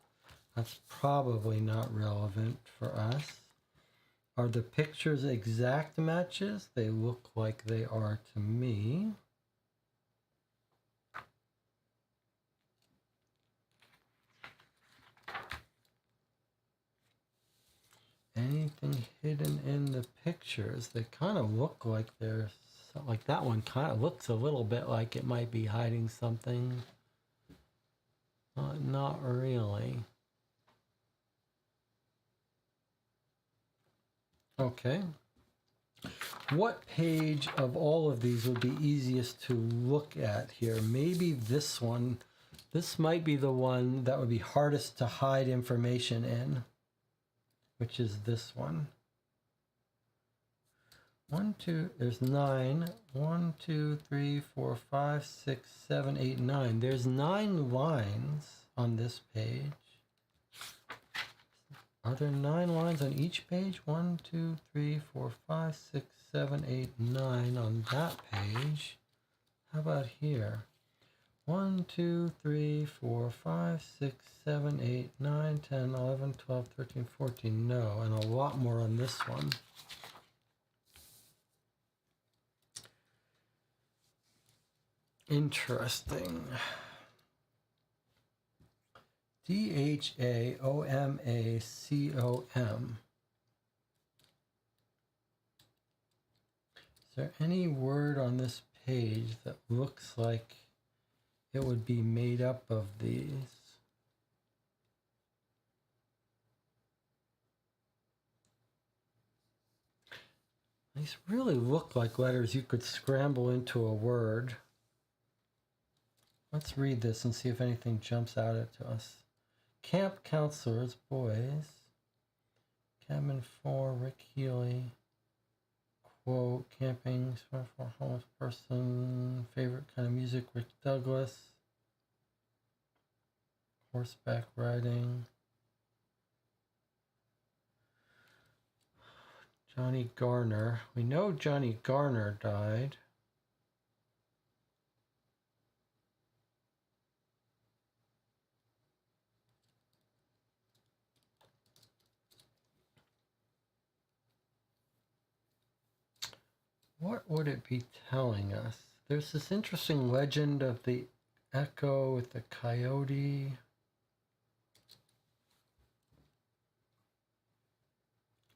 S1: That's probably not relevant for us. Are the pictures exact matches? They look like they are to me. Anything hidden in the pictures? They kind of look like they're, like that one kind of looks a little bit like it might be hiding something. Not really. Okay. What page of all of these would be easiest to look at here? Maybe this one. This might be the one that would be hardest to hide information in, which is this one. 1, 2, there's 9. 1, 2, 3, 4, 5, 6, 7, 8, 9. There's 9 lines on this page. Are there 9 lines on each page? 1, 2, 3, 4, 5, 6, 7, 8, 9 on that page. How about here? 1, 2, 3, 4, 5, 6, 7, 8, 9, 10, 11, 12, 13, 14. No, and a lot more on this one. Interesting. DHAOMACOM. Is there any word on this page that looks like it would be made up of these? These really look like letters you could scramble into a word. Let's read this and see if anything jumps out at us. Camp counselors, boys. Cabin 4, Rick Healy. Quote, camping for a homeless person. Favorite kind of music, Rick Douglas. Horseback riding. Johnny Garner. We know Johnny Garner died. What would it be telling us? There's this interesting legend of the echo with the coyote.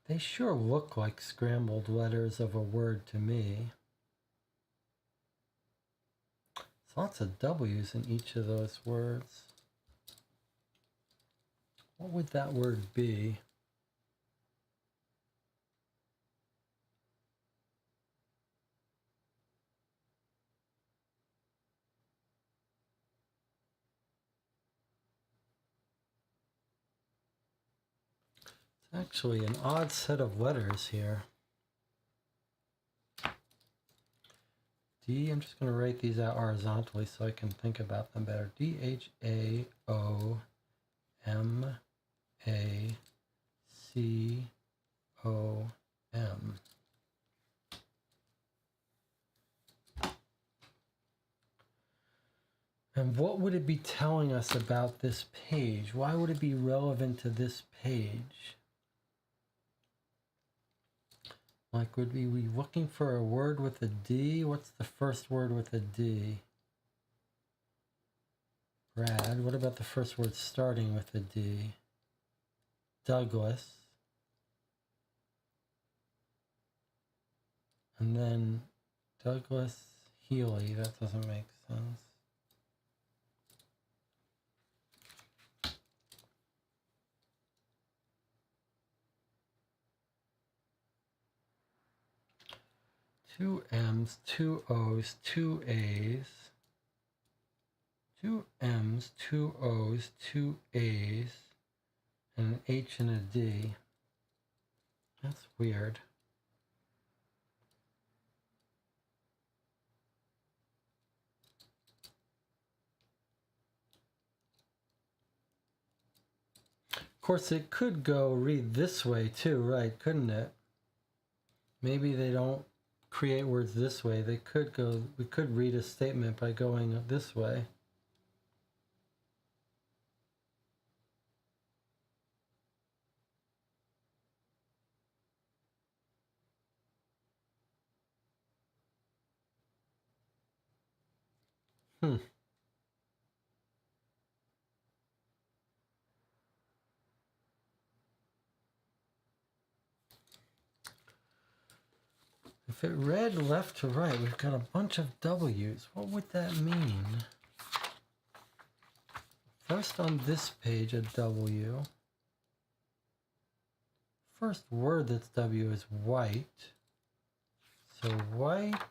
S1: They sure look like scrambled letters of a word to me. There's lots of W's in each of those words. What would that word be? Actually, an odd set of letters here. D, I'm just going to write these out horizontally so I can think about them better. D-H-A-O-M-A-C-O-M. And what would it be telling us about this page? Why would it be relevant to this page? Like, would we be looking for a word with a D? What's the first word with a D? Brad. What about the first word starting with a D? Douglas. And then Douglas Healy. That doesn't make sense. Two M's, two O's, two A's. Two M's, two O's, two A's, and an H and a D. That's weird. Of course, it could go read this way too, right? Couldn't it? Maybe they don't create words this way. They could go, we could read a statement by going this way. If it read left to right, we've got a bunch of W's. What would that mean? First on this page, a W. First word that's W is white. So white.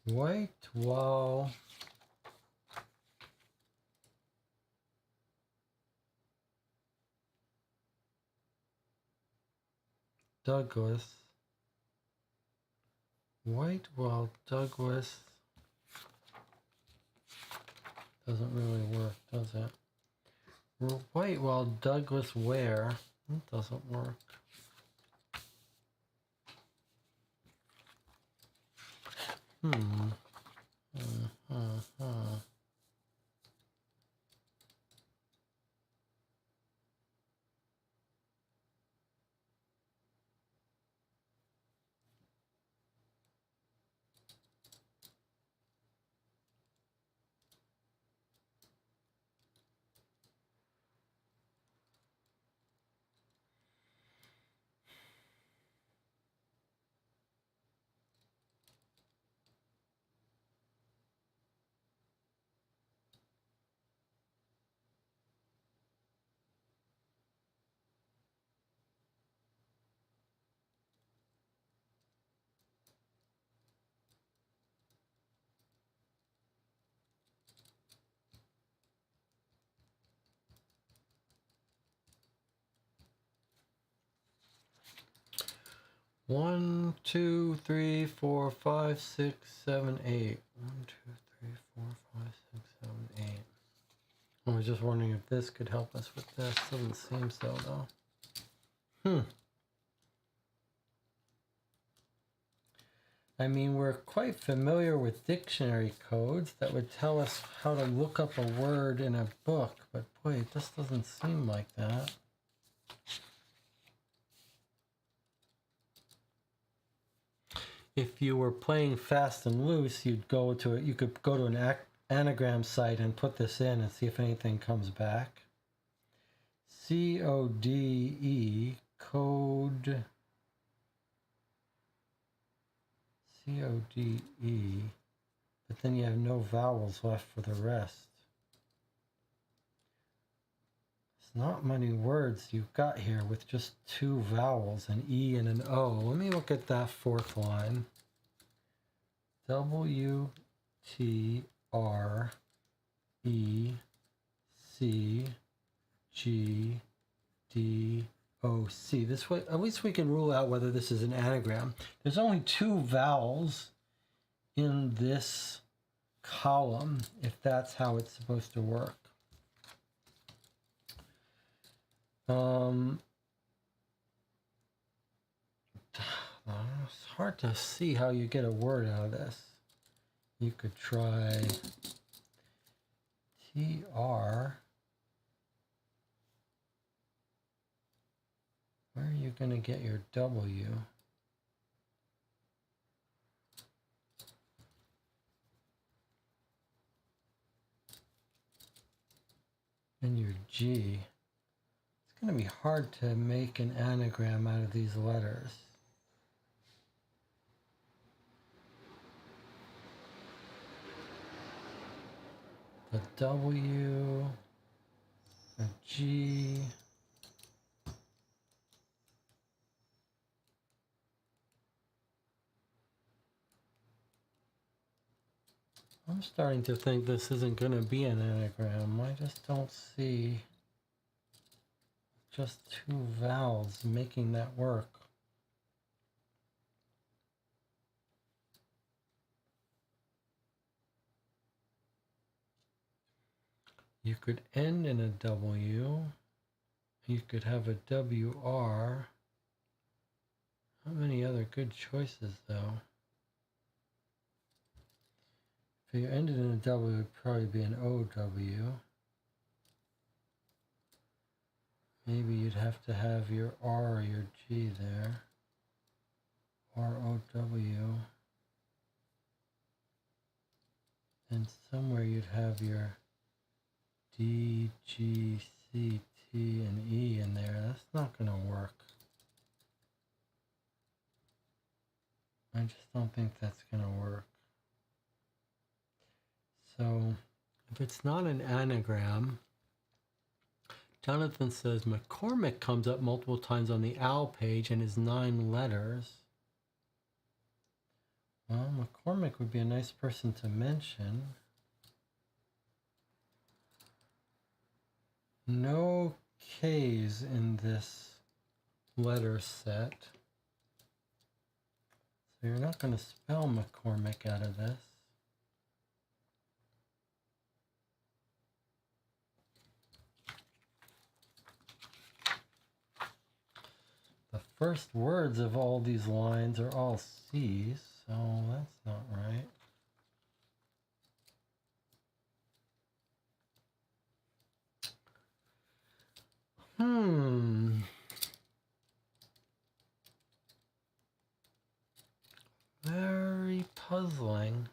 S1: White while Douglas. White while Douglas doesn't really work, does it? White while Douglas where? It doesn't work. One, two, three, four, five, six, seven, eight. 1, 2, 3, 4, 5, 6, 7, 8. I was just wondering if this could help us with this. Doesn't seem so though. I mean, we're quite familiar with dictionary codes that would tell us how to look up a word in a book, but boy, it just doesn't seem like that. If you were playing fast and loose, you'd go to it. You could go to an anagram site and put this in and see if anything comes back. C-O-D-E, code. C-O-D-E, but then you have no vowels left for the rest. not many words you've got here with just two vowels, an E and an O. Let me look at that fourth line. W, T, R, E, C, G, D, O, C. This way, at least we can rule out whether this is an anagram. There's only two vowels in this column, if that's how it's supposed to work. It's hard to see how you get a word out of this. You could try TR. Where are you going to get your W? And your G. It's going to be hard to make an anagram out of these letters. A W, a G, I'm starting to think this isn't going to be an anagram. I just don't see just two vowels making that work. You could end in a W. You could have a WR. How many other good choices, though? If you ended in a W, it would probably be an OW. Maybe you'd have to have your R or your G there. ROW. And somewhere you'd have your D, G, C, T, and E in there. That's not going to work. I just don't think that's going to work. So, if it's not an anagram, Jonathan says McCormick comes up multiple times on the OWL page and is 9 letters. Well, McCormick would be a nice person to mention. No K's in this letter set. So you're not going to spell McCormick out of this. The first words of all these lines are all C's, so that's not right. Very puzzling.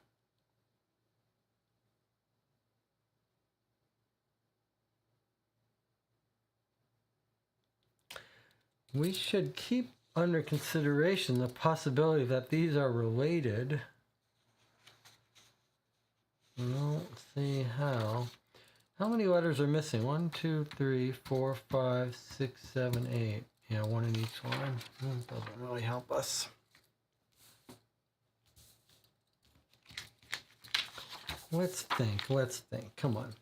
S1: We should keep under consideration the possibility that these are related. I don't see how. How many letters are missing? 1, 2, 3, 4, 5, 6, 7, 8. Yeah, one in each line. Doesn't really help us. Let's think. Come on.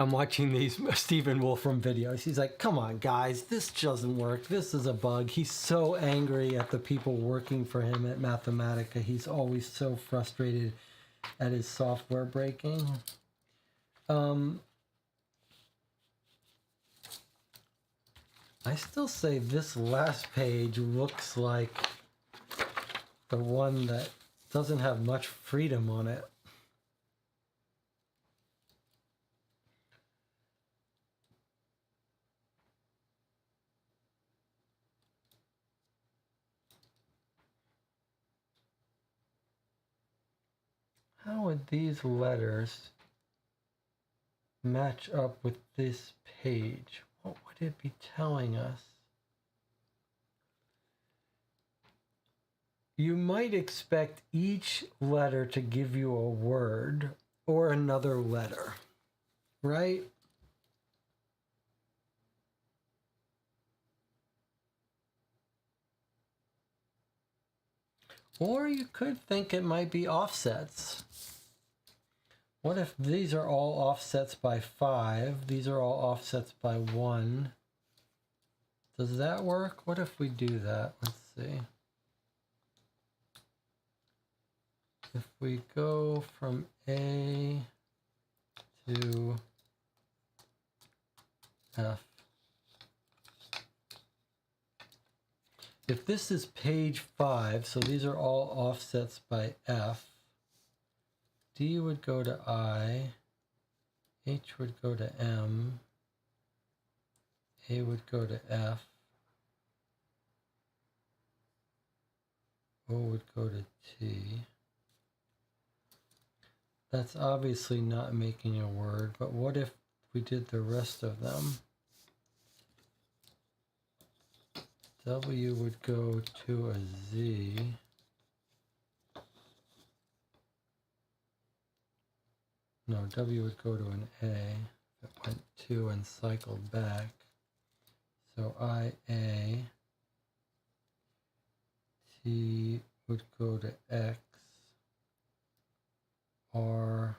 S1: I'm watching these Stephen Wolfram videos. He's like, come on, guys, this doesn't work. This is a bug. He's so angry at the people working for him at Mathematica. He's always so frustrated at his software breaking. I still say this last page looks like the one that doesn't have much freedom on it. How would these letters match up with this page? What would it be telling us? You might expect each letter to give you a word or another letter, right? Or you could think it might be offsets. What if these are all offsets by 5? These are all offsets by 1. Does that work? What if we do that? Let's see. If we go from A to F. If this is page 5, so these are all offsets by F, D would go to I, H would go to M, A would go to F, O would go to T. That's obviously not making a word, but what if we did the rest of them? W would go to a Z. No, W would go to an A. It went 2 and cycled back. So IA. T would go to X. R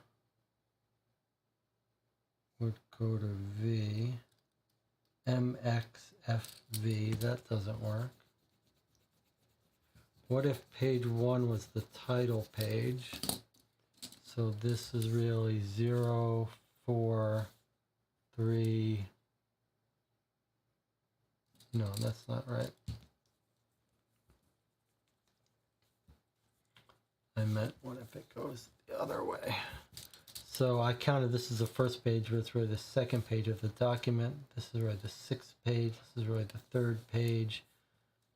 S1: would go to V. MXFV, that doesn't work. What if page 1 was the title page? So this is really 0, 4, 3. No, that's not right. I meant what if it goes the other way? So I counted this as the first page, but it's really the second page of the document. This is really the 6th page. This is really the 3rd page.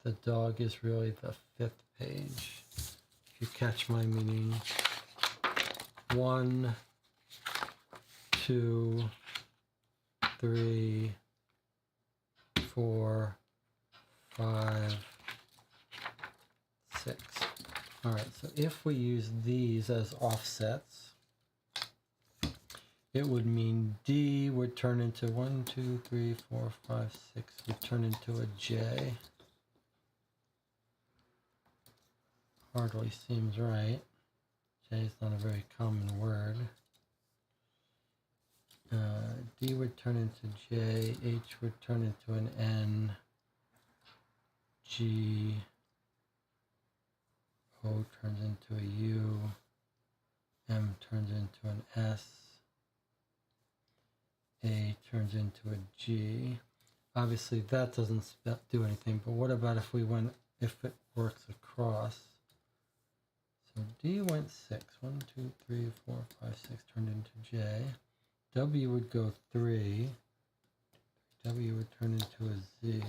S1: The dog is really the 5th page. If you catch my meaning. 1, 2, 3, 4, 5, 6. All right, so if we use these as offsets, it would mean D would turn into 1, 2, 3, 4, 5, 6, would turn into a J. Hardly seems right. J is not a very common word. D would turn into J, H would turn into an N, G, O turns into a U, M turns into an S, A turns into a G. Obviously that doesn't do anything, but what about if it works across? So D went 6. 1, 2, 3, 4, 5, 6 turned into J. W would go 3. W would turn into a Z.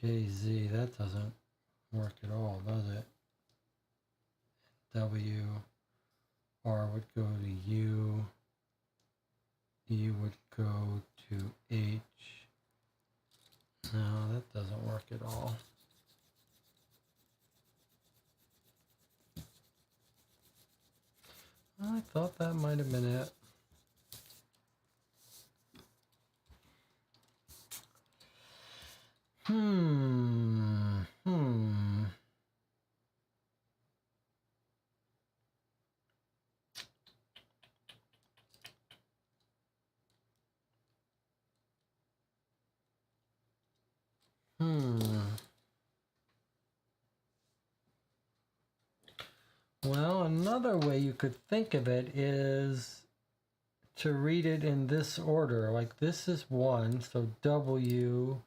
S1: JZ, that doesn't work at all, does it? W, R would go to U. E would go to H. No, that doesn't work at all. I thought that might have been it. Well, another way you could think of it is to read it in this order. Like this is 1, so W,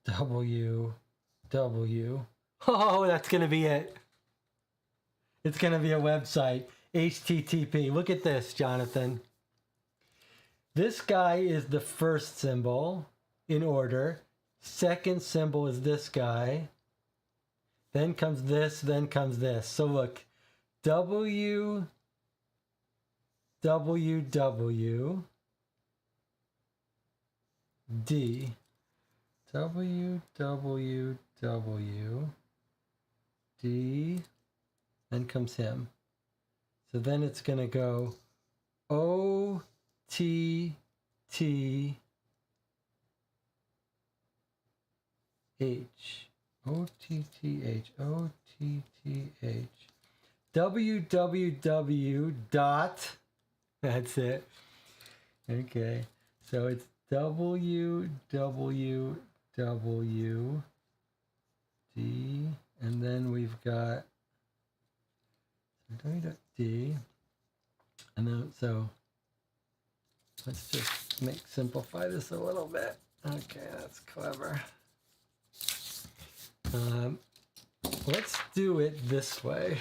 S1: W, W. Oh, that's going to be it. It's going to be a website. HTTP. Look at this, Jonathan. This guy is the first symbol in order. Second symbol is this guy. Then comes this, then comes this. So look, W, W, W, D, W, W, W, D, then comes him. So then it's going to go O, T, T, H, O-T-T-H, O-T-T-H, www dot, that's it. Okay, so it's www D, and then we've got w.d, and then so let's just simplify this a little bit. Okay, that's clever. Let's do it this way.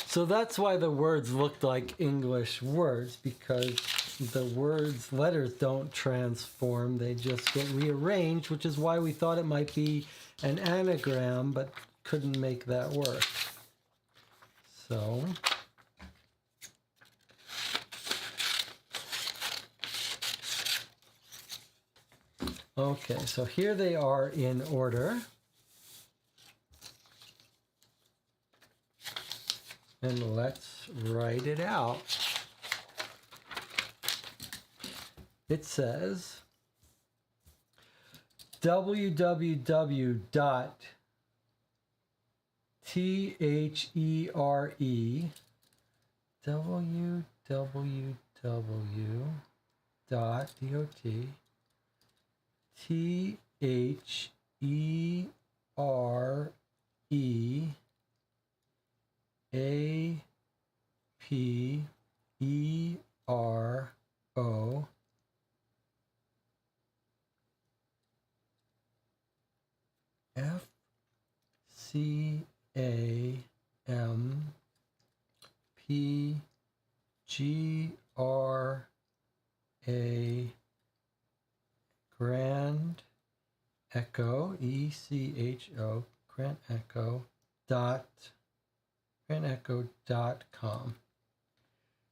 S1: So that's why the words looked like English words, because the words, letters don't transform, they just get rearranged, which is why we thought it might be an anagram, but couldn't make that work. So, okay, so here they are in order. And let's write it out. It says www dot FCAMPGRA Grand Echo ECHO Grand Echo grandecho.com.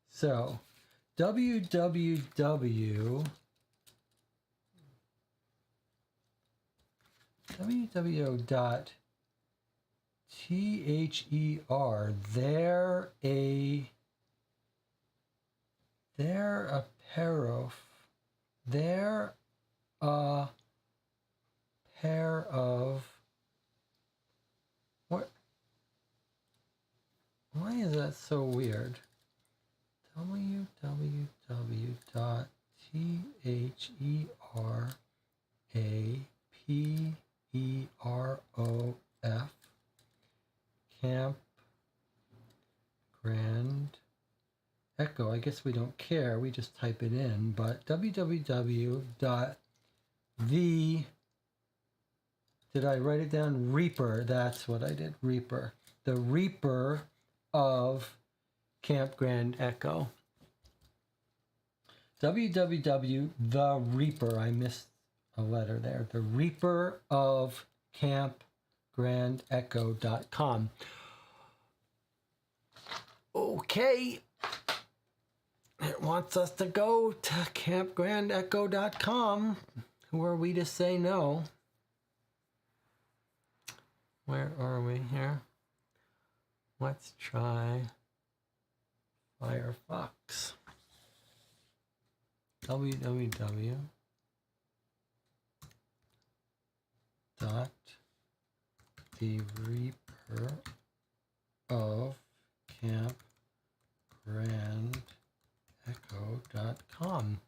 S1: So www dot THER, they're a pair of what? Why is that so weird? www dot THERAPEROF Camp Grand Echo. I guess we don't care, we just type it in, but www dot the, did I write it down? Reaper, that's what I did, Reaper. The Reaper of Camp Grand Echo. www the Reaper, I missed a letter there. The Reaper of campgrandecho.com. Okay. It wants us to go to campgrandecho.com. Who are we to say no? Where are we here? Let's try Firefox. www dot the Reaper of campgrandecho.com.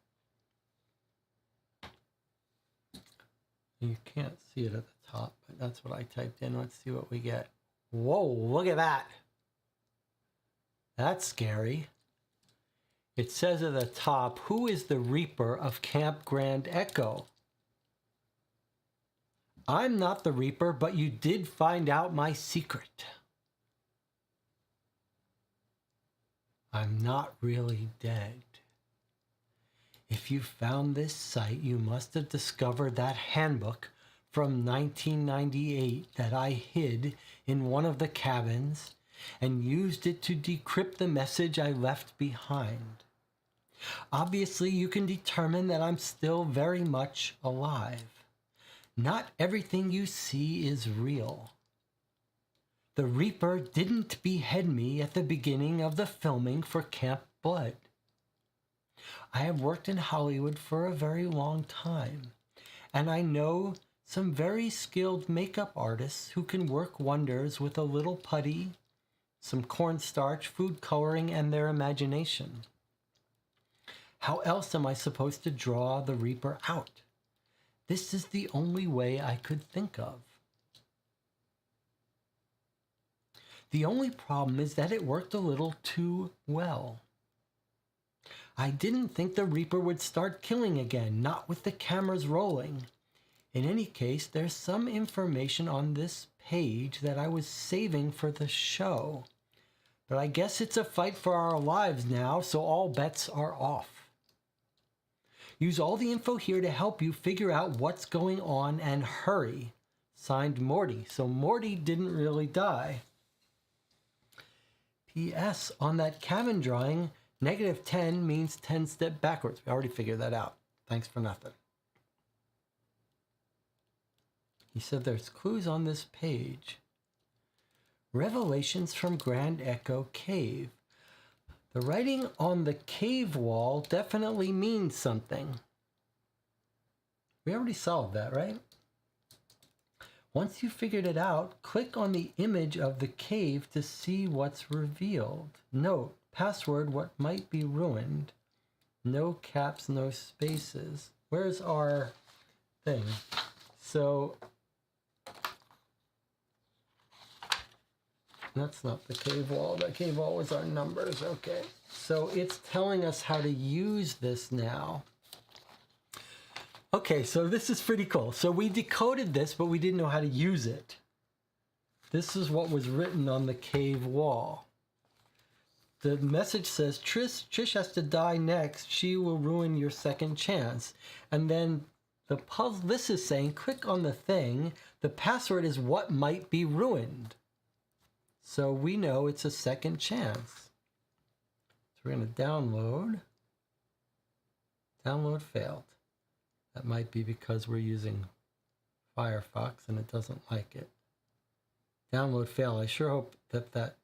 S1: You can't see it at the top, but that's what I typed in. Let's see what we get. Whoa, look at that. That's scary. It says at the top, who is the Reaper of Camp Grand Echo? I'm not the Reaper, but you did find out my secret. I'm not really dead. If you found this site, you must have discovered that handbook from 1998 that I hid in one of the cabins and used it to decrypt the message I left behind. Obviously, you can determine that I'm still very much alive. Not everything you see is real. The Reaper didn't behead me at the beginning of the filming for Camp Blood. I have worked in Hollywood for a very long time, and I know some very skilled makeup artists who can work wonders with a little putty, some cornstarch, food coloring, and their imagination. How else am I supposed to draw the Reaper out? This is the only way I could think of. The only problem is that it worked a little too well. I didn't think the Reaper would start killing again, not with the cameras rolling. In any case, there's some information on this page that I was saving for the show. But I guess it's a fight for our lives now, so all bets are off. Use all the info here to help you figure out what's going on and hurry. Signed, Morty. So Morty didn't really die. P.S. On that cabin drawing, -10 means 10 steps backwards. We already figured that out. Thanks for nothing. He said there's clues on this page. Revelations from Grand Echo Cave. The writing on the cave wall definitely means something. We already solved that, right? Once you figured it out, click on the image of the cave to see what's revealed. Note, password, what might be ruined. No caps, no spaces. Where's our thing? So, that's not the cave wall. The cave wall was our numbers. Okay. So it's telling us how to use this now. Okay, so this is pretty cool. So we decoded this, but we didn't know how to use it. This is what was written on the cave wall. The message says, Trish has to die next. She will ruin your second chance. And then the puzzle, this is saying, click on the thing. The password is what might be ruined. So we know it's a second chance. So we're going to download. Download failed. That might be because we're using Firefox and it doesn't like it. Download failed. I sure hope that that's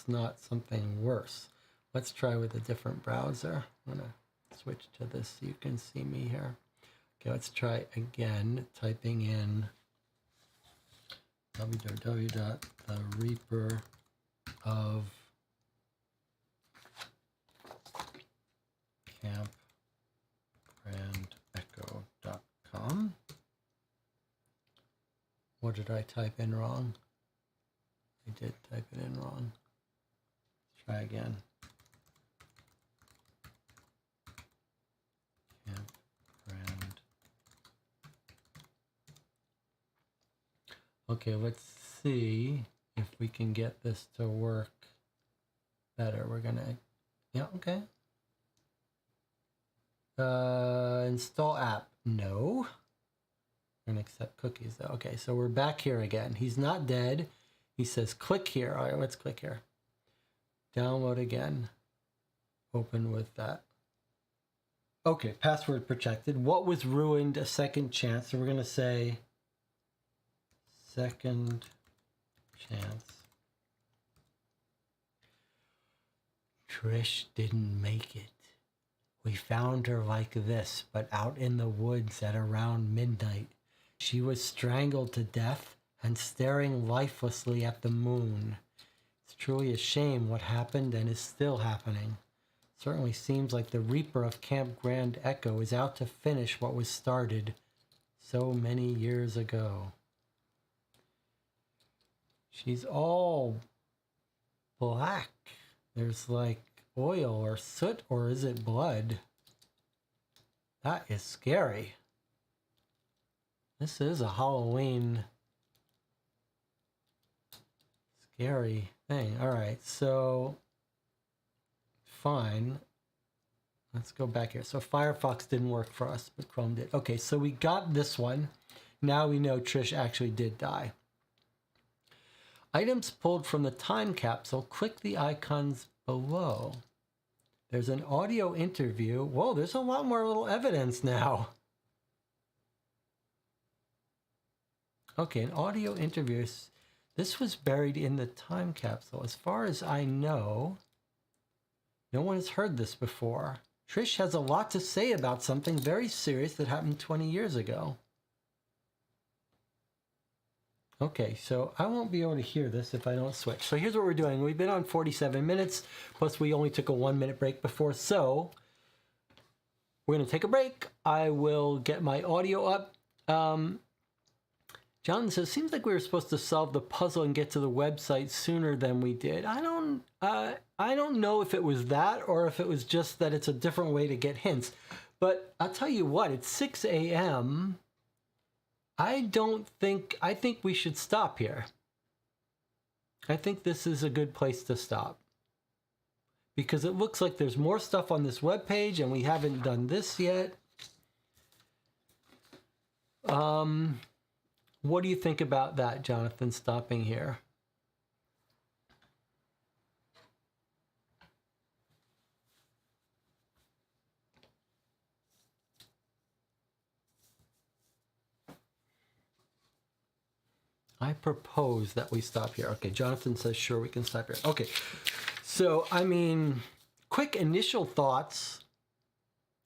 S1: not something worse. Let's try with a different browser. I'm going to switch to this so you can see me here. Okay, let's try again, typing in www.thereaperofcampgrandecho.com. What did I type in wrong? I did type it in wrong. Let's try again. Campground. Okay, let's see if we can get this to work better. We're gonna, yeah, okay. Install app, no. We're gonna accept cookies though. Okay, so we're back here again. He's not dead. He says click here. All right, let's click here. Download again. Open with that. Okay, password protected. What was ruined? A second chance. So we're gonna say second chance. Trish didn't make it. We found her like this, but out in the woods at around midnight. She was strangled to death and staring lifelessly at the moon. It's truly a shame what happened and is still happening. Certainly seems like the Reaper of Camp Grand Echo is out to finish what was started so many years ago. She's all black. There's like oil or soot, or is it blood? That is scary. This is a Halloween scary thing. All right, so fine. Let's go back here. So Firefox didn't work for us, but Chrome did. Okay, so we got this one. Now we know Trish actually did die. Items pulled from the time capsule. Click the icons below. There's an audio interview. Whoa, there's a lot more little evidence now. Okay, an audio interview. This was buried in the time capsule. As far as I know, no one has heard this before. Trish has a lot to say about something very serious that happened 20 years ago. Okay, so I won't be able to hear this if I don't switch. So here's what we're doing. We've been on 47 minutes, plus we only took a 1-minute break before. So we're going to take a break. I will get my audio up. Jonathan says, seems like we were supposed to solve the puzzle and get to the website sooner than we did. I don't know if it was that or if it was just that it's a different way to get hints. But I'll tell you what, it's 6 a.m. I think we should stop here. I think this is a good place to stop. Because it looks like there's more stuff on this webpage and we haven't done this yet. What do you think about that, Jonathan, stopping here? I propose that we stop here. Okay, Jonathan says, sure, we can stop here. Okay, so, I mean, quick initial thoughts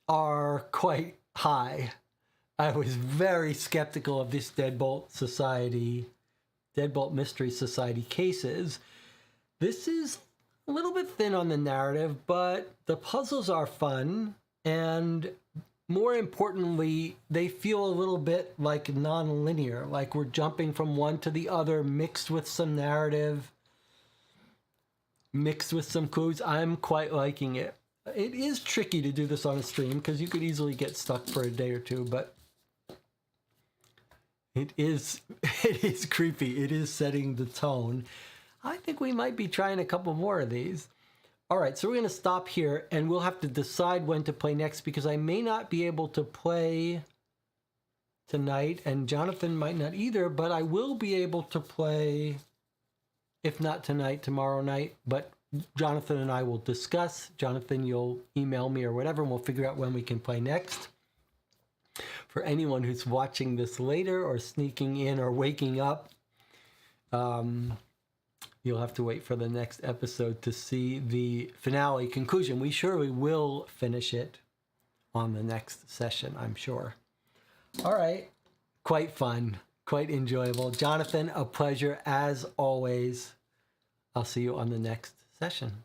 S1: are quite high. I was very skeptical of this Deadbolt Mystery Society cases. This is a little bit thin on the narrative, but the puzzles are fun, and more importantly, they feel a little bit like non-linear, like we're jumping from one to the other, mixed with some narrative, mixed with some clues. I'm quite liking it. It is tricky to do this on a stream because you could easily get stuck for a day or two, but it is creepy. It is setting the tone. I think we might be trying a couple more of these. All right, so we're going to stop here, and we'll have to decide when to play next because I may not be able to play tonight, and Jonathan might not either, but I will be able to play, if not tonight, tomorrow night. But Jonathan and I will discuss. Jonathan, you'll email me or whatever, and we'll figure out when we can play next. For anyone who's watching this later or sneaking in or waking up, you'll have to wait for the next episode to see the finale conclusion. We surely will finish it on the next session, I'm sure. All right. Quite fun, quite enjoyable. Jonathan, a pleasure as always. I'll see you on the next session.